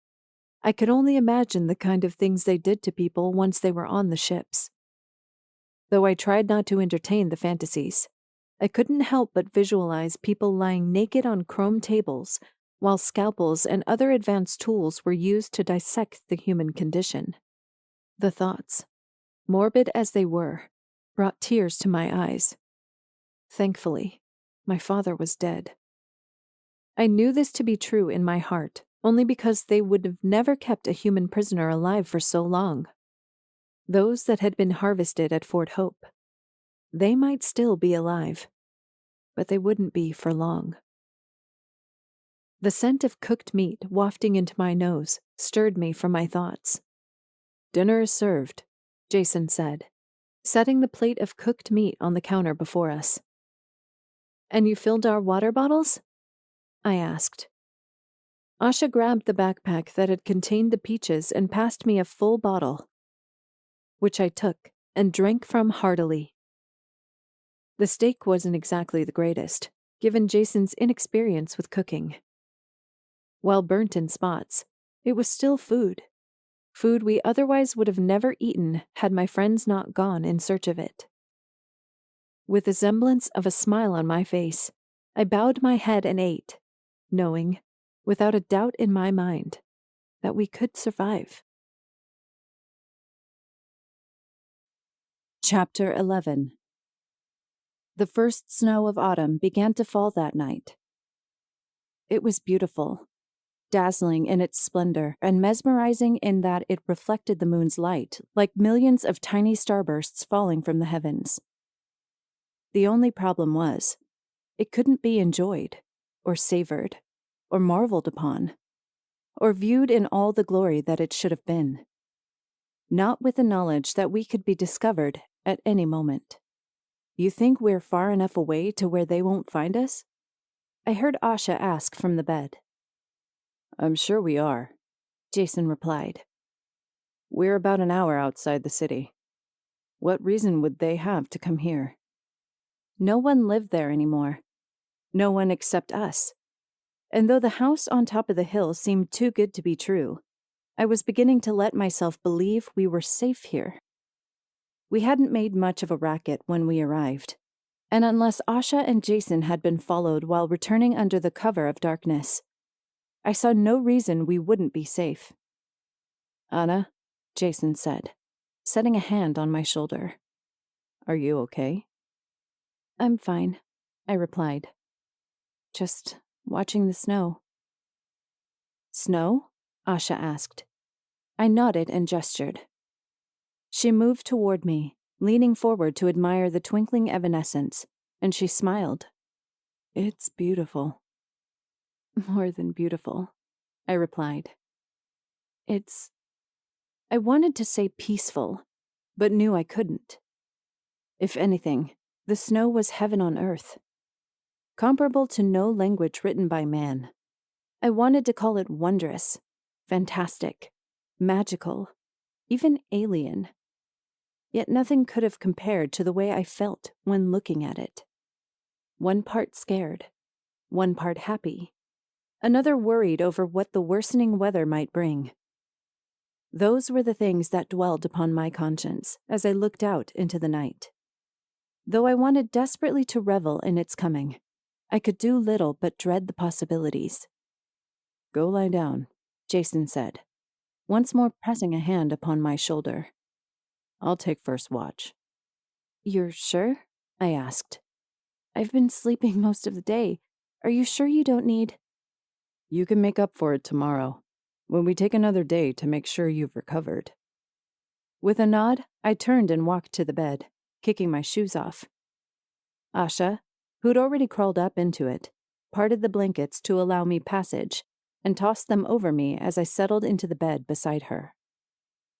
I could only imagine the kind of things they did to people once they were on the ships. Though I tried not to entertain the fantasies, I couldn't help but visualize people lying naked on chrome tables while scalpels and other advanced tools were used to dissect the human condition. The thoughts, morbid as they were, brought tears to my eyes. Thankfully, my father was dead. I knew this to be true in my heart, only because they would have never kept a human prisoner alive for so long. Those that had been harvested at Fort Hope. They might still be alive, but they wouldn't be for long. The scent of cooked meat wafting into my nose stirred me from my thoughts. "Dinner is served," Jason said, setting the plate of cooked meat on the counter before us. "And you filled our water bottles?" I asked. Asha grabbed the backpack that had contained the peaches and passed me a full bottle, which I took and drank from heartily. The steak wasn't exactly the greatest, given Jason's inexperience with cooking. While burnt in spots, it was still food. Food we otherwise would have never eaten had my friends not gone in search of it. With a semblance of a smile on my face, I bowed my head and ate, knowing, without a doubt in my mind, that we could survive. Chapter 11. The first snow of autumn began to fall that night. It was beautiful, dazzling in its splendor and mesmerizing in that it reflected the moon's light like millions of tiny starbursts falling from the heavens. The only problem was, it couldn't be enjoyed, or savored, or marveled upon, or viewed in all the glory that it should have been. Not with the knowledge that we could be discovered at any moment. "You think we're far enough away to where they won't find us?" I heard Asha ask from the bed. "I'm sure we are," Jason replied. "We're about an hour outside the city. What reason would they have to come here?" No one lived there anymore. No one except us. And though the house on top of the hill seemed too good to be true, I was beginning to let myself believe we were safe here. We hadn't made much of a racket when we arrived, and unless Asha and Jason had been followed while returning under the cover of darkness, I saw no reason we wouldn't be safe. "Anna," Jason said, setting a hand on my shoulder. "Are you okay?" "I'm fine," I replied. "Just watching the snow." "Snow?" Asha asked. I nodded and gestured. She moved toward me, leaning forward to admire the twinkling evanescence, and she smiled. "It's beautiful." "More than beautiful," I replied. I wanted to say peaceful, but knew I couldn't. If anything, the snow was heaven on earth, comparable to no language written by man. I wanted to call it wondrous, fantastic, magical, even alien. Yet nothing could have compared to the way I felt when looking at it. One part scared, one part happy, another worried over what the worsening weather might bring. Those were the things that dwelled upon my conscience as I looked out into the night. Though I wanted desperately to revel in its coming, I could do little but dread the possibilities. "Go lie down," Jason said, once more pressing a hand upon my shoulder. "I'll take first watch." "You're sure?" I asked. "I've been sleeping most of the day. Are you sure you don't need—" "You can make up for it tomorrow, when we take another day to make sure you've recovered." With a nod, I turned and walked to the bed, kicking my shoes off. Asha, who'd already crawled up into it, parted the blankets to allow me passage and tossed them over me as I settled into the bed beside her.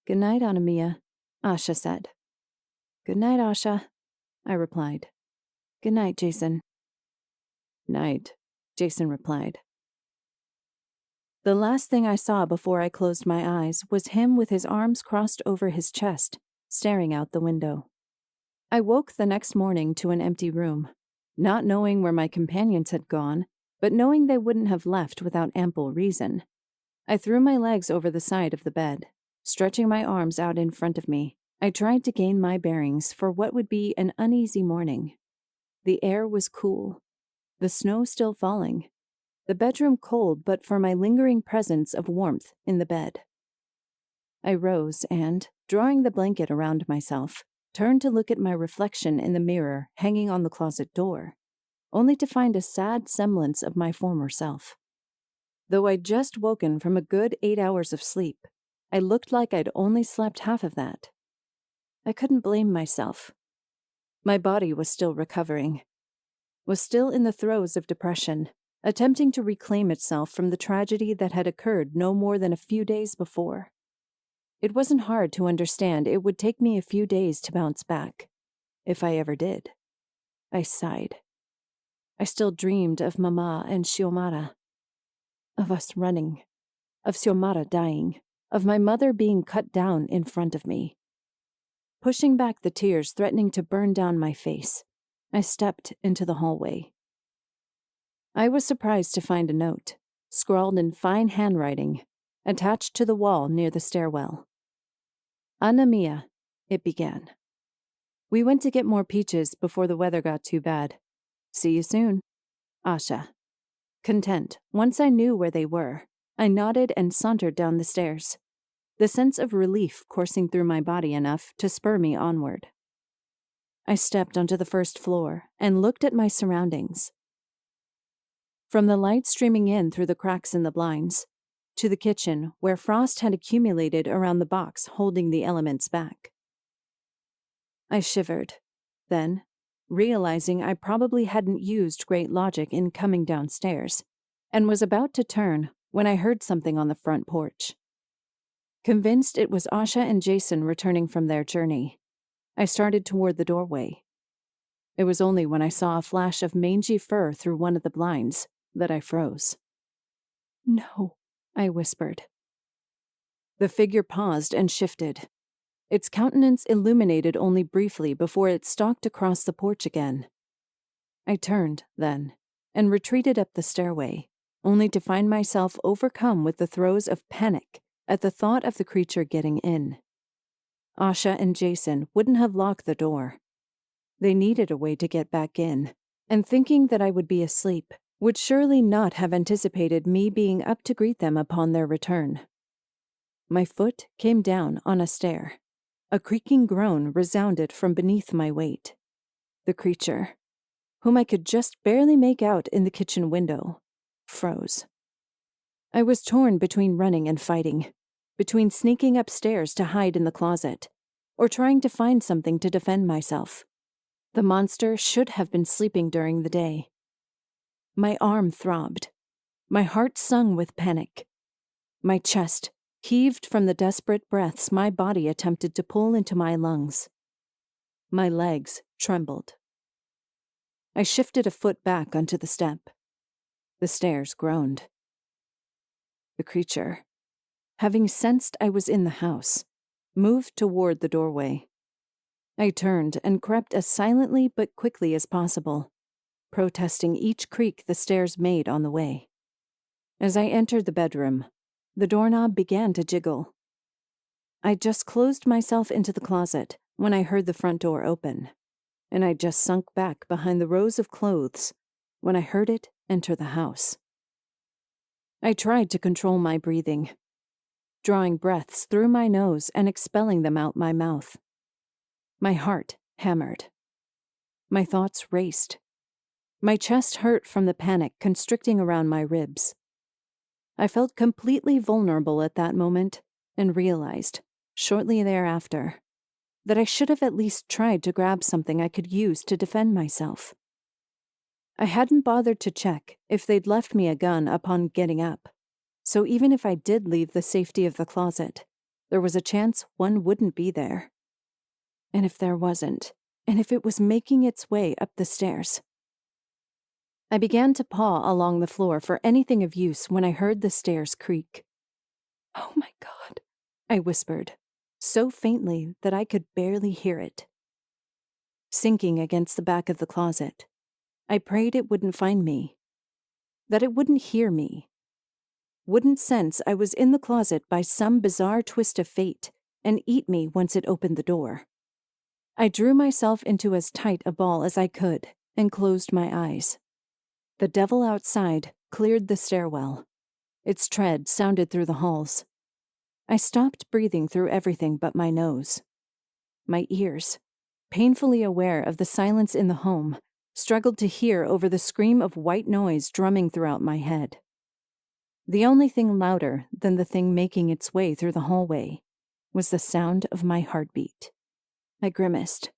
"Good night, Anamia," Asha said. "Good night, Asha," I replied. "Good night, Jason." "Night," Jason replied. The last thing I saw before I closed my eyes was him with his arms crossed over his chest, staring out the window. I woke the next morning to an empty room, not knowing where my companions had gone, but knowing they wouldn't have left without ample reason. I threw my legs over the side of the bed, stretching my arms out in front of me. I tried to gain my bearings for what would be an uneasy morning. The air was cool, the snow still falling, the bedroom cold but for my lingering presence of warmth in the bed. I rose and, drawing the blanket around myself, turned to look at my reflection in the mirror hanging on the closet door, only to find a sad semblance of my former self. Though I'd just woken from a good 8 hours of sleep, I looked like I'd only slept half of that. I couldn't blame myself. My body was still recovering, was still in the throes of depression, attempting to reclaim itself from the tragedy that had occurred no more than a few days before. It wasn't hard to understand it would take me a few days to bounce back, if I ever did. I sighed. I still dreamed of Mama and Xiomara, of us running, of Xiomara dying, of my mother being cut down in front of me. Pushing back the tears threatening to burn down my face, I stepped into the hallway. I was surprised to find a note, scrawled in fine handwriting, attached to the wall near the stairwell. Anna Mia, it began. We went to get more peaches before the weather got too bad. See you soon. Asha. Content, once I knew where they were, I nodded and sauntered down the stairs, the sense of relief coursing through my body enough to spur me onward. I stepped onto the first floor and looked at my surroundings. From the light streaming in through the cracks in the blinds, to the kitchen where frost had accumulated around the box holding the elements back. I shivered, then, realizing I probably hadn't used great logic in coming downstairs, and was about to turn when I heard something on the front porch. Convinced it was Asha and Jason returning from their journey, I started toward the doorway. It was only when I saw a flash of mangy fur through one of the blinds that I froze. No, I whispered. The figure paused and shifted, its countenance illuminated only briefly before it stalked across the porch again. I turned, then, and retreated up the stairway, only to find myself overcome with the throes of panic at the thought of the creature getting in. Asha and Jason wouldn't have locked the door. They needed a way to get back in, and thinking that I would be asleep would surely not have anticipated me being up to greet them upon their return. My foot came down on a stair. A creaking groan resounded from beneath my weight. The creature, whom I could just barely make out in the kitchen window, froze. I was torn between running and fighting, between sneaking upstairs to hide in the closet, or trying to find something to defend myself. The monster should have been sleeping during the day. My arm throbbed. My heart sung with panic. My chest heaved from the desperate breaths my body attempted to pull into my lungs. My legs trembled. I shifted a foot back onto the step. The stairs groaned. The creature, having sensed I was in the house, moved toward the doorway. I turned and crept as silently but quickly as possible, protesting each creak the stairs made on the way. As I entered the bedroom, the doorknob began to jiggle. I just closed myself into the closet when I heard the front door open, and I just sunk back behind the rows of clothes when I heard it enter the house. I tried to control my breathing, drawing breaths through my nose and expelling them out my mouth. My heart hammered. My thoughts raced. My chest hurt from the panic constricting around my ribs. I felt completely vulnerable at that moment and realized, shortly thereafter, that I should have at least tried to grab something I could use to defend myself. I hadn't bothered to check if they'd left me a gun upon getting up, so even if I did leave the safety of the closet, there was a chance one wouldn't be there. And if there wasn't, and if it was making its way up the stairs, I began to paw along the floor for anything of use when I heard the stairs creak. "Oh my God," I whispered, so faintly that I could barely hear it. Sinking against the back of the closet, I prayed it wouldn't find me, that it wouldn't hear me, wouldn't sense I was in the closet by some bizarre twist of fate and eat me once it opened the door. I drew myself into as tight a ball as I could and closed my eyes. The devil outside cleared the stairwell. Its tread sounded through the halls. I stopped breathing through everything but my nose. My ears, painfully aware of the silence in the home, struggled to hear over the scream of white noise drumming throughout my head. The only thing louder than the thing making its way through the hallway was the sound of my heartbeat. I grimaced,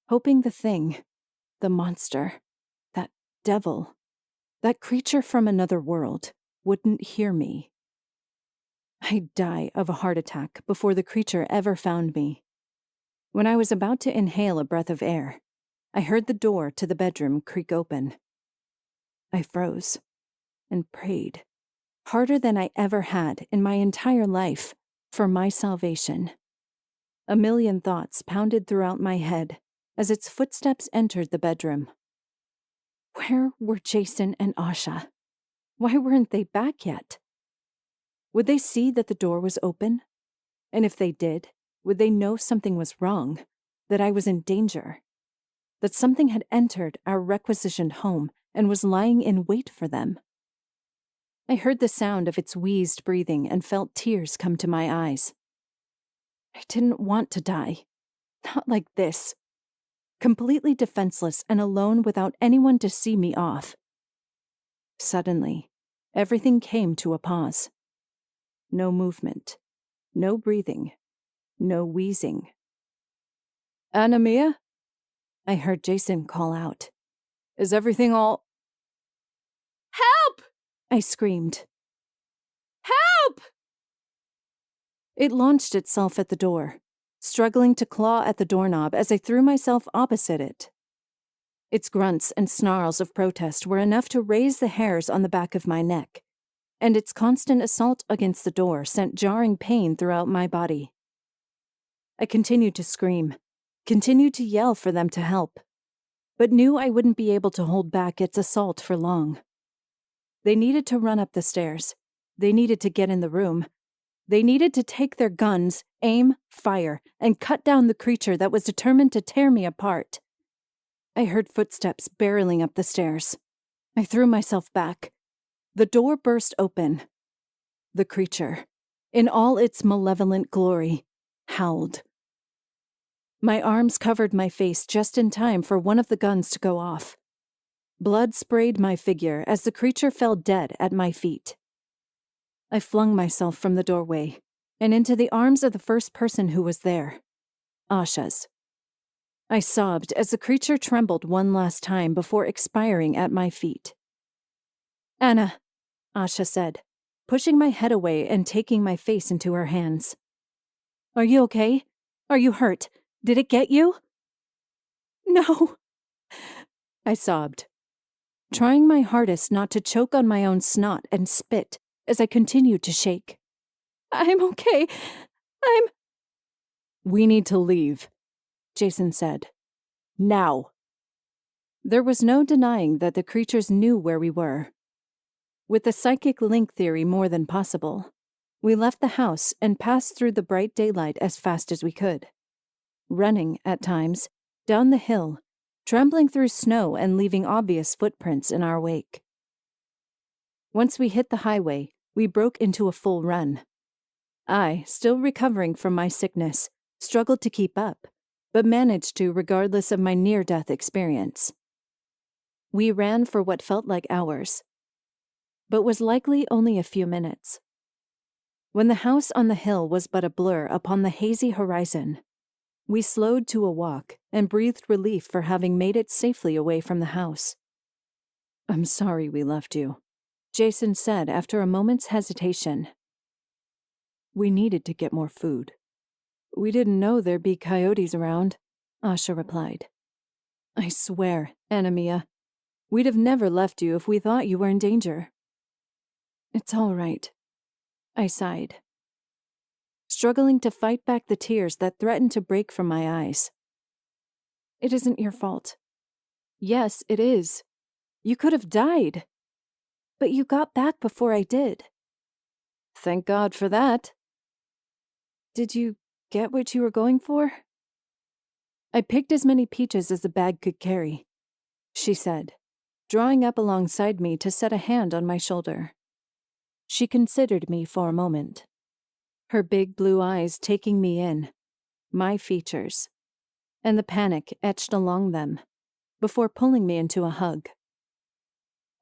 hoping the thing, the monster, that devil, that creature from another world, wouldn't hear me. I'd die of a heart attack before the creature ever found me. When I was about to inhale a breath of air, I heard the door to the bedroom creak open. I froze and prayed, harder than I ever had in my entire life, for my salvation. A million thoughts pounded throughout my head as its footsteps entered the bedroom. Where were Jason and Asha? Why weren't they back yet? Would they see that the door was open? And if they did, would they know something was wrong, that I was in danger, that something had entered our requisitioned home and was lying in wait for them? I heard the sound of its wheezed breathing and felt tears come to my eyes. I didn't want to die. Not like this. Completely defenseless and alone without anyone to see me off. Suddenly, everything came to a pause. No movement, no breathing, no wheezing. "Anamia?" I heard Jason call out. "Is everything all—" "Help!" I screamed. "Help!" It launched itself at the door, struggling to claw at the doorknob as I threw myself opposite it. Its grunts and snarls of protest were enough to raise the hairs on the back of my neck, and its constant assault against the door sent jarring pain throughout my body. I continued to scream, continued to yell for them to help, but knew I wouldn't be able to hold back its assault for long. They needed to run up the stairs. They needed to get in the room. They needed to take their guns, aim, fire, and cut down the creature that was determined to tear me apart. I heard footsteps barreling up the stairs. I threw myself back. The door burst open. The creature, in all its malevolent glory, howled. My arms covered my face just in time for one of the guns to go off. Blood sprayed my figure as the creature fell dead at my feet. I flung myself from the doorway and into the arms of the first person who was there, Asha's. I sobbed as the creature trembled one last time before expiring at my feet. "Anna," Asha said, pushing my head away and taking my face into her hands. "Are you okay? Are you hurt? Did it get you?" "No," I sobbed, trying my hardest not to choke on my own snot and spit as I continued to shake. "I'm okay. "We need to leave," Jason said. "Now." There was no denying that the creatures knew where we were. With the psychic link theory more than possible, we left the house and passed through the bright daylight as fast as we could, running, at times, down the hill, trampling through snow and leaving obvious footprints in our wake. Once we hit the highway, we broke into a full run. I, still recovering from my sickness, struggled to keep up, but managed to regardless of my near-death experience. We ran for what felt like hours, but was likely only a few minutes. When the house on the hill was but a blur upon the hazy horizon, we slowed to a walk and breathed relief for having made it safely away from the house. "I'm sorry we left you," Jason said after a moment's hesitation. "We needed to get more food." "We didn't know there'd be coyotes around," Asha replied. "I swear, Anamia, We'd have never left you if we thought you were in danger. It's all right, I sighed, struggling to fight back the tears that threatened to break from my eyes. It isn't your fault. Yes, it is. You could have died. But you got back before I did. Thank God for that. Did you get what you were going for? I picked as many peaches as the bag could carry, she said, drawing up alongside me to set a hand on my shoulder. She considered me for a moment, her big blue eyes taking me in, my features, and the panic etched along them, before pulling me into a hug.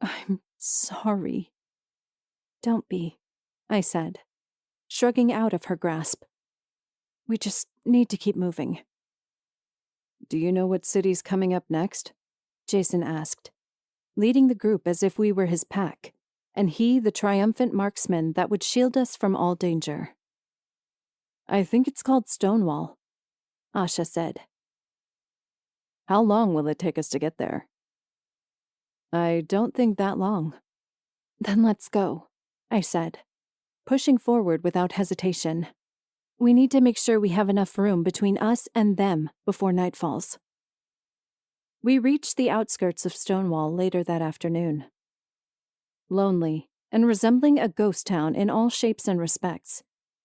I'm sorry. Don't be, I said, shrugging out of her grasp. We just need to keep moving. Do you know what city's coming up next? Jason asked, leading the group as if we were his pack, and he the triumphant marksman that would shield us from all danger. I think it's called Stonewall, Asha said. How long will it take us to get there? I don't think that long. Then let's go, I said, pushing forward without hesitation. We need to make sure we have enough room between us and them before night falls. We reached the outskirts of Stonewall later that afternoon. Lonely and resembling a ghost town in all shapes and respects,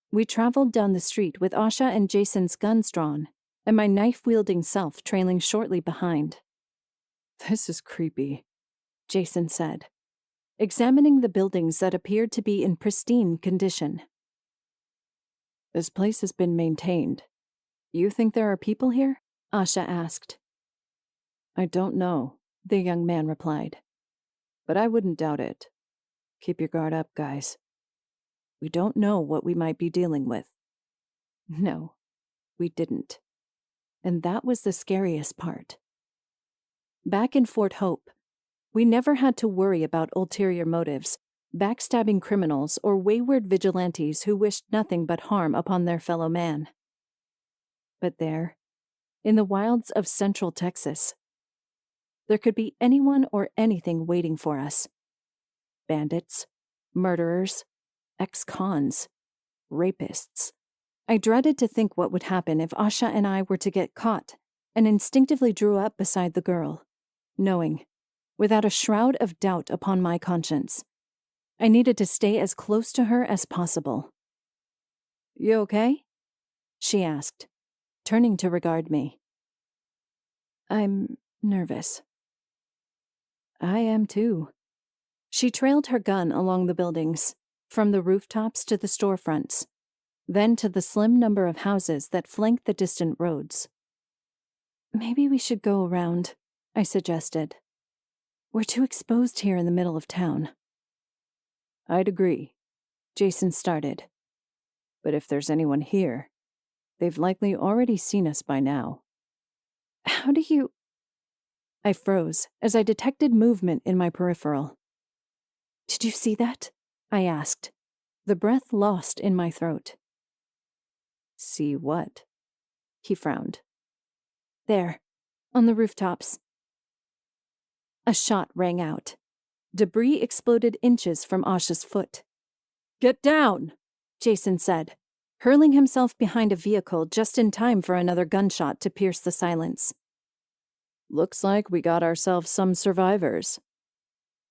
we traveled down the street with Asha and Jason's guns drawn, and my knife-wielding self trailing shortly behind. This is creepy, Jason said, examining the buildings that appeared to be in pristine condition. This place has been maintained. You think there are people here? Asha asked. I don't know, the young man replied. But I wouldn't doubt it. Keep your guard up, guys. We don't know what we might be dealing with. No, we didn't. And that was the scariest part. Back in Fort Hope, we never had to worry about ulterior motives, backstabbing criminals, or wayward vigilantes who wished nothing but harm upon their fellow man. But there, in the wilds of Central Texas, there could be anyone or anything waiting for us. Bandits, murderers, ex-cons, rapists. I dreaded to think what would happen if Asha and I were to get caught, and instinctively drew up beside the girl, knowing, without a shroud of doubt upon my conscience, I needed to stay as close to her as possible. You okay? She asked, turning to regard me. I'm nervous. I am too. She trailed her gun along the buildings, from the rooftops to the storefronts, then to the slim number of houses that flanked the distant roads. Maybe we should go around, I suggested. We're too exposed here in the middle of town. I'd agree, Jason started. But if there's anyone here, they've likely already seen us by now. How do you... I froze as I detected movement in my peripheral. Did you see that? I asked, the breath lost in my throat. See what? He frowned. There, on the rooftops. A shot rang out. Debris exploded inches from Asha's foot. Get down, Jason said, hurling himself behind a vehicle just in time for another gunshot to pierce the silence. Looks like we got ourselves some survivors,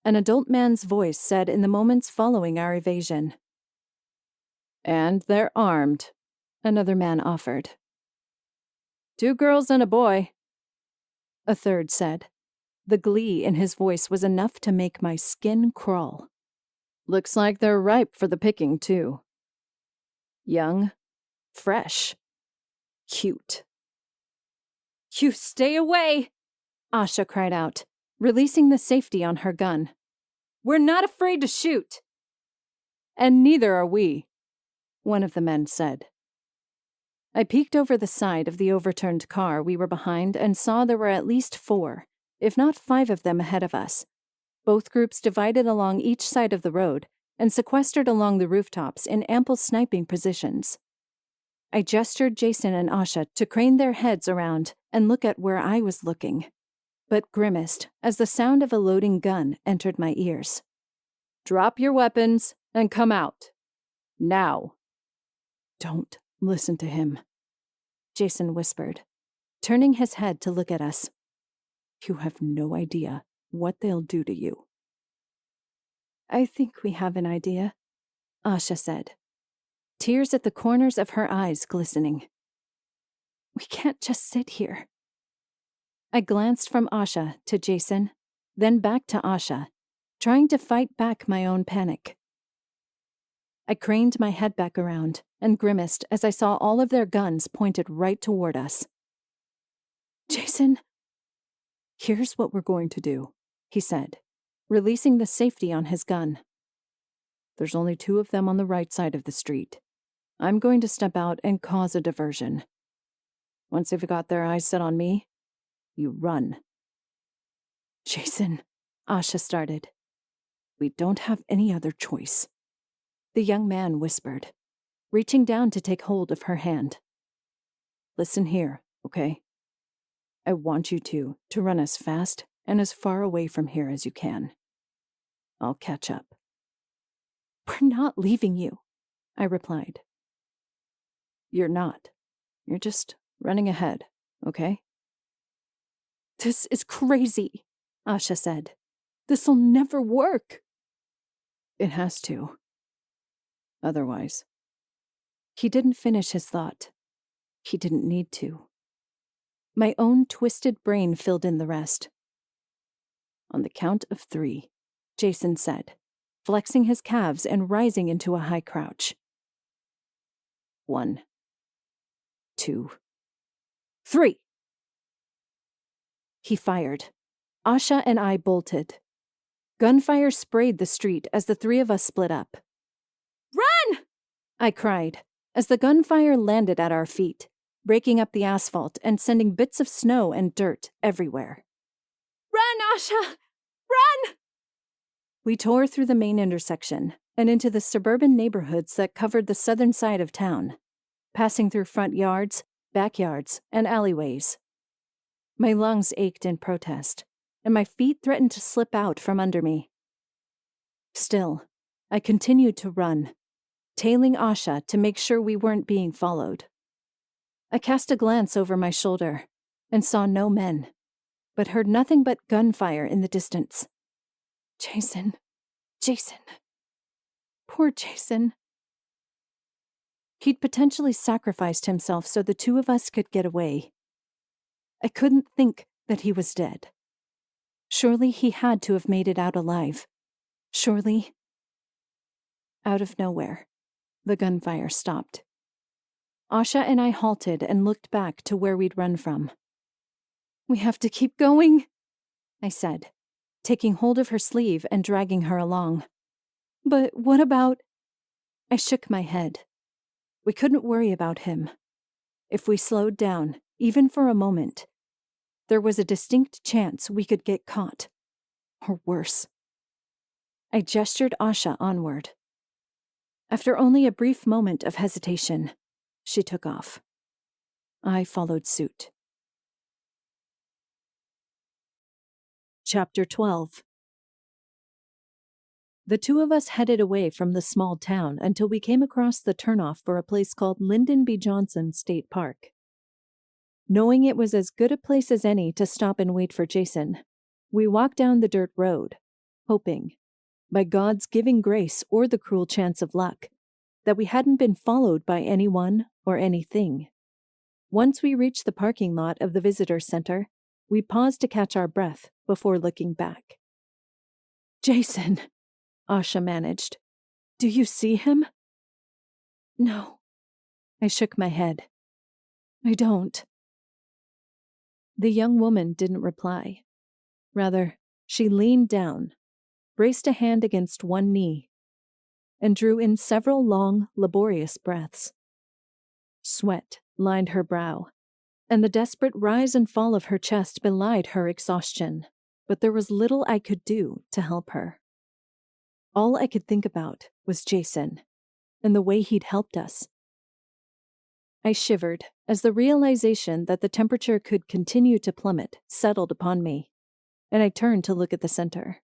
an adult man's voice said in the moments following our evasion. And they're armed, another man offered. 2 girls and a boy, a third said. The glee in his voice was enough to make my skin crawl. Looks like they're ripe for the picking, too. Young, fresh, cute. You stay away, Asha cried out, releasing the safety on her gun. We're not afraid to shoot. And neither are we, one of the men said. I peeked over the side of the overturned car we were behind and saw there were at least 4, if not 5 of them ahead of us, both groups divided along each side of the road and sequestered along the rooftops in ample sniping positions. I gestured Jason and Asha to crane their heads around and look at where I was looking. but grimaced as the sound of a loading gun entered my ears. Drop your weapons and come out. Now. Don't listen to him, Jason whispered, turning his head to look at us. You have no idea what they'll do to you. I think we have an idea, Asha said, tears at the corners of her eyes glistening. We can't just sit here. I glanced from Asha to Jason, then back to Asha, trying to fight back my own panic. I craned my head back around and grimaced as I saw all of their guns pointed right toward us. Jason, here's what we're going to do, he said, releasing the safety on his gun. There's only 2 of them on the right side of the street. I'm going to step out and cause a diversion. Once they've got their eyes set on me, you run. Jason, Asha started. We don't have any other choice, the young man whispered, reaching down to take hold of her hand. Listen here, okay? I want you to run as fast and as far away from here as you can. I'll catch up. We're not leaving you, I replied. You're not. You're just running ahead, okay? This is crazy, Asha said. This'll never work. It has to. Otherwise. He didn't finish his thought. He didn't need to. My own twisted brain filled in the rest. On the count of 3, Jason said, flexing his calves and rising into a high crouch. 1, 2, 3. He fired. Asha and I bolted. Gunfire sprayed the street as the 3 of us split up. Run! I cried as the gunfire landed at our feet, breaking up the asphalt and sending bits of snow and dirt everywhere. Run, Asha! Run! We tore through the main intersection and into the suburban neighborhoods that covered the southern side of town, passing through front yards, backyards, and alleyways. My lungs ached in protest, and my feet threatened to slip out from under me. Still, I continued to run, tailing Asha to make sure we weren't being followed. I cast a glance over my shoulder and saw no men, but heard nothing but gunfire in the distance. Jason. Poor Jason. He'd potentially sacrificed himself so the 2 of us could get away. I couldn't think that he was dead. Surely he had to have made it out alive. Surely. Out of nowhere, the gunfire stopped. Asha and I halted and looked back to where we'd run from. We have to keep going, I said, taking hold of her sleeve and dragging her along. But what about... I shook my head. We couldn't worry about him. If we slowed down, even for a moment, there was a distinct chance we could get caught. Or worse. I gestured Asha onward. After only a brief moment of hesitation, she took off. I followed suit. Chapter 12. The 2 of us headed away from the small town until we came across the turnoff for a place called Lyndon B. Johnson State Park. Knowing it was as good a place as any to stop and wait for Jason, we walked down the dirt road, hoping, by God's giving grace or the cruel chance of luck, that we hadn't been followed by anyone or anything. Once we reached the parking lot of the visitor center, we paused to catch our breath before looking back. Jason, Asha managed. Do you see him? No. I shook my head. I don't. The young woman didn't reply. Rather, she leaned down, braced a hand against one knee, and drew in several long, laborious breaths. Sweat lined her brow, and the desperate rise and fall of her chest belied her exhaustion, but there was little I could do to help her. All I could think about was Jason, and the way he'd helped us. I shivered as the realization that the temperature could continue to plummet settled upon me. and I turned to look at the center.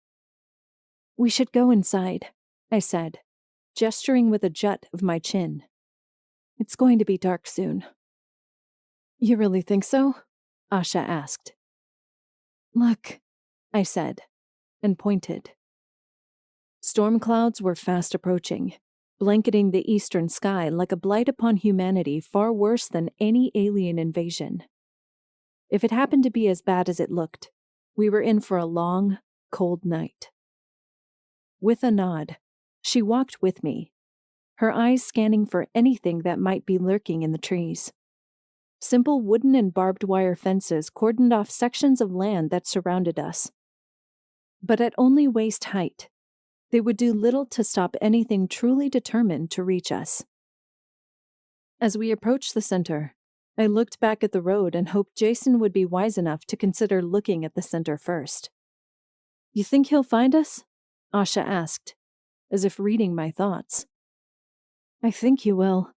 "We should go inside," I said, gesturing with a jut of my chin. "It's going to be dark soon." "You really think so?" Asha asked. "Look," I said, and pointed. Storm clouds were fast approaching, blanketing the eastern sky like a blight upon humanity far worse than any alien invasion. If it happened to be as bad as it looked, we were in for a long, cold night. With a nod, she walked with me, her eyes scanning for anything that might be lurking in the trees. Simple wooden and barbed wire fences cordoned off sections of land that surrounded us. But at only waist height, they would do little to stop anything truly determined to reach us. As we approached the center, I looked back at the road and hoped Jason would be wise enough to consider looking at the center first. "You think he'll find us?" Asha asked, as if reading my thoughts. "I think he will."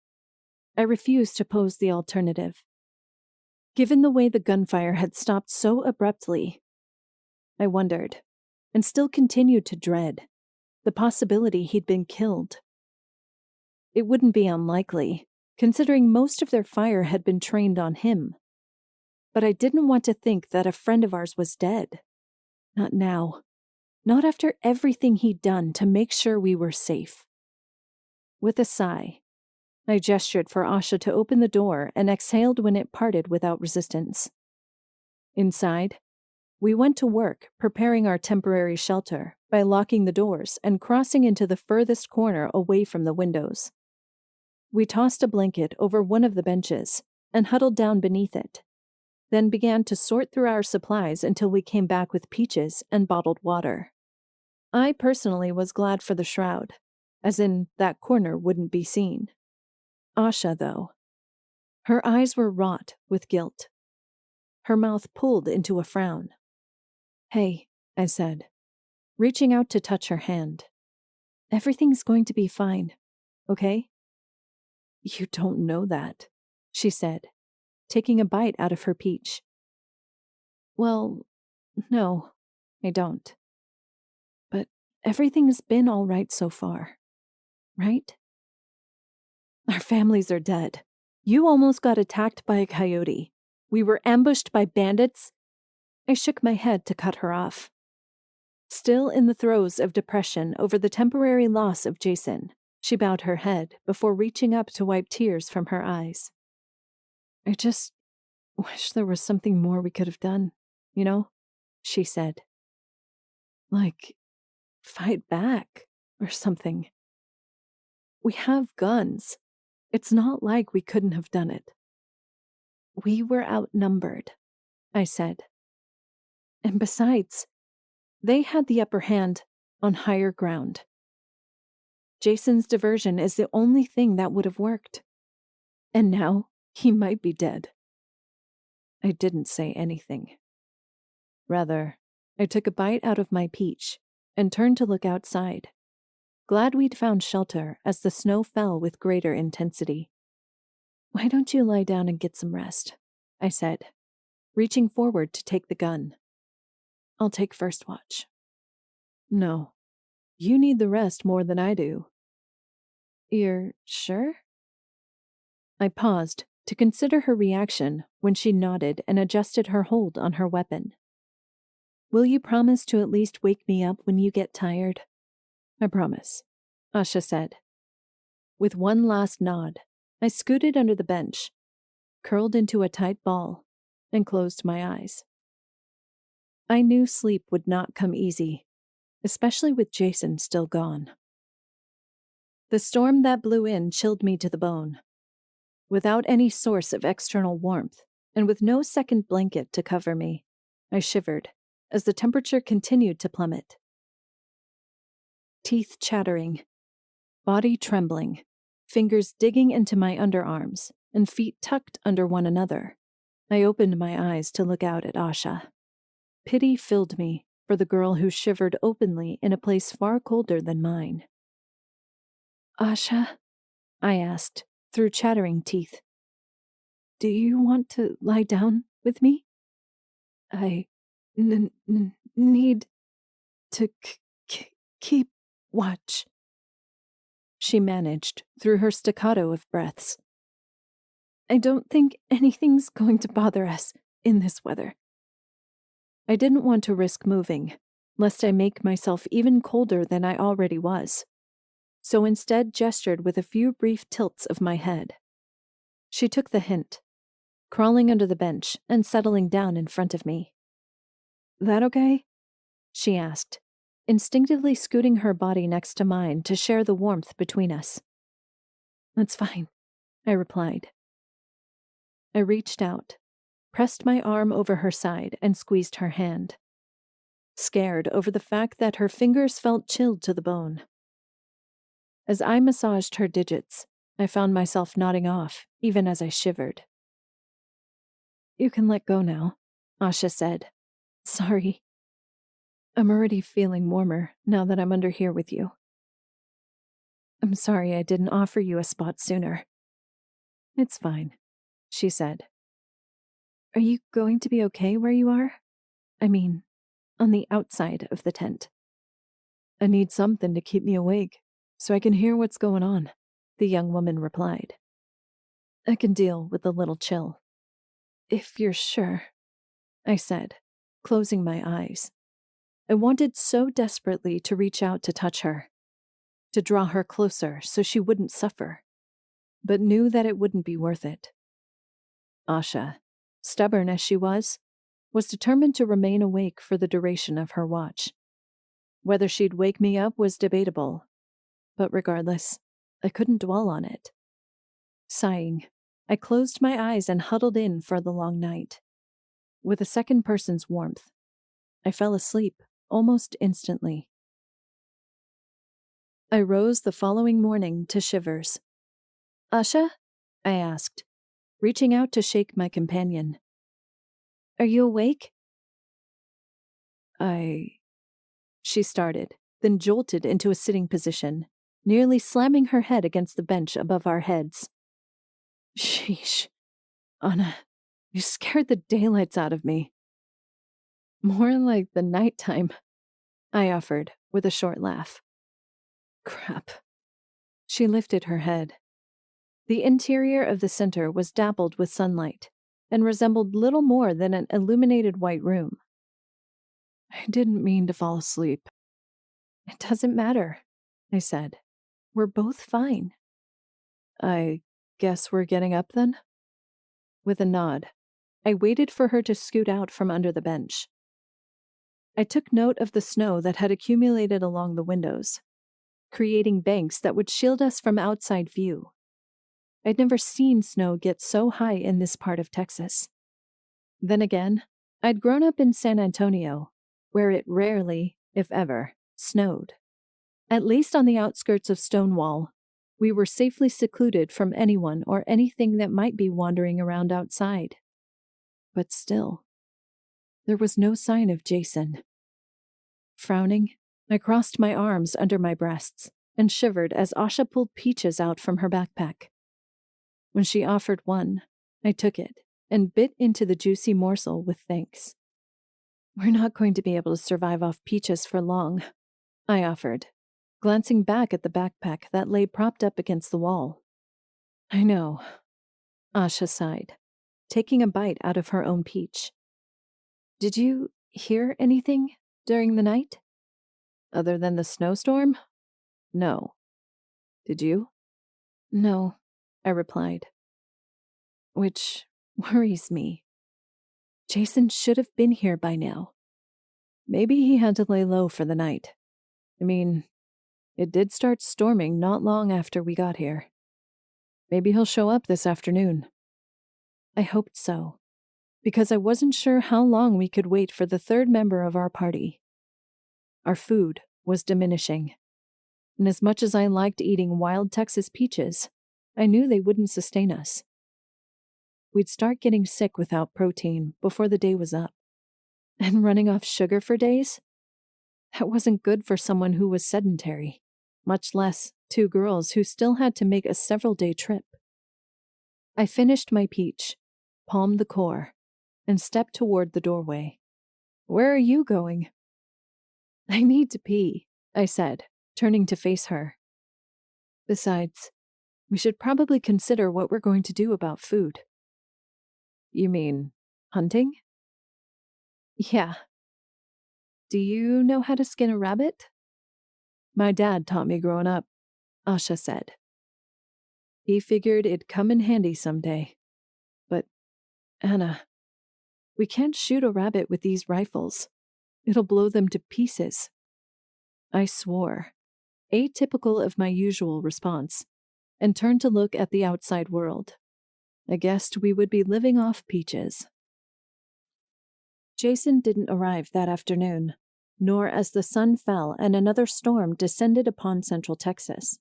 I refused to pose the alternative. Given the way the gunfire had stopped so abruptly, I wondered, and still continued to dread, the possibility he'd been killed. It wouldn't be unlikely, considering most of their fire had been trained on him. But I didn't want to think that a friend of ours was dead. Not now. Not after everything he'd done to make sure we were safe. With a sigh, I gestured for Asha to open the door and exhaled when it parted without resistance. Inside, we went to work preparing our temporary shelter by locking the doors and crossing into the furthest corner away from the windows. We tossed a blanket over one of the benches and huddled down beneath it, then began to sort through our supplies until we came back with peaches and bottled water. I personally was glad for the shroud, as in that corner wouldn't be seen. Asha, though, her eyes were wrought with guilt. Her mouth pulled into a frown. "Hey," I said, reaching out to touch her hand. "Everything's going to be fine, okay?" "You don't know that," she said, taking a bite out of her peach. "Well, no, I don't. But everything's been all right so far, right? Our families are dead. You almost got attacked by a coyote. We were ambushed by bandits." I shook my head to cut her off. Still in the throes of depression over the temporary loss of Jason, she bowed her head before reaching up to wipe tears from her eyes. "I just wish there was something more we could have done, you know?" she said. "Like, fight back or something. We have guns. It's not like we couldn't have done it." "We were outnumbered," I said. "And besides, they had the upper hand on higher ground. Jason's diversion is the only thing that would have worked. And now he might be dead." I didn't say anything. Rather, I took a bite out of my peach and turned to look outside, glad we'd found shelter as the snow fell with greater intensity. "Why don't you lie down and get some rest?" I said, reaching forward to take the gun. "I'll take first watch." "No, you need the rest more than I do." "You're sure?" I paused to consider her reaction when she nodded and adjusted her hold on her weapon. "Will you promise to at least wake me up when you get tired?" "I promise," Asha said. With one last nod, I scooted under the bench, curled into a tight ball, and closed my eyes. I knew sleep would not come easy, especially with Jason still gone. The storm that blew in chilled me to the bone. Without any source of external warmth, and with no second blanket to cover me, I shivered as the temperature continued to plummet. Teeth chattering, body trembling, fingers digging into my underarms, and feet tucked under one another, I opened my eyes to look out at Asha. Pity filled me for the girl who shivered openly in a place far colder than mine. "Asha?" I asked, through chattering teeth. "Do you want to lie down with me? I need to keep watch, she managed through her staccato of breaths. I don't think anything's going to bother us in this weather. I didn't want to risk moving, lest I make myself even colder than I already was, so instead gestured with a few brief tilts of my head. She took the hint, crawling under the bench and settling down in front of me. That okay? She asked, instinctively scooting her body next to mine to share the warmth between us. That's fine, I replied. I reached out, pressed my arm over her side, and squeezed her hand, scared over the fact that her fingers felt chilled to the bone. As I massaged her digits, I found myself nodding off, even as I shivered. You can let go now, Asha said. Sorry. I'm already feeling warmer now that I'm under here with you. I'm sorry I didn't offer you a spot sooner. It's fine, she said. Are you going to be okay where you are? I mean, on the outside of the tent. I need something to keep me awake, so I can hear what's going on, the young woman replied. I can deal with a little chill. If you're sure, I said, closing my eyes. I wanted so desperately to reach out to touch her, to draw her closer so she wouldn't suffer, but knew that it wouldn't be worth it. Asha, stubborn as she was determined to remain awake for the duration of her watch. Whether she'd wake me up was debatable, but regardless, I couldn't dwell on it. Sighing, I closed my eyes and huddled in for the long night. With a second person's warmth, I fell asleep almost instantly. I rose the following morning to shivers. Asha? I asked, reaching out to shake my companion. Are you awake? She started, then jolted into a sitting position, nearly slamming her head against the bench above our heads. Sheesh. Anna, you scared the daylights out of me. More like the nighttime, I offered, with a short laugh. Crap. She lifted her head. The interior of the center was dappled with sunlight and resembled little more than an illuminated white room. I didn't mean to fall asleep. It doesn't matter, I said. We're both fine. I guess we're getting up then? With a nod, I waited for her to scoot out from under the bench. I took note of the snow that had accumulated along the windows, creating banks that would shield us from outside view. I'd never seen snow get so high in this part of Texas. Then again, I'd grown up in San Antonio, where it rarely, if ever, snowed. At least on the outskirts of Stonewall, we were safely secluded from anyone or anything that might be wandering around outside. But still, there was no sign of Jason. Frowning, I crossed my arms under my breasts and shivered as Asha pulled peaches out from her backpack. When she offered one, I took it and bit into the juicy morsel with thanks. We're not going to be able to survive off peaches for long, I offered, glancing back at the backpack that lay propped up against the wall. I know, Asha sighed, taking a bite out of her own peach. Did you hear anything during the night? Other than the snowstorm? No. Did you? No, I replied. Which worries me. Jason should have been here by now. Maybe he had to lay low for the night. I mean, it did start storming not long after we got here. Maybe he'll show up this afternoon. I hoped so, because I wasn't sure how long we could wait for the third member of our party. Our food was diminishing, and as much as I liked eating wild Texas peaches, I knew they wouldn't sustain us. We'd start getting sick without protein before the day was up. And running off sugar for days? That wasn't good for someone who was sedentary, much less two girls who still had to make a several-day trip. I finished my peach, palmed the core, and stepped toward the doorway. Where are you going? I need to pee, I said, turning to face her. Besides, we should probably consider what we're going to do about food. You mean hunting? Yeah. Do you know how to skin a rabbit? My dad taught me growing up, Asha said. He figured it'd come in handy someday. But, Anna, we can't shoot a rabbit with these rifles. It'll blow them to pieces. I swore, atypical of my usual response, and turned to look at the outside world. I guessed we would be living off peaches. Jason didn't arrive that afternoon, nor as the sun fell and another storm descended upon central Texas.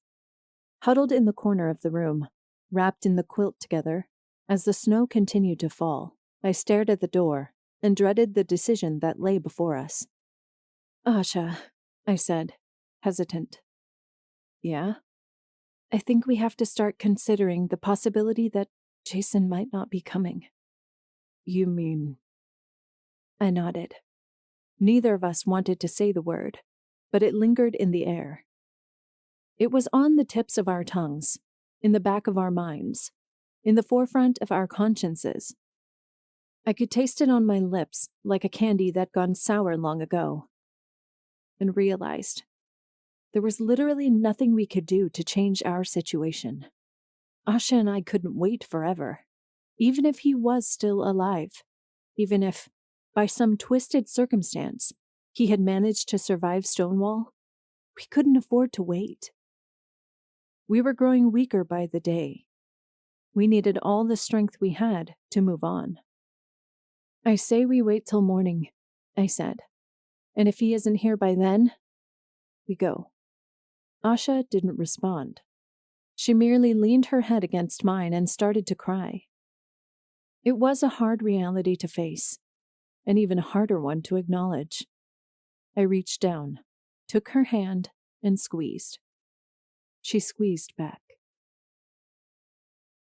Huddled in the corner of the room, wrapped in the quilt together, as the snow continued to fall, I stared at the door and dreaded the decision that lay before us. Asha, I said, hesitant. Yeah? I think we have to start considering the possibility that Jason might not be coming. You mean? I nodded. Neither of us wanted to say the word, but it lingered in the air. It was on the tips of our tongues, in the back of our minds, in the forefront of our consciences. I could taste it on my lips like a candy that gone sour long ago, and realized there was literally nothing we could do to change our situation. Asha and I couldn't wait forever, even if he was still alive, even if, by some twisted circumstance, he had managed to survive Stonewall. We couldn't afford to wait. We were growing weaker by the day. We needed all the strength we had to move on. I say we wait till morning, I said. And if he isn't here by then, we go. Asha didn't respond. She merely leaned her head against mine and started to cry. It was a hard reality to face, an even harder one to acknowledge. I reached down, took her hand, and squeezed. She squeezed back.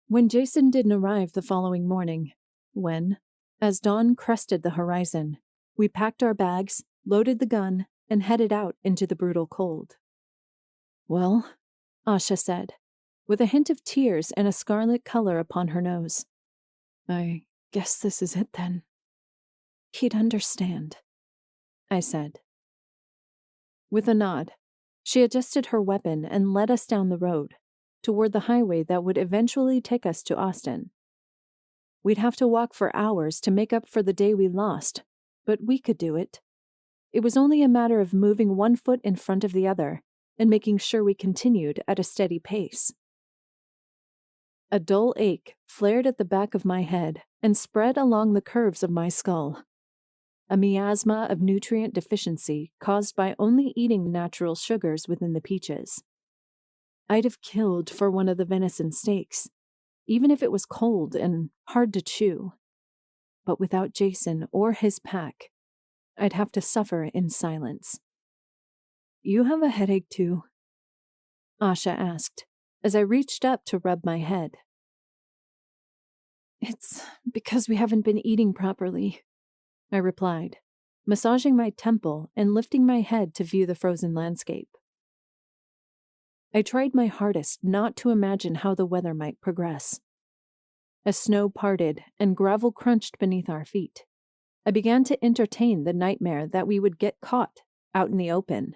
When Jason didn't arrive the following morning, when, as dawn crested the horizon, we packed our bags, loaded the gun, and headed out into the brutal cold. Well, Asha said, with a hint of tears and a scarlet color upon her nose. I guess this is it then. He'd understand, I said. With a nod, she adjusted her weapon and led us down the road, toward the highway that would eventually take us to Austin. We'd have to walk for hours to make up for the day we lost, but we could do it. It was only a matter of moving one foot in front of the other and making sure we continued at a steady pace. A dull ache flared at the back of my head and spread along the curves of my skull. A miasma of nutrient deficiency caused by only eating natural sugars within the peaches. I'd have killed for one of the venison steaks, even if it was cold and hard to chew. But without Jason or his pack, I'd have to suffer in silence. You have a headache too? Asha asked, as I reached up to rub my head. It's because we haven't been eating properly, I replied, massaging my temple and lifting my head to view the frozen landscape. I tried my hardest not to imagine how the weather might progress. As snow parted and gravel crunched beneath our feet, I began to entertain the nightmare that we would get caught out in the open,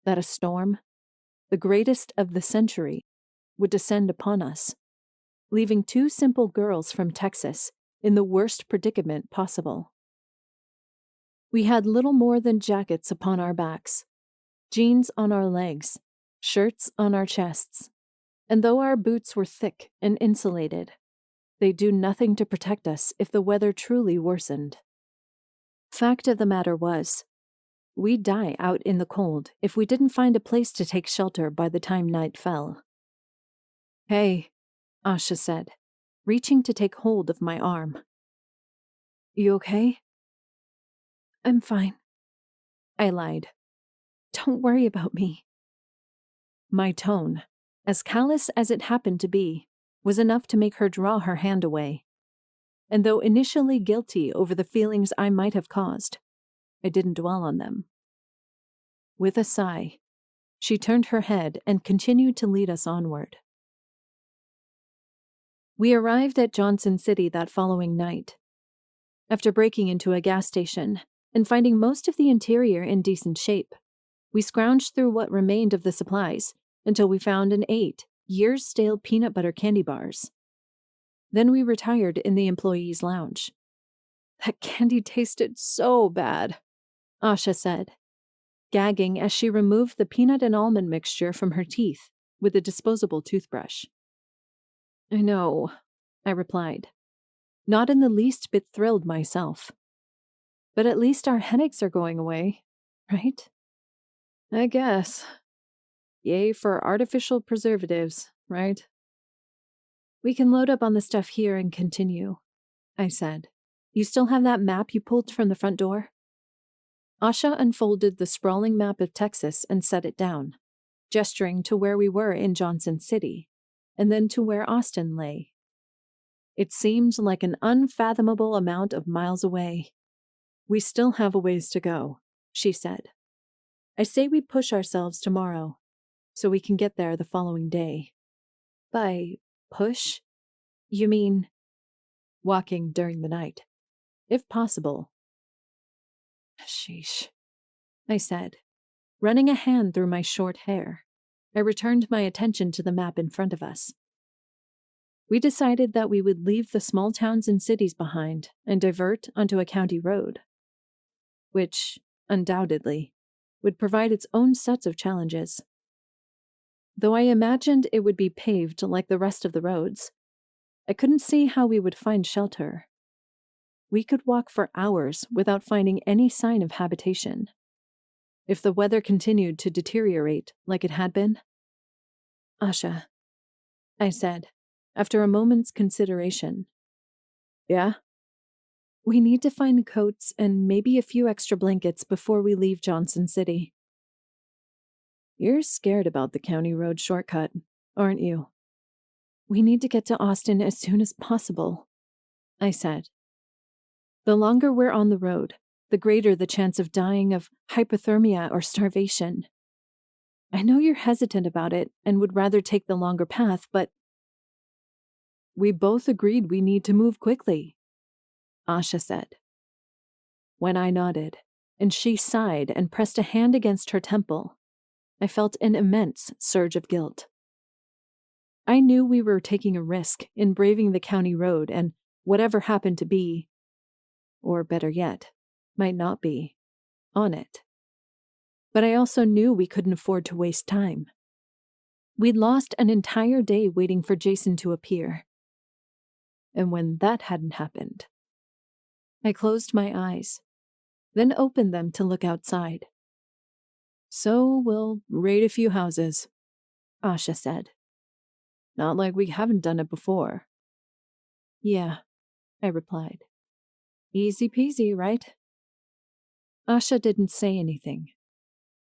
that a storm, the greatest of the century, would descend upon us, leaving two simple girls from Texas in the worst predicament possible. We had little more than jackets upon our backs, jeans on our legs, shirts on our chests, and though our boots were thick and insulated, they'd do nothing to protect us if the weather truly worsened. Fact of the matter was, we'd die out in the cold if we didn't find a place to take shelter by the time night fell. Hey, Asha said, reaching to take hold of my arm. You okay? I'm fine, I lied. Don't worry about me. My tone, as callous as it happened to be, was enough to make her draw her hand away. And though initially guilty over the feelings I might have caused, I didn't dwell on them. With a sigh, she turned her head and continued to lead us onward. We arrived at Johnson City that following night. After breaking into a gas station and finding most of the interior in decent shape, we scrounged through what remained of the supplies until we found and ate years-stale peanut butter candy bars. Then we retired in the employees' lounge. That candy tasted so bad, Asha said, gagging as she removed the peanut and almond mixture from her teeth with a disposable toothbrush. I know, I replied, not in the least bit thrilled myself. But at least our headaches are going away, right? I guess. Yay for artificial preservatives, right? We can load up on the stuff here and continue, I said. You still have that map you pulled from the front door? Asha unfolded the sprawling map of Texas and set it down, gesturing to where we were in Johnson City, and then to where Austin lay. It seemed like an unfathomable amount of miles away. We still have a ways to go, she said. I say we push ourselves tomorrow, so we can get there the following day. By push? You mean walking during the night, if possible. Sheesh, I said, running a hand through my short hair. I returned my attention to the map in front of us. We decided that we would leave the small towns and cities behind and divert onto a county road, which, undoubtedly, would provide its own sets of challenges. Though I imagined it would be paved like the rest of the roads, I couldn't see how we would find shelter. We could walk for hours without finding any sign of habitation. If the weather continued to deteriorate like it had been. Asha, I said, after a moment's consideration. Yeah? We need to find coats and maybe a few extra blankets before we leave Johnson City. You're scared about the county road shortcut, aren't you? We need to get to Austin as soon as possible, I said. The longer we're on the road, the greater the chance of dying of hypothermia or starvation. I know you're hesitant about it and would rather take the longer path, but we both agreed we need to move quickly, Asha said. When I nodded, and she sighed and pressed a hand against her temple, I felt an immense surge of guilt. I knew we were taking a risk in braving the county road and whatever happened to be, or better yet, might not be, on it. But I also knew we couldn't afford to waste time. We'd lost an entire day waiting for Jason to appear. And when that hadn't happened, I closed my eyes, then opened them to look outside. So we'll raid a few houses, Asha said. Not like we haven't done it before. Yeah, I replied. Easy peasy, right? Asha didn't say anything.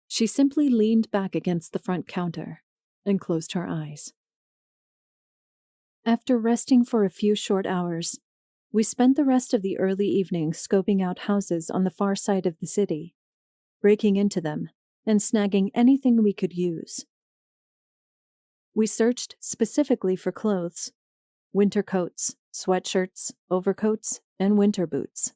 She simply leaned back against the front counter and closed her eyes. After resting for a few short hours, we spent the rest of the early evening scoping out houses on the far side of the city, breaking into them and snagging anything we could use. We searched specifically for clothes, winter coats, sweatshirts, overcoats, and winter boots.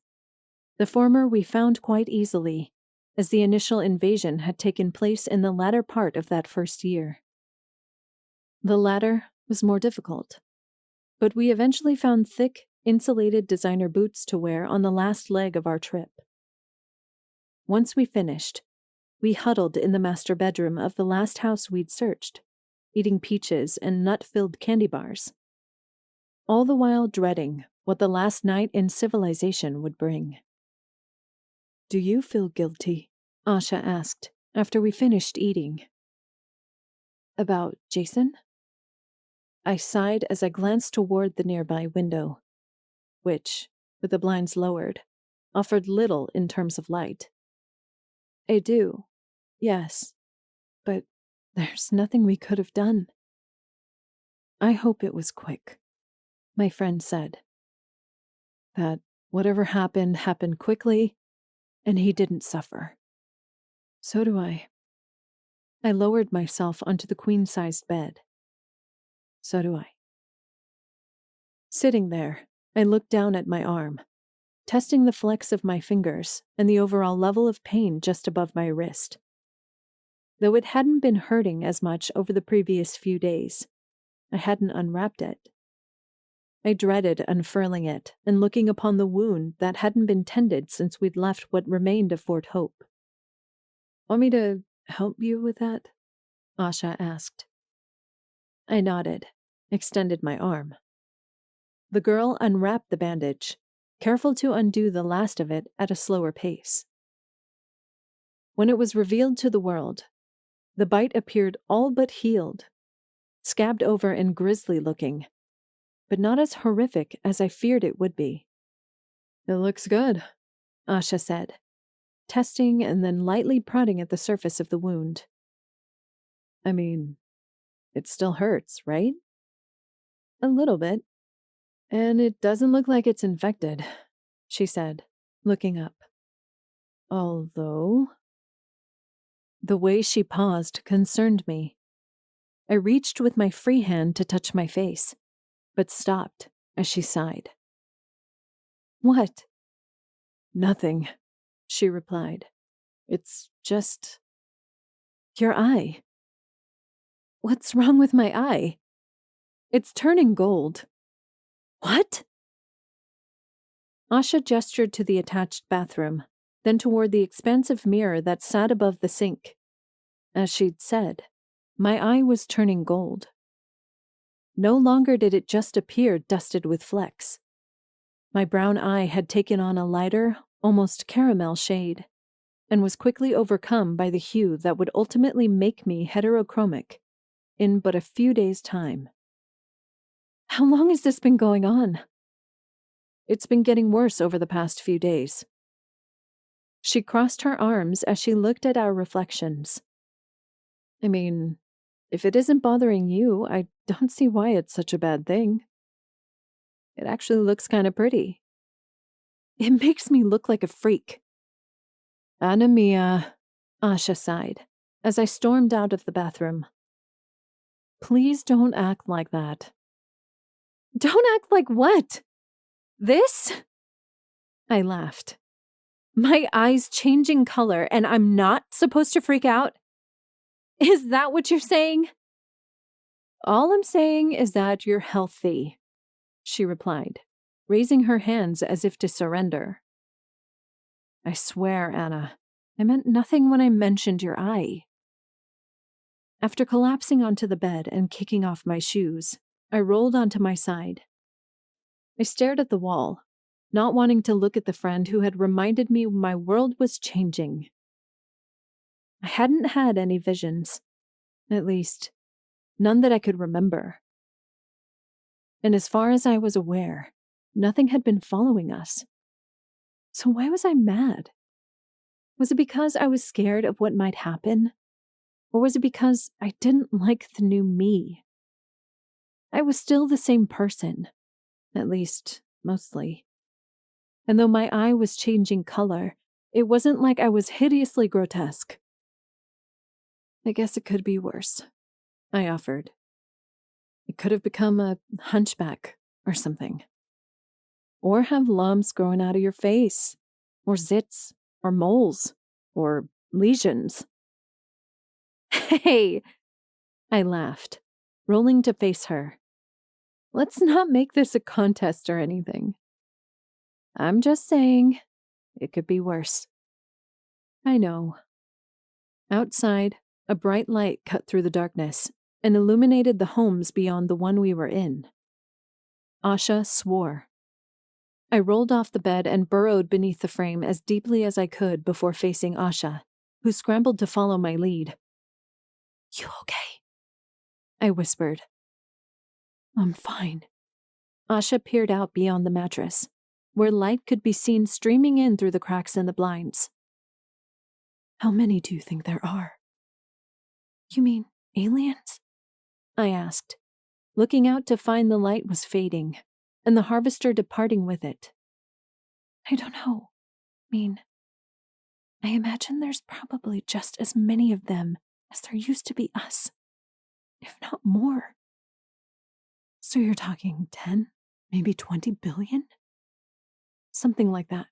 The former we found quite easily, as the initial invasion had taken place in the latter part of that first year. The latter was more difficult, but we eventually found thick, insulated designer boots to wear on the last leg of our trip. Once we finished, we huddled in the master bedroom of the last house we'd searched, eating peaches and nut-filled candy bars, all the while dreading what the last night in civilization would bring. Do you feel guilty? Asha asked after we finished eating. About Jason? I sighed as I glanced toward the nearby window, which, with the blinds lowered, offered little in terms of light. I do, yes, but there's nothing we could have done. I hope it was quick, my friend said. That whatever happened quickly And he didn't suffer. So do I. I lowered myself onto the queen-sized bed. So do I. Sitting there, I looked down at my arm, testing the flex of my fingers and the overall level of pain just above my wrist. Though it hadn't been hurting as much over the previous few days, I hadn't unwrapped it. I dreaded unfurling it and looking upon the wound that hadn't been tended since we'd left what remained of Fort Hope. Want me to help you with that? Asha asked. I nodded, extended my arm. The girl unwrapped the bandage, careful to undo the last of it at a slower pace. When it was revealed to the world, the bite appeared all but healed, scabbed over and grisly looking, but not as horrific as I feared it would be. It looks good, Asha said, testing and then lightly prodding at the surface of the wound. I mean, it still hurts, right? A little bit. And it doesn't look like it's infected, she said, looking up. Although... The way she paused concerned me. I reached with my free hand to touch my face, but stopped as she sighed. What? Nothing, she replied. It's just... your eye. What's wrong with my eye? It's turning gold. What? Asha gestured to the attached bathroom, then toward the expansive mirror that sat above the sink. As she'd said, my eye was turning gold. No longer did it just appear dusted with flecks. My brown eye had taken on a lighter, almost caramel shade, and was quickly overcome by the hue that would ultimately make me heterochromic in but a few days' time. How long has this been going on? It's been getting worse over the past few days. She crossed her arms as she looked at our reflections. I mean, if it isn't bothering you, I don't see why it's such a bad thing. It actually looks kind of pretty. It makes me look like a freak. Anamia, Asha sighed, as I stormed out of the bathroom. Please don't act like that. Don't act like what? This? I laughed. My eyes changing color and I'm not supposed to freak out? Is that what you're saying? All I'm saying is that you're healthy, she replied, raising her hands as if to surrender. I swear, Anna, I meant nothing when I mentioned your eye. After collapsing onto the bed and kicking off my shoes, I rolled onto my side. I stared at the wall, not wanting to look at the friend who had reminded me my world was changing. I hadn't had any visions, at least, none that I could remember. And as far as I was aware, nothing had been following us. So why was I mad? Was it because I was scared of what might happen? Or was it because I didn't like the new me? I was still the same person, at least, mostly. And though my eye was changing color, it wasn't like I was hideously grotesque. I guess it could be worse, I offered. It could have become a hunchback or something. Or have lumps growing out of your face, or zits, or moles, or lesions. Hey, I laughed, rolling to face her. Let's not make this a contest or anything. I'm just saying, it could be worse. I know. Outside, a bright light cut through the darkness and illuminated the homes beyond the one we were in. Asha swore. I rolled off the bed and burrowed beneath the frame as deeply as I could before facing Asha, who scrambled to follow my lead. You okay? I whispered. I'm fine. Asha peered out beyond the mattress, where light could be seen streaming in through the cracks in the blinds. How many do you think there are? You mean aliens? I asked, looking out to find the light was fading, and the harvester departing with it. I don't know. I mean, I imagine there's probably just as many of them as there used to be us, if not more. So you're talking 10, maybe 20 billion? Something like that.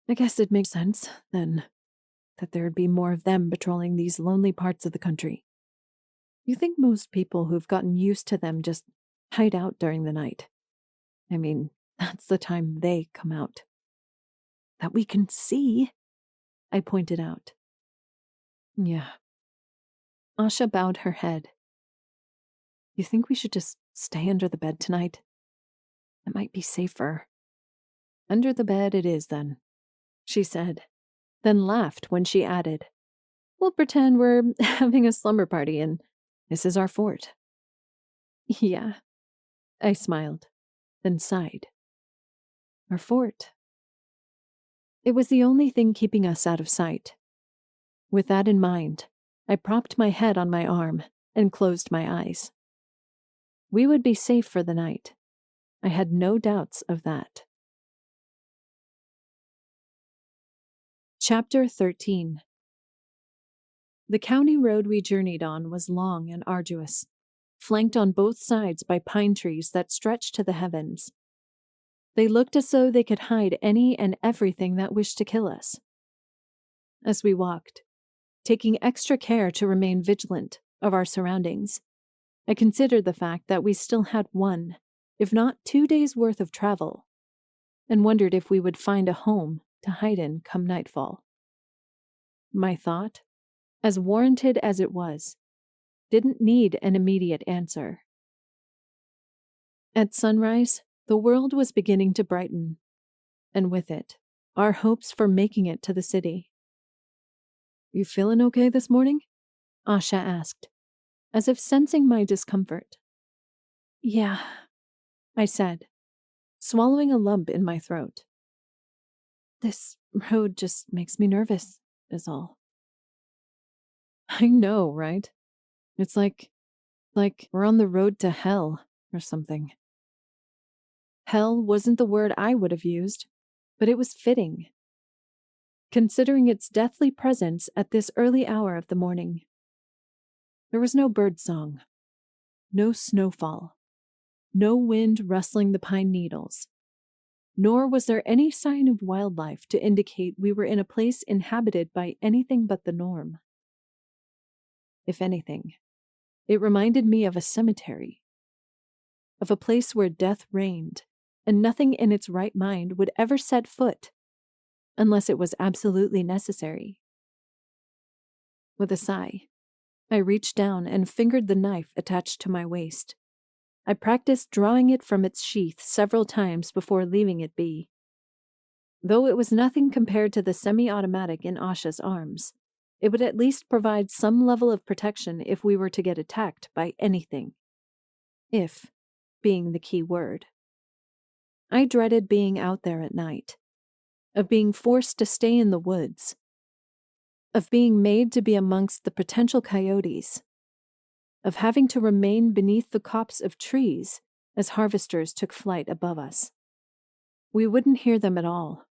I guess it makes sense, then, that there'd be more of them patrolling these lonely parts of the country. You think most people who've gotten used to them just hide out during the night? I mean, that's the time they come out. That we can see, I pointed out. Yeah. Asha bowed her head. You think we should just stay under the bed tonight? It might be safer. Under the bed it is, then, she said, then laughed when she added, We'll pretend we're having a slumber party and this is our fort. Yeah, I smiled, then sighed. Our fort. It was the only thing keeping us out of sight. With that in mind, I propped my head on my arm and closed my eyes. We would be safe for the night. I had no doubts of that. Chapter 13. The county road we journeyed on was long and arduous, flanked on both sides by pine trees that stretched to the heavens. They looked as though they could hide any and everything that wished to kill us. As we walked, taking extra care to remain vigilant of our surroundings, I considered the fact that we still had 1, if not 2 days' worth of travel, and wondered if we would find a home to hide in come nightfall. My thought, as warranted as it was, didn't need an immediate answer. At sunrise, the world was beginning to brighten, and with it, our hopes for making it to the city. You feeling okay this morning? Asha asked, as if sensing my discomfort. Yeah, I said, swallowing a lump in my throat. This road just makes me nervous, is all. I know, right? It's like we're on the road to hell or something. Hell wasn't the word I would have used, but it was fitting, considering its deathly presence at this early hour of the morning. There was no bird song, no snowfall, no wind rustling the pine needles, nor was there any sign of wildlife to indicate we were in a place inhabited by anything but the norm. If anything, it reminded me of a cemetery, of a place where death reigned, and nothing in its right mind would ever set foot, unless it was absolutely necessary. With a sigh, I reached down and fingered the knife attached to my waist. I practiced drawing it from its sheath several times before leaving it be. Though it was nothing compared to the semi-automatic in Asha's arms, it would at least provide some level of protection if we were to get attacked by anything. If being the key word. I dreaded being out there at night, of being forced to stay in the woods, of being made to be amongst the potential coyotes, of having to remain beneath the copse of trees as harvesters took flight above us. We wouldn't hear them at all,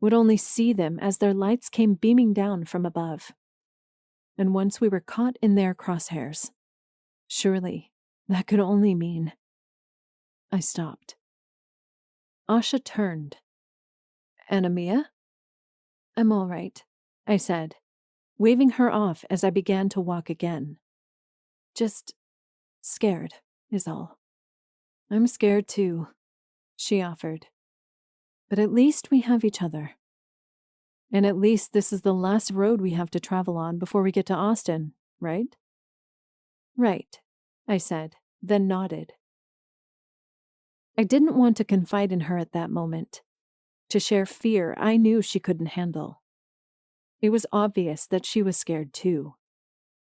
would only see them as their lights came beaming down from above. And once we were caught in their crosshairs, surely that could only mean... I stopped. Asha turned. Anamia? I'm all right, I said, waving her off as I began to walk again. Just scared, is all. I'm scared too, she offered. But at least we have each other. And at least this is the last road we have to travel on before we get to Austin, right? Right, I said, then nodded. I didn't want to confide in her at that moment, to share fear I knew she couldn't handle. It was obvious that she was scared too.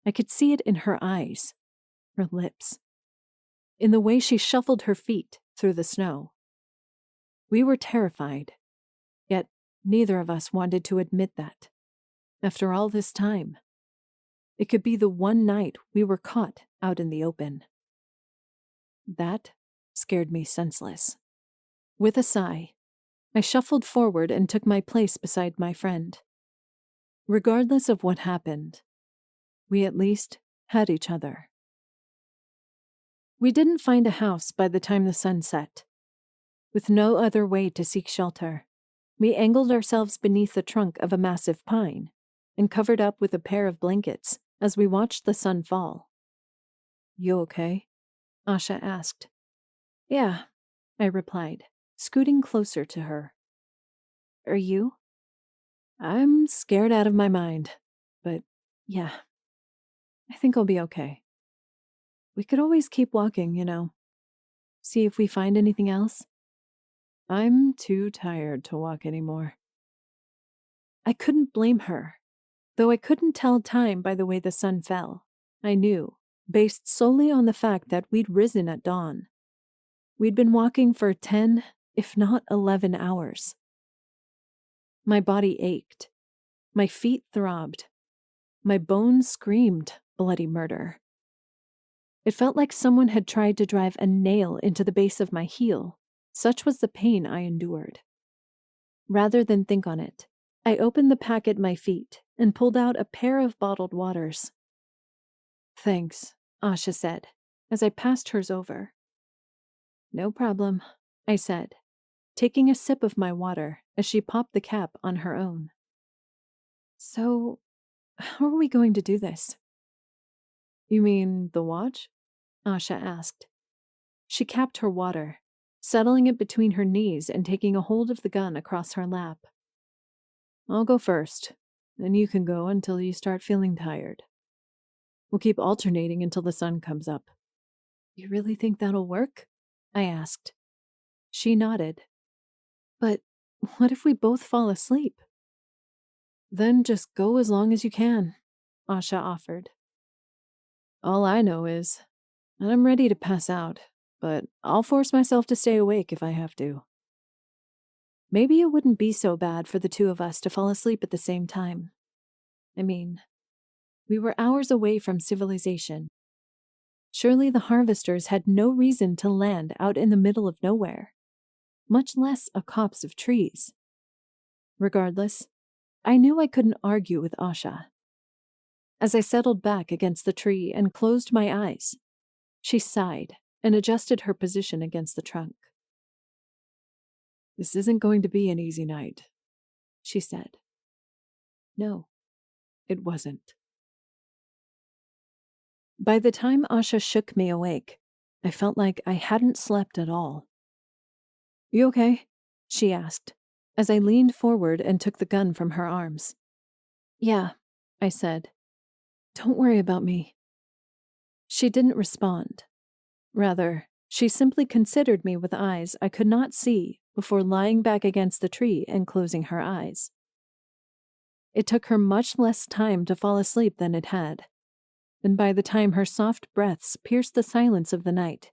I could see it in her eyes, her lips, in the way she shuffled her feet through the snow. We were terrified, yet neither of us wanted to admit that. After all this time, it could be the one night we were caught out in the open. That scared me senseless. With a sigh, I shuffled forward and took my place beside my friend. Regardless of what happened, we at least had each other. We didn't find a house by the time the sun set. With no other way to seek shelter, we angled ourselves beneath the trunk of a massive pine and covered up with a pair of blankets as we watched the sun fall. "You okay?" Asha asked. "Yeah," I replied, scooting closer to her. "Are you?" "I'm scared out of my mind, but yeah, I think I'll be okay. We could always keep walking, See if we find anything else." "I'm too tired to walk anymore." I couldn't blame her. Though I couldn't tell time by the way the sun fell, I knew, based solely on the fact that we'd risen at dawn. We'd been walking for 10, if not 11 hours. My body ached. My feet throbbed. My bones screamed bloody murder. It felt like someone had tried to drive a nail into the base of my heel. Such was the pain I endured. Rather than think on it, I opened the pack at my feet and pulled out a pair of bottled waters. "Thanks," Asha said, as I passed hers over. "No problem," I said, taking a sip of my water as she popped the cap on her own. "So, how are we going to do this?" "You mean the watch?" Asha asked. She capped her water, settling it between her knees and taking a hold of the gun across her lap. "I'll go first, then you can go until you start feeling tired. We'll keep alternating until the sun comes up." "You really think that'll work?" I asked. She nodded. "But what if we both fall asleep?" "Then just go as long as you can," Asha offered. "All I know is that I'm ready to pass out, but I'll force myself to stay awake if I have to." Maybe it wouldn't be so bad for the two of us to fall asleep at the same time. I mean, we were hours away from civilization. Surely the harvesters had no reason to land out in the middle of nowhere, much less a copse of trees. Regardless, I knew I couldn't argue with Asha. As I settled back against the tree and closed my eyes, she sighed and adjusted her position against the trunk. "This isn't going to be an easy night," she said. No, it wasn't. By the time Asha shook me awake, I felt like I hadn't slept at all. "You okay?" she asked, as I leaned forward and took the gun from her arms. "Yeah," I said. "Don't worry about me." She didn't respond. Rather, she simply considered me with eyes I could not see before lying back against the tree and closing her eyes. It took her much less time to fall asleep than it had, and by the time her soft breaths pierced the silence of the night,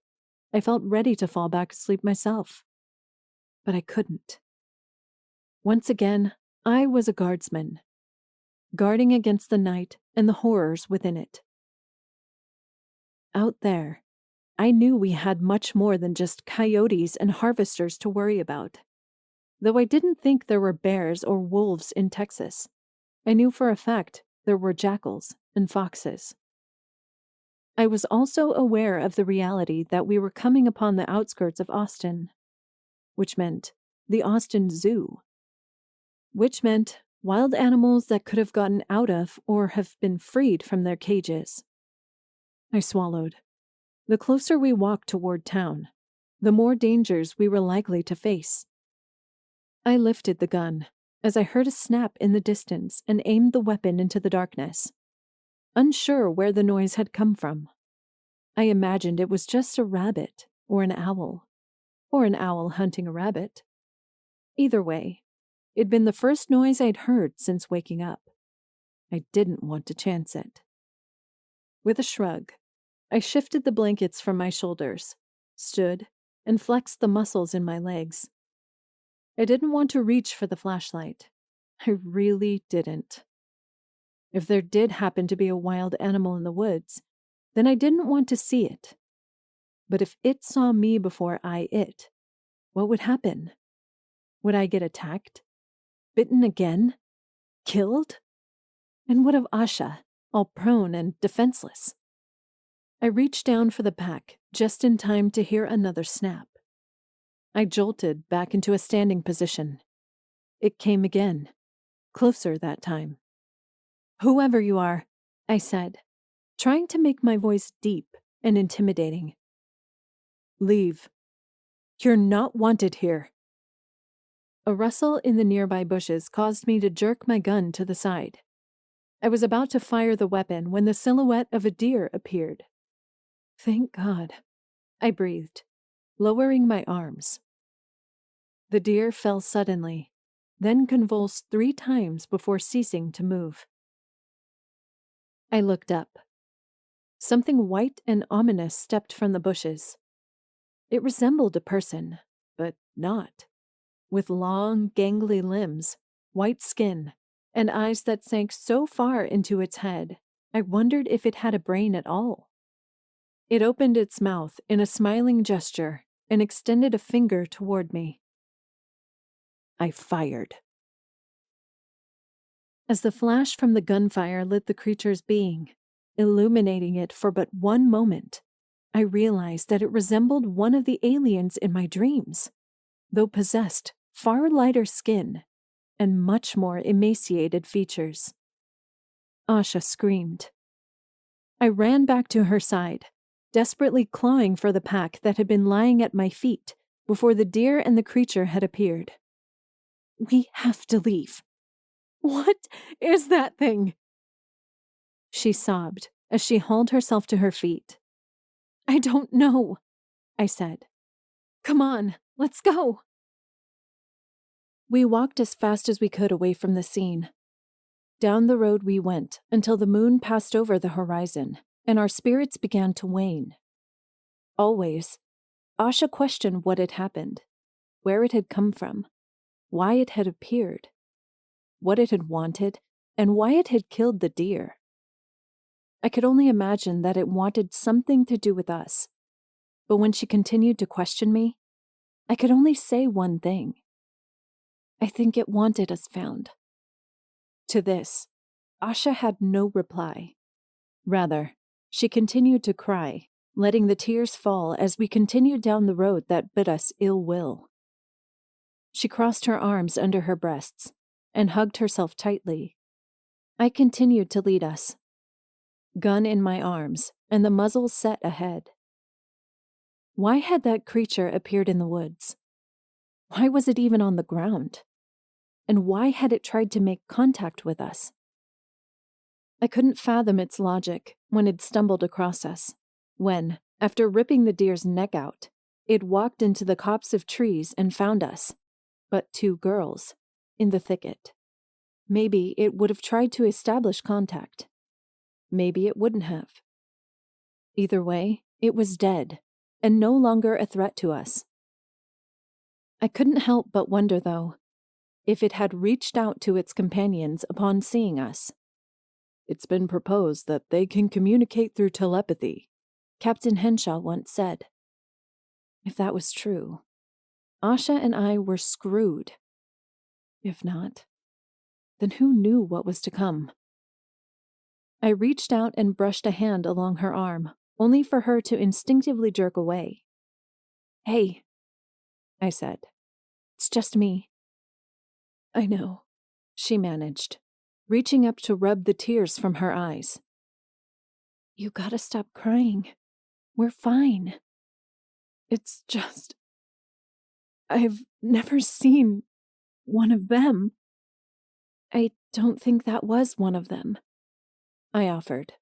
I felt ready to fall back asleep myself. But I couldn't. Once again, I was a guardsman, guarding against the night and the horrors within it. Out there, I knew we had much more than just coyotes and harvesters to worry about. Though I didn't think there were bears or wolves in Texas, I knew for a fact there were jackals and foxes. I was also aware of the reality that we were coming upon the outskirts of Austin, which meant the Austin Zoo, which meant wild animals that could have gotten out of or have been freed from their cages. I swallowed. The closer we walked toward town, the more dangers we were likely to face. I lifted the gun as I heard a snap in the distance and aimed the weapon into the darkness, unsure where the noise had come from. I imagined it was just a rabbit or an owl hunting a rabbit. Either way, it'd been the first noise I'd heard since waking up. I didn't want to chance it. With a shrug, I shifted the blankets from my shoulders, stood, and flexed the muscles in my legs. I didn't want to reach for the flashlight. I really didn't. If there did happen to be a wild animal in the woods, then I didn't want to see it. But if it saw me before I it, what would happen? Would I get attacked? Bitten again? Killed? And what of Asha, all prone and defenseless? I reached down for the pack just in time to hear another snap. I jolted back into a standing position. It came again, closer that time. "Whoever you are," I said, trying to make my voice deep and intimidating. "Leave. You're not wanted here." A rustle in the nearby bushes caused me to jerk my gun to the side. I was about to fire the weapon when the silhouette of a deer appeared. "Thank God," I breathed, lowering my arms. The deer fell suddenly, then convulsed 3 times before ceasing to move. I looked up. Something white and ominous stepped from the bushes. It resembled a person, but not, with long, gangly limbs, white skin, and eyes that sank so far into its head, I wondered if it had a brain at all. It opened its mouth in a smiling gesture and extended a finger toward me. I fired. As the flash from the gunfire lit the creature's being, illuminating it for but one moment, I realized that it resembled one of the aliens in my dreams, though possessed far lighter skin and much more emaciated features. Asha screamed. I ran back to her side, desperately clawing for the pack that had been lying at my feet before the deer and the creature had appeared. "We have to leave." "What is that thing?" she sobbed as she hauled herself to her feet. "I don't know," I said. "Come on, let's go." We walked as fast as we could away from the scene. Down the road we went until the moon passed over the horizon and our spirits began to wane. Always, Asha questioned what had happened, where it had come from, why it had appeared, what it had wanted, and why it had killed the deer. I could only imagine that it wanted something to do with us, but when she continued to question me, I could only say one thing. I think it wanted us found. To this, Asha had no reply. Rather, she continued to cry, letting the tears fall as we continued down the road that bid us ill will. She crossed her arms under her breasts and hugged herself tightly. I continued to lead us, gun in my arms and the muzzle set ahead. Why had that creature appeared in the woods? Why was it even on the ground? And why had it tried to make contact with us? I couldn't fathom its logic when it stumbled across us, when, after ripping the deer's neck out, it walked into the copse of trees and found us, but 2 girls, in the thicket. Maybe it would have tried to establish contact. Maybe it wouldn't have. Either way, it was dead, and no longer a threat to us. I couldn't help but wonder, though, if it had reached out to its companions upon seeing us. "It's been proposed that they can communicate through telepathy," Captain Henshaw once said. If that was true, Asha and I were screwed. If not, then who knew what was to come? I reached out and brushed a hand along her arm, only for her to instinctively jerk away. "Hey," I said. "It's just me." "I know," she managed, reaching up to rub the tears from her eyes. "You gotta stop crying. We're fine. It's just, I've never seen one of them." "I don't think that was one of them," I offered.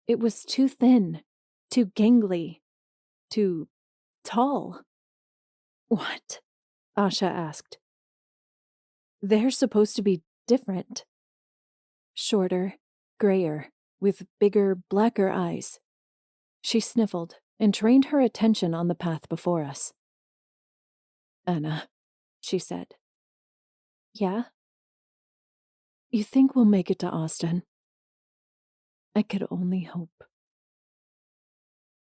"It was too thin, too gangly, too tall." "What?" Asha asked. "They're supposed to be different. Shorter, grayer, with bigger, blacker eyes." She sniffled and trained her attention on the path before us. "Anna," she said. "Yeah?" "You think we'll make it to Austin?" I could only hope.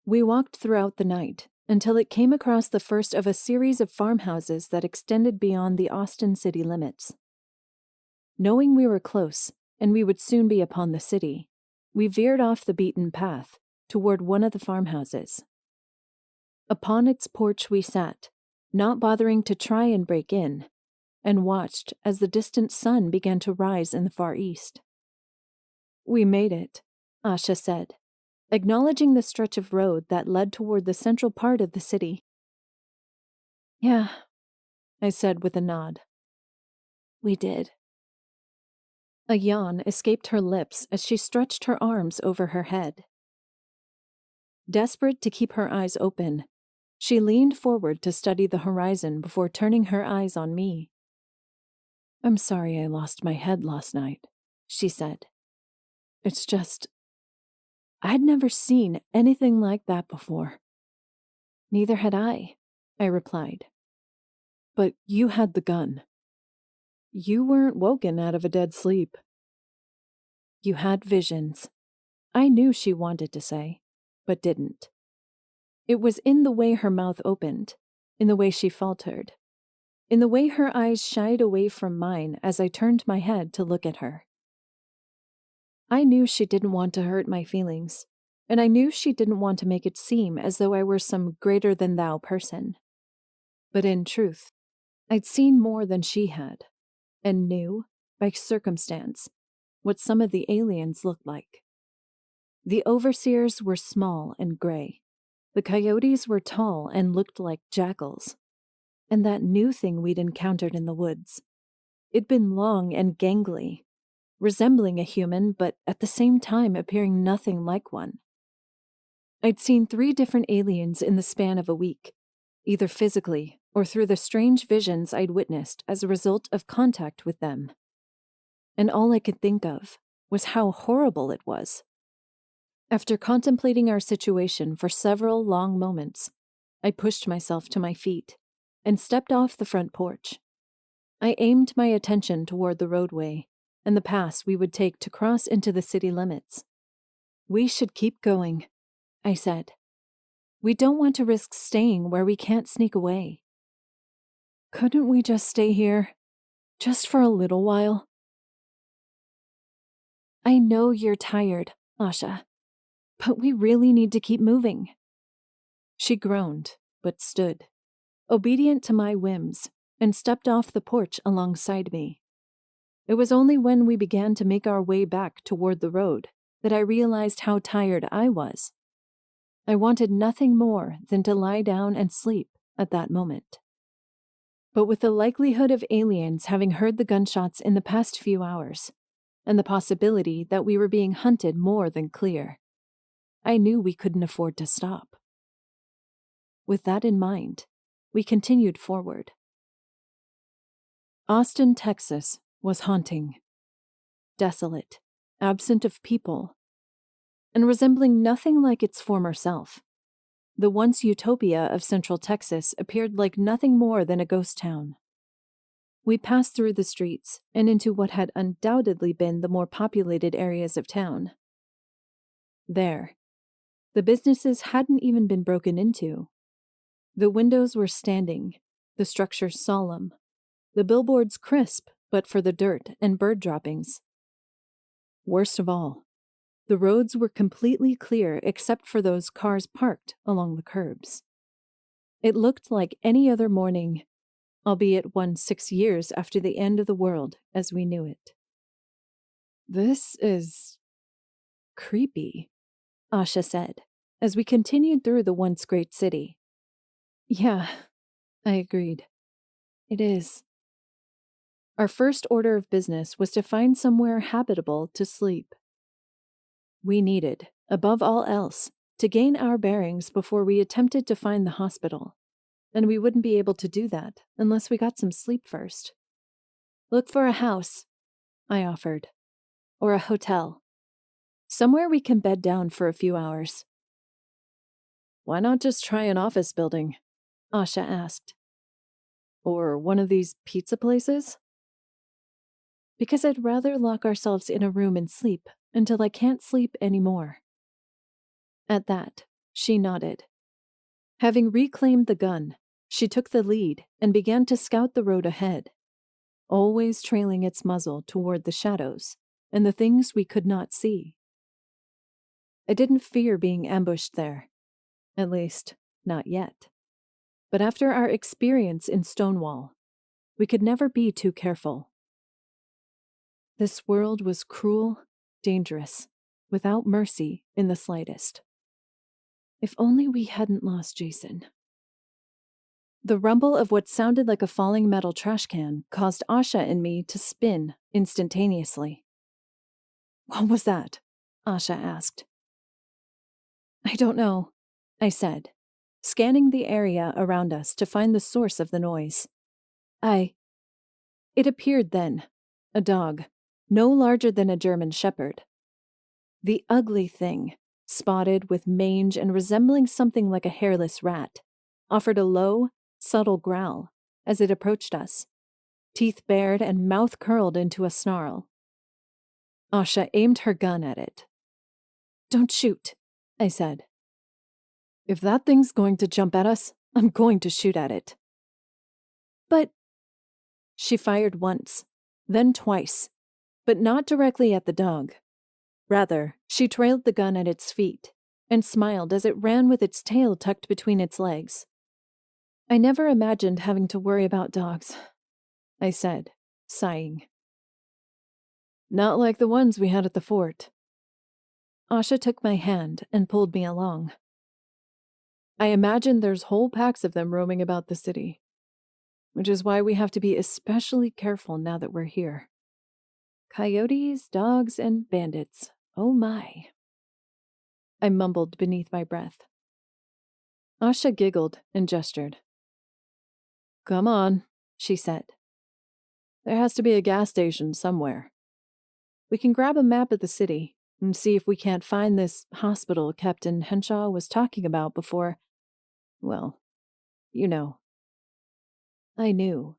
We walked throughout the night until it came across the first of a series of farmhouses that extended beyond the Austin city limits. Knowing we were close, and we would soon be upon the city, we veered off the beaten path toward one of the farmhouses. Upon its porch we sat, not bothering to try and break in, and watched as the distant sun began to rise in the far east. "We made it," Asha said, acknowledging the stretch of road that led toward the central part of the city. "Yeah," I said with a nod. "We did." A yawn escaped her lips as she stretched her arms over her head. Desperate to keep her eyes open, she leaned forward to study the horizon before turning her eyes on me. "I'm sorry I lost my head last night," she said. "It's just, I'd never seen anything like that before." "Neither had I replied. "But you had the gun. You weren't woken out of a dead sleep." "You had visions," I knew she wanted to say, but didn't. It was in the way her mouth opened, in the way she faltered, in the way her eyes shied away from mine as I turned my head to look at her. I knew she didn't want to hurt my feelings, and I knew she didn't want to make it seem as though I were some greater-than-thou person. But in truth, I'd seen more than she had, and knew, by circumstance, what some of the aliens looked like. The overseers were small and gray. The coyotes were tall and looked like jackals. And that new thing we'd encountered in the woods. It'd been long and gangly, resembling a human, but at the same time appearing nothing like one. I'd seen 3 different aliens in the span of a week, either physically or through the strange visions I'd witnessed as a result of contact with them. And all I could think of was how horrible it was. After contemplating our situation for several long moments, I pushed myself to my feet and stepped off the front porch. I aimed my attention toward the roadway and the paths we would take to cross into the city limits. "We should keep going," I said. "We don't want to risk staying where we can't sneak away." "Couldn't we just stay here? Just for a little while?" "I know you're tired, Asha, but we really need to keep moving." She groaned, but stood, obedient to my whims, and stepped off the porch alongside me. It was only when we began to make our way back toward the road that I realized how tired I was. I wanted nothing more than to lie down and sleep at that moment. But with the likelihood of aliens having heard the gunshots in the past few hours, and the possibility that we were being hunted more than clear, I knew we couldn't afford to stop. With that in mind, we continued forward. Austin, Texas was haunting, desolate, absent of people, and resembling nothing like its former self. The once utopia of Central Texas appeared like nothing more than a ghost town. We passed through the streets and into what had undoubtedly been the more populated areas of town. There, the businesses hadn't even been broken into. The windows were standing, the structures solemn, the billboards crisp but for the dirt and bird droppings. Worst of all, the roads were completely clear except for those cars parked along the curbs. It looked like any other morning, albeit one 6 years after the end of the world as we knew it. "This is creepy," Asha said, as we continued through the once great city. "Yeah," I agreed. "It is." Our first order of business was to find somewhere habitable to sleep. We needed, above all else, to gain our bearings before we attempted to find the hospital, and we wouldn't be able to do that unless we got some sleep first. "Look for a house," I offered, "or a hotel. Somewhere we can bed down for a few hours." "Why not just try an office building?" Asha asked. "Or one of these pizza places?" "Because I'd rather lock ourselves in a room and sleep until I can't sleep anymore." At that, she nodded. Having reclaimed the gun, she took the lead and began to scout the road ahead, always trailing its muzzle toward the shadows and the things we could not see. I didn't fear being ambushed there. At least, not yet. But after our experience in Stonewall, we could never be too careful. This world was cruel, dangerous, without mercy in the slightest. If only we hadn't lost Jason. The rumble of what sounded like a falling metal trash can caused Asha and me to spin instantaneously. "What was that?" Asha asked. "I don't know," I said, scanning the area around us to find the source of the noise. It appeared then, a dog, no larger than a German shepherd. The ugly thing, spotted with mange and resembling something like a hairless rat, offered a low, subtle growl as it approached us, teeth bared and mouth curled into a snarl. Asha aimed her gun at it. "Don't shoot," I said. "If that thing's going to jump at us, I'm going to shoot at it." "But—" She fired once, then twice, but not directly at the dog. Rather, she trailed the gun at its feet and smiled as it ran with its tail tucked between its legs. "I never imagined having to worry about dogs," I said, sighing. "Not like the ones we had at the fort." Asha took my hand and pulled me along. "I imagine there's whole packs of them roaming about the city, which is why we have to be especially careful now that we're here. Coyotes, dogs, and bandits. Oh my." I mumbled beneath my breath. Asha giggled and gestured. "Come on," she said. "There has to be a gas station somewhere. We can grab a map of the city and see if we can't find this hospital Captain Henshaw was talking about before, well, you know." I knew.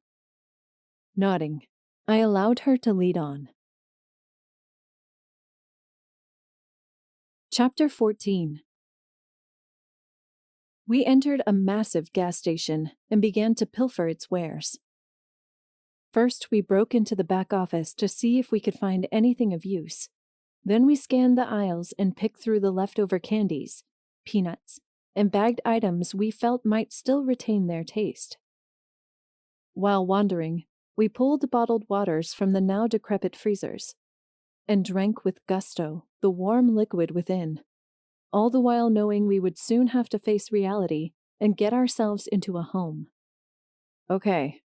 Nodding, I allowed her to lead on. Chapter 14. We entered a massive gas station and began to pilfer its wares. First, we broke into the back office to see if we could find anything of use. Then we scanned the aisles and picked through the leftover candies, peanuts, and bagged items we felt might still retain their taste. While wandering, we pulled bottled waters from the now decrepit freezers and drank with gusto the warm liquid within, all the while knowing we would soon have to face reality and get ourselves into a home. "Okay,"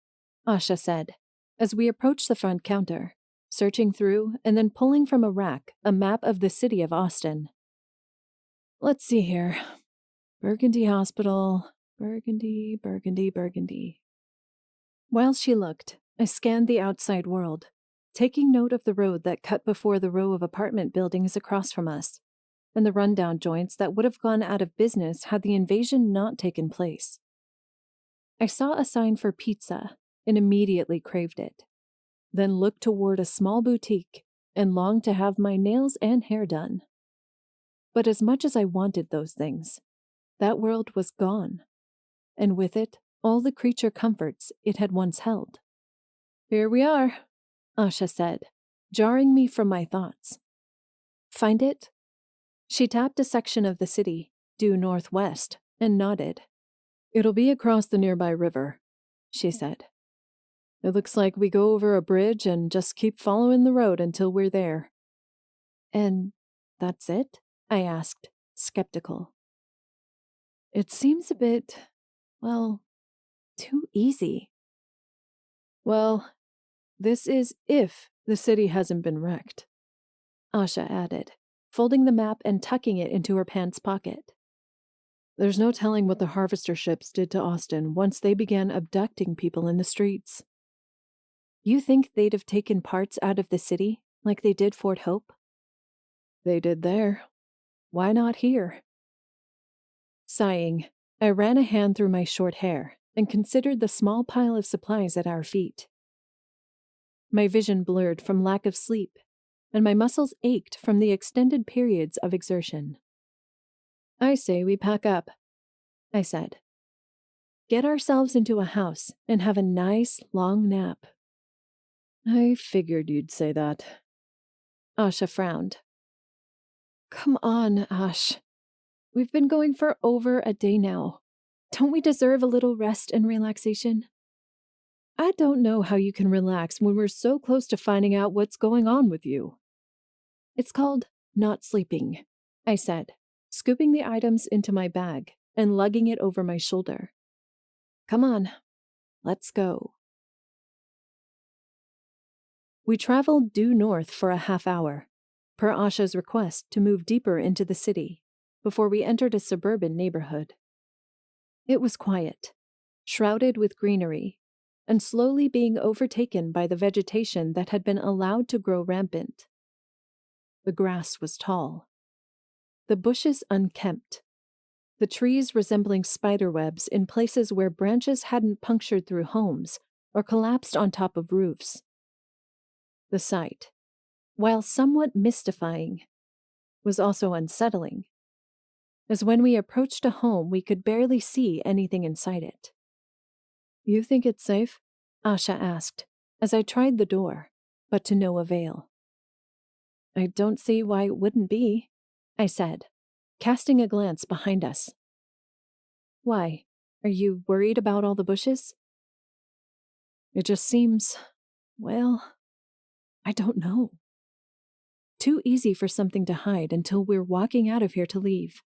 Asha said, as we approached the front counter, searching through and then pulling from a rack a map of the city of Austin. "Let's see here. Burgundy Hospital, Burgundy. While she looked, I scanned the outside world, taking note of the road that cut before the row of apartment buildings across from us, and the rundown joints that would have gone out of business had the invasion not taken place. I saw a sign for pizza and immediately craved it, then looked toward a small boutique and longed to have my nails and hair done. But as much as I wanted those things, that world was gone, and with it, all the creature comforts it had once held. "Here we are," Asha said, jarring me from my thoughts. "Find it?" She tapped a section of the city, due northwest, and nodded. "It'll be across the nearby river," she said. "It looks like we go over a bridge and just keep following the road until we're there." "And that's it?" I asked, skeptical. "It seems a bit, well, too easy." "Well, this is if the city hasn't been wrecked," Asha added, folding the map and tucking it into her pants pocket. "There's no telling what the harvester ships did to Austin once they began abducting people in the streets." "You think they'd have taken parts out of the city, like they did Fort Hope?" "They did there. Why not here?" Sighing, I ran a hand through my short hair and considered the small pile of supplies at our feet. My vision blurred from lack of sleep, and my muscles ached from the extended periods of exertion. "I say we pack up," I said. "Get ourselves into a house and have a nice, long nap." "I figured you'd say that." Asha frowned. Come on, Ash. We've been going for over a day now. Don't we deserve a little rest and relaxation? I don't know how you can relax when we're so close to finding out what's going on with you. It's called not sleeping, I said, scooping the items into my bag and lugging it over my shoulder. Come on, let's go. We traveled due north for a half hour, per Asha's request to move deeper into the city, before we entered a suburban neighborhood. It was quiet, shrouded with greenery, and slowly being overtaken by the vegetation that had been allowed to grow rampant. The grass was tall, the bushes unkempt, the trees resembling spiderwebs in places where branches hadn't punctured through homes or collapsed on top of roofs. The sight, while somewhat mystifying, was also unsettling, as when we approached a home we could barely see anything inside it. You think it's safe? Asha asked, as I tried the door, but to no avail. I don't see why it wouldn't be, I said, casting a glance behind us. Why? Are you worried about all the bushes? It just seems, well, I don't know. Too easy for something to hide until we're walking out of here to leave.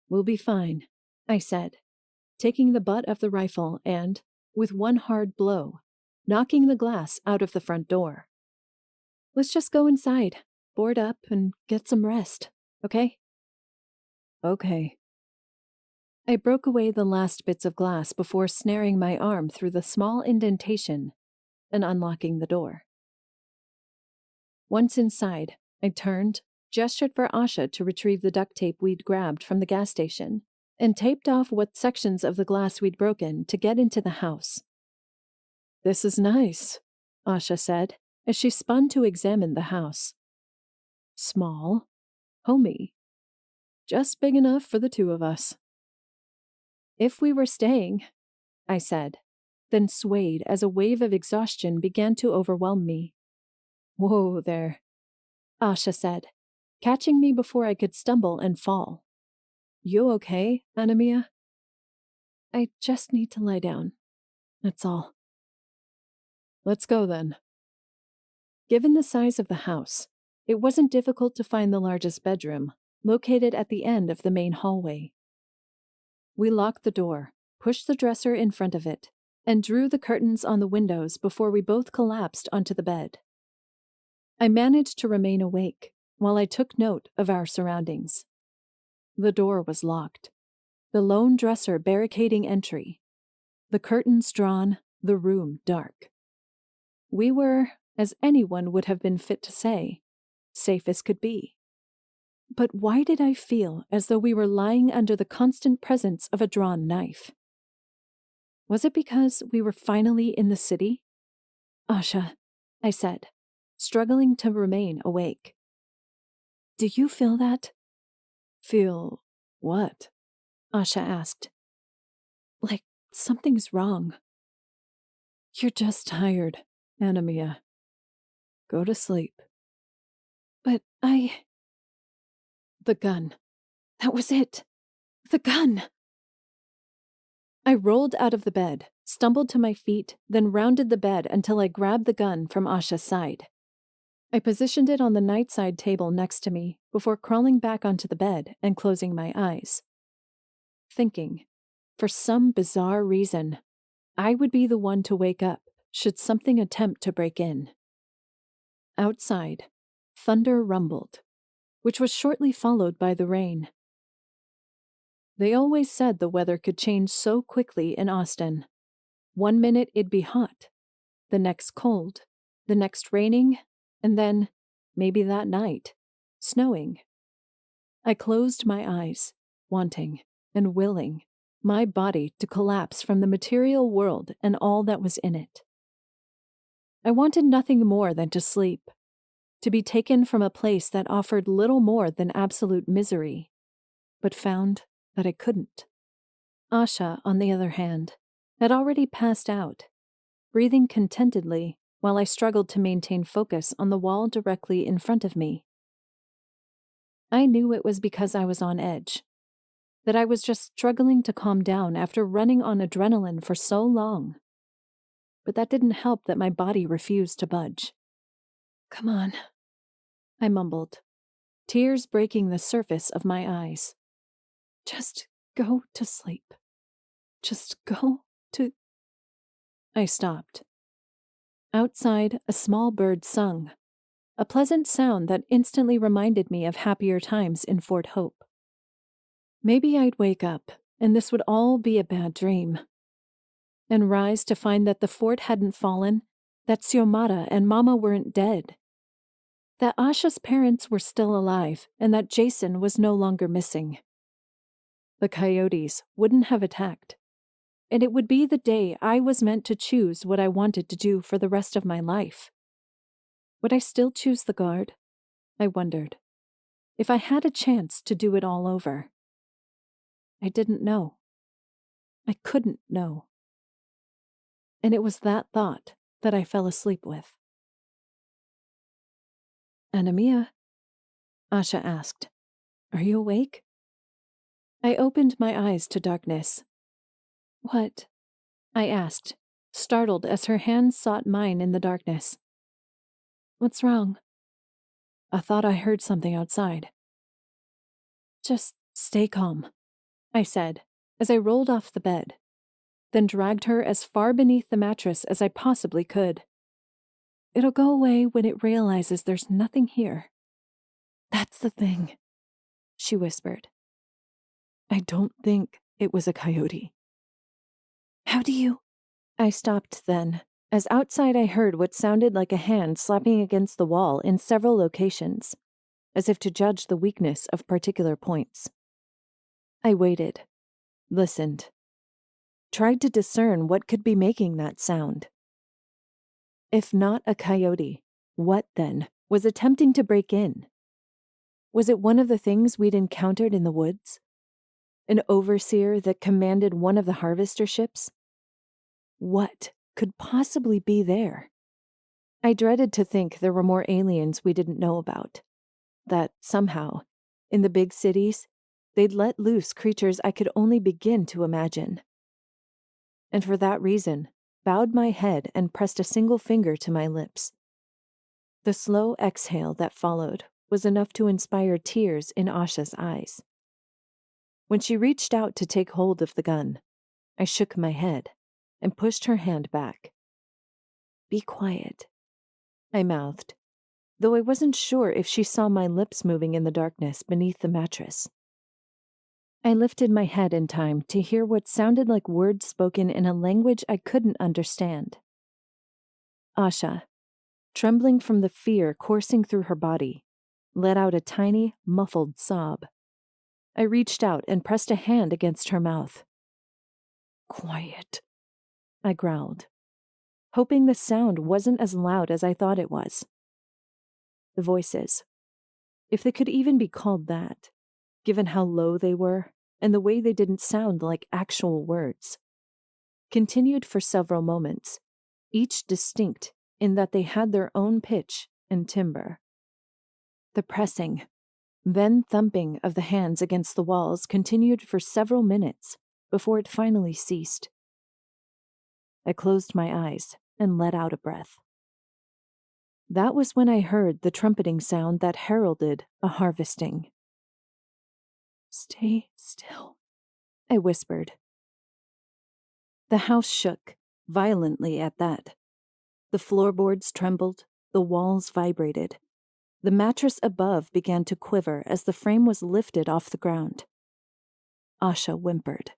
We'll be fine, I said, taking the butt of the rifle and, with one hard blow, knocking the glass out of the front door. Let's just go inside, board up, and get some rest, okay? Okay. I broke away the last bits of glass before snaring my arm through the small indentation and unlocking the door. Once inside, I turned, gestured for Asha to retrieve the duct tape we'd grabbed from the gas station, and taped off what sections of the glass we'd broken to get into the house. This is nice, Asha said, as she spun to examine the house. Small, homey, just big enough for the two of us. If we were staying, I said, then swayed as a wave of exhaustion began to overwhelm me. Whoa there, Asha said, catching me before I could stumble and fall. You okay, Anamia? I just need to lie down. That's all. Let's go then. Given the size of the house, it wasn't difficult to find the largest bedroom, located at the end of the main hallway. We locked the door, pushed the dresser in front of it, and drew the curtains on the windows before we both collapsed onto the bed. I managed to remain awake while I took note of our surroundings. The door was locked, the lone dresser barricading entry, the curtains drawn, the room dark. We were, as anyone would have been fit to say, safe as could be. But why did I feel as though we were lying under the constant presence of a drawn knife? Was it because we were finally in the city? Asha, I said, struggling to remain awake. Do you feel that? Feel what? Asha asked. Like something's wrong. You're just tired, Anamia. Go to sleep. But The gun. That was it. The gun. I rolled out of the bed, stumbled to my feet, then rounded the bed until I grabbed the gun from Asha's side. I positioned it on the nightside table next to me before crawling back onto the bed and closing my eyes. Thinking, for some bizarre reason, I would be the one to wake up should something attempt to break in. Outside, thunder rumbled, which was shortly followed by the rain. They always said the weather could change so quickly in Austin. One minute it'd be hot, the next cold, the next raining, and then, maybe that night, snowing. I closed my eyes, wanting and willing my body to collapse from the material world and all that was in it. I wanted nothing more than to sleep, to be taken from a place that offered little more than absolute misery, but found that I couldn't. Asha, on the other hand, had already passed out, breathing contentedly while I struggled to maintain focus on the wall directly in front of me. I knew it was because I was on edge, that I was just struggling to calm down after running on adrenaline for so long. But that didn't help that my body refused to budge. "Come on," I mumbled, tears breaking the surface of my eyes. "Just go to sleep. Just go to—" I stopped. Outside, a small bird sung, a pleasant sound that instantly reminded me of happier times in Fort Hope. Maybe I'd wake up, and this would all be a bad dream, and rise to find that the fort hadn't fallen, that Xiomara and Mama weren't dead, that Asha's parents were still alive, and that Jason was no longer missing. The coyotes wouldn't have attacked, and it would be the day I was meant to choose what I wanted to do for the rest of my life. Would I still choose the guard? I wondered. If I had a chance to do it all over. I didn't know. I couldn't know. And it was that thought that I fell asleep with. "Anamia?" Asha asked. "Are you awake?" I opened my eyes to darkness. "What?" I asked, startled as her hands sought mine in the darkness. "What's wrong?" "I thought I heard something outside." "Just stay calm," I said, as I rolled off the bed, then dragged her as far beneath the mattress as I possibly could. "It'll go away when it realizes there's nothing here." "That's the thing," she whispered. "I don't think it was a coyote." "How do you—" I stopped then, as outside I heard what sounded like a hand slapping against the wall in several locations, as if to judge the weakness of particular points. I waited, listened, tried to discern what could be making that sound. If not a coyote, what, then, was attempting to break in? Was it one of the things we'd encountered in the woods? An overseer that commanded one of the harvester ships? What could possibly be there? I dreaded to think there were more aliens we didn't know about. That, somehow, in the big cities, they'd let loose creatures I could only begin to imagine. And for that reason, bowed my head and pressed a single finger to my lips. The slow exhale that followed was enough to inspire tears in Asha's eyes. When she reached out to take hold of the gun, I shook my head and pushed her hand back. "Be quiet," I mouthed, though I wasn't sure if she saw my lips moving in the darkness beneath the mattress. I lifted my head in time to hear what sounded like words spoken in a language I couldn't understand. Asha, trembling from the fear coursing through her body, let out a tiny, muffled sob. I reached out and pressed a hand against her mouth. "Quiet," I growled, hoping the sound wasn't as loud as I thought it was. The voices, if they could even be called that, given how low they were and the way they didn't sound like actual words, continued for several moments, each distinct in that they had their own pitch and timbre. The pressing, then thumping of the hands against the walls continued for several minutes before it finally ceased. I closed my eyes and let out a breath. That was when I heard the trumpeting sound that heralded a harvesting. "Stay still," I whispered. The house shook, violently at that. The floorboards trembled, the walls vibrated. The mattress above began to quiver as the frame was lifted off the ground. Asha whimpered.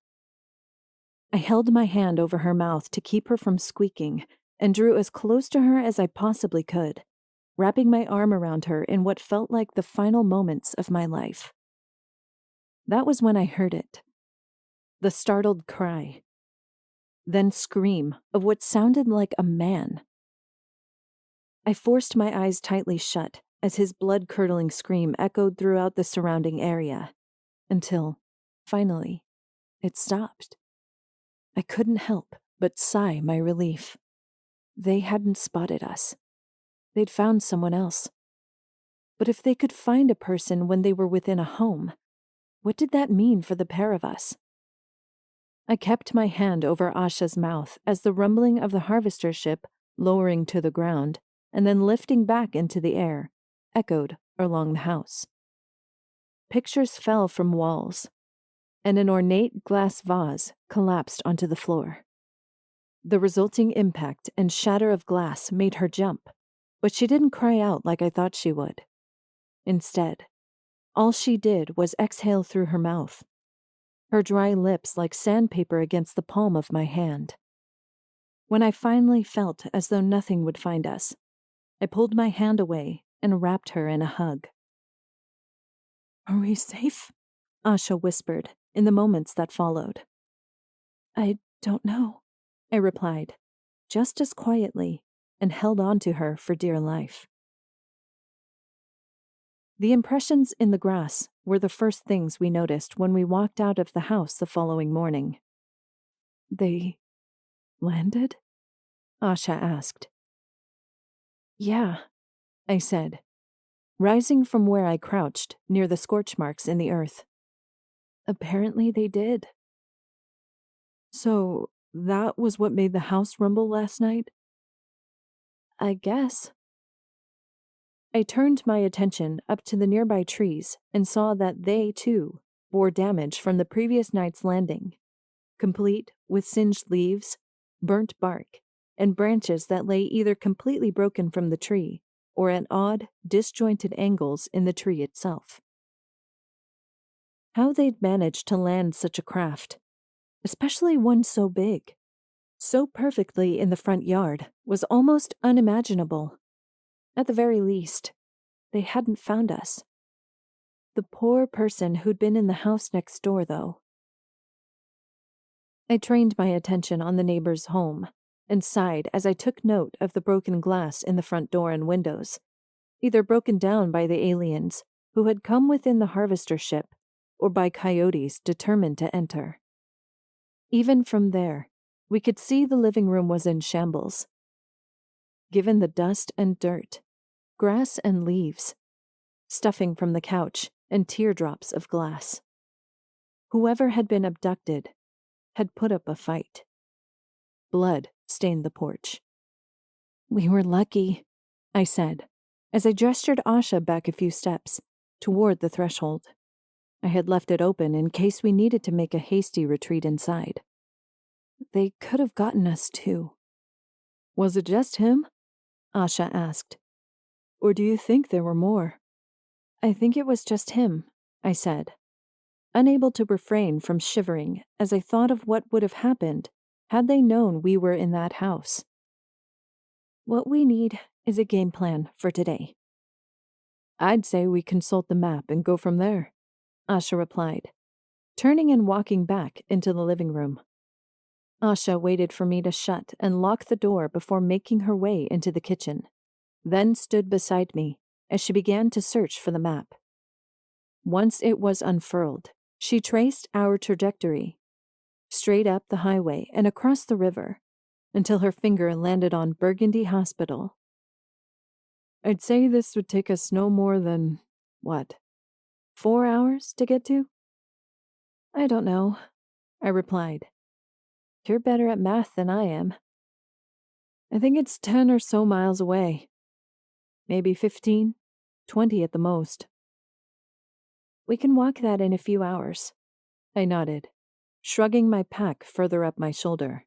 I held my hand over her mouth to keep her from squeaking and drew as close to her as I possibly could, wrapping my arm around her in what felt like the final moments of my life. That was when I heard it. The startled cry. Then scream of what sounded like a man. I forced my eyes tightly shut as his blood-curdling scream echoed throughout the surrounding area, until, finally, it stopped. I couldn't help but sigh my relief. They hadn't spotted us. They'd found someone else. But if they could find a person when they were within a home, what did that mean for the pair of us? I kept my hand over Asha's mouth as the rumbling of the harvester ship, lowering to the ground and then lifting back into the air, echoed along the house. Pictures fell from walls, and an ornate glass vase collapsed onto the floor. The resulting impact and shatter of glass made her jump, but she didn't cry out like I thought she would. Instead, all she did was exhale through her mouth, her dry lips like sandpaper against the palm of my hand. When I finally felt as though nothing would find us, I pulled my hand away and wrapped her in a hug. "Are we safe?" Asha whispered in the moments that followed. "I don't know," I replied, just as quietly, and held on to her for dear life. The impressions in the grass were the first things we noticed when we walked out of the house the following morning. "They landed?" Asha asked. "Yeah," I said, rising from where I crouched near the scorch marks in the earth. "Apparently they did." "So that was what made the house rumble last night?" "I guess." I turned my attention up to the nearby trees and saw that they, too, bore damage from the previous night's landing, complete with singed leaves, burnt bark, and branches that lay either completely broken from the tree or at odd, disjointed angles in the tree itself. How they'd managed to land such a craft, especially one so big, so perfectly in the front yard, was almost unimaginable. At the very least, they hadn't found us. The poor person who'd been in the house next door, though. I trained my attention on the neighbor's home and sighed as I took note of the broken glass in the front door and windows, either broken down by the aliens who had come within the harvester ship or by coyotes determined to enter. Even from there, we could see the living room was in shambles. Given the dust and dirt, grass and leaves, stuffing from the couch, and teardrops of glass. Whoever had been abducted had put up a fight. Blood stained the porch. "We were lucky," I said, as I gestured Asha back a few steps, toward the threshold. I had left it open in case we needed to make a hasty retreat inside. "They could have gotten us too." "Was it just him?" Asha asked. "Or do you think there were more?" "I think it was just him," I said, unable to refrain from shivering as I thought of what would have happened had they known we were in that house. "What we need is a game plan for today." "I'd say we consult the map and go from there," Asha replied, turning and walking back into the living room. Asha waited for me to shut and lock the door before making her way into the kitchen, then stood beside me as she began to search for the map. Once it was unfurled, she traced our trajectory, straight up the highway and across the river, until her finger landed on Burgundy Hospital. "I'd say this would take us no more than, 4 hours to get to?" "I don't know," I replied. "You're better at math than I am." "I think it's 10 or so miles away. Maybe 15, 20 at the most." "We can walk that in a few hours," I nodded, shrugging my pack further up my shoulder.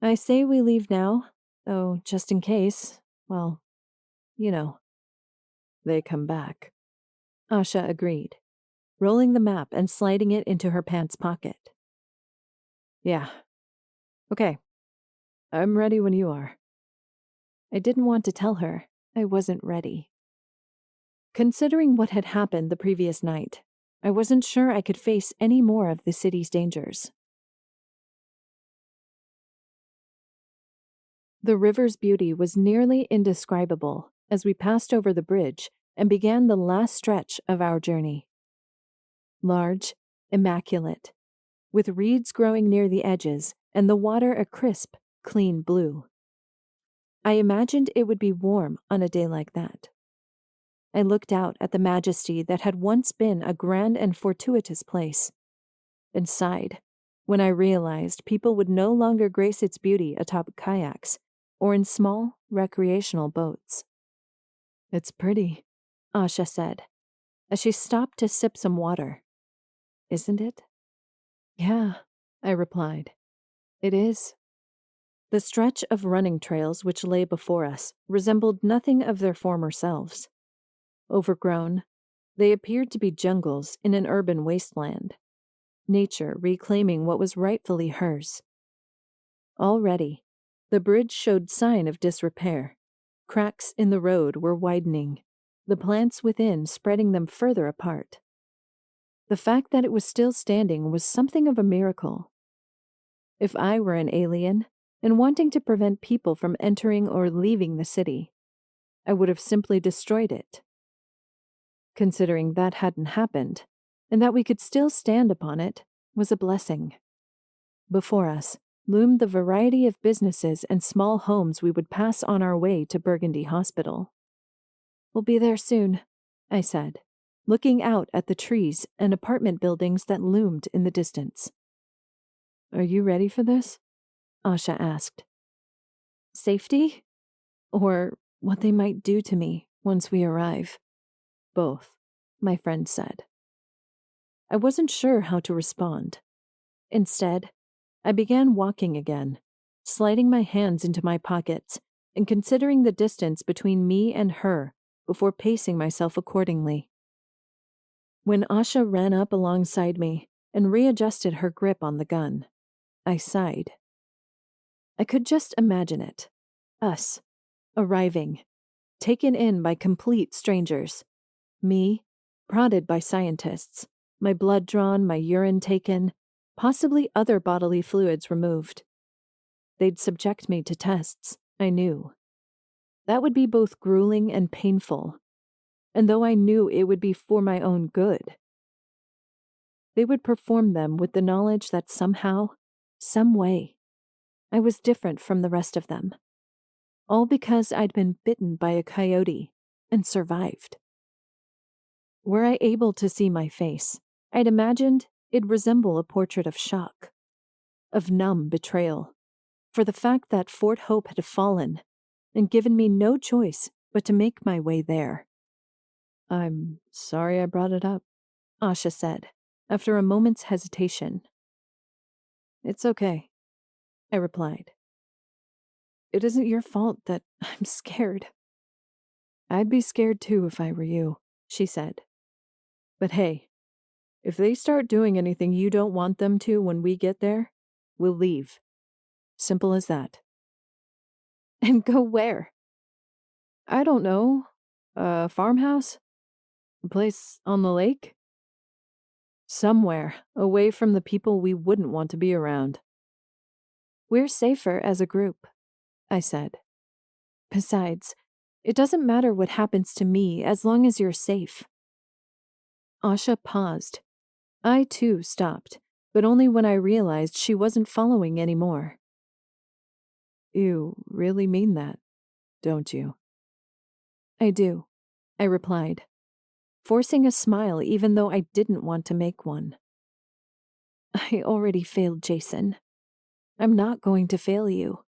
"I say we leave now, though just in case, well, you know, they come back." Asha agreed, rolling the map and sliding it into her pants pocket. "Yeah. Okay. I'm ready when you are." I didn't want to tell her I wasn't ready. Considering what had happened the previous night, I wasn't sure I could face any more of the city's dangers. The river's beauty was nearly indescribable as we passed over the bridge and began the last stretch of our journey. Large, immaculate, with reeds growing near the edges and the water a crisp, clean blue. I imagined it would be warm on a day like that. I looked out at the majesty that had once been a grand and fortuitous place, and sighed when I realized people would no longer grace its beauty atop kayaks or in small, recreational boats. "It's pretty," Asha said, as she stopped to sip some water. "Isn't it?" "Yeah," I replied. "It is." The stretch of running trails which lay before us resembled nothing of their former selves. Overgrown, they appeared to be jungles in an urban wasteland, nature reclaiming what was rightfully hers. Already, the bridge showed sign of disrepair. Cracks in the road were widening, the plants within spreading them further apart. The fact that it was still standing was something of a miracle. If I were an alien and wanting to prevent people from entering or leaving the city, I would have simply destroyed it. Considering that hadn't happened, and that we could still stand upon it, was a blessing. Before us loomed the variety of businesses and small homes we would pass on our way to Burgundy Hospital. "We'll be there soon," I said, looking out at the trees and apartment buildings that loomed in the distance. "Are you ready for this?" Asha asked. "Safety? Or what they might do to me once we arrive?" "Both," my friend said. I wasn't sure how to respond. Instead, I began walking again, sliding my hands into my pockets and considering the distance between me and her before pacing myself accordingly. When Asha ran up alongside me and readjusted her grip on the gun, I sighed. I could just imagine it. Us, arriving, taken in by complete strangers. Me, prodded by scientists, my blood drawn, my urine taken, possibly other bodily fluids removed. They'd subject me to tests, I knew. That would be both grueling and painful, and though I knew it would be for my own good, they would perform them with the knowledge that somehow, some way, I was different from the rest of them. All because I'd been bitten by a coyote and survived. Were I able to see my face, I'd imagined it'd resemble a portrait of shock, of numb betrayal, for the fact that Fort Hope had fallen and given me no choice but to make my way there. "I'm sorry I brought it up," Asha said, after a moment's hesitation. "It's okay," I replied. "It isn't your fault that I'm scared." "I'd be scared too if I were you," she said. "But hey, if they start doing anything you don't want them to when we get there, we'll leave. Simple as that." "And go where?" "I don't know. A farmhouse? A place on the lake? Somewhere away from the people we wouldn't want to be around." "We're safer as a group," I said. "Besides, it doesn't matter what happens to me as long as you're safe." Asha paused. I too stopped, but only when I realized she wasn't following anymore. "You really mean that, don't you?" "I do," I replied, forcing a smile even though I didn't want to make one. "I already failed Jason. I'm not going to fail you."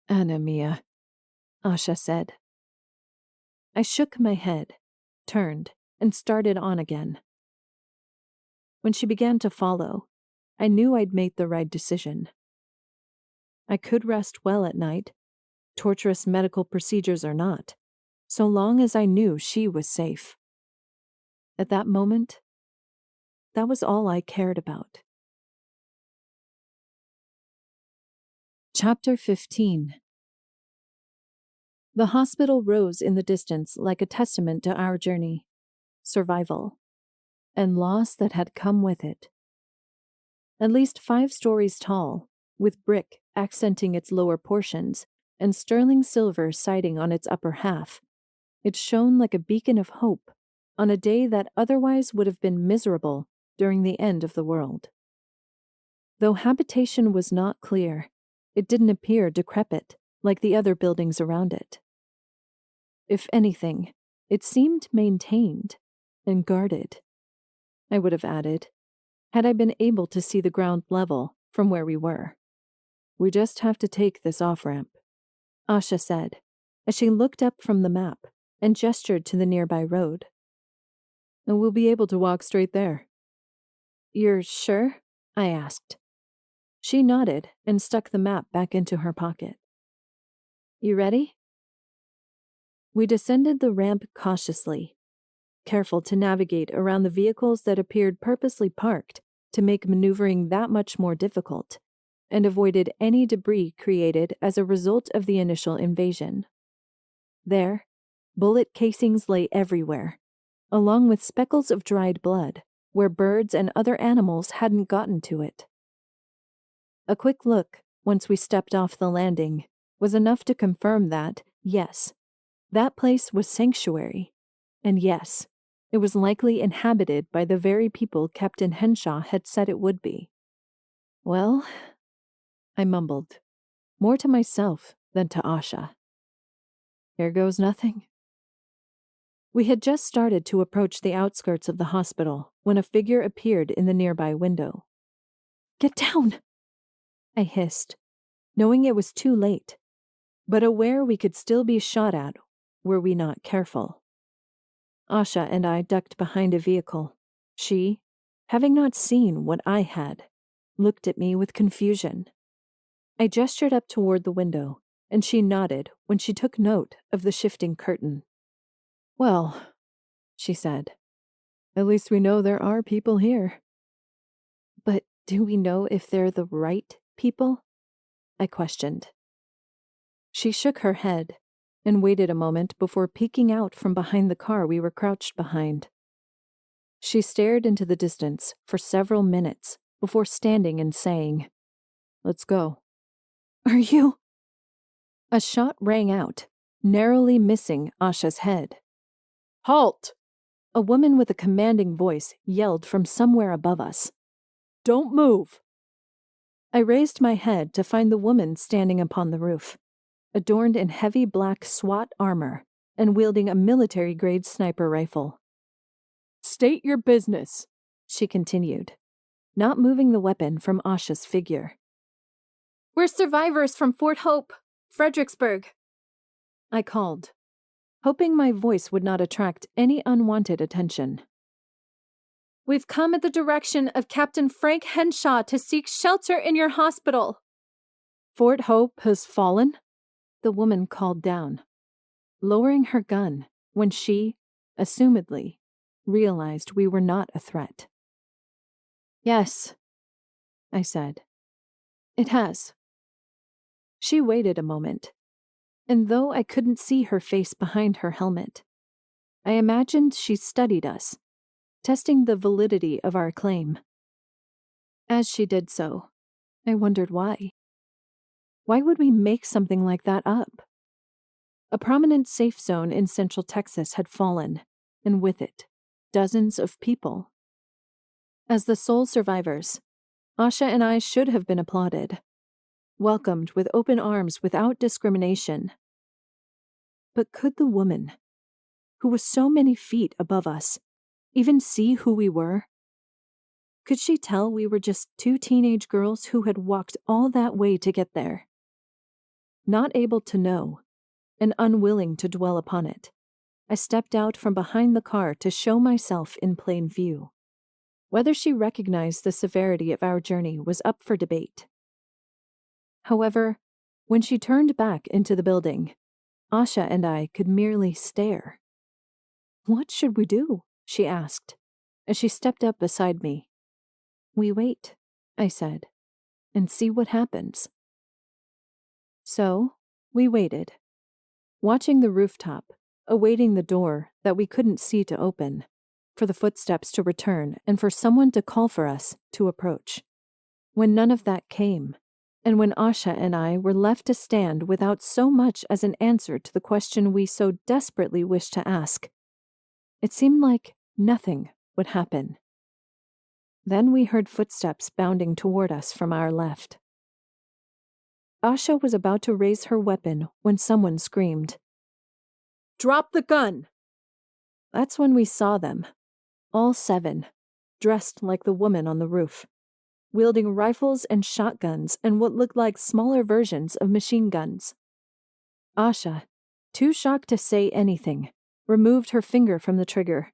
"Anna Mia," Asha said. I shook my head, turned, and started on again. When she began to follow, I knew I'd made the right decision. I could rest well at night, torturous medical procedures or not, so long as I knew she was safe. At that moment, that was all I cared about. Chapter 15. The hospital rose in the distance like a testament to our journey, survival, and loss that had come with it. At least 5 stories tall, with brick accenting its lower portions and sterling silver siding on its upper half, it shone like a beacon of hope on a day that otherwise would have been miserable during the end of the world. Though habitation was not clear, it didn't appear decrepit, like the other buildings around it. If anything, it seemed maintained and guarded, I would have added, had I been able to see the ground level from where we were. We just have to take this off-ramp, Asha said, as she looked up from the map and gestured to the nearby road. And we'll be able to walk straight there. You're sure? I asked. She nodded and stuck the map back into her pocket. You ready? We descended the ramp cautiously, careful to navigate around the vehicles that appeared purposely parked to make maneuvering that much more difficult, and avoided any debris created as a result of the initial invasion. There, bullet casings lay everywhere, along with speckles of dried blood, where birds and other animals hadn't gotten to it. A quick look, once we stepped off the landing, was enough to confirm that, yes, that place was sanctuary, and yes, it was likely inhabited by the very people Captain Henshaw had said it would be. Well, I mumbled, more to myself than to Asha. Here goes nothing. We had just started to approach the outskirts of the hospital when a figure appeared in the nearby window. Get down! I hissed, knowing it was too late, but aware we could still be shot at were we not careful. Asha and I ducked behind a vehicle. She, having not seen what I had, looked at me with confusion. I gestured up toward the window, and she nodded when she took note of the shifting curtain. Well, she said, at least we know there are people here. But do we know if they're the right people? I questioned. She shook her head and waited a moment before peeking out from behind the car we were crouched behind. She stared into the distance for several minutes before standing and saying, Let's go. Are you? A shot rang out, narrowly missing Asha's head. Halt! A woman with a commanding voice yelled from somewhere above us. Don't move! I raised my head to find the woman standing upon the roof, adorned in heavy black SWAT armor and wielding a military-grade sniper rifle. State your business, she continued, not moving the weapon from Asha's figure. We're survivors from Fort Hope, Fredericksburg, I called, hoping my voice would not attract any unwanted attention. We've come at the direction of Captain Frank Henshaw to seek shelter in your hospital. Fort Hope has fallen? The woman called down, lowering her gun when she, assumedly, realized we were not a threat. Yes, I said. It has. She waited a moment, and though I couldn't see her face behind her helmet, I imagined she studied us, testing the validity of our claim. As she did so, I wondered why. Why would we make something like that up? A prominent safe zone in Central Texas had fallen, and with it, dozens of people. As the sole survivors, Asha and I should have been applauded, welcomed with open arms without discrimination. But could the woman, who was so many feet above us, even see who we were? Could she tell we were just two teenage girls who had walked all that way to get there? Not able to know, and unwilling to dwell upon it, I stepped out from behind the car to show myself in plain view. Whether she recognized the severity of our journey was up for debate. However, when she turned back into the building, Asha and I could merely stare. What should we do? She asked, as she stepped up beside me. We wait, I said, and see what happens. So, we waited, watching the rooftop, awaiting the door that we couldn't see to open, for the footsteps to return and for someone to call for us to approach. When none of that came, and when Asha and I were left to stand without so much as an answer to the question we so desperately wished to ask, it seemed like nothing would happen. Then we heard footsteps bounding toward us from our left. Asha was about to raise her weapon when someone screamed, "Drop the gun!" That's when we saw them, all 7, dressed like the woman on the roof, wielding rifles and shotguns and what looked like smaller versions of machine guns. Asha, too shocked to say anything, removed her finger from the trigger,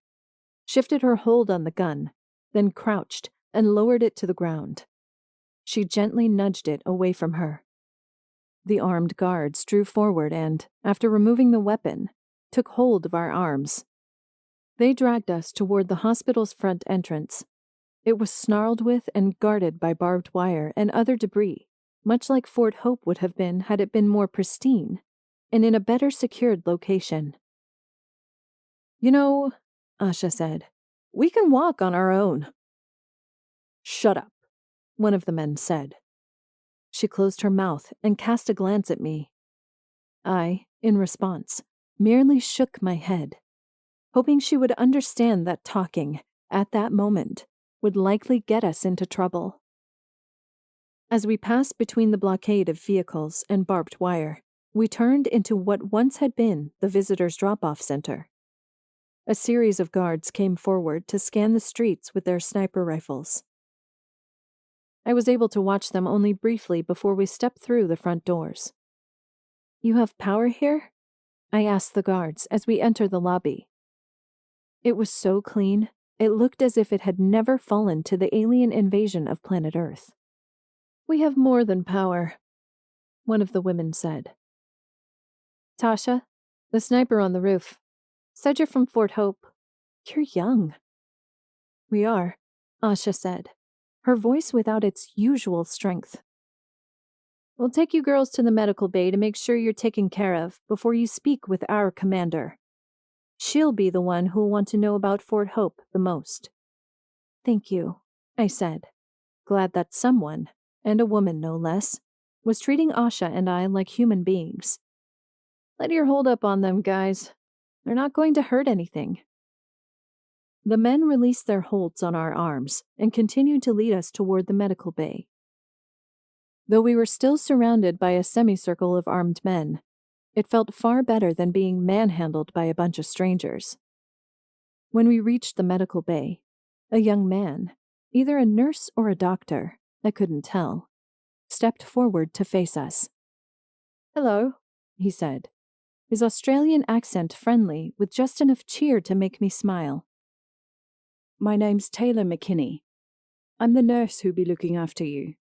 shifted her hold on the gun, then crouched and lowered it to the ground. She gently nudged it away from her. The armed guards drew forward and, after removing the weapon, took hold of our arms. They dragged us toward the hospital's front entrance. It was snarled with and guarded by barbed wire and other debris, much like Fort Hope would have been had it been more pristine, and in a better secured location. "You know," Asha said, "we can walk on our own." "Shut up," one of the men said. She closed her mouth and cast a glance at me. I, in response, merely shook my head, hoping she would understand that talking, at that moment, would likely get us into trouble. As we passed between the blockade of vehicles and barbed wire, we turned into what once had been the visitors' drop-off center. A series of guards came forward to scan the streets with their sniper rifles. I was able to watch them only briefly before we stepped through the front doors. "You have power here?" I asked the guards as we entered the lobby. It was so clean, it looked as if it had never fallen to the alien invasion of planet Earth. "We have more than power," one of the women said. "Tasha, the sniper on the roof, said you're from Fort Hope. You're young." "We are," Asha said, her voice without its usual strength. "We'll take you girls to the medical bay to make sure you're taken care of before you speak with our commander. She'll be the one who'll want to know about Fort Hope the most." "Thank you," I said, glad that someone, and a woman no less, was treating Asha and I like human beings. "Let your hold up on them, guys. They're not going to hurt anything." The men released their holds on our arms and continued to lead us toward the medical bay. Though we were still surrounded by a semicircle of armed men, it felt far better than being manhandled by a bunch of strangers. When we reached the medical bay, a young man, either a nurse or a doctor, I couldn't tell, stepped forward to face us. "Hello," he said, his Australian accent friendly with just enough cheer to make me smile. "My name's Taylor McKinney. I'm the nurse who'll be looking after you."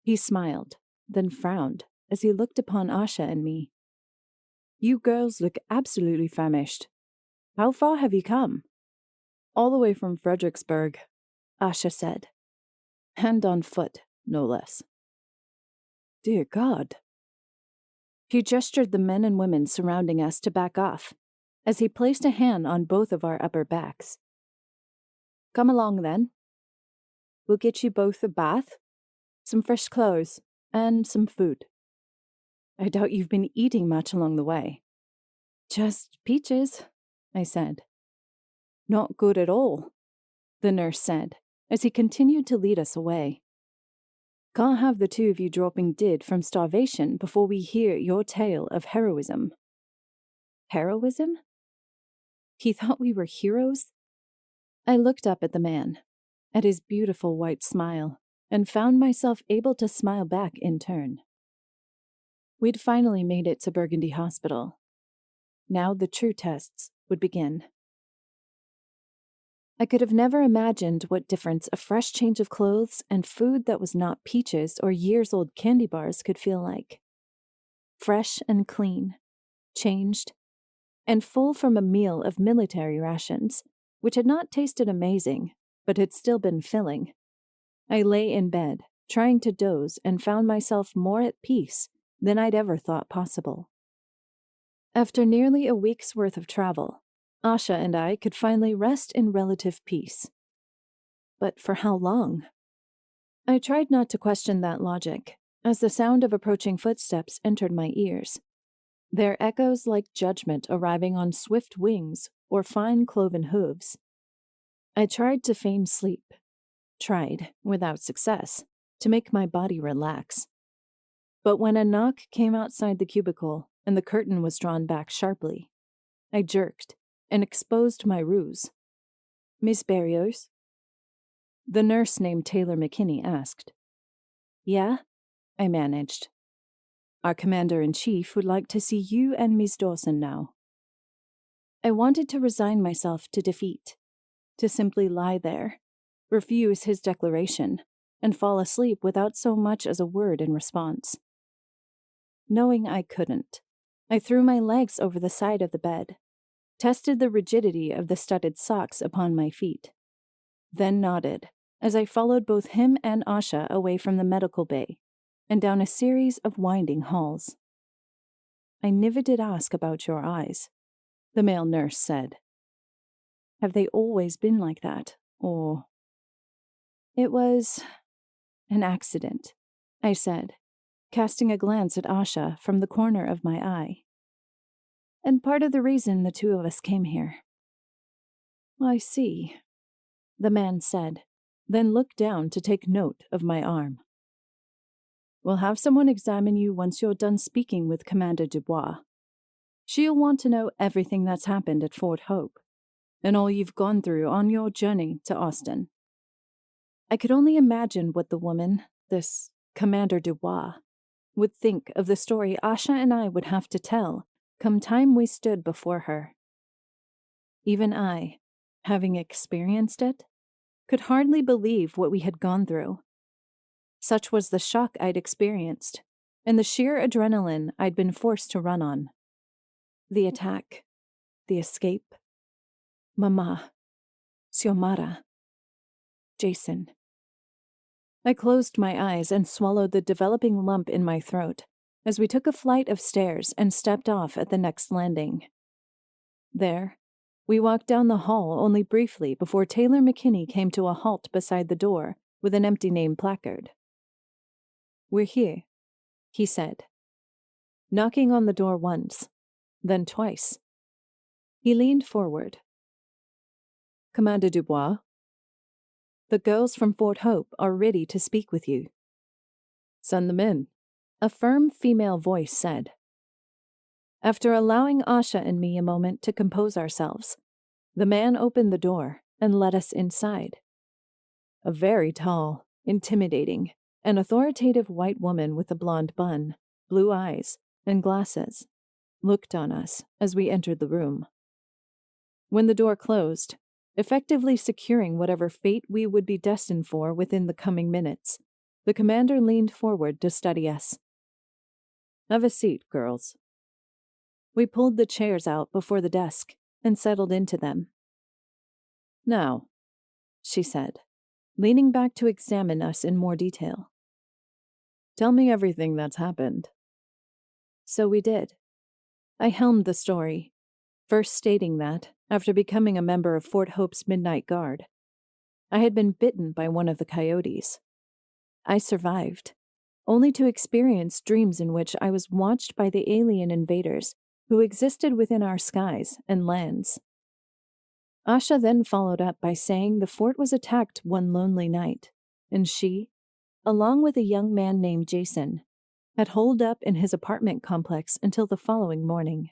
He smiled, then frowned as he looked upon Asha and me. "You girls look absolutely famished. How far have you come?" "All the way from Fredericksburg," Asha said. "And on foot, no less." "Dear God." He gestured the men and women surrounding us to back off, as he placed a hand on both of our upper backs. "Come along, then. We'll get you both a bath, some fresh clothes, and some food. I doubt you've been eating much along the way." "Just peaches," I said. "Not good at all," the nurse said, as he continued to lead us away. "Can't have the two of you dropping dead from starvation before we hear your tale of heroism." "Heroism?" He thought we were heroes? I looked up at the man, at his beautiful white smile, and found myself able to smile back in turn. We'd finally made it to Burgundy Hospital. Now the true tests would begin. I could have never imagined what difference a fresh change of clothes and food that was not peaches or years-old candy bars could feel like. Fresh and clean, changed, and full from a meal of military rations, which had not tasted amazing, but had still been filling. I lay in bed, trying to doze, and found myself more at peace than I'd ever thought possible. After nearly a week's worth of travel, Asha and I could finally rest in relative peace. But for how long? I tried not to question that logic, as the sound of approaching footsteps entered my ears, their echoes like judgment arriving on swift wings or fine cloven hooves. I tried to feign sleep, tried, without success, to make my body relax. But when a knock came outside the cubicle and the curtain was drawn back sharply, I jerked and exposed my ruse. "Miss Berrios?" The nurse named Taylor McKinney asked. "Yeah?" I managed. "Our commander-in-chief would like to see you and Miss Dawson now." I wanted to resign myself to defeat, to simply lie there, refuse his declaration, and fall asleep without so much as a word in response. Knowing I couldn't, I threw my legs over the side of the bed, tested the rigidity of the studded socks upon my feet, then nodded as I followed both him and Asha away from the medical bay and down a series of winding halls. "I never did ask about your eyes," the male nurse said. "Have they always been like that, or—" "It was an accident," I said, casting a glance at Asha from the corner of my eye. "And part of the reason the two of us came here." "I see," the man said, then looked down to take note of my arm. "We'll have someone examine you once you're done speaking with Commander Dubois. She'll want to know everything that's happened at Fort Hope, and all you've gone through on your journey to Austin." I could only imagine what the woman, this Commander Dubois, would think of the story Asha and I would have to tell come time we stood before her. Even I, having experienced it, could hardly believe what we had gone through. Such was the shock I'd experienced, and the sheer adrenaline I'd been forced to run on. The attack, the escape, Mama, Xiomara, Jason. I closed my eyes and swallowed the developing lump in my throat as we took a flight of stairs and stepped off at the next landing. There, we walked down the hall only briefly before Taylor McKinney came to a halt beside the door with an empty name placard. "We're here," he said, knocking on the door once, then twice. He leaned forward. "Commander Dubois, the girls from Fort Hope are ready to speak with you." "Send them in," a firm female voice said. After allowing Asha and me a moment to compose ourselves, the man opened the door and led us inside. A very tall, intimidating, and authoritative white woman with a blonde bun, blue eyes, and glasses looked on us as we entered the room. When the door closed, effectively securing whatever fate we would be destined for within the coming minutes, the commander leaned forward to study us. "Have a seat, girls." We pulled the chairs out before the desk and settled into them. "Now," she said, leaning back to examine us in more detail, "tell me everything that's happened." So we did. I helmed the story, first stating that, after becoming a member of Fort Hope's Midnight Guard, I had been bitten by one of the coyotes. I survived, only to experience dreams in which I was watched by the alien invaders who existed within our skies and lands. Asha then followed up by saying the fort was attacked one lonely night, and she, along with a young man named Jason, had holed up in his apartment complex until the following morning.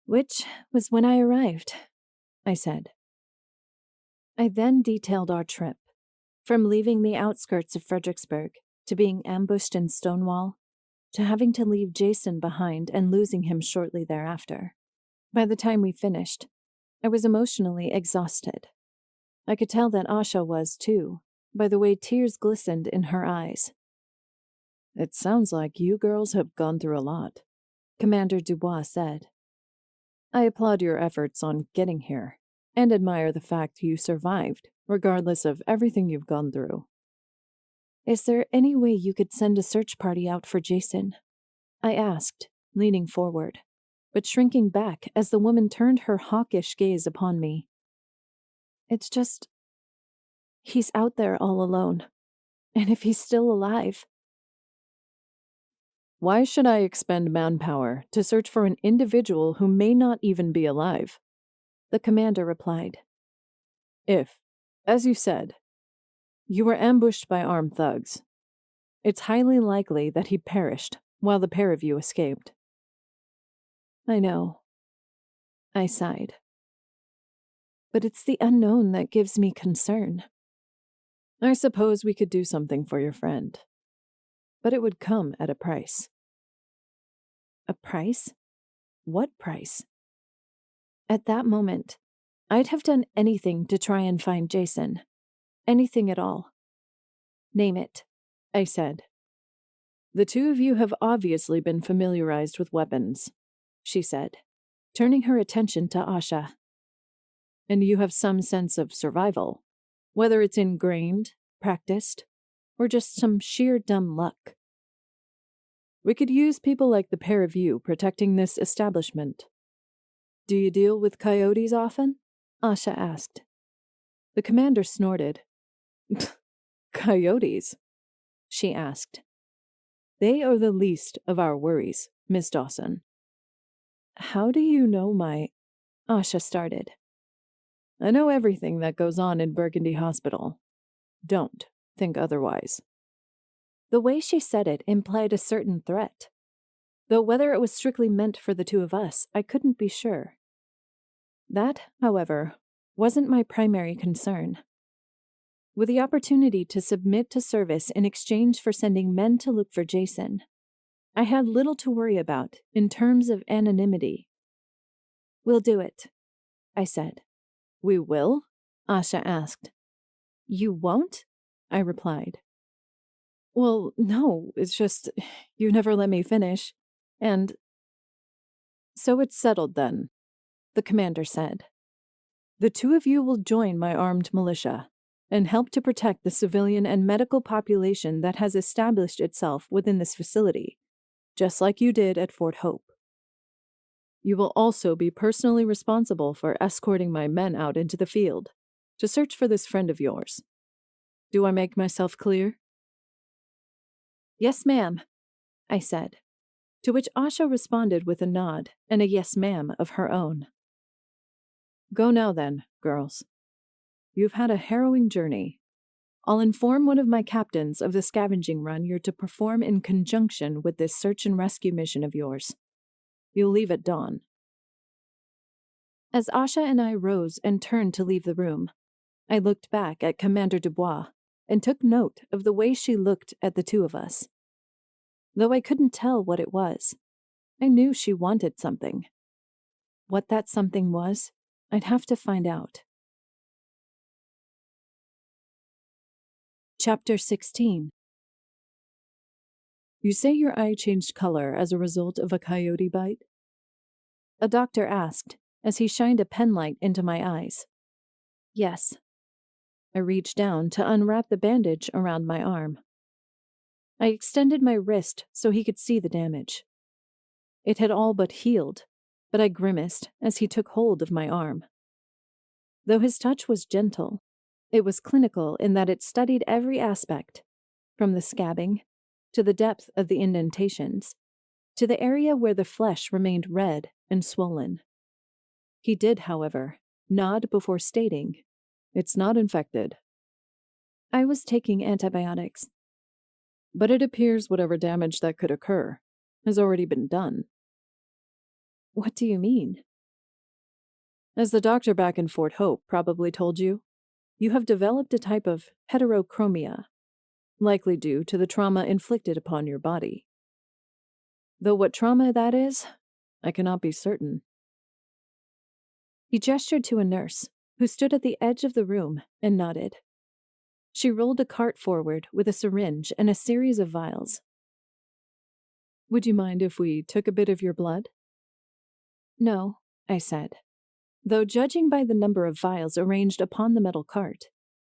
"Which was when I arrived," I said. I then detailed our trip, from leaving the outskirts of Fredericksburg to being ambushed in Stonewall, to having to leave Jason behind and losing him shortly thereafter. By the time we finished, I was emotionally exhausted. I could tell that Asha was, too, by the way tears glistened in her eyes. "It sounds like you girls have gone through a lot," Commander Dubois said. "I applaud your efforts on getting here, and admire the fact you survived, regardless of everything you've gone through." "Is there any way you could send a search party out for Jason?" I asked, leaning forward, but shrinking back as the woman turned her hawkish gaze upon me. "It's just, he's out there all alone, and if he's still alive—" "Why should I expend manpower to search for an individual who may not even be alive?" the commander replied. "If, as you said, you were ambushed by armed thugs, It's highly likely that he perished while the pair of you escaped. I know. I sighed. But it's the unknown that gives me concern. I suppose we could do something for your friend, but it would come at a price. A price? What price? At that moment, I'd have done anything to try and find Jason. Anything at all. Name it, I said. The two of you have obviously been familiarized with weapons, she said, turning her attention to Asha. And you have some sense of survival, whether it's ingrained, practiced, or just some sheer dumb luck. We could use people like the pair of you protecting this establishment. Do you deal with coyotes often? Asha asked. The commander snorted. Coyotes? She asked. They are the least of our worries, Miss Dawson. How do you know my... Asha started. I know everything that goes on in Burgundy Hospital. Don't think otherwise. The way she said it implied a certain threat, though whether it was strictly meant for the two of us, I couldn't be sure. That, however, wasn't my primary concern. With the opportunity to submit to service in exchange for sending men to look for Jason, I had little to worry about in terms of anonymity. We'll do it, I said. We will? Asha asked. You won't? I replied. Well, no, it's just, you never let me finish. And so it's settled then, the commander said. The two of you will join my armed militia and help to protect the civilian and medical population that has established itself within this facility, just like you did at Fort Hope. You will also be personally responsible for escorting my men out into the field to search for this friend of yours. Do I make myself clear? Yes, ma'am, I said, to which Asha responded with a nod and a yes, ma'am of her own. Go now then, girls. You've had a harrowing journey. I'll inform one of my captains of the scavenging run you're to perform in conjunction with this search and rescue mission of yours. You'll leave at dawn. As Asha and I rose and turned to leave the room, I looked back at Commander Dubois and took note of the way she looked at the two of us. Though I couldn't tell what it was, I knew she wanted something. What that something was, I'd have to find out. Chapter 16. You say your eye changed color as a result of a coyote bite? A doctor asked, as he shined a penlight into my eyes. Yes. I reached down to unwrap the bandage around my arm. I extended my wrist so he could see the damage. It had all but healed, but I grimaced as he took hold of my arm. Though his touch was gentle, it was clinical in that it studied every aspect, from the scabbing, to the depth of the indentations, to the area where the flesh remained red and swollen. He did, however, nod before stating, "It's not infected." I was taking antibiotics. But it appears whatever damage that could occur has already been done. What do you mean? As the doctor back in Fort Hope probably told you, you have developed a type of heterochromia, likely due to the trauma inflicted upon your body. Though what trauma that is, I cannot be certain. He gestured to a nurse, who stood at the edge of the room, and nodded. She rolled a cart forward with a syringe and a series of vials. Would you mind if we took a bit of your blood? No, I said, though judging by the number of vials arranged upon the metal cart,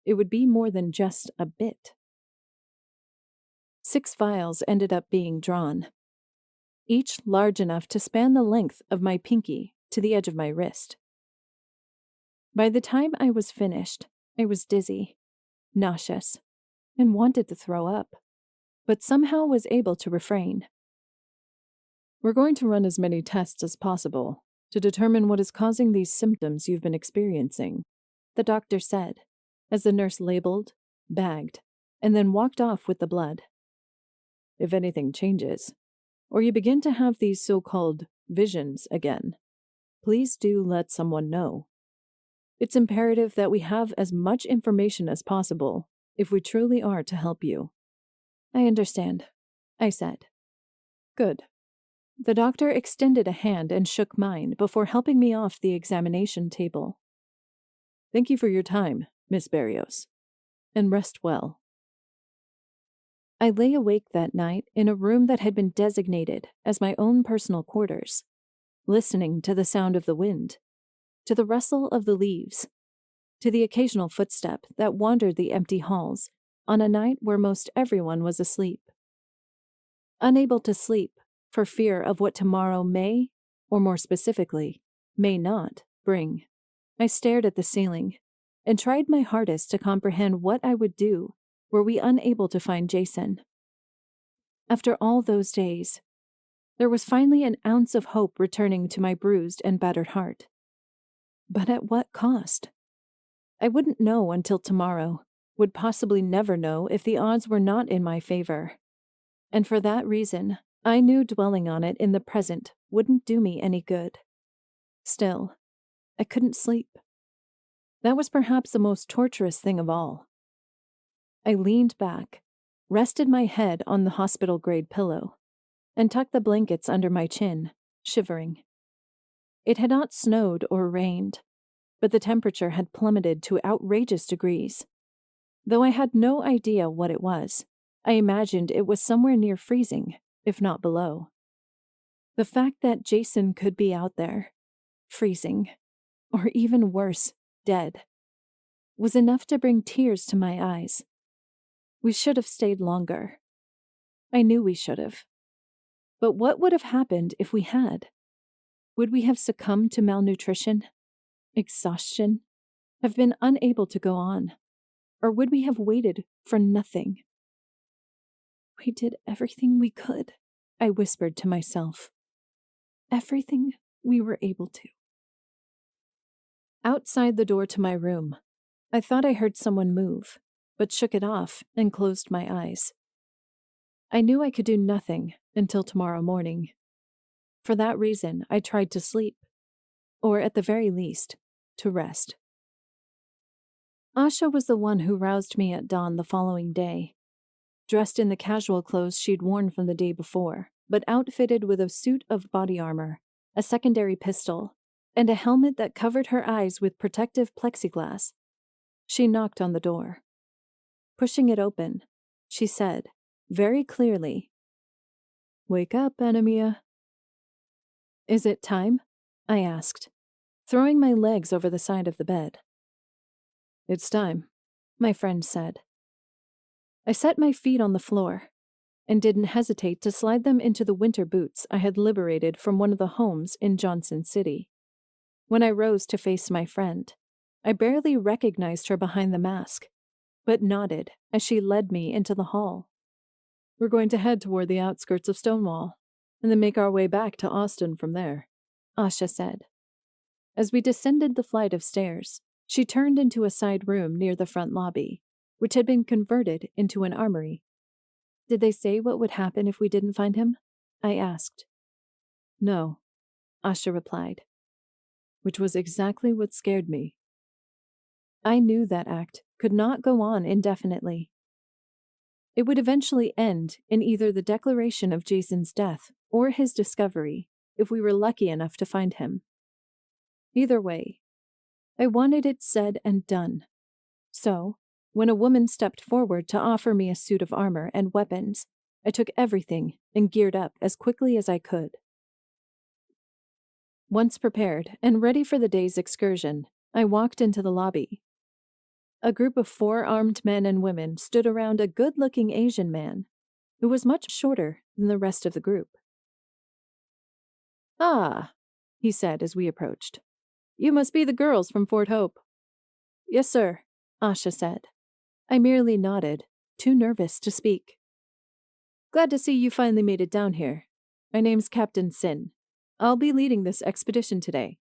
it would be more than just a bit. 6 vials ended up being drawn, each large enough to span the length of my pinky to the edge of my wrist. By the time I was finished, I was dizzy, nauseous, and wanted to throw up, but somehow was able to refrain. We're going to run as many tests as possible to determine what is causing these symptoms you've been experiencing, the doctor said, as the nurse labeled, bagged, and then walked off with the blood. if anything changes, or you begin to have these so-called visions again, please do let someone know. It's imperative that we have as much information as possible if we truly are to help you." "I understand," I said. Good. The doctor extended a hand and shook mine before helping me off the examination table. "Thank you for your time, Miss Barrios, and rest well." I lay awake that night in a room that had been designated as my own personal quarters, listening to the sound of the wind, to the rustle of the leaves, to the occasional footstep that wandered the empty halls on a night where most everyone was asleep. Unable to sleep for fear of what tomorrow may, or more specifically, may not, bring, I stared at the ceiling and tried my hardest to comprehend what I would do were we unable to find Jason. After all those days, there was finally an ounce of hope returning to my bruised and battered heart. But at what cost? I wouldn't know until tomorrow, would possibly never know if the odds were not in my favor. And for that reason, I knew dwelling on it in the present wouldn't do me any good. Still, I couldn't sleep. That was perhaps the most torturous thing of all. I leaned back, rested my head on the hospital-grade pillow, and tucked the blankets under my chin, shivering. It had not snowed or rained, but the temperature had plummeted to outrageous degrees. Though I had no idea what it was, I imagined it was somewhere near freezing, if not below. The fact that Jason could be out there, freezing, or even worse, dead, was enough to bring tears to my eyes. We should have stayed longer. I knew we should have. But what would have happened if we had? Would we have succumbed to malnutrition, exhaustion, have been unable to go on, or would we have waited for nothing? "We did everything we could," I whispered to myself. "Everything we were able to." Outside the door to my room, I thought I heard someone move, but shook it off and closed my eyes. I knew I could do nothing until tomorrow morning. For that reason, I tried to sleep, or at the very least, to rest. Asha was the one who roused me at dawn the following day, dressed in the casual clothes she'd worn from the day before, but outfitted with a suit of body armor, a secondary pistol, and a helmet that covered her eyes with protective plexiglass. She knocked on the door. Pushing it open, she said, very clearly, "Wake up, Anamia." "Is it time?" I asked, throwing my legs over the side of the bed. "It's time," my friend said. I set my feet on the floor and didn't hesitate to slide them into the winter boots I had liberated from one of the homes in Johnson City. When I rose to face my friend, I barely recognized her behind the mask, but nodded as she led me into the hall. "We're going to head toward the outskirts of Stonewall, and then make our way back to Austin from there," Asha said. As we descended the flight of stairs, she turned into a side room near the front lobby, which had been converted into an armory. "Did they say what would happen if we didn't find him?" I asked. "No," Asha replied, which was exactly what scared me. I knew that act could not go on indefinitely. It would eventually end in either the declaration of Jason's death or his discovery, if we were lucky enough to find him. Either way, I wanted it said and done. So, when a woman stepped forward to offer me a suit of armor and weapons, I took everything and geared up as quickly as I could. Once prepared and ready for the day's excursion, I walked into the lobby. A group of 4 armed men and women stood around a good-looking Asian man, who was much shorter than the rest of the group. "Ah," he said as we approached. "You must be the girls from Fort Hope." "Yes, sir," Asha said. I merely nodded, too nervous to speak. "Glad to see you finally made it down here. My name's Captain Sin. I'll be leading this expedition today.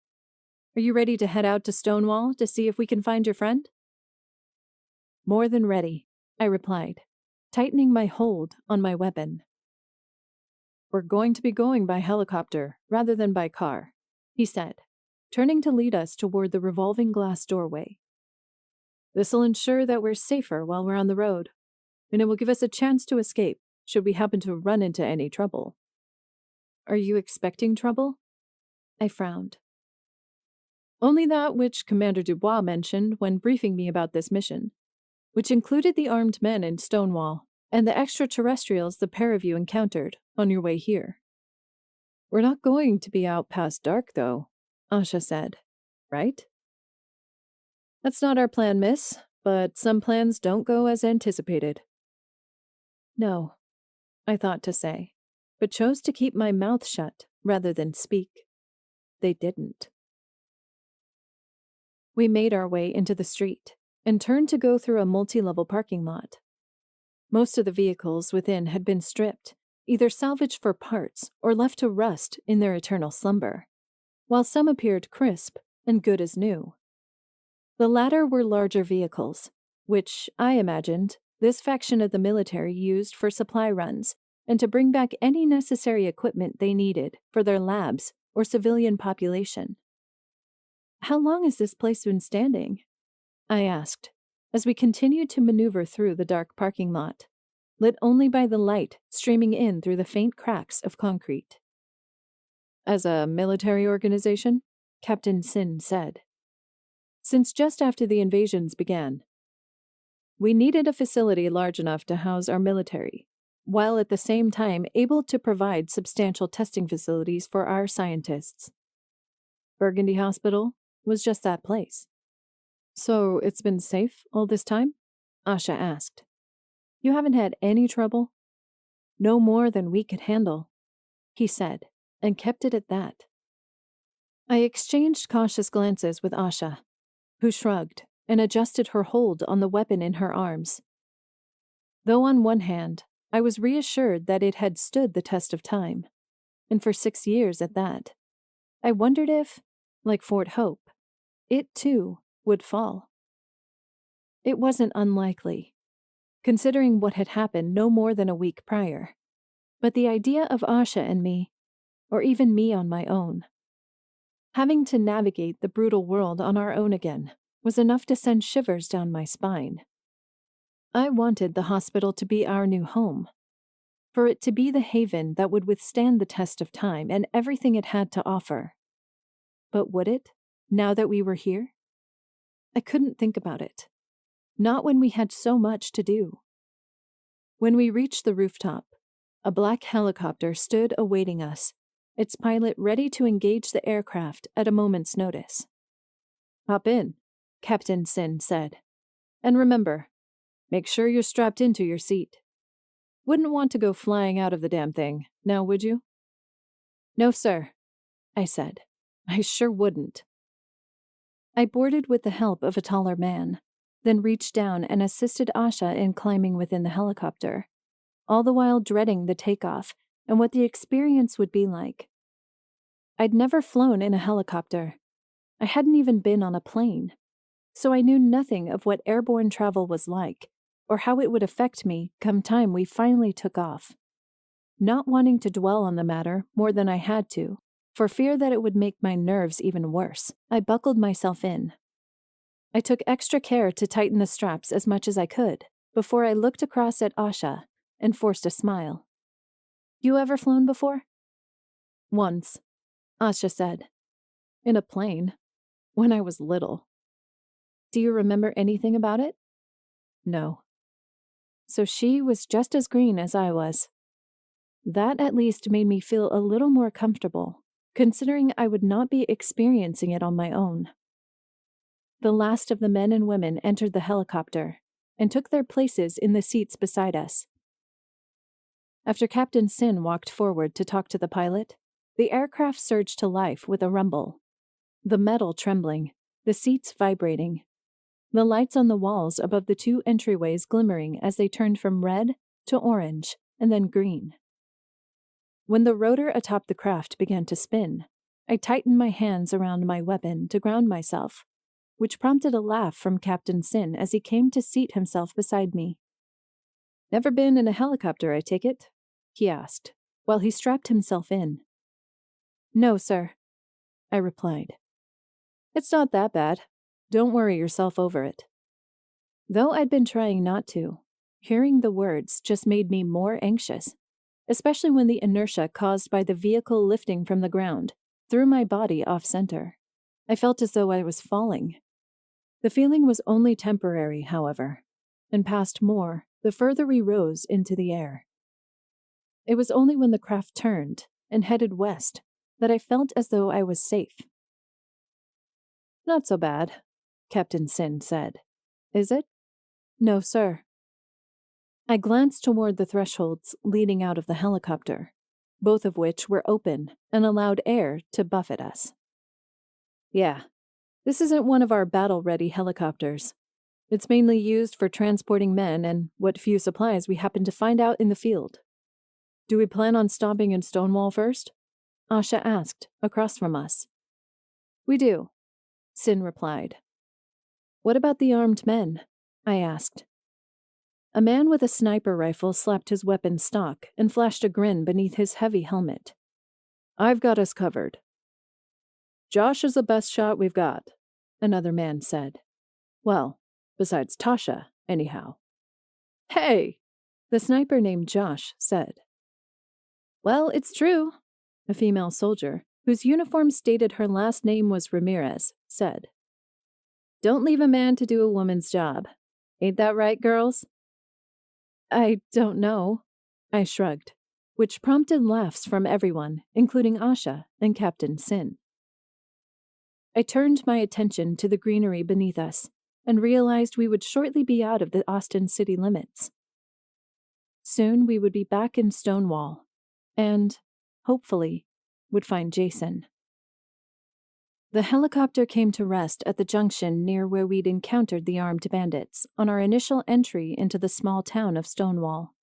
Are you ready to head out to Stonewall to see if we can find your friend?" "More than ready," I replied, tightening my hold on my weapon. We're going to be going by helicopter rather than by car, he said, turning to lead us toward the revolving glass doorway. This'll ensure that we're safer while we're on the road, and it will give us a chance to escape should we happen to run into any trouble. Are you expecting trouble? I frowned. Only that which Commander Dubois mentioned when briefing me about this mission, which included the armed men in Stonewall and the extraterrestrials the pair of you encountered on your way here. We're not going to be out past dark, though, Asha said, right? That's not our plan, miss, but some plans don't go as anticipated. No, I thought to say, but chose to keep my mouth shut rather than speak. They didn't. We made our way into the street and turned to go through a multi-level parking lot. Most of the vehicles within had been stripped, either salvaged for parts or left to rust in their eternal slumber, while some appeared crisp and good as new. The latter were larger vehicles, which, I imagined, this faction of the military used for supply runs and to bring back any necessary equipment they needed for their labs or civilian population. How long has this place been standing? I asked, as we continued to maneuver through the dark parking lot, lit only by the light streaming in through the faint cracks of concrete. As a military organization, Captain Sin said, since just after the invasions began, we needed a facility large enough to house our military, while at the same time able to provide substantial testing facilities for our scientists. Burgundy Hospital was just that place. So it's been safe all this time? Asha asked. You haven't had any trouble? No more than we could handle, he said, and kept it at that. I exchanged cautious glances with Asha, who shrugged and adjusted her hold on the weapon in her arms. Though on one hand, I was reassured that it had stood the test of time, and for 6 years at that, I wondered if, like Fort Hope, it too would fall. It wasn't unlikely, considering what had happened no more than a week prior, but the idea of Asha and me, or even me on my own, having to navigate the brutal world on our own again, was enough to send shivers down my spine. I wanted the hospital to be our new home, for it to be the haven that would withstand the test of time and everything it had to offer. But would it, now that we were here? I couldn't think about it. Not when we had so much to do. When we reached the rooftop, a black helicopter stood awaiting us, its pilot ready to engage the aircraft at a moment's notice. Hop in, Captain Sin said. And remember, make sure you're strapped into your seat. Wouldn't want to go flying out of the damn thing, now would you? No, sir, I said. I sure wouldn't. I boarded with the help of a taller man, then reached down and assisted Asha in climbing within the helicopter, all the while dreading the takeoff and what the experience would be like. I'd never flown in a helicopter. I hadn't even been on a plane, so I knew nothing of what airborne travel was like, or how it would affect me come time we finally took off. Not wanting to dwell on the matter more than I had to, for fear that it would make my nerves even worse, I buckled myself in. I took extra care to tighten the straps as much as I could before I looked across at Asha and forced a smile. You ever flown before? Once, Asha said. In a plane. When I was little. Do you remember anything about it? No. So she was just as green as I was. That at least made me feel a little more comfortable, considering I would not be experiencing it on my own. The last of the men and women entered the helicopter and took their places in the seats beside us. After Captain Sin walked forward to talk to the pilot, the aircraft surged to life with a rumble. The metal trembling, the seats vibrating, the lights on the walls above the 2 entryways glimmering as they turned from red to orange and then green. When the rotor atop the craft began to spin, I tightened my hands around my weapon to ground myself, which prompted a laugh from Captain Sin as he came to seat himself beside me. Never been in a helicopter, I take it? He asked, while he strapped himself in. "No, sir," I replied. "It's not that bad. Don't worry yourself over it." Though I'd been trying not to, hearing the words just made me more anxious, especially when the inertia caused by the vehicle lifting from the ground threw my body off-center. I felt as though I was falling. The feeling was only temporary, however, and passed more the further we rose into the air. It was only when the craft turned and headed west that I felt as though I was safe. "Not so bad," Captain Sin said. "Is it?" "No, sir." I glanced toward the thresholds leading out of the helicopter, both of which were open and allowed air to buffet us. "Yeah, this isn't one of our battle-ready helicopters. It's mainly used for transporting men and what few supplies we happen to find out in the field." "Do we plan on stopping in Stonewall first?" Asha asked, across from us. "We do," Sin replied. "What about the armed men?" I asked. A man with a sniper rifle slapped his weapon stock and flashed a grin beneath his heavy helmet. "I've got us covered." "Josh is the best shot we've got," another man said. "Well, besides Tasha, anyhow." "Hey!" the sniper named Josh said. "Well, it's true," a female soldier, whose uniform stated her last name was Ramirez, said. "Don't leave a man to do a woman's job. Ain't that right, girls?" "I don't know," I shrugged, which prompted laughs from everyone, including Asha and Captain Sin. I turned my attention to the greenery beneath us and realized we would shortly be out of the Austin city limits. Soon we would be back in Stonewall and, hopefully, would find Jason. The helicopter came to rest at the junction near where we'd encountered the armed bandits on our initial entry into the small town of Stonewall.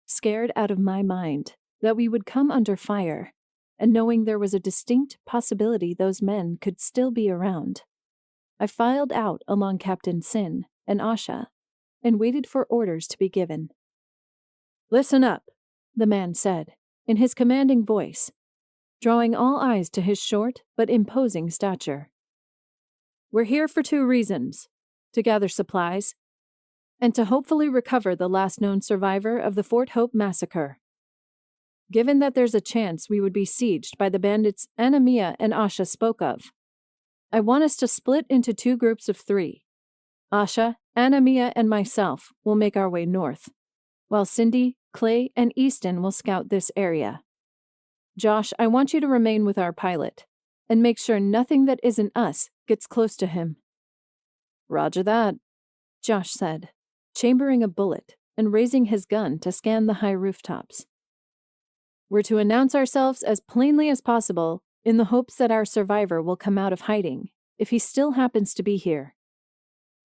Scared out of my mind that we would come under fire, and knowing there was a distinct possibility those men could still be around, I filed out along Captain Sin and Asha and waited for orders to be given. "Listen up," the man said, in his commanding voice, drawing all eyes to his short but imposing stature. "We're here for 2 reasons: to gather supplies, and to hopefully recover the last known survivor of the Fort Hope massacre. Given that there's a chance we would be sieged by the bandits Anamia and Asha spoke of, I want us to split into 2 groups of 3. Asha, Anamia, and myself will make our way north, while Cindy, Clay, and Easton will scout this area. Josh, I want you to remain with our pilot, and make sure nothing that isn't us gets close to him." "Roger that," Josh said, chambering a bullet and raising his gun to scan the high rooftops. "We're to announce ourselves as plainly as possible in the hopes that our survivor will come out of hiding, if he still happens to be here.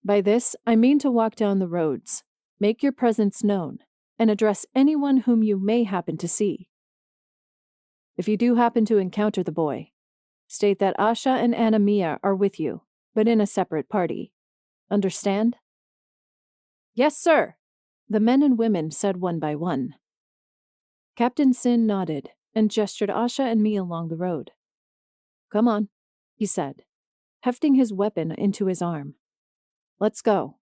By this, I mean to walk down the roads, make your presence known, and address anyone whom you may happen to see. If you do happen to encounter the boy, state that Asha and Anamia are with you, but in a separate party. Understand?" "Yes, sir," the men and women said one by one. Captain Sin nodded and gestured Asha and me along the road. "Come on," he said, hefting his weapon into his arm. "Let's go."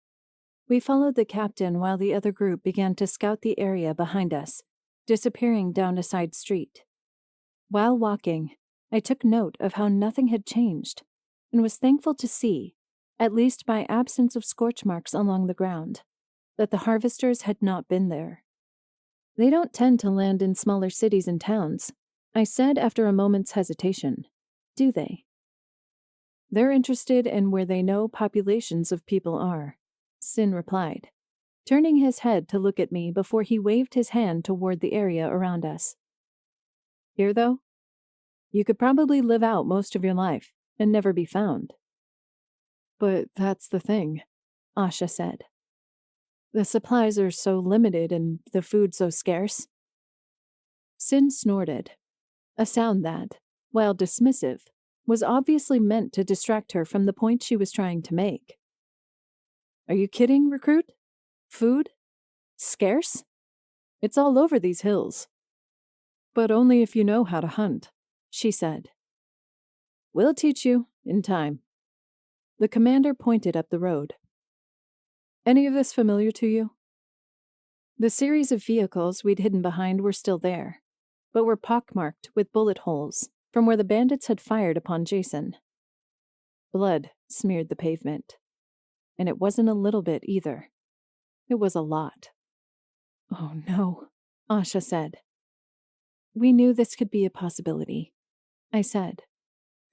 We followed the captain while the other group began to scout the area behind us, disappearing down a side street. While walking, I took note of how nothing had changed, and was thankful to see, at least by absence of scorch marks along the ground, that the harvesters had not been there. "They don't tend to land in smaller cities and towns," I said after a moment's hesitation. "Do they?" "They're interested in where they know populations of people are," Sin replied, turning his head to look at me before he waved his hand toward the area around us. "Here, though, you could probably live out most of your life and never be found." "But that's the thing," Asha said. "The supplies are so limited and the food so scarce." Sin snorted, a sound that, while dismissive, was obviously meant to distract her from the point she was trying to make. "Are you kidding, recruit? Food? Scarce? It's all over these hills." But only if you know how to hunt, she said. We'll teach you, in time. The commander pointed up the road. Any of this familiar to you? The series of vehicles we'd hidden behind were still there, but were pockmarked with bullet holes from where the bandits had fired upon Jason. Blood smeared the pavement. And it wasn't a little bit either. It was a lot. Oh no, Asha said. We knew this could be a possibility, I said,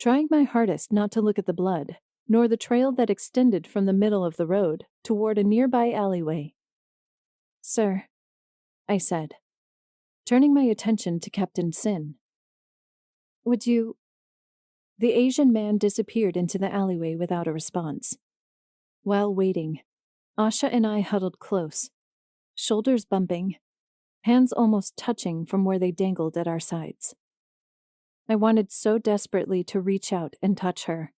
trying my hardest not to look at the blood, nor the trail that extended from the middle of the road toward a nearby alleyway. Sir, I said, turning my attention to Captain Sin. Would you... The Asian man disappeared into the alleyway without a response. While waiting, Asha and I huddled close, shoulders bumping, hands almost touching from where they dangled at our sides. I wanted so desperately to reach out and touch her,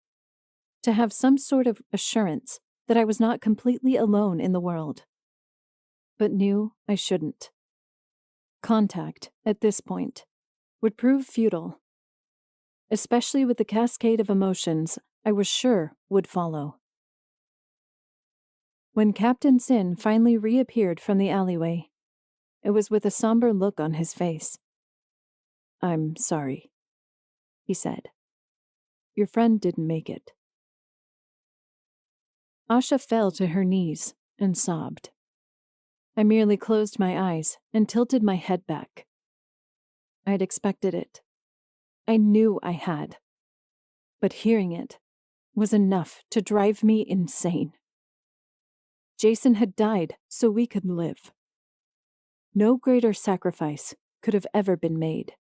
to have some sort of assurance that I was not completely alone in the world, but knew I shouldn't. Contact, at this point, would prove futile, especially with the cascade of emotions I was sure would follow. When Captain Sin finally reappeared from the alleyway, it was with a somber look on his face. I'm sorry, he said. Your friend didn't make it. Asha fell to her knees and sobbed. I merely closed my eyes and tilted my head back. I'd expected it. I knew I had. But hearing it was enough to drive me insane. Jason had died so we could live. No greater sacrifice could have ever been made.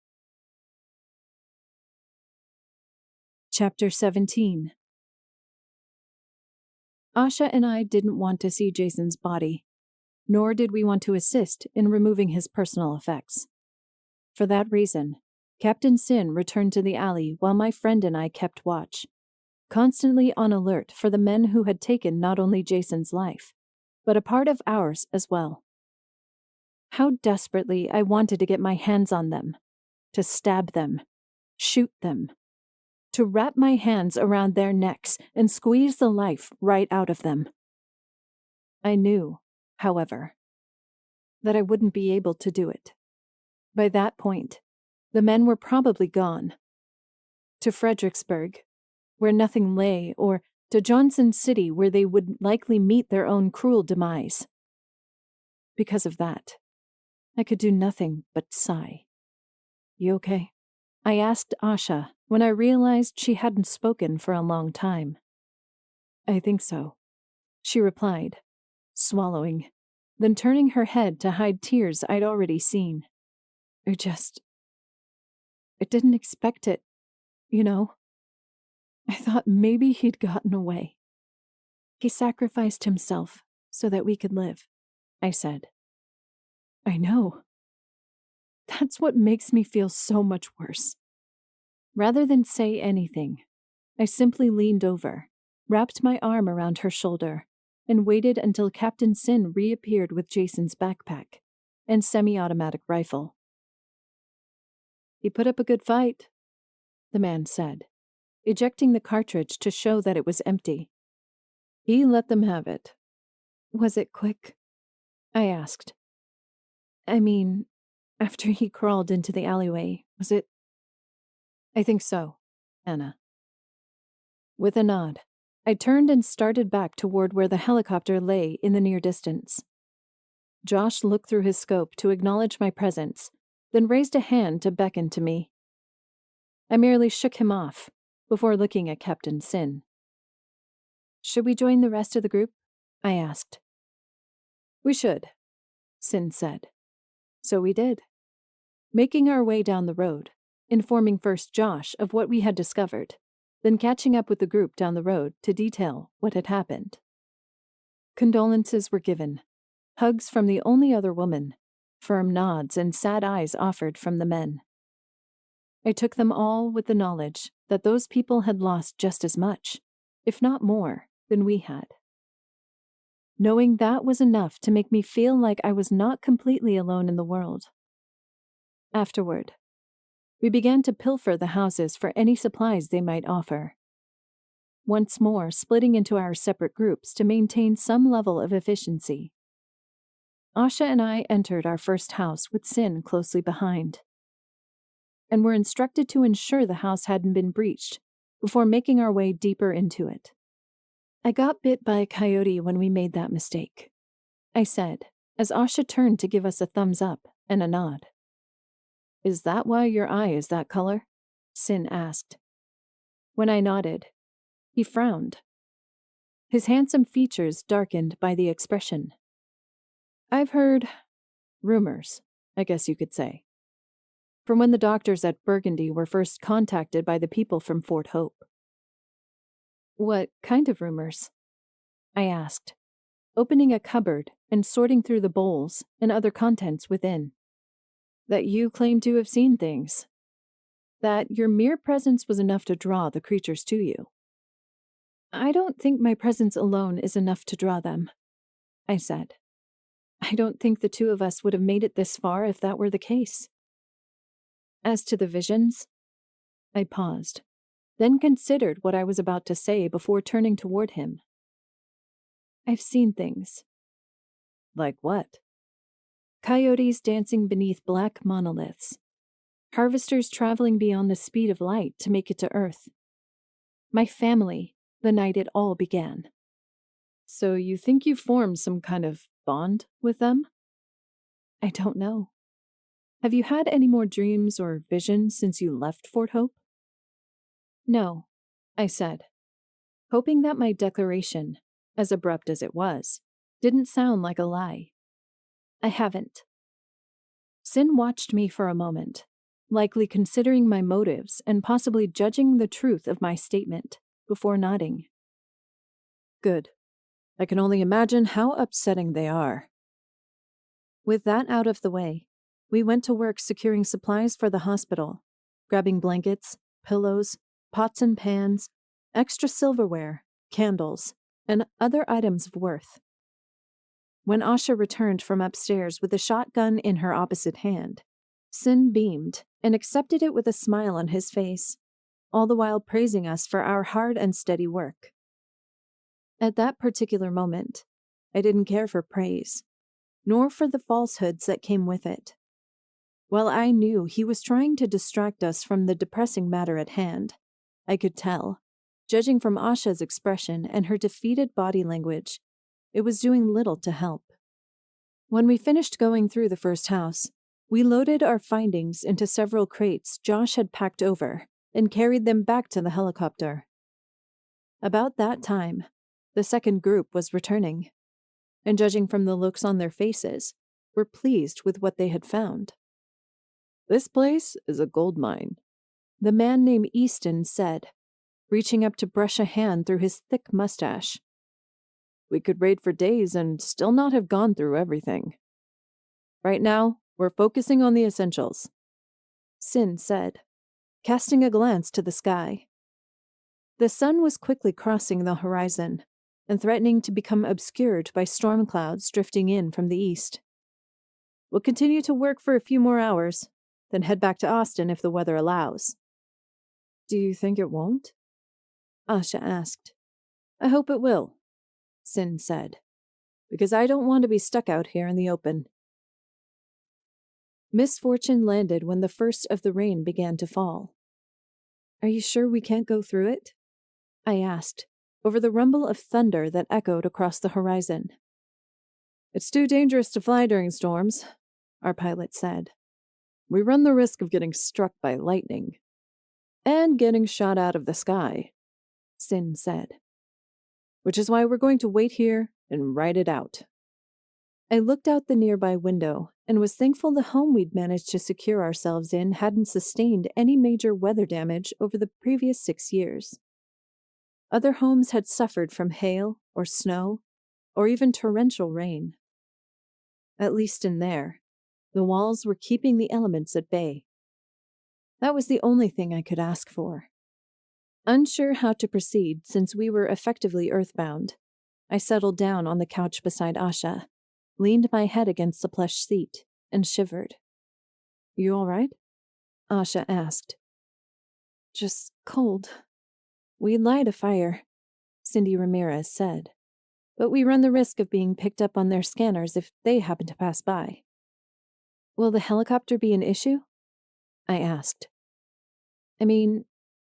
Chapter 17. Asha and I didn't want to see Jason's body, nor did we want to assist in removing his personal effects. For that reason, Captain Sin returned to the alley while my friend and I kept watch, constantly on alert for the men who had taken not only Jason's life, but a part of ours as well. How desperately I wanted to get my hands on them, to stab them, shoot them, to wrap my hands around their necks and squeeze the life right out of them. I knew, however, that I wouldn't be able to do it. By that point, the men were probably gone. To Fredericksburg, where nothing lay, or to Johnson City, where they would likely meet their own cruel demise. Because of that, I could do nothing but sigh. You okay? I asked Asha when I realized she hadn't spoken for a long time. I think so, she replied, swallowing, then turning her head to hide tears I'd already seen. I didn't expect it, you know. I thought maybe he'd gotten away. He sacrificed himself so that we could live, I said. I know. That's what makes me feel so much worse. Rather than say anything, I simply leaned over, wrapped my arm around her shoulder, and waited until Captain Sin reappeared with Jason's backpack and semi-automatic rifle. He put up a good fight, the man said, ejecting the cartridge to show that it was empty. He let them have it. Was it quick? I asked. I mean, after he crawled into the alleyway, was it? I think so, Anna. With a nod, I turned and started back toward where the helicopter lay in the near distance. Josh looked through his scope to acknowledge my presence, then raised a hand to beckon to me. I merely shook him off, before looking at Captain Sin. Should we join the rest of the group? I asked. We should, Sin said. So we did, making our way down the road, informing first Josh of what we had discovered, then catching up with the group down the road to detail what had happened. Condolences were given, hugs from the only other woman, firm nods and sad eyes offered from the men. I took them all with the knowledge that those people had lost just as much, if not more, than we had. Knowing that was enough to make me feel like I was not completely alone in the world. Afterward, We began to pilfer the houses for any supplies they might offer, once more splitting into our separate groups to maintain some level of efficiency. Asha and I entered our first house with Sin closely behind, and were instructed to ensure the house hadn't been breached before making our way deeper into it. I got bit by a coyote when we made that mistake, I said, as Asha turned to give us a thumbs up and a nod. Is that why your eye is that color? Sin asked. When I nodded, he frowned. His handsome features darkened by the expression. I've heard rumors, I guess you could say, from when the doctors at Burgundy were first contacted by the people from Fort Hope. What kind of rumors? I asked, opening a cupboard and sorting through the bowls and other contents within. That you claim to have seen things. That your mere presence was enough to draw the creatures to you. I don't think my presence alone is enough to draw them, I said. I don't think the two of us would have made it this far if that were the case. As to the visions, I paused, then considered what I was about to say before turning toward him. I've seen things. Like what? Coyotes dancing beneath black monoliths. Harvesters traveling beyond the speed of light to make it to Earth. My family, the night it all began. So you think you formed some kind of bond with them? I don't know. Have you had any more dreams or visions since you left Fort Hope? No, I said, hoping that my declaration, as abrupt as it was, didn't sound like a lie. I haven't. Sin watched me for a moment, likely considering my motives and possibly judging the truth of my statement, before nodding. Good. I can only imagine how upsetting they are. With that out of the way, we went to work securing supplies for the hospital, grabbing blankets, pillows, pots and pans, extra silverware, candles, and other items of worth. When Asha returned from upstairs with a shotgun in her opposite hand, Sin beamed and accepted it with a smile on his face, all the while praising us for our hard and steady work. At that particular moment, I didn't care for praise, nor for the falsehoods that came with it. While I knew he was trying to distract us from the depressing matter at hand, I could tell, judging from Asha's expression and her defeated body language, it was doing little to help. When we finished going through the first house, we loaded our findings into several crates Josh had packed over and carried them back to the helicopter. About that time, the second group was returning, and judging from the looks on their faces, were pleased with what they had found. This place is a gold mine, the man named Easton said, reaching up to brush a hand through his thick mustache. We could raid for days and still not have gone through everything. Right now, we're focusing on the essentials, Sin said, casting a glance to the sky. The sun was quickly crossing the horizon and threatening to become obscured by storm clouds drifting in from the east. We'll continue to work for a few more hours, then head back to Austin if the weather allows. Do you think it won't? Asha asked. I hope it will, Sin said, because I don't want to be stuck out here in the open. Misfortune landed when the first of the rain began to fall. Are you sure we can't go through it? I asked, over the rumble of thunder that echoed across the horizon. It's too dangerous to fly during storms, our pilot said. We run the risk of getting struck by lightning. And getting shot out of the sky, Sin said. Which is why we're going to wait here and ride it out. I looked out the nearby window and was thankful the home we'd managed to secure ourselves in hadn't sustained any major weather damage over the previous 6 years. Other homes had suffered from hail or snow or even torrential rain. At least in there, the walls were keeping the elements at bay. That was the only thing I could ask for. Unsure how to proceed since we were effectively earthbound, I settled down on the couch beside Asha, leaned my head against the plush seat, and shivered. You all right? Asha asked. Just cold. We'd light a fire, Cindy Ramirez said. But we run the risk of being picked up on their scanners if they happen to pass by. Will the helicopter be an issue? I asked. I mean,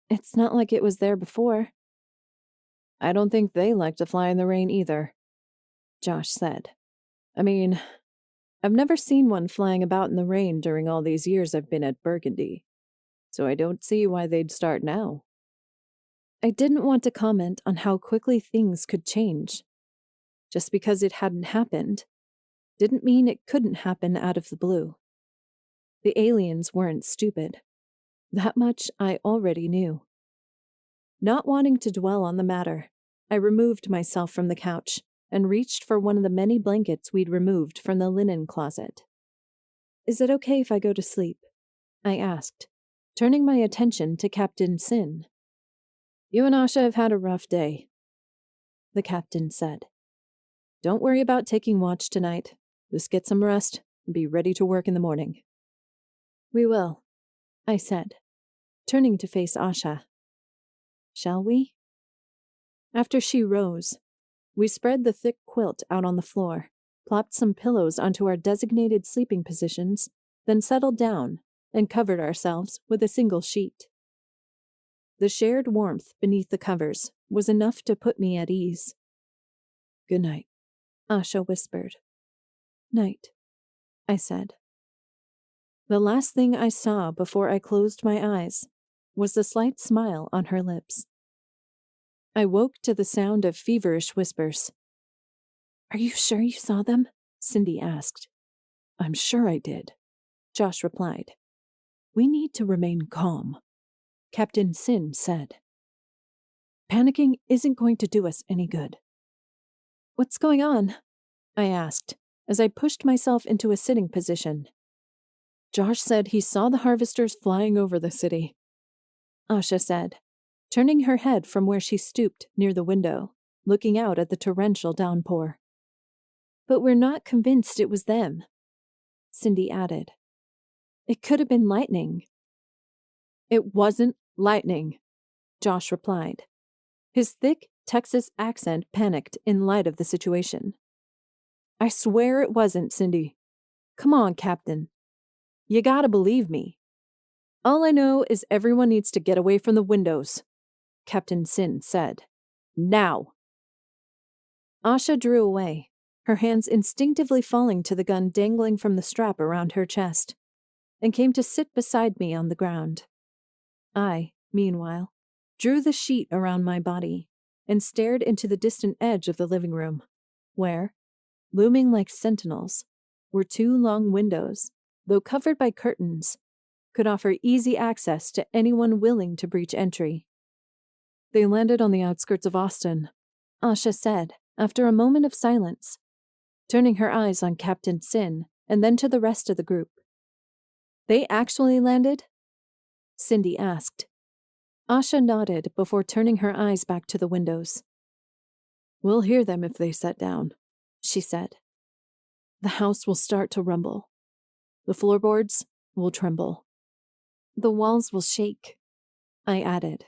it's not like it was there before. I don't think they like to fly in the rain either, Josh said. I mean, I've never seen one flying about in the rain during all these years I've been at Burgundy, so I don't see why they'd start now. I didn't want to comment on how quickly things could change. Just because it hadn't happened didn't mean it couldn't happen out of the blue. The aliens weren't stupid. That much I already knew. Not wanting to dwell on the matter, I removed myself from the couch and reached for one of the many blankets we'd removed from the linen closet. Is it okay if I go to sleep? I asked, turning my attention to Captain Sin. You and Asha have had a rough day, the captain said. Don't worry about taking watch tonight. Just get some rest and be ready to work in the morning. We will, I said, turning to face Asha. Shall we? After she rose, we spread the thick quilt out on the floor, plopped some pillows onto our designated sleeping positions, then settled down and covered ourselves with a single sheet. The shared warmth beneath the covers was enough to put me at ease. Good night, Asha whispered. Night, I said. The last thing I saw before I closed my eyes was the slight smile on her lips. I woke to the sound of feverish whispers. Are you sure you saw them? Cindy asked. I'm sure I did, Josh replied. We need to remain calm, Captain Sin said. Panicking isn't going to do us any good. What's going on? I asked, as I pushed myself into a sitting position. Josh said he saw the harvesters flying over the city, Asha said, turning her head from where she stooped near the window, looking out at the torrential downpour. But we're not convinced it was them, Cindy added. It could have been lightning. It wasn't lightning, Josh replied. His thick Texas accent panicked in light of the situation. I swear it wasn't, Cindy. Come on, Captain. You gotta believe me. All I know is everyone needs to get away from the windows, Captain Sin said. Now. Asha drew away, her hands instinctively falling to the gun dangling from the strap around her chest, and came to sit beside me on the ground. I, meanwhile, drew the sheet around my body and stared into the distant edge of the living room, where, looming like sentinels, were two long windows, though covered by curtains, could offer easy access to anyone willing to breach entry. They landed on the outskirts of Austin, Asha said, after a moment of silence, turning her eyes on Captain Sin and then to the rest of the group. They actually landed? Cindy asked. Asha nodded before turning her eyes back to the windows. We'll hear them if they set down, she said. The house will start to rumble. The floorboards will tremble. The walls will shake, I added.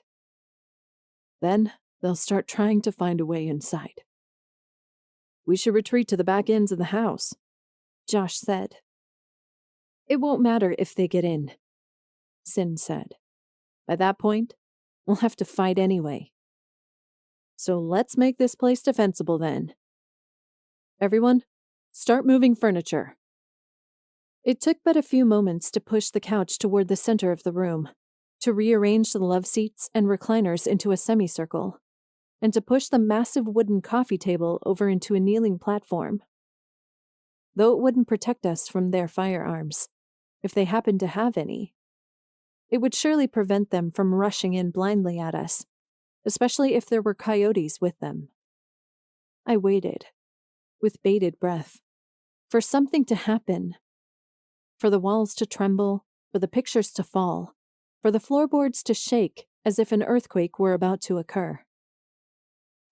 Then they'll start trying to find a way inside. We should retreat to the back ends of the house, Josh said. It won't matter if they get in, Sin said. By that point, we'll have to fight anyway. So let's make this place defensible then. Everyone, start moving furniture. It took but a few moments to push the couch toward the center of the room, to rearrange the love seats and recliners into a semicircle, and to push the massive wooden coffee table over into a kneeling platform. Though it wouldn't protect us from their firearms, if they happened to have any, it would surely prevent them from rushing in blindly at us, especially if there were coyotes with them. I waited, with bated breath, for something to happen, for the walls to tremble, for the pictures to fall, for the floorboards to shake as if an earthquake were about to occur.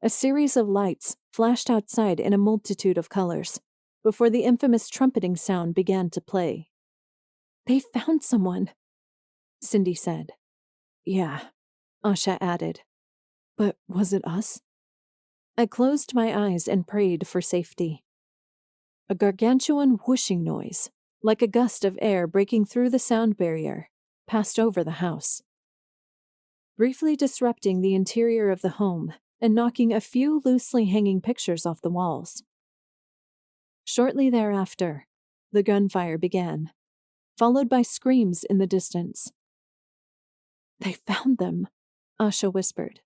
A series of lights flashed outside in a multitude of colors before the infamous trumpeting sound began to play. They found someone, Cindy said. Yeah, Asha added. But was it us? I closed my eyes and prayed for safety. A gargantuan whooshing noise, like a gust of air breaking through the sound barrier, passed over the house, briefly disrupting the interior of the home and knocking a few loosely hanging pictures off the walls. Shortly thereafter, the gunfire began, followed by screams in the distance. They found them, Asha whispered.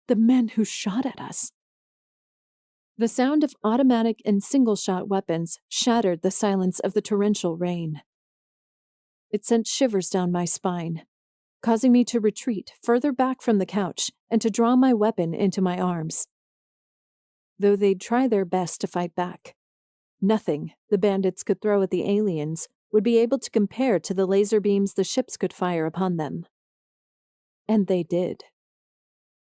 the men who shot at us. The sound of automatic and single-shot weapons shattered the silence of the torrential rain. It sent shivers down my spine, causing me to retreat further back from the couch and to draw my weapon into my arms. Though they'd try their best to fight back, nothing the bandits could throw at the aliens would be able to compare to the laser beams the ships could fire upon them. And they did.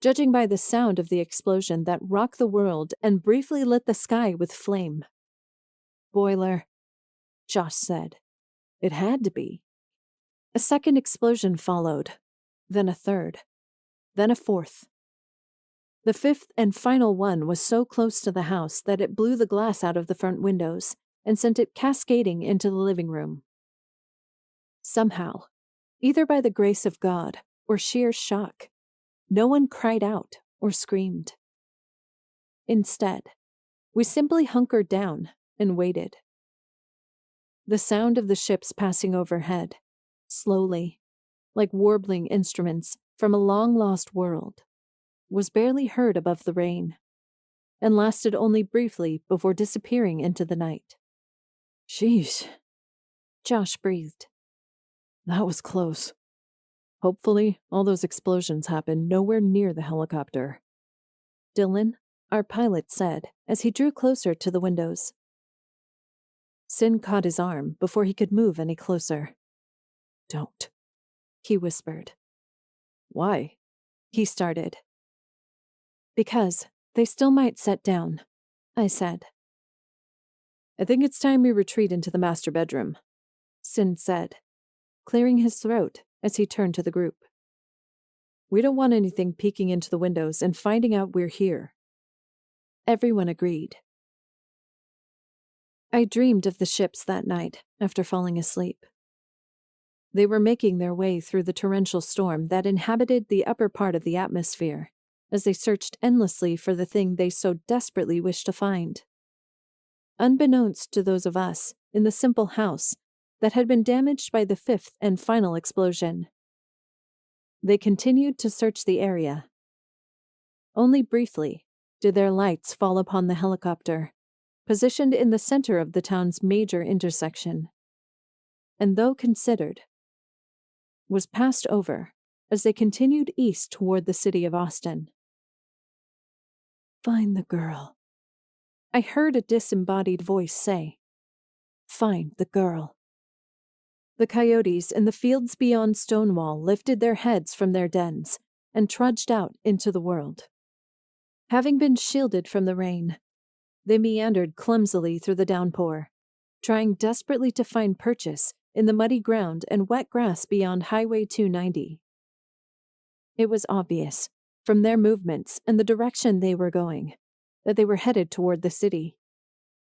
Judging by the sound of the explosion that rocked the world and briefly lit the sky with flame. Boiler, Josh said. It had to be. A second explosion followed, then a third, then a fourth. The fifth and final one was so close to the house that it blew the glass out of the front windows and sent it cascading into the living room. Somehow, either by the grace of God or sheer shock, no one cried out or screamed. Instead, we simply hunkered down and waited. The sound of the ships passing overhead, slowly, like warbling instruments from a long-lost world, was barely heard above the rain, and lasted only briefly before disappearing into the night. Sheesh, Josh breathed. that was close. Hopefully, all those explosions happened nowhere near the helicopter. Dylan, our pilot, said as he drew closer to the windows. Sin caught his arm before he could move any closer. Don't, he whispered. Why? He started. Because they still might set down, I said. I think it's time we retreat into the master bedroom, Sin said, clearing his throat as he turned to the group. We don't want anything peeking into the windows and finding out we're here. Everyone agreed. I dreamed of the ships that night after falling asleep. They were making their way through the torrential storm that inhabited the upper part of the atmosphere as they searched endlessly for the thing they so desperately wished to find. Unbeknownst to those of us in the simple house that had been damaged by the fifth and final explosion, they continued to search the area. Only briefly did their lights fall upon the helicopter, positioned in the center of the town's major intersection, and though considered, was passed over as they continued east toward the city of Austin. Find the girl, I heard a disembodied voice say. Find the girl. The coyotes in the fields beyond Stonewall lifted their heads from their dens and trudged out into the world. Having been shielded from the rain, they meandered clumsily through the downpour, trying desperately to find purchase in the muddy ground and wet grass beyond Highway 290. It was obvious, from their movements and the direction they were going, that they were headed toward the city.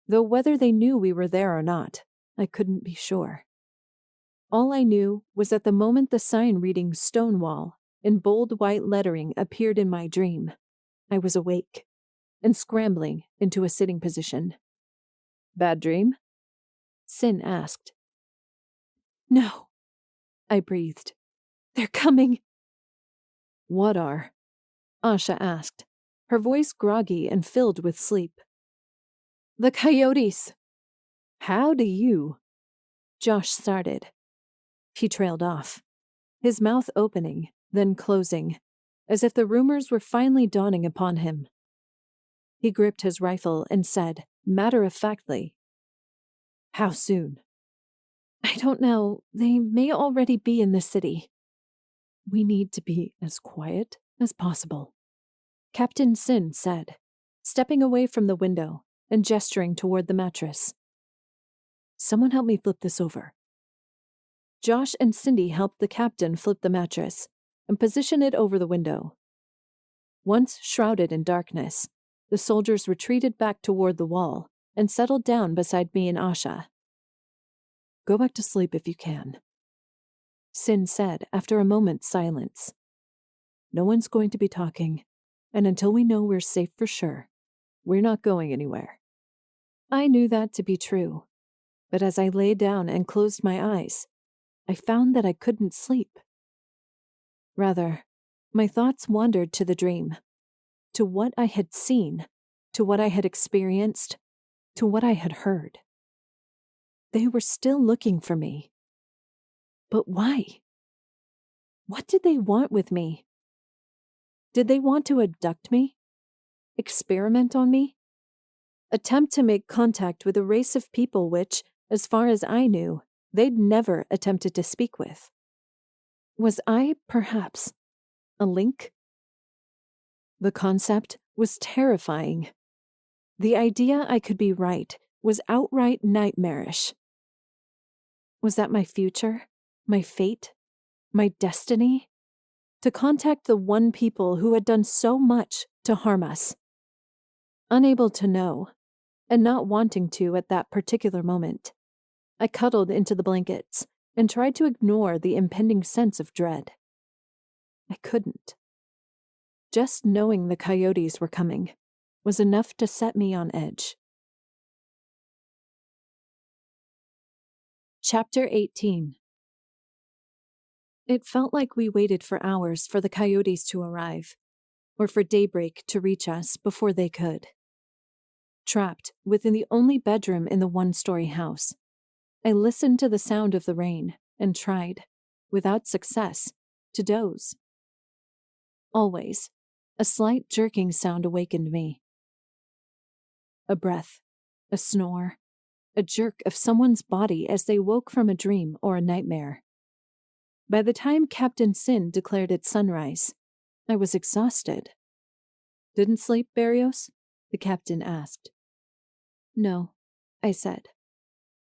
Though whether they knew we were there or not, I couldn't be sure. All I knew was that the moment the sign reading Stonewall in bold white lettering appeared in my dream, I was awake and scrambling into a sitting position. Bad dream? Sin asked. No, I breathed. They're coming. What are? Asha asked, her voice groggy and filled with sleep. The coyotes. How do you? Josh started. He trailed off, his mouth opening, then closing, as if the rumors were finally dawning upon him. He gripped his rifle and said, matter-of-factly, How soon? I don't know. They may already be in the city. We need to be as quiet as possible, Captain Sin said, stepping away from the window and gesturing toward the mattress. Someone help me flip this over. Josh and Cindy helped the captain flip the mattress and position it over the window. Once shrouded in darkness, the soldiers retreated back toward the wall and settled down beside me and Asha. "Go back to sleep if you can," Sin said after a moment's silence. "No one's going to be talking, and until we know we're safe for sure, we're not going anywhere." I knew that to be true, but as I lay down and closed my eyes, I found that I couldn't sleep. Rather, my thoughts wandered to the dream, to what I had seen, to what I had experienced, to what I had heard. They were still looking for me. But why? What did they want with me? Did they want to abduct me? Experiment on me? Attempt to make contact with a race of people which, as far as I knew, they'd never attempted to speak with? Was I, perhaps, a link? The concept was terrifying. The idea I could be right was outright nightmarish. Was that my future, my fate, my destiny? To contact the one people who had done so much to harm us? Unable to know, and not wanting to at that particular moment, I cuddled into the blankets and tried to ignore the impending sense of dread. I couldn't. Just knowing the coyotes were coming was enough to set me on edge. Chapter 18. It felt like we waited for hours for the coyotes to arrive, or for daybreak to reach us before they could. Trapped within the only bedroom in the one-story house, I listened to the sound of the rain and tried, without success, to doze. Always, a slight jerking sound awakened me. A breath, a snore, a jerk of someone's body as they woke from a dream or a nightmare. By the time Captain Sin declared it sunrise, I was exhausted. "Didn't sleep, Barrios?" the captain asked. "No," I said,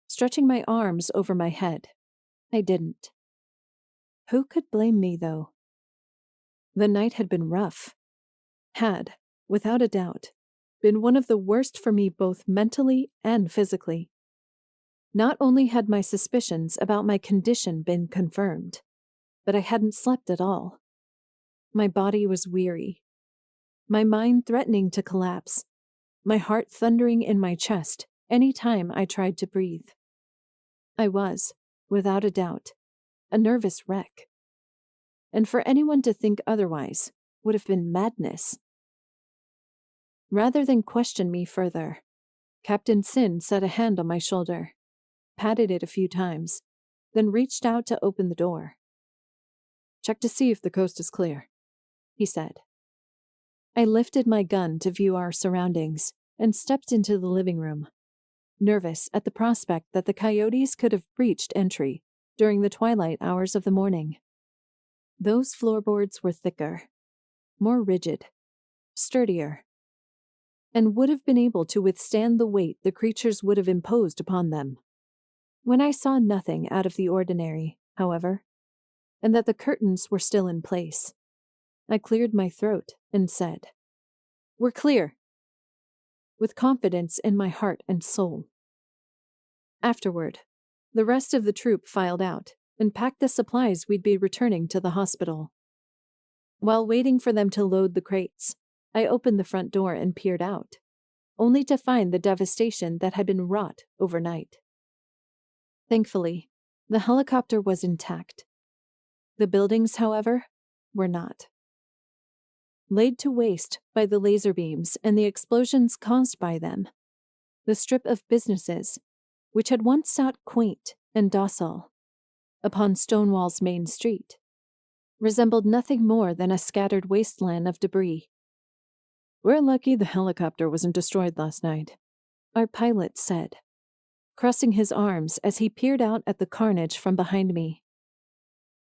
stretching my arms over my head. I didn't. Who could blame me, though? The night had been rough. Had, without a doubt, been one of the worst for me both mentally and physically. Not only had my suspicions about my condition been confirmed, but I hadn't slept at all. My body was weary, my mind threatening to collapse, my heart thundering in my chest any time I tried to breathe. I was, without a doubt, a nervous wreck. And for anyone to think otherwise would have been madness. Rather than question me further, Captain Sin set a hand on my shoulder, patted it a few times, then reached out to open the door. "Check to see if the coast is clear," he said. I lifted my gun to view our surroundings and stepped into the living room, nervous at the prospect that the coyotes could have breached entry during the twilight hours of the morning. Those floorboards were thicker, more rigid, sturdier, and would have been able to withstand the weight the creatures would have imposed upon them. When I saw nothing out of the ordinary, however, and that the curtains were still in place, I cleared my throat and said, "We're clear," with confidence in my heart and soul. Afterward, the rest of the troop filed out and packed the supplies we'd be returning to the hospital. While waiting for them to load the crates, I opened the front door and peered out, only to find the devastation that had been wrought overnight. Thankfully, the helicopter was intact. The buildings, however, were not. Laid to waste by the laser beams and the explosions caused by them, the strip of businesses, which had once sat quaint and docile upon Stonewall's main street, resembled nothing more than a scattered wasteland of debris. "We're lucky the helicopter wasn't destroyed last night," our pilot said, crossing his arms as he peered out at the carnage from behind me.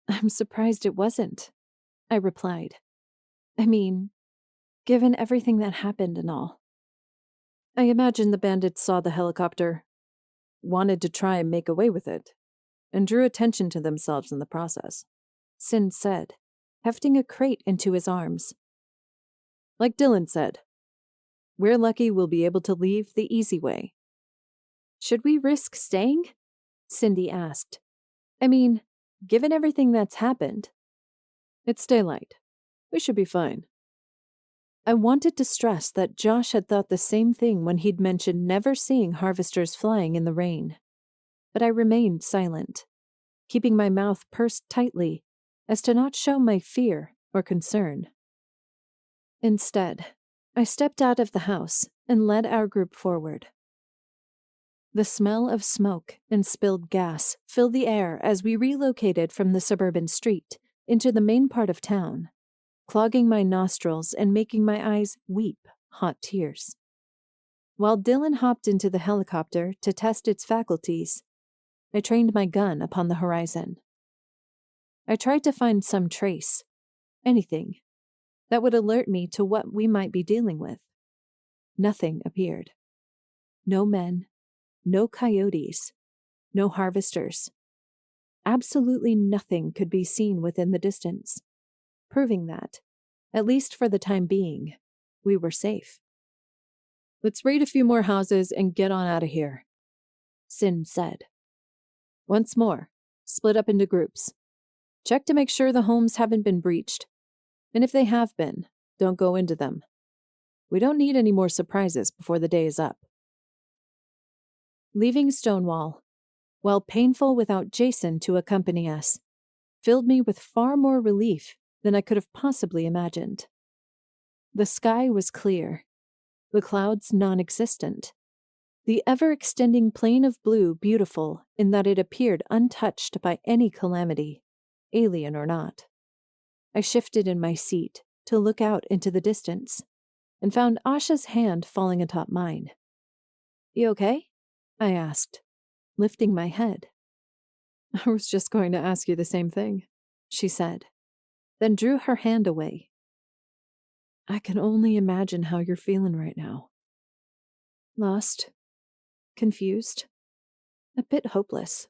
"I'm surprised it wasn't," I replied. "I mean, given everything that happened and all." "I imagine the bandits saw the helicopter, wanted to try and make away with it, and drew attention to themselves in the process. Sin said, hefting a crate into his arms. Like Dylan said, we're lucky we'll be able to leave the easy way. Should we risk staying? Cindy asked. I mean, given everything that's happened. It's daylight. We should be fine. I wanted to stress that Josh had thought the same thing when he'd mentioned never seeing harvesters flying in the rain. But I remained silent, keeping my mouth pursed tightly as to not show my fear or concern. Instead, I stepped out of the house and led our group forward. The smell of smoke and spilled gas filled the air as we relocated from the suburban street into the main part of town, clogging my nostrils and making my eyes weep hot tears. While Dylan hopped into the helicopter to test its faculties, I trained my gun upon the horizon. I tried to find some trace, anything, that would alert me to what we might be dealing with. Nothing appeared. No men, no coyotes, no harvesters. Absolutely nothing could be seen within the distance, proving that, at least for the time being, we were safe. Let's raid a few more houses and get on out of here, Sin said. Once more, split up into groups. Check to make sure the homes haven't been breached. And if they have been, don't go into them. We don't need any more surprises before the day is up. Leaving Stonewall, while painful without Jason to accompany us, filled me with far more relief than I could have possibly imagined. The sky was clear, the clouds non-existent, the ever-extending plain of blue beautiful in that it appeared untouched by any calamity, alien or not. I shifted in my seat to look out into the distance and found Asha's hand falling atop mine. You okay? I asked, lifting my head. I was just going to ask you the same thing, she said, then drew her hand away. I can only imagine how you're feeling right now. Lost, confused, a bit hopeless.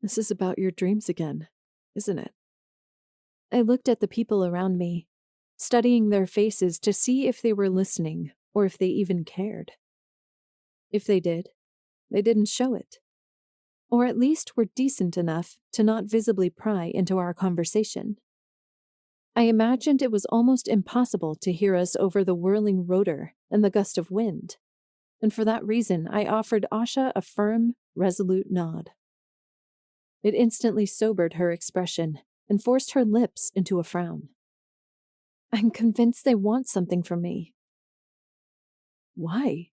This is about your dreams again, isn't it? I looked at the people around me, studying their faces to see if they were listening or if they even cared. If they did, they didn't show it. Or at least were decent enough to not visibly pry into our conversation. I imagined it was almost impossible to hear us over the whirling rotor and the gust of wind, and for that reason I offered Asha a firm, resolute nod. It instantly sobered her expression and forced her lips into a frown. I'm convinced they want something from me. Why?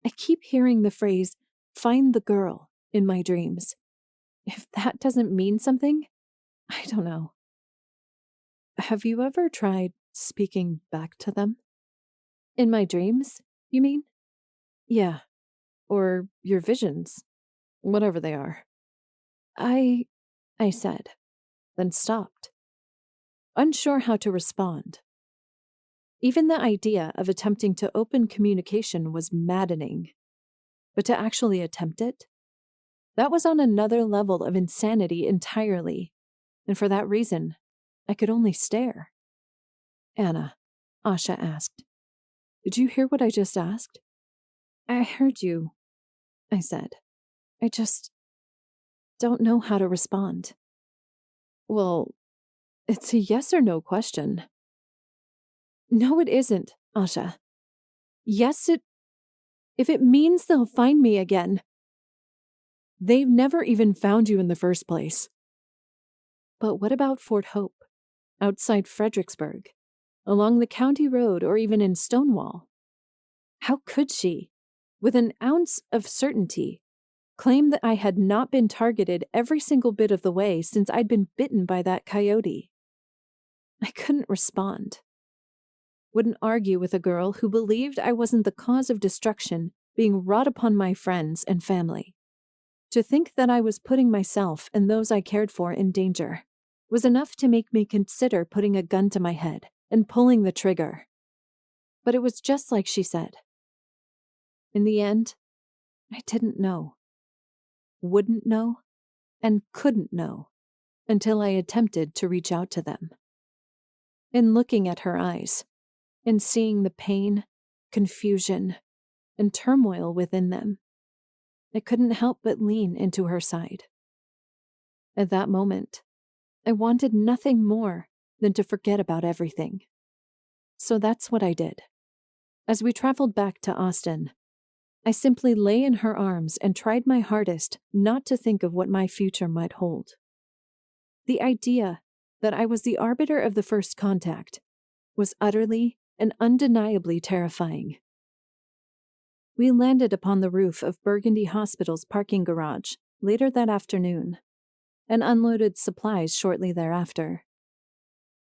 I keep hearing the phrase, find the girl, in my dreams. If that doesn't mean something, I don't know. Have you ever tried speaking back to them? In my dreams, you mean? Yeah. Or your visions. Whatever they are. I said, then stopped, unsure how to respond. Even the idea of attempting to open communication was maddening. But to actually attempt it? That was on another level of insanity entirely, and for that reason, I could only stare. Anna, Asha asked. Did you hear what I just asked? I heard you, I said. I just don't know how to respond. Well, it's a yes or no question. No, it isn't, Asha. Yes, if it means they'll find me again. They've never even found you in the first place. But what about Fort Hope, outside Fredericksburg, along the county road, or even in Stonewall? How could she, with an ounce of certainty, claim that I had not been targeted every single bit of the way since I'd been bitten by that coyote? I couldn't respond. Wouldn't argue with a girl who believed I wasn't the cause of destruction being wrought upon my friends and family. To think that I was putting myself and those I cared for in danger was enough to make me consider putting a gun to my head and pulling the trigger. But it was just like she said. In the end, I didn't know. wouldn't know, and couldn't know until I attempted to reach out to them. In looking at her eyes, in seeing the pain, confusion, and turmoil within them, I couldn't help but lean into her side. At that moment, I wanted nothing more than to forget about everything. So that's what I did. As we traveled back to Austin, I simply lay in her arms and tried my hardest not to think of what my future might hold. The idea that I was the arbiter of the first contact was utterly and undeniably terrifying. We landed upon the roof of Burgundy Hospital's parking garage later that afternoon and unloaded supplies shortly thereafter.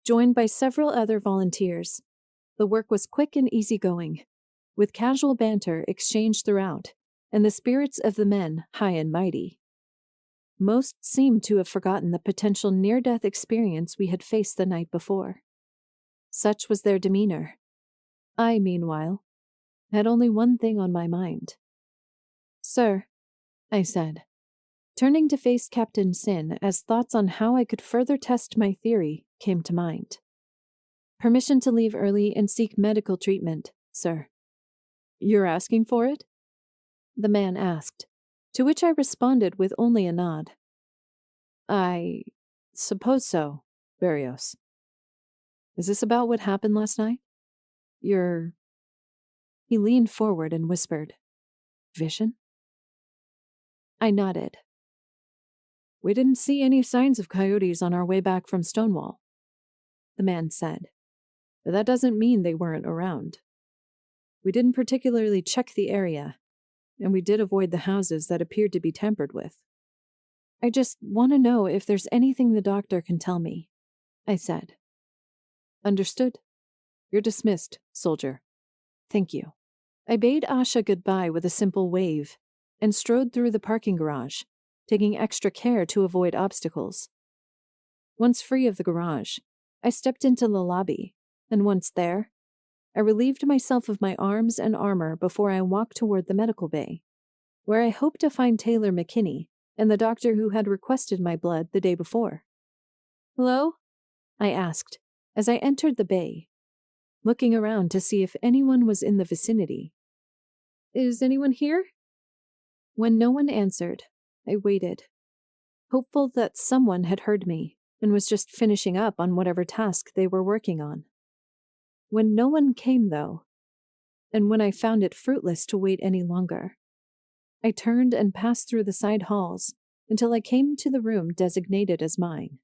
Joined by several other volunteers, the work was quick and easygoing, with casual banter exchanged throughout and the spirits of the men high and mighty. Most seemed to have forgotten the potential near-death experience we had faced the night before. Such was their demeanor. I, meanwhile, had only one thing on my mind. "Sir," I said, turning to face Captain Sin as thoughts on how I could further test my theory came to mind. "Permission to leave early and seek medical treatment, sir." "You're asking for it?" the man asked, to which I responded with only a nod. "I suppose so, Barrios. Is this about what happened last night? You're..." He leaned forward and whispered, "Vision?" I nodded. "We didn't see any signs of coyotes on our way back from Stonewall," the man said, "but that doesn't mean they weren't around. We didn't particularly check the area, and we did avoid the houses that appeared to be tampered with. I just want to know if there's anything the doctor can tell me," I said. "Understood. You're dismissed, soldier." "Thank you." I bade Asha goodbye with a simple wave and strode through the parking garage, taking extra care to avoid obstacles. Once free of the garage, I stepped into the lobby, and once there, I relieved myself of my arms and armor before I walked toward the medical bay, where I hoped to find Taylor McKinney and the doctor who had requested my blood the day before. "Hello?" I asked as I entered the bay, looking around to see if anyone was in the vicinity. "Is anyone here?" When no one answered, I waited, hopeful that someone had heard me and was just finishing up on whatever task they were working on. When no one came, though, and when I found it fruitless to wait any longer, I turned and passed through the side halls until I came to the room designated as mine.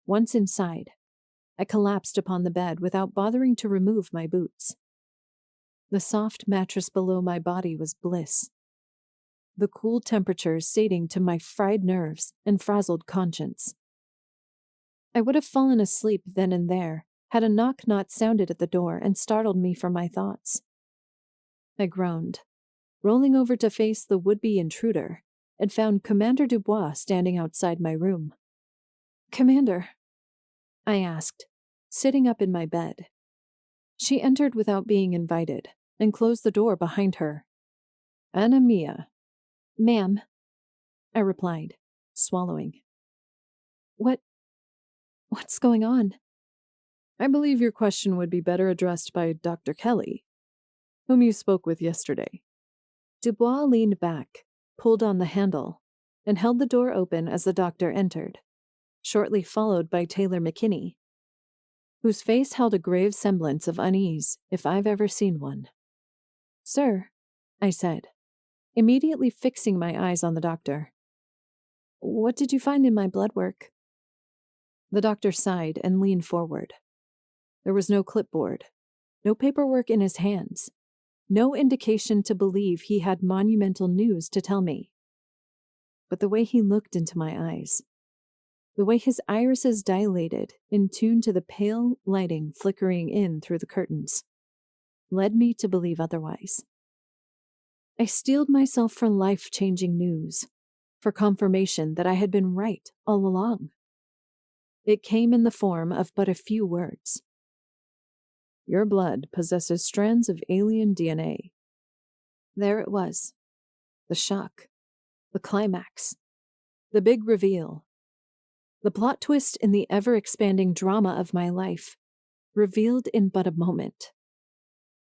Once inside, I collapsed upon the bed without bothering to remove my boots. The soft mattress below my body was bliss, the cool temperature sating to my fried nerves and frazzled conscience. I would have fallen asleep then and there had a knock not sounded at the door and startled me from my thoughts. I groaned, rolling over to face the would-be intruder, and found Commander Dubois standing outside my room. "Commander," I asked, sitting up in my bed. She entered without being invited and closed the door behind her. "Anna Mia." "Ma'am," I replied, swallowing. What's going on?" "I believe your question would be better addressed by Dr. Kelly, whom you spoke with yesterday." Dubois leaned back, pulled on the handle, and held the door open as the doctor entered, shortly followed by Taylor McKinney, whose face held a grave semblance of unease if I've ever seen one. "Sir," I said, immediately fixing my eyes on the doctor, "what did you find in my blood work?" The doctor sighed and leaned forward. There was no clipboard, no paperwork in his hands, no indication to believe he had monumental news to tell me. But the way he looked into my eyes, the way his irises dilated in tune to the pale lighting flickering in through the curtains, led me to believe otherwise. I steeled myself for life-changing news, for confirmation that I had been right all along. It came in the form of but a few words. "Your blood possesses strands of alien DNA." There it was. The shock. The climax. The big reveal. The plot twist in the ever-expanding drama of my life, revealed in but a moment.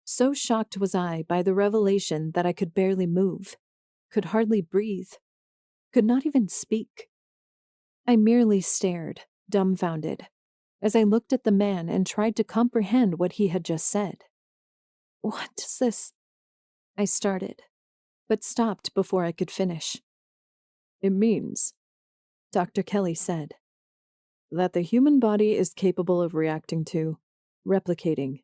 So shocked was I by the revelation that I could barely move, could hardly breathe, could not even speak. I merely stared, dumbfounded, as I looked at the man and tried to comprehend what he had just said. "What does this?" I started, but stopped before I could finish. "It means," Dr. Kelly said, "that the human body is capable of reacting to, replicating,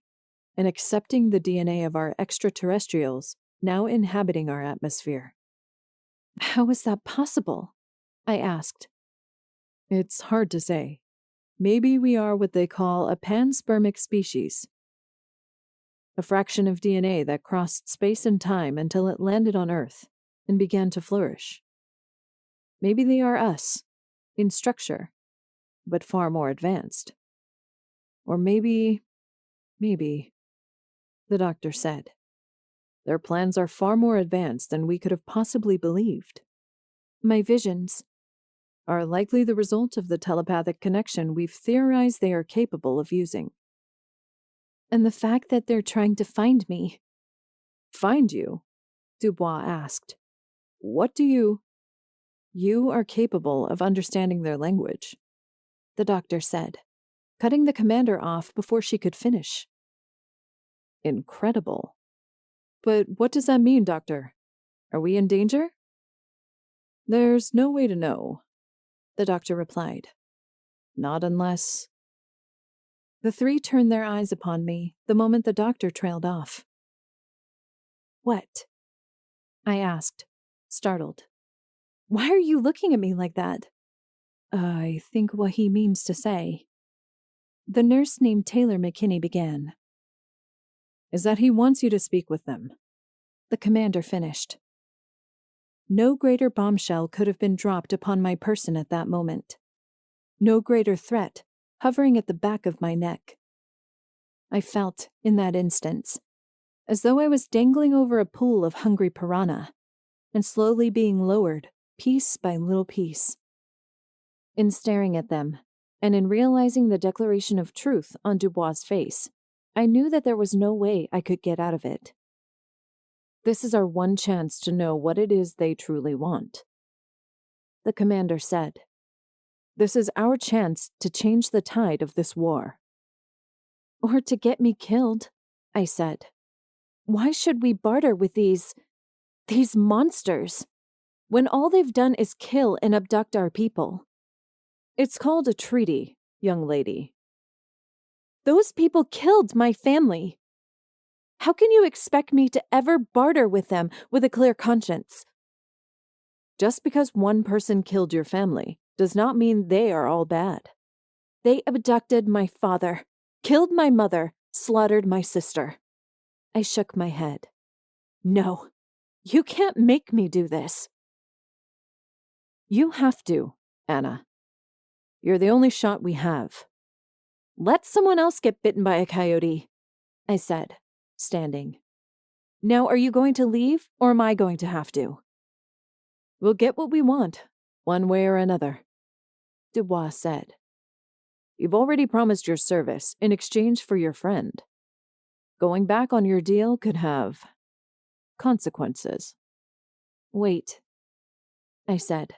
and accepting the DNA of our extraterrestrials now inhabiting our atmosphere." "How is that possible?" I asked. "It's hard to say. Maybe we are what they call a panspermic species. A fraction of DNA that crossed space and time until it landed on Earth and began to flourish. Maybe they are us, in structure, but far more advanced. Or maybe, the doctor said, their plans are far more advanced than we could have possibly believed. My visions Are likely the result of the telepathic connection we've theorized they are capable of using." and the fact that they're trying to find me. "Find you?" Dubois asked. "What do you—" "You are capable of understanding their language," the doctor said, cutting the commander off before she could finish. "Incredible. But what does that mean, Doctor? Are we in danger?" "There's no way to know," the doctor replied. "Not unless—" The three turned their eyes upon me the moment the doctor trailed off. "What?" I asked, startled. "Why are you looking at me like that?" "I think what he means to say," the nurse named Taylor McKinney began, "is that he wants you to speak with them." the commander finished. No greater bombshell could have been dropped upon my person at that moment. No greater threat hovering at the back of my neck. I felt, in that instance, as though I was dangling over a pool of hungry piranha, and slowly being lowered, piece by little piece. In staring at them, and in realizing the declaration of truth on Dubois' face, I knew that there was no way I could get out of it. "This is our one chance to know what it is they truly want," the commander said. "This is our chance to change the tide of this war." "Or to get me killed," I said. "Why should we barter with these monsters, when all they've done is kill and abduct our people?" "It's called a treaty, young lady." "Those people killed my family. How can you expect me to ever barter with them with a clear conscience?" "Just because one person killed your family does not mean they are all bad." "They abducted my father, killed my mother, slaughtered my sister." I shook my head. "No, you can't make me do this." "You have to, Anna. You're the only shot we have." "Let someone else get bitten by a coyote," I said, standing. "Now are you going to leave, or am I going to have to?" "We'll get what we want, one way or another," Dubois said. "You've already promised your service in exchange for your friend. Going back on your deal could have consequences." "Wait," I said,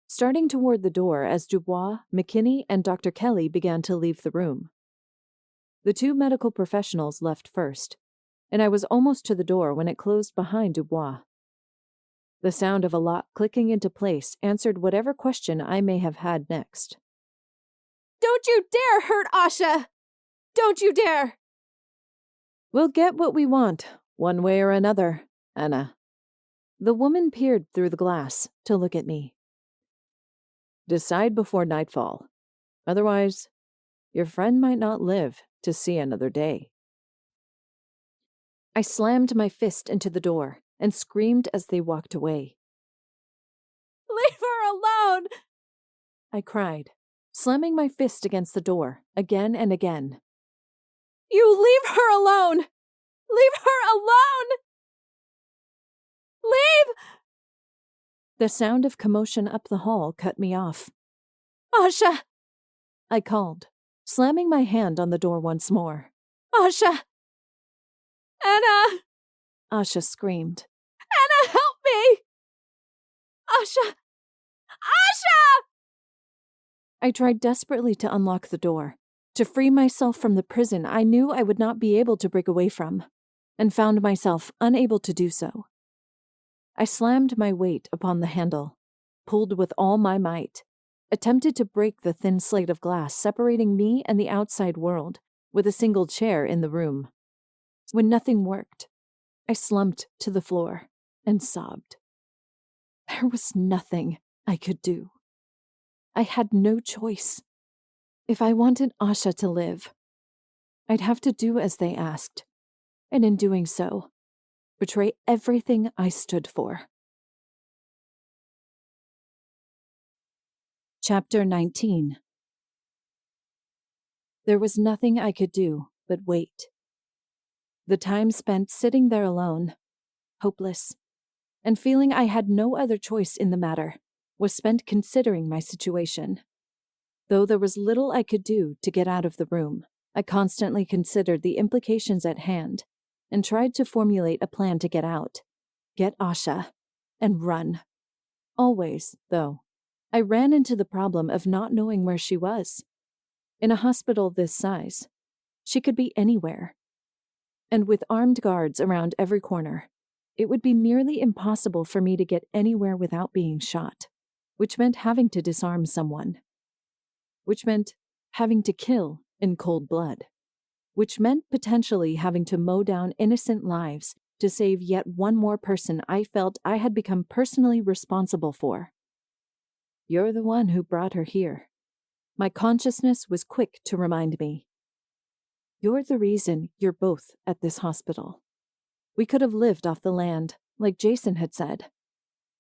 starting toward the door as Dubois, McKinney, and Dr. Kelly began to leave the room. The two medical professionals left first, and I was almost to the door when it closed behind Dubois. The sound of a lock clicking into place answered whatever question I may have had next. "Don't you dare hurt Asha! Don't you dare!" "We'll get what we want, one way or another, Anna." The woman peered through the glass to look at me. "Decide before nightfall. Otherwise, your friend might not live to see another day." I slammed my fist into the door and screamed as they walked away. "Leave her alone!" I cried, slamming my fist against the door again and again. "You leave her alone! Leave her alone! Leave!" The sound of commotion up the hall cut me off. Asha! I called, slamming my hand on the door once more. Asha! Anna! Asha screamed. Anna, help me! Asha! Asha! I tried desperately to unlock the door, to free myself from the prison I knew I would not be able to break away from, and found myself unable to do so. I slammed my weight upon the handle, pulled with all my might, attempted to break the thin slate of glass separating me and the outside world with a single chair in the room. When nothing worked, I slumped to the floor and sobbed. There was nothing I could do. I had no choice. If I wanted Asha to live, I'd have to do as they asked, and in doing so, betray everything I stood for. Chapter 19. There was nothing I could do but wait. The time spent sitting there alone, hopeless, and feeling I had no other choice in the matter, was spent considering my situation. Though there was little I could do to get out of the room, I constantly considered the implications at hand and tried to formulate a plan to get out, get Asha, and run. Always, though, I ran into the problem of not knowing where she was. In a hospital this size, she could be anywhere. And with armed guards around every corner, it would be nearly impossible for me to get anywhere without being shot, which meant having to disarm someone, which meant having to kill in cold blood, which meant potentially having to mow down innocent lives to save yet one more person I felt I had become personally responsible for. You're the one who brought her here. My consciousness was quick to remind me. You're the reason you're both at this hospital. We could have lived off the land, like Jason had said.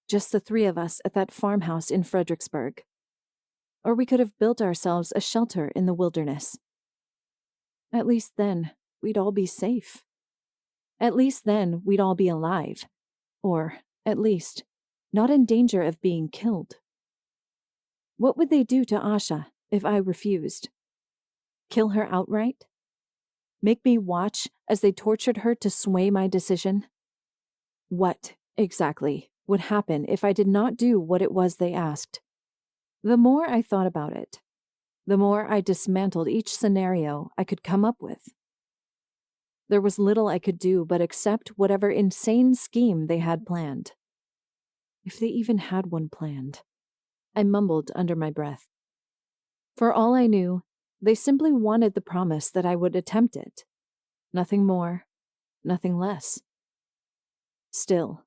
Just the three of us at that farmhouse in Fredericksburg. Or we could have built ourselves a shelter in the wilderness. At least then, we'd all be safe. At least then, we'd all be alive. Or, at least, not in danger of being killed. What would they do to Asha if I refused? Kill her outright? Make me watch as they tortured her to sway my decision? What, exactly, would happen if I did not do what it was they asked? The more I thought about it, the more I dismantled each scenario I could come up with. There was little I could do but accept whatever insane scheme they had planned. If they even had one planned, I mumbled under my breath. For all I knew, they simply wanted the promise that I would attempt it. Nothing more, nothing less. Still,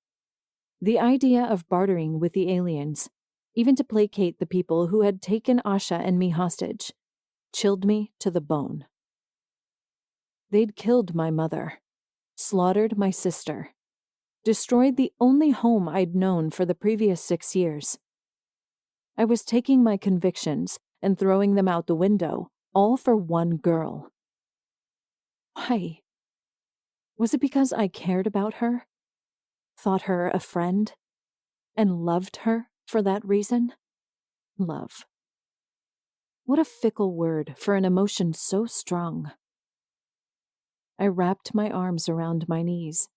the idea of bartering with the aliens, even to placate the people who had taken Asha and me hostage, chilled me to the bone. They'd killed my mother, slaughtered my sister, destroyed the only home I'd known for the previous 6 years. I was taking my convictions and throwing them out the window, all for one girl. Why? Was it because I cared about her, thought her a friend, and loved her for that reason? Love. What a fickle word for an emotion so strong. I wrapped my arms around my knees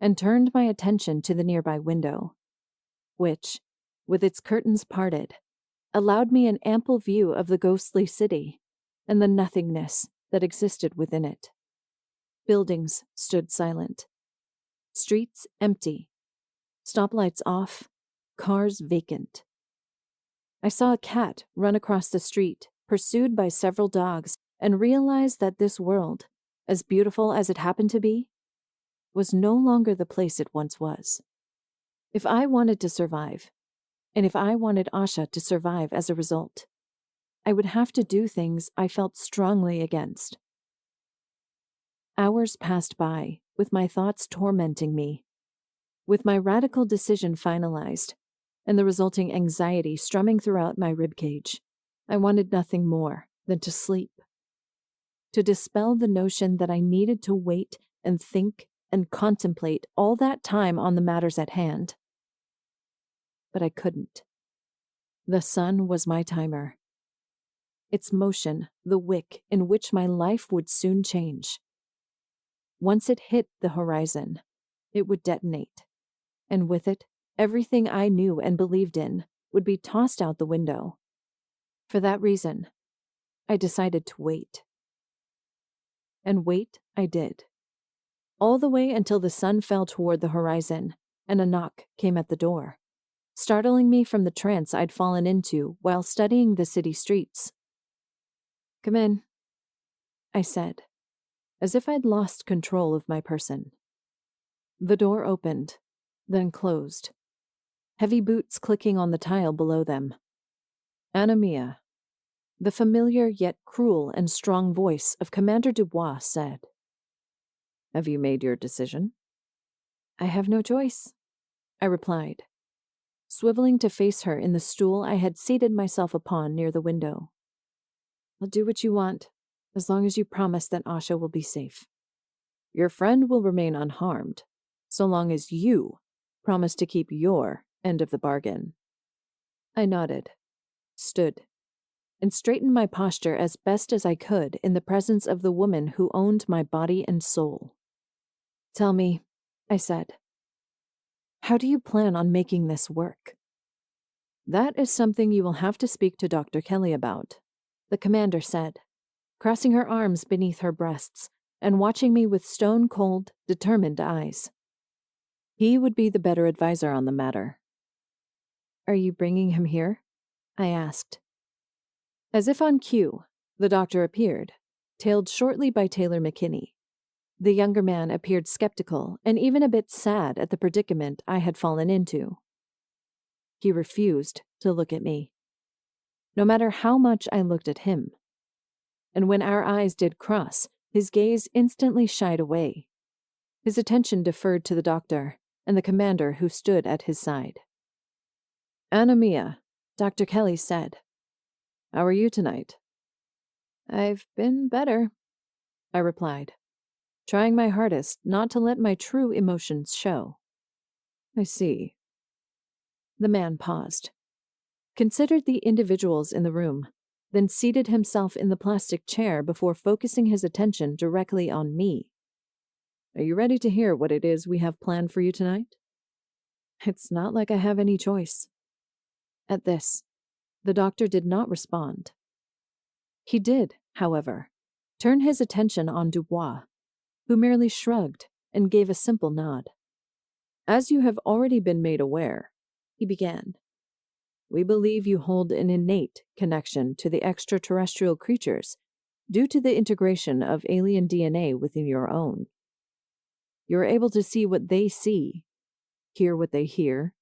and turned my attention to the nearby window, which, with its curtains parted, allowed me an ample view of the ghostly city and the nothingness that existed within it. Buildings stood silent. Streets empty. Stoplights off. Cars vacant. I saw a cat run across the street, pursued by several dogs, and realized that this world, as beautiful as it happened to be, was no longer the place it once was. If I wanted to survive, and if I wanted Asha to survive as a result, I would have to do things I felt strongly against. Hours passed by, with my thoughts tormenting me. With my radical decision finalized, and the resulting anxiety strumming throughout my ribcage, I wanted nothing more than to sleep. To dispel the notion that I needed to wait and think and contemplate all that time on the matters at hand. but I couldn't. The sun was my timer. Its motion, the wick in which my life would soon change. Once it hit the horizon, it would detonate, and with it, everything I knew and believed in would be tossed out the window. For that reason, I decided to wait. And wait I did. All the way until the sun fell toward the horizon, and a knock came at the door, startling me from the trance I'd fallen into while studying the city streets. "Come in," I said, as if I'd lost control of my person. The door opened, then closed, heavy boots clicking on the tile below them. "Anamia," the familiar yet cruel and strong voice of Commander Dubois said. "Have you made your decision?" "I have no choice," I replied, swiveling to face her in the stool I had seated myself upon near the window. "I'll do what you want, as long as you promise that Asha will be safe." "Your friend will remain unharmed, so long as you promise to keep your end of the bargain." I nodded, stood, and straightened my posture as best as I could in the presence of the woman who owned my body and soul. "Tell me," I said, "how do you plan on making this work?" "That is something you will have to speak to Dr. Kelly about," the commander said, crossing her arms beneath her breasts and watching me with stone-cold, determined eyes. "He would be the better advisor on the matter." "Are you bringing him here?" I asked. As if on cue, the doctor appeared, tailed shortly by Taylor McKinney. The younger man appeared skeptical and even a bit sad at the predicament I had fallen into. He refused to look at me, no matter how much I looked at him. And when our eyes did cross, his gaze instantly shied away. His attention deferred to the doctor and the commander who stood at his side. "Anamia," Dr. Kelly said. "How are you tonight?" "I've been better," I replied, trying my hardest not to let my true emotions show. "I see." The man paused, considered the individuals in the room, then seated himself in the plastic chair before focusing his attention directly on me. "Are you ready to hear what it is we have planned for you tonight?" "It's not like I have any choice." At this, the doctor did not respond. He did, however, turn his attention on Dubois, who merely shrugged and gave a simple nod. "As you have already been made aware," he began, "we believe you hold an innate connection to the extraterrestrial creatures due to the integration of alien DNA within your own. You are able to see what they see, hear what they hear,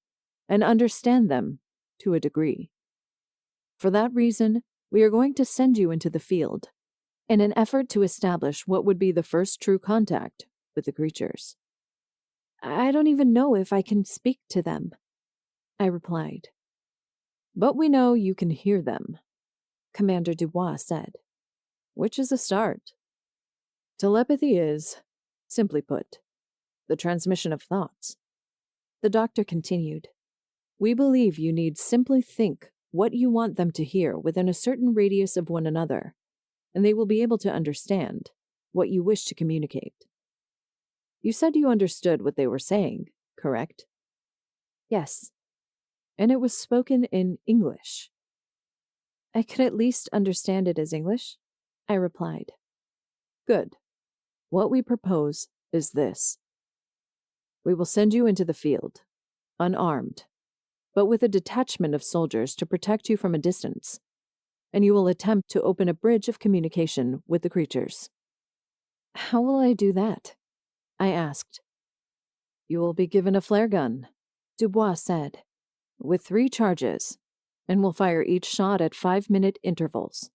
and understand them to a degree. For that reason, we are going to send you into the field in an effort to establish what would be the first true contact with the creatures." "I don't even know if I can speak to them," I replied. "But we know you can hear them," Commander Dubois said, "which is a start. Telepathy is, simply put, the transmission of thoughts." The doctor continued, "We believe you need simply think what you want them to hear within a certain radius of one another, and they will be able to understand what you wish to communicate. You said you understood what they were saying, correct?" "Yes." "And it was spoken in English?" "I could at least understand it as English," I replied. "Good. What we propose is this. We will send you into the field, unarmed, but with a detachment of soldiers to protect you from a distance, and you will attempt to open a bridge of communication with the creatures." "How will I do that?" I asked. "You will be given a flare gun," Dubois said, "with 3 charges, and will fire each shot at 5-minute intervals.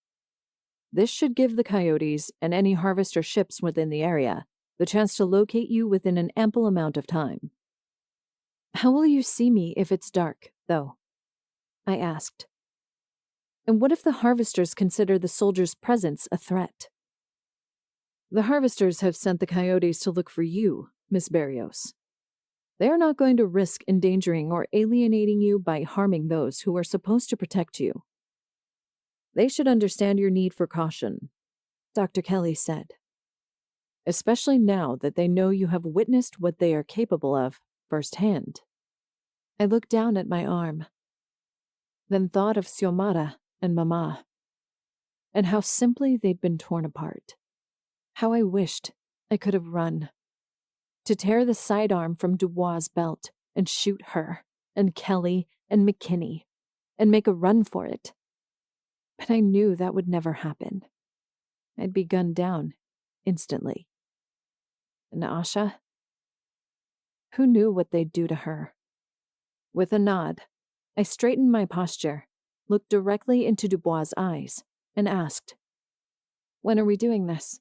This should give the coyotes and any harvester ships within the area the chance to locate you within an ample amount of time." "How will you see me if it's dark, though?" I asked. "And what if the harvesters consider the soldiers' presence a threat?" "The harvesters have sent the coyotes to look for you, Miss Barrios. They are not going to risk endangering or alienating you by harming those who are supposed to protect you. They should understand your need for caution, Dr. Kelly said, especially now that they know you have witnessed what they are capable of firsthand. I looked down at my arm, then thought of Xiomara and Mama, and how simply they'd been torn apart. How I wished I could have run, to tear the sidearm from Dubois' belt and shoot her, and Kelly, and McKinney, and make a run for it. But I knew that would never happen. I'd be gunned down instantly. And Asha? Who knew what they'd do to her? With a nod, I straightened my posture, looked directly into Dubois' eyes, and asked, "When are we doing this?"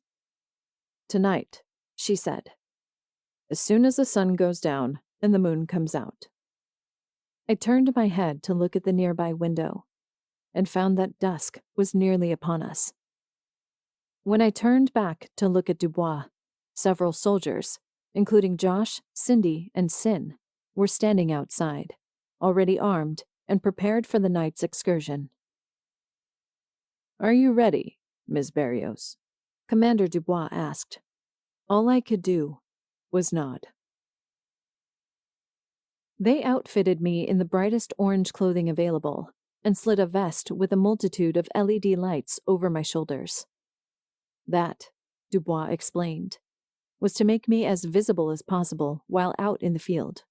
"Tonight," she said, "as soon as the sun goes down and the moon comes out." I turned my head to look at the nearby window, and found that dusk was nearly upon us. When I turned back to look at Dubois, several soldiers, including Josh, Cindy, and Sin, were standing outside, already armed and prepared for the night's excursion. "Are you ready, Ms. Barrios?" Commander Dubois asked. All I could do was nod. They outfitted me in the brightest orange clothing available and slid a vest with a multitude of LED lights over my shoulders. That, Dubois explained, was to make me as visible as possible while out in the field.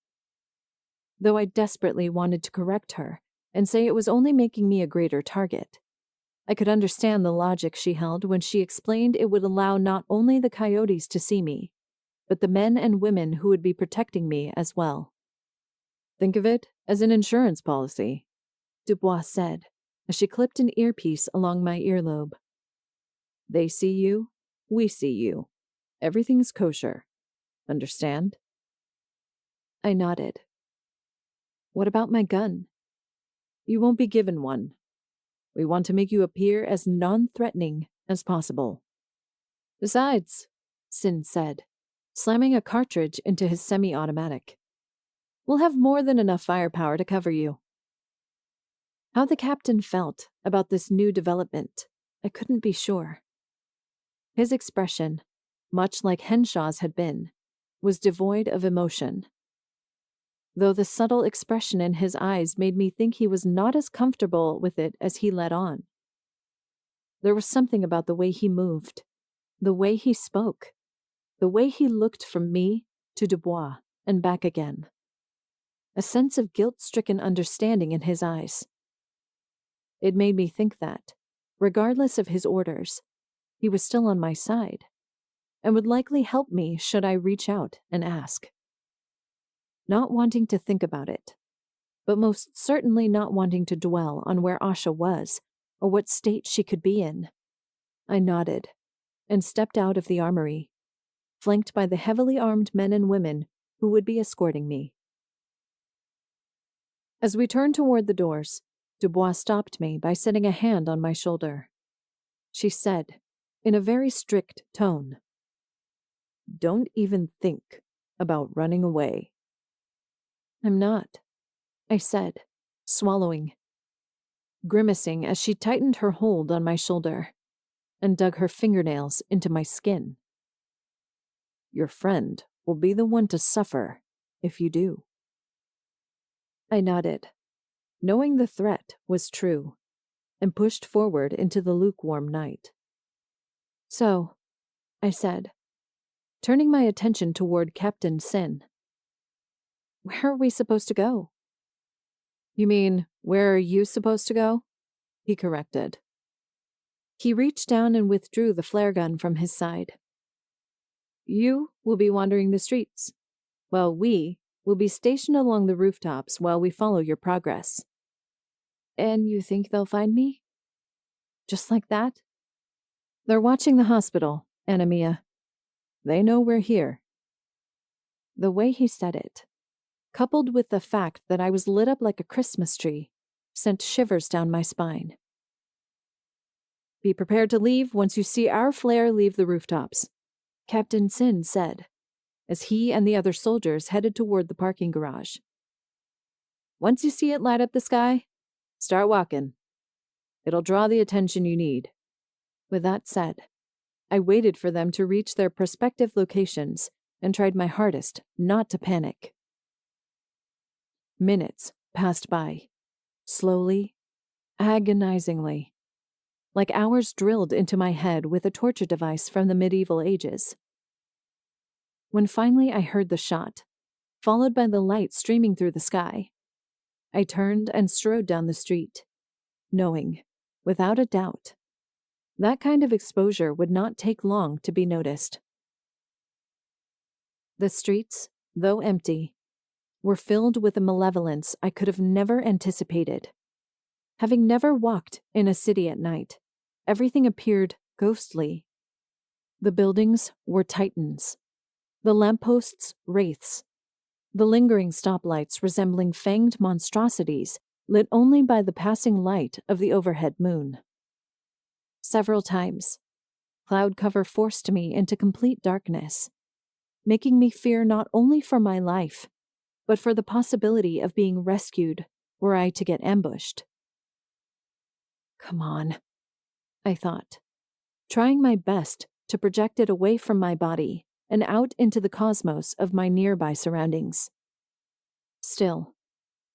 Though I desperately wanted to correct her and say it was only making me a greater target, I could understand the logic she held when she explained it would allow not only the coyotes to see me, but the men and women who would be protecting me as well. "Think of it as an insurance policy," Dubois said, as she clipped an earpiece along my earlobe. "They see you, we see you. Everything's kosher. Understand?" I nodded. "What about my gun?" "You won't be given one. We want to make you appear as non-threatening as possible." "Besides," Sin said, slamming a cartridge into his semi-automatic, "we'll have more than enough firepower to cover you." How the captain felt about this new development, I couldn't be sure. His expression, much like Henshaw's had been, was devoid of emotion, though the subtle expression in his eyes made me think he was not as comfortable with it as he let on. There was something about the way he moved, the way he spoke, the way he looked from me to Dubois and back again. A sense of guilt-stricken understanding in his eyes. It made me think that, regardless of his orders, he was still on my side, and would likely help me should I reach out and ask. Not wanting to think about it, but most certainly not wanting to dwell on where Asha was or what state she could be in, I nodded and stepped out of the armory, flanked by the heavily armed men and women who would be escorting me. As we turned toward the doors, Dubois stopped me by setting a hand on my shoulder. She said, in a very strict tone, "Don't even think about running away." "I'm not," I said, swallowing, grimacing as she tightened her hold on my shoulder and dug her fingernails into my skin. "Your friend will be the one to suffer if you do." I nodded, knowing the threat was true, and pushed forward into the lukewarm night. "So," I said, turning my attention toward Captain Sin, "where are we supposed to go?" "You mean, where are you supposed to go?" he corrected. He reached down and withdrew the flare gun from his side. "You will be wandering the streets, while we will be stationed along the rooftops while we follow your progress." "And you think they'll find me? Just like that?" "They're watching the hospital, Anamia. They know we're here." The way he said it, coupled with the fact that I was lit up like a Christmas tree, sent shivers down my spine. "Be prepared to leave once you see our flare leave the rooftops," Captain Sin said, as he and the other soldiers headed toward the parking garage. "Once you see it light up the sky, start walking. It'll draw the attention you need." With that said, I waited for them to reach their prospective locations and tried my hardest not to panic. Minutes passed by, slowly, agonizingly, like hours drilled into my head with a torture device from the medieval ages. When finally I heard the shot, followed by the light streaming through the sky, I turned and strode down the street, knowing, without a doubt, that kind of exposure would not take long to be noticed. The streets, though empty, were filled with a malevolence I could have never anticipated. Having never walked in a city at night, everything appeared ghostly. The buildings were titans, the lampposts wraiths, the lingering stoplights resembling fanged monstrosities lit only by the passing light of the overhead moon. Several times, cloud cover forced me into complete darkness, making me fear not only for my life, but for the possibility of being rescued were I to get ambushed. "Come on," I thought, trying my best to project it away from my body and out into the cosmos of my nearby surroundings. Still,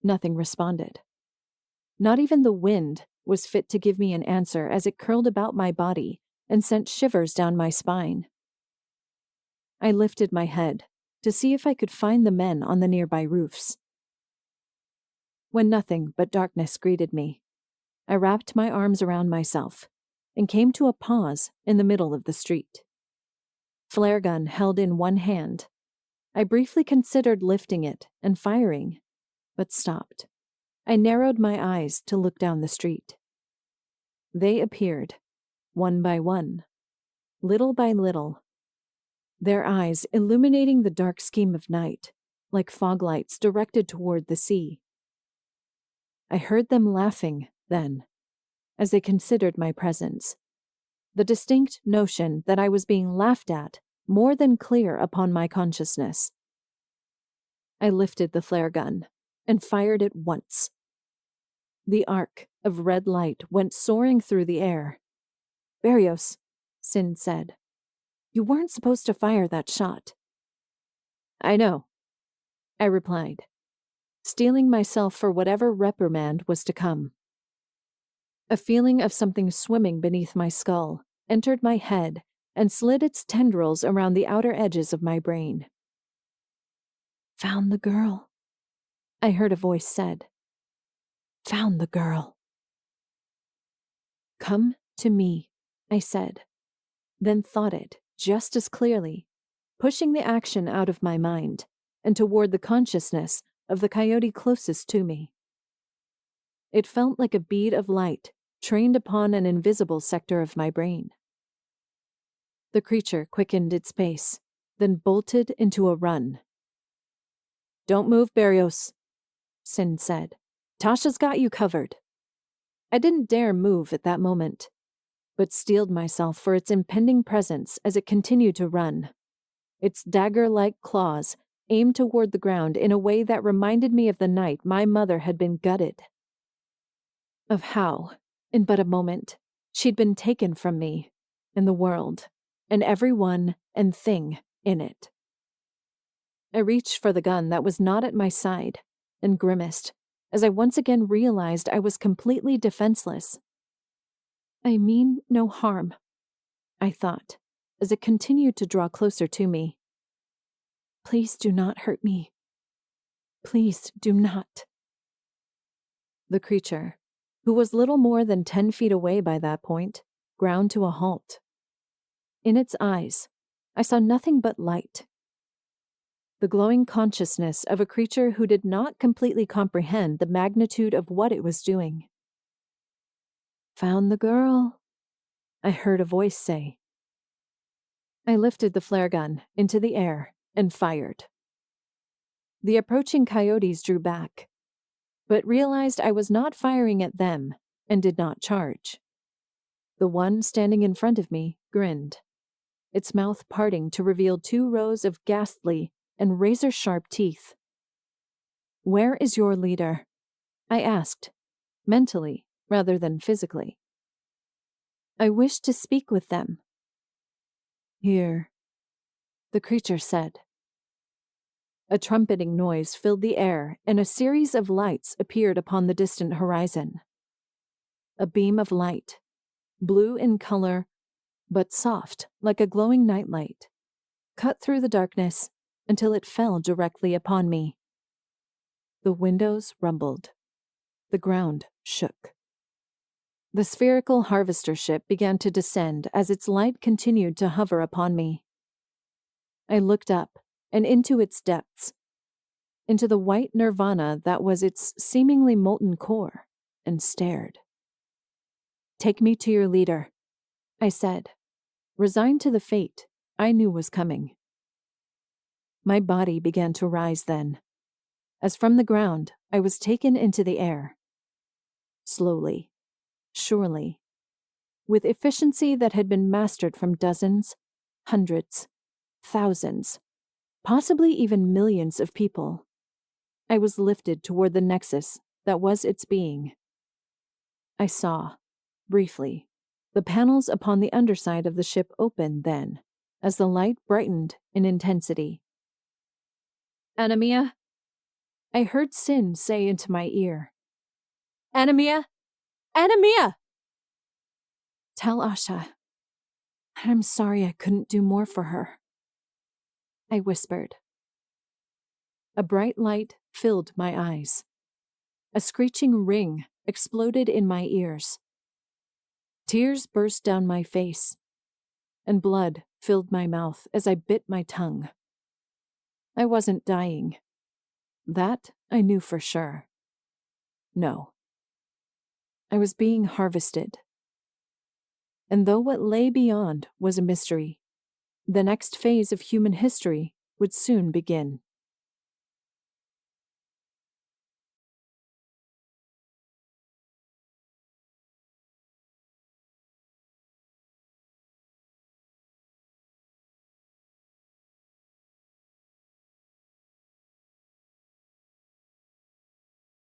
nothing responded. Not even the wind was fit to give me an answer as it curled about my body and sent shivers down my spine. I lifted my head to see if I could find the men on the nearby roofs. When nothing but darkness greeted me, I wrapped my arms around myself and came to a pause in the middle of the street. Flare gun held in one hand, I briefly considered lifting it and firing, but stopped. I narrowed my eyes to look down the street. They appeared, one by one, little by little, their eyes illuminating the dark scheme of night, like fog lights directed toward the sea. I heard them laughing, then, as they considered my presence, the distinct notion that I was being laughed at more than clear upon my consciousness. I lifted the flare gun and fired it once. The arc of red light went soaring through the air. "Barrios," Sin said, "you weren't supposed to fire that shot." "I know," I replied, steeling myself for whatever reprimand was to come. A feeling of something swimming beneath my skull entered my head and slid its tendrils around the outer edges of my brain. "Found the girl," I heard a voice said. "Found the girl." "Come to me," I said, then thought it just as clearly, pushing the action out of my mind and toward the consciousness of the coyote closest to me. It felt like a bead of light trained upon an invisible sector of my brain. The creature quickened its pace, then bolted into a run. "Don't move, Barrios," Sin said. "Tasha's got you covered." I didn't dare move at that moment, but steeled myself for its impending presence as it continued to run. Its dagger-like claws aimed toward the ground in a way that reminded me of the night my mother had been gutted. Of how, in but a moment, she'd been taken from me, and the world, and everyone and thing in it. I reached for the gun that was not at my side, and grimaced as I once again realized I was completely defenseless. "I mean no harm," I thought, as it continued to draw closer to me. "Please do not hurt me. Please do not." The creature, who was little more than 10 feet away by that point, ground to a halt. In its eyes, I saw nothing but light. The glowing consciousness of a creature who did not completely comprehend the magnitude of what it was doing. "Found the girl," I heard a voice say. I lifted the flare gun into the air and fired. The approaching coyotes drew back, but realized I was not firing at them and did not charge. The one standing in front of me grinned. its mouth parting to reveal 2 rows of ghastly and razor-sharp teeth. "Where is your leader?" I asked, mentally rather than physically. "I wish to speak with them." "Here," the creature said. A trumpeting noise filled the air, and a series of lights appeared upon the distant horizon. A beam of light, blue in color, but soft like a glowing nightlight, cut through the darkness until it fell directly upon me. The windows rumbled. The ground shook. The spherical harvester ship began to descend as its light continued to hover upon me. I looked up and into its depths, into the white nirvana that was its seemingly molten core, and stared. "Take me to your leader," I said, resigned to the fate I knew was coming. My body began to rise then, as from the ground I was taken into the air. Slowly, surely, with efficiency that had been mastered from dozens, hundreds, thousands, possibly even millions of people, I was lifted toward the nexus that was its being. I saw, briefly, the panels upon the underside of the ship open then, as the light brightened in intensity. "Anemia?" I heard Sin say into my ear. Anemia! Anemia! "Tell Asha. I'm sorry I couldn't do more for her," I whispered. A bright light filled my eyes. A screeching ring exploded in my ears. Tears burst down my face, and blood filled my mouth as I bit my tongue. I wasn't dying. That I knew for sure. No. I was being harvested. And though what lay beyond was a mystery, the next phase of human history would soon begin.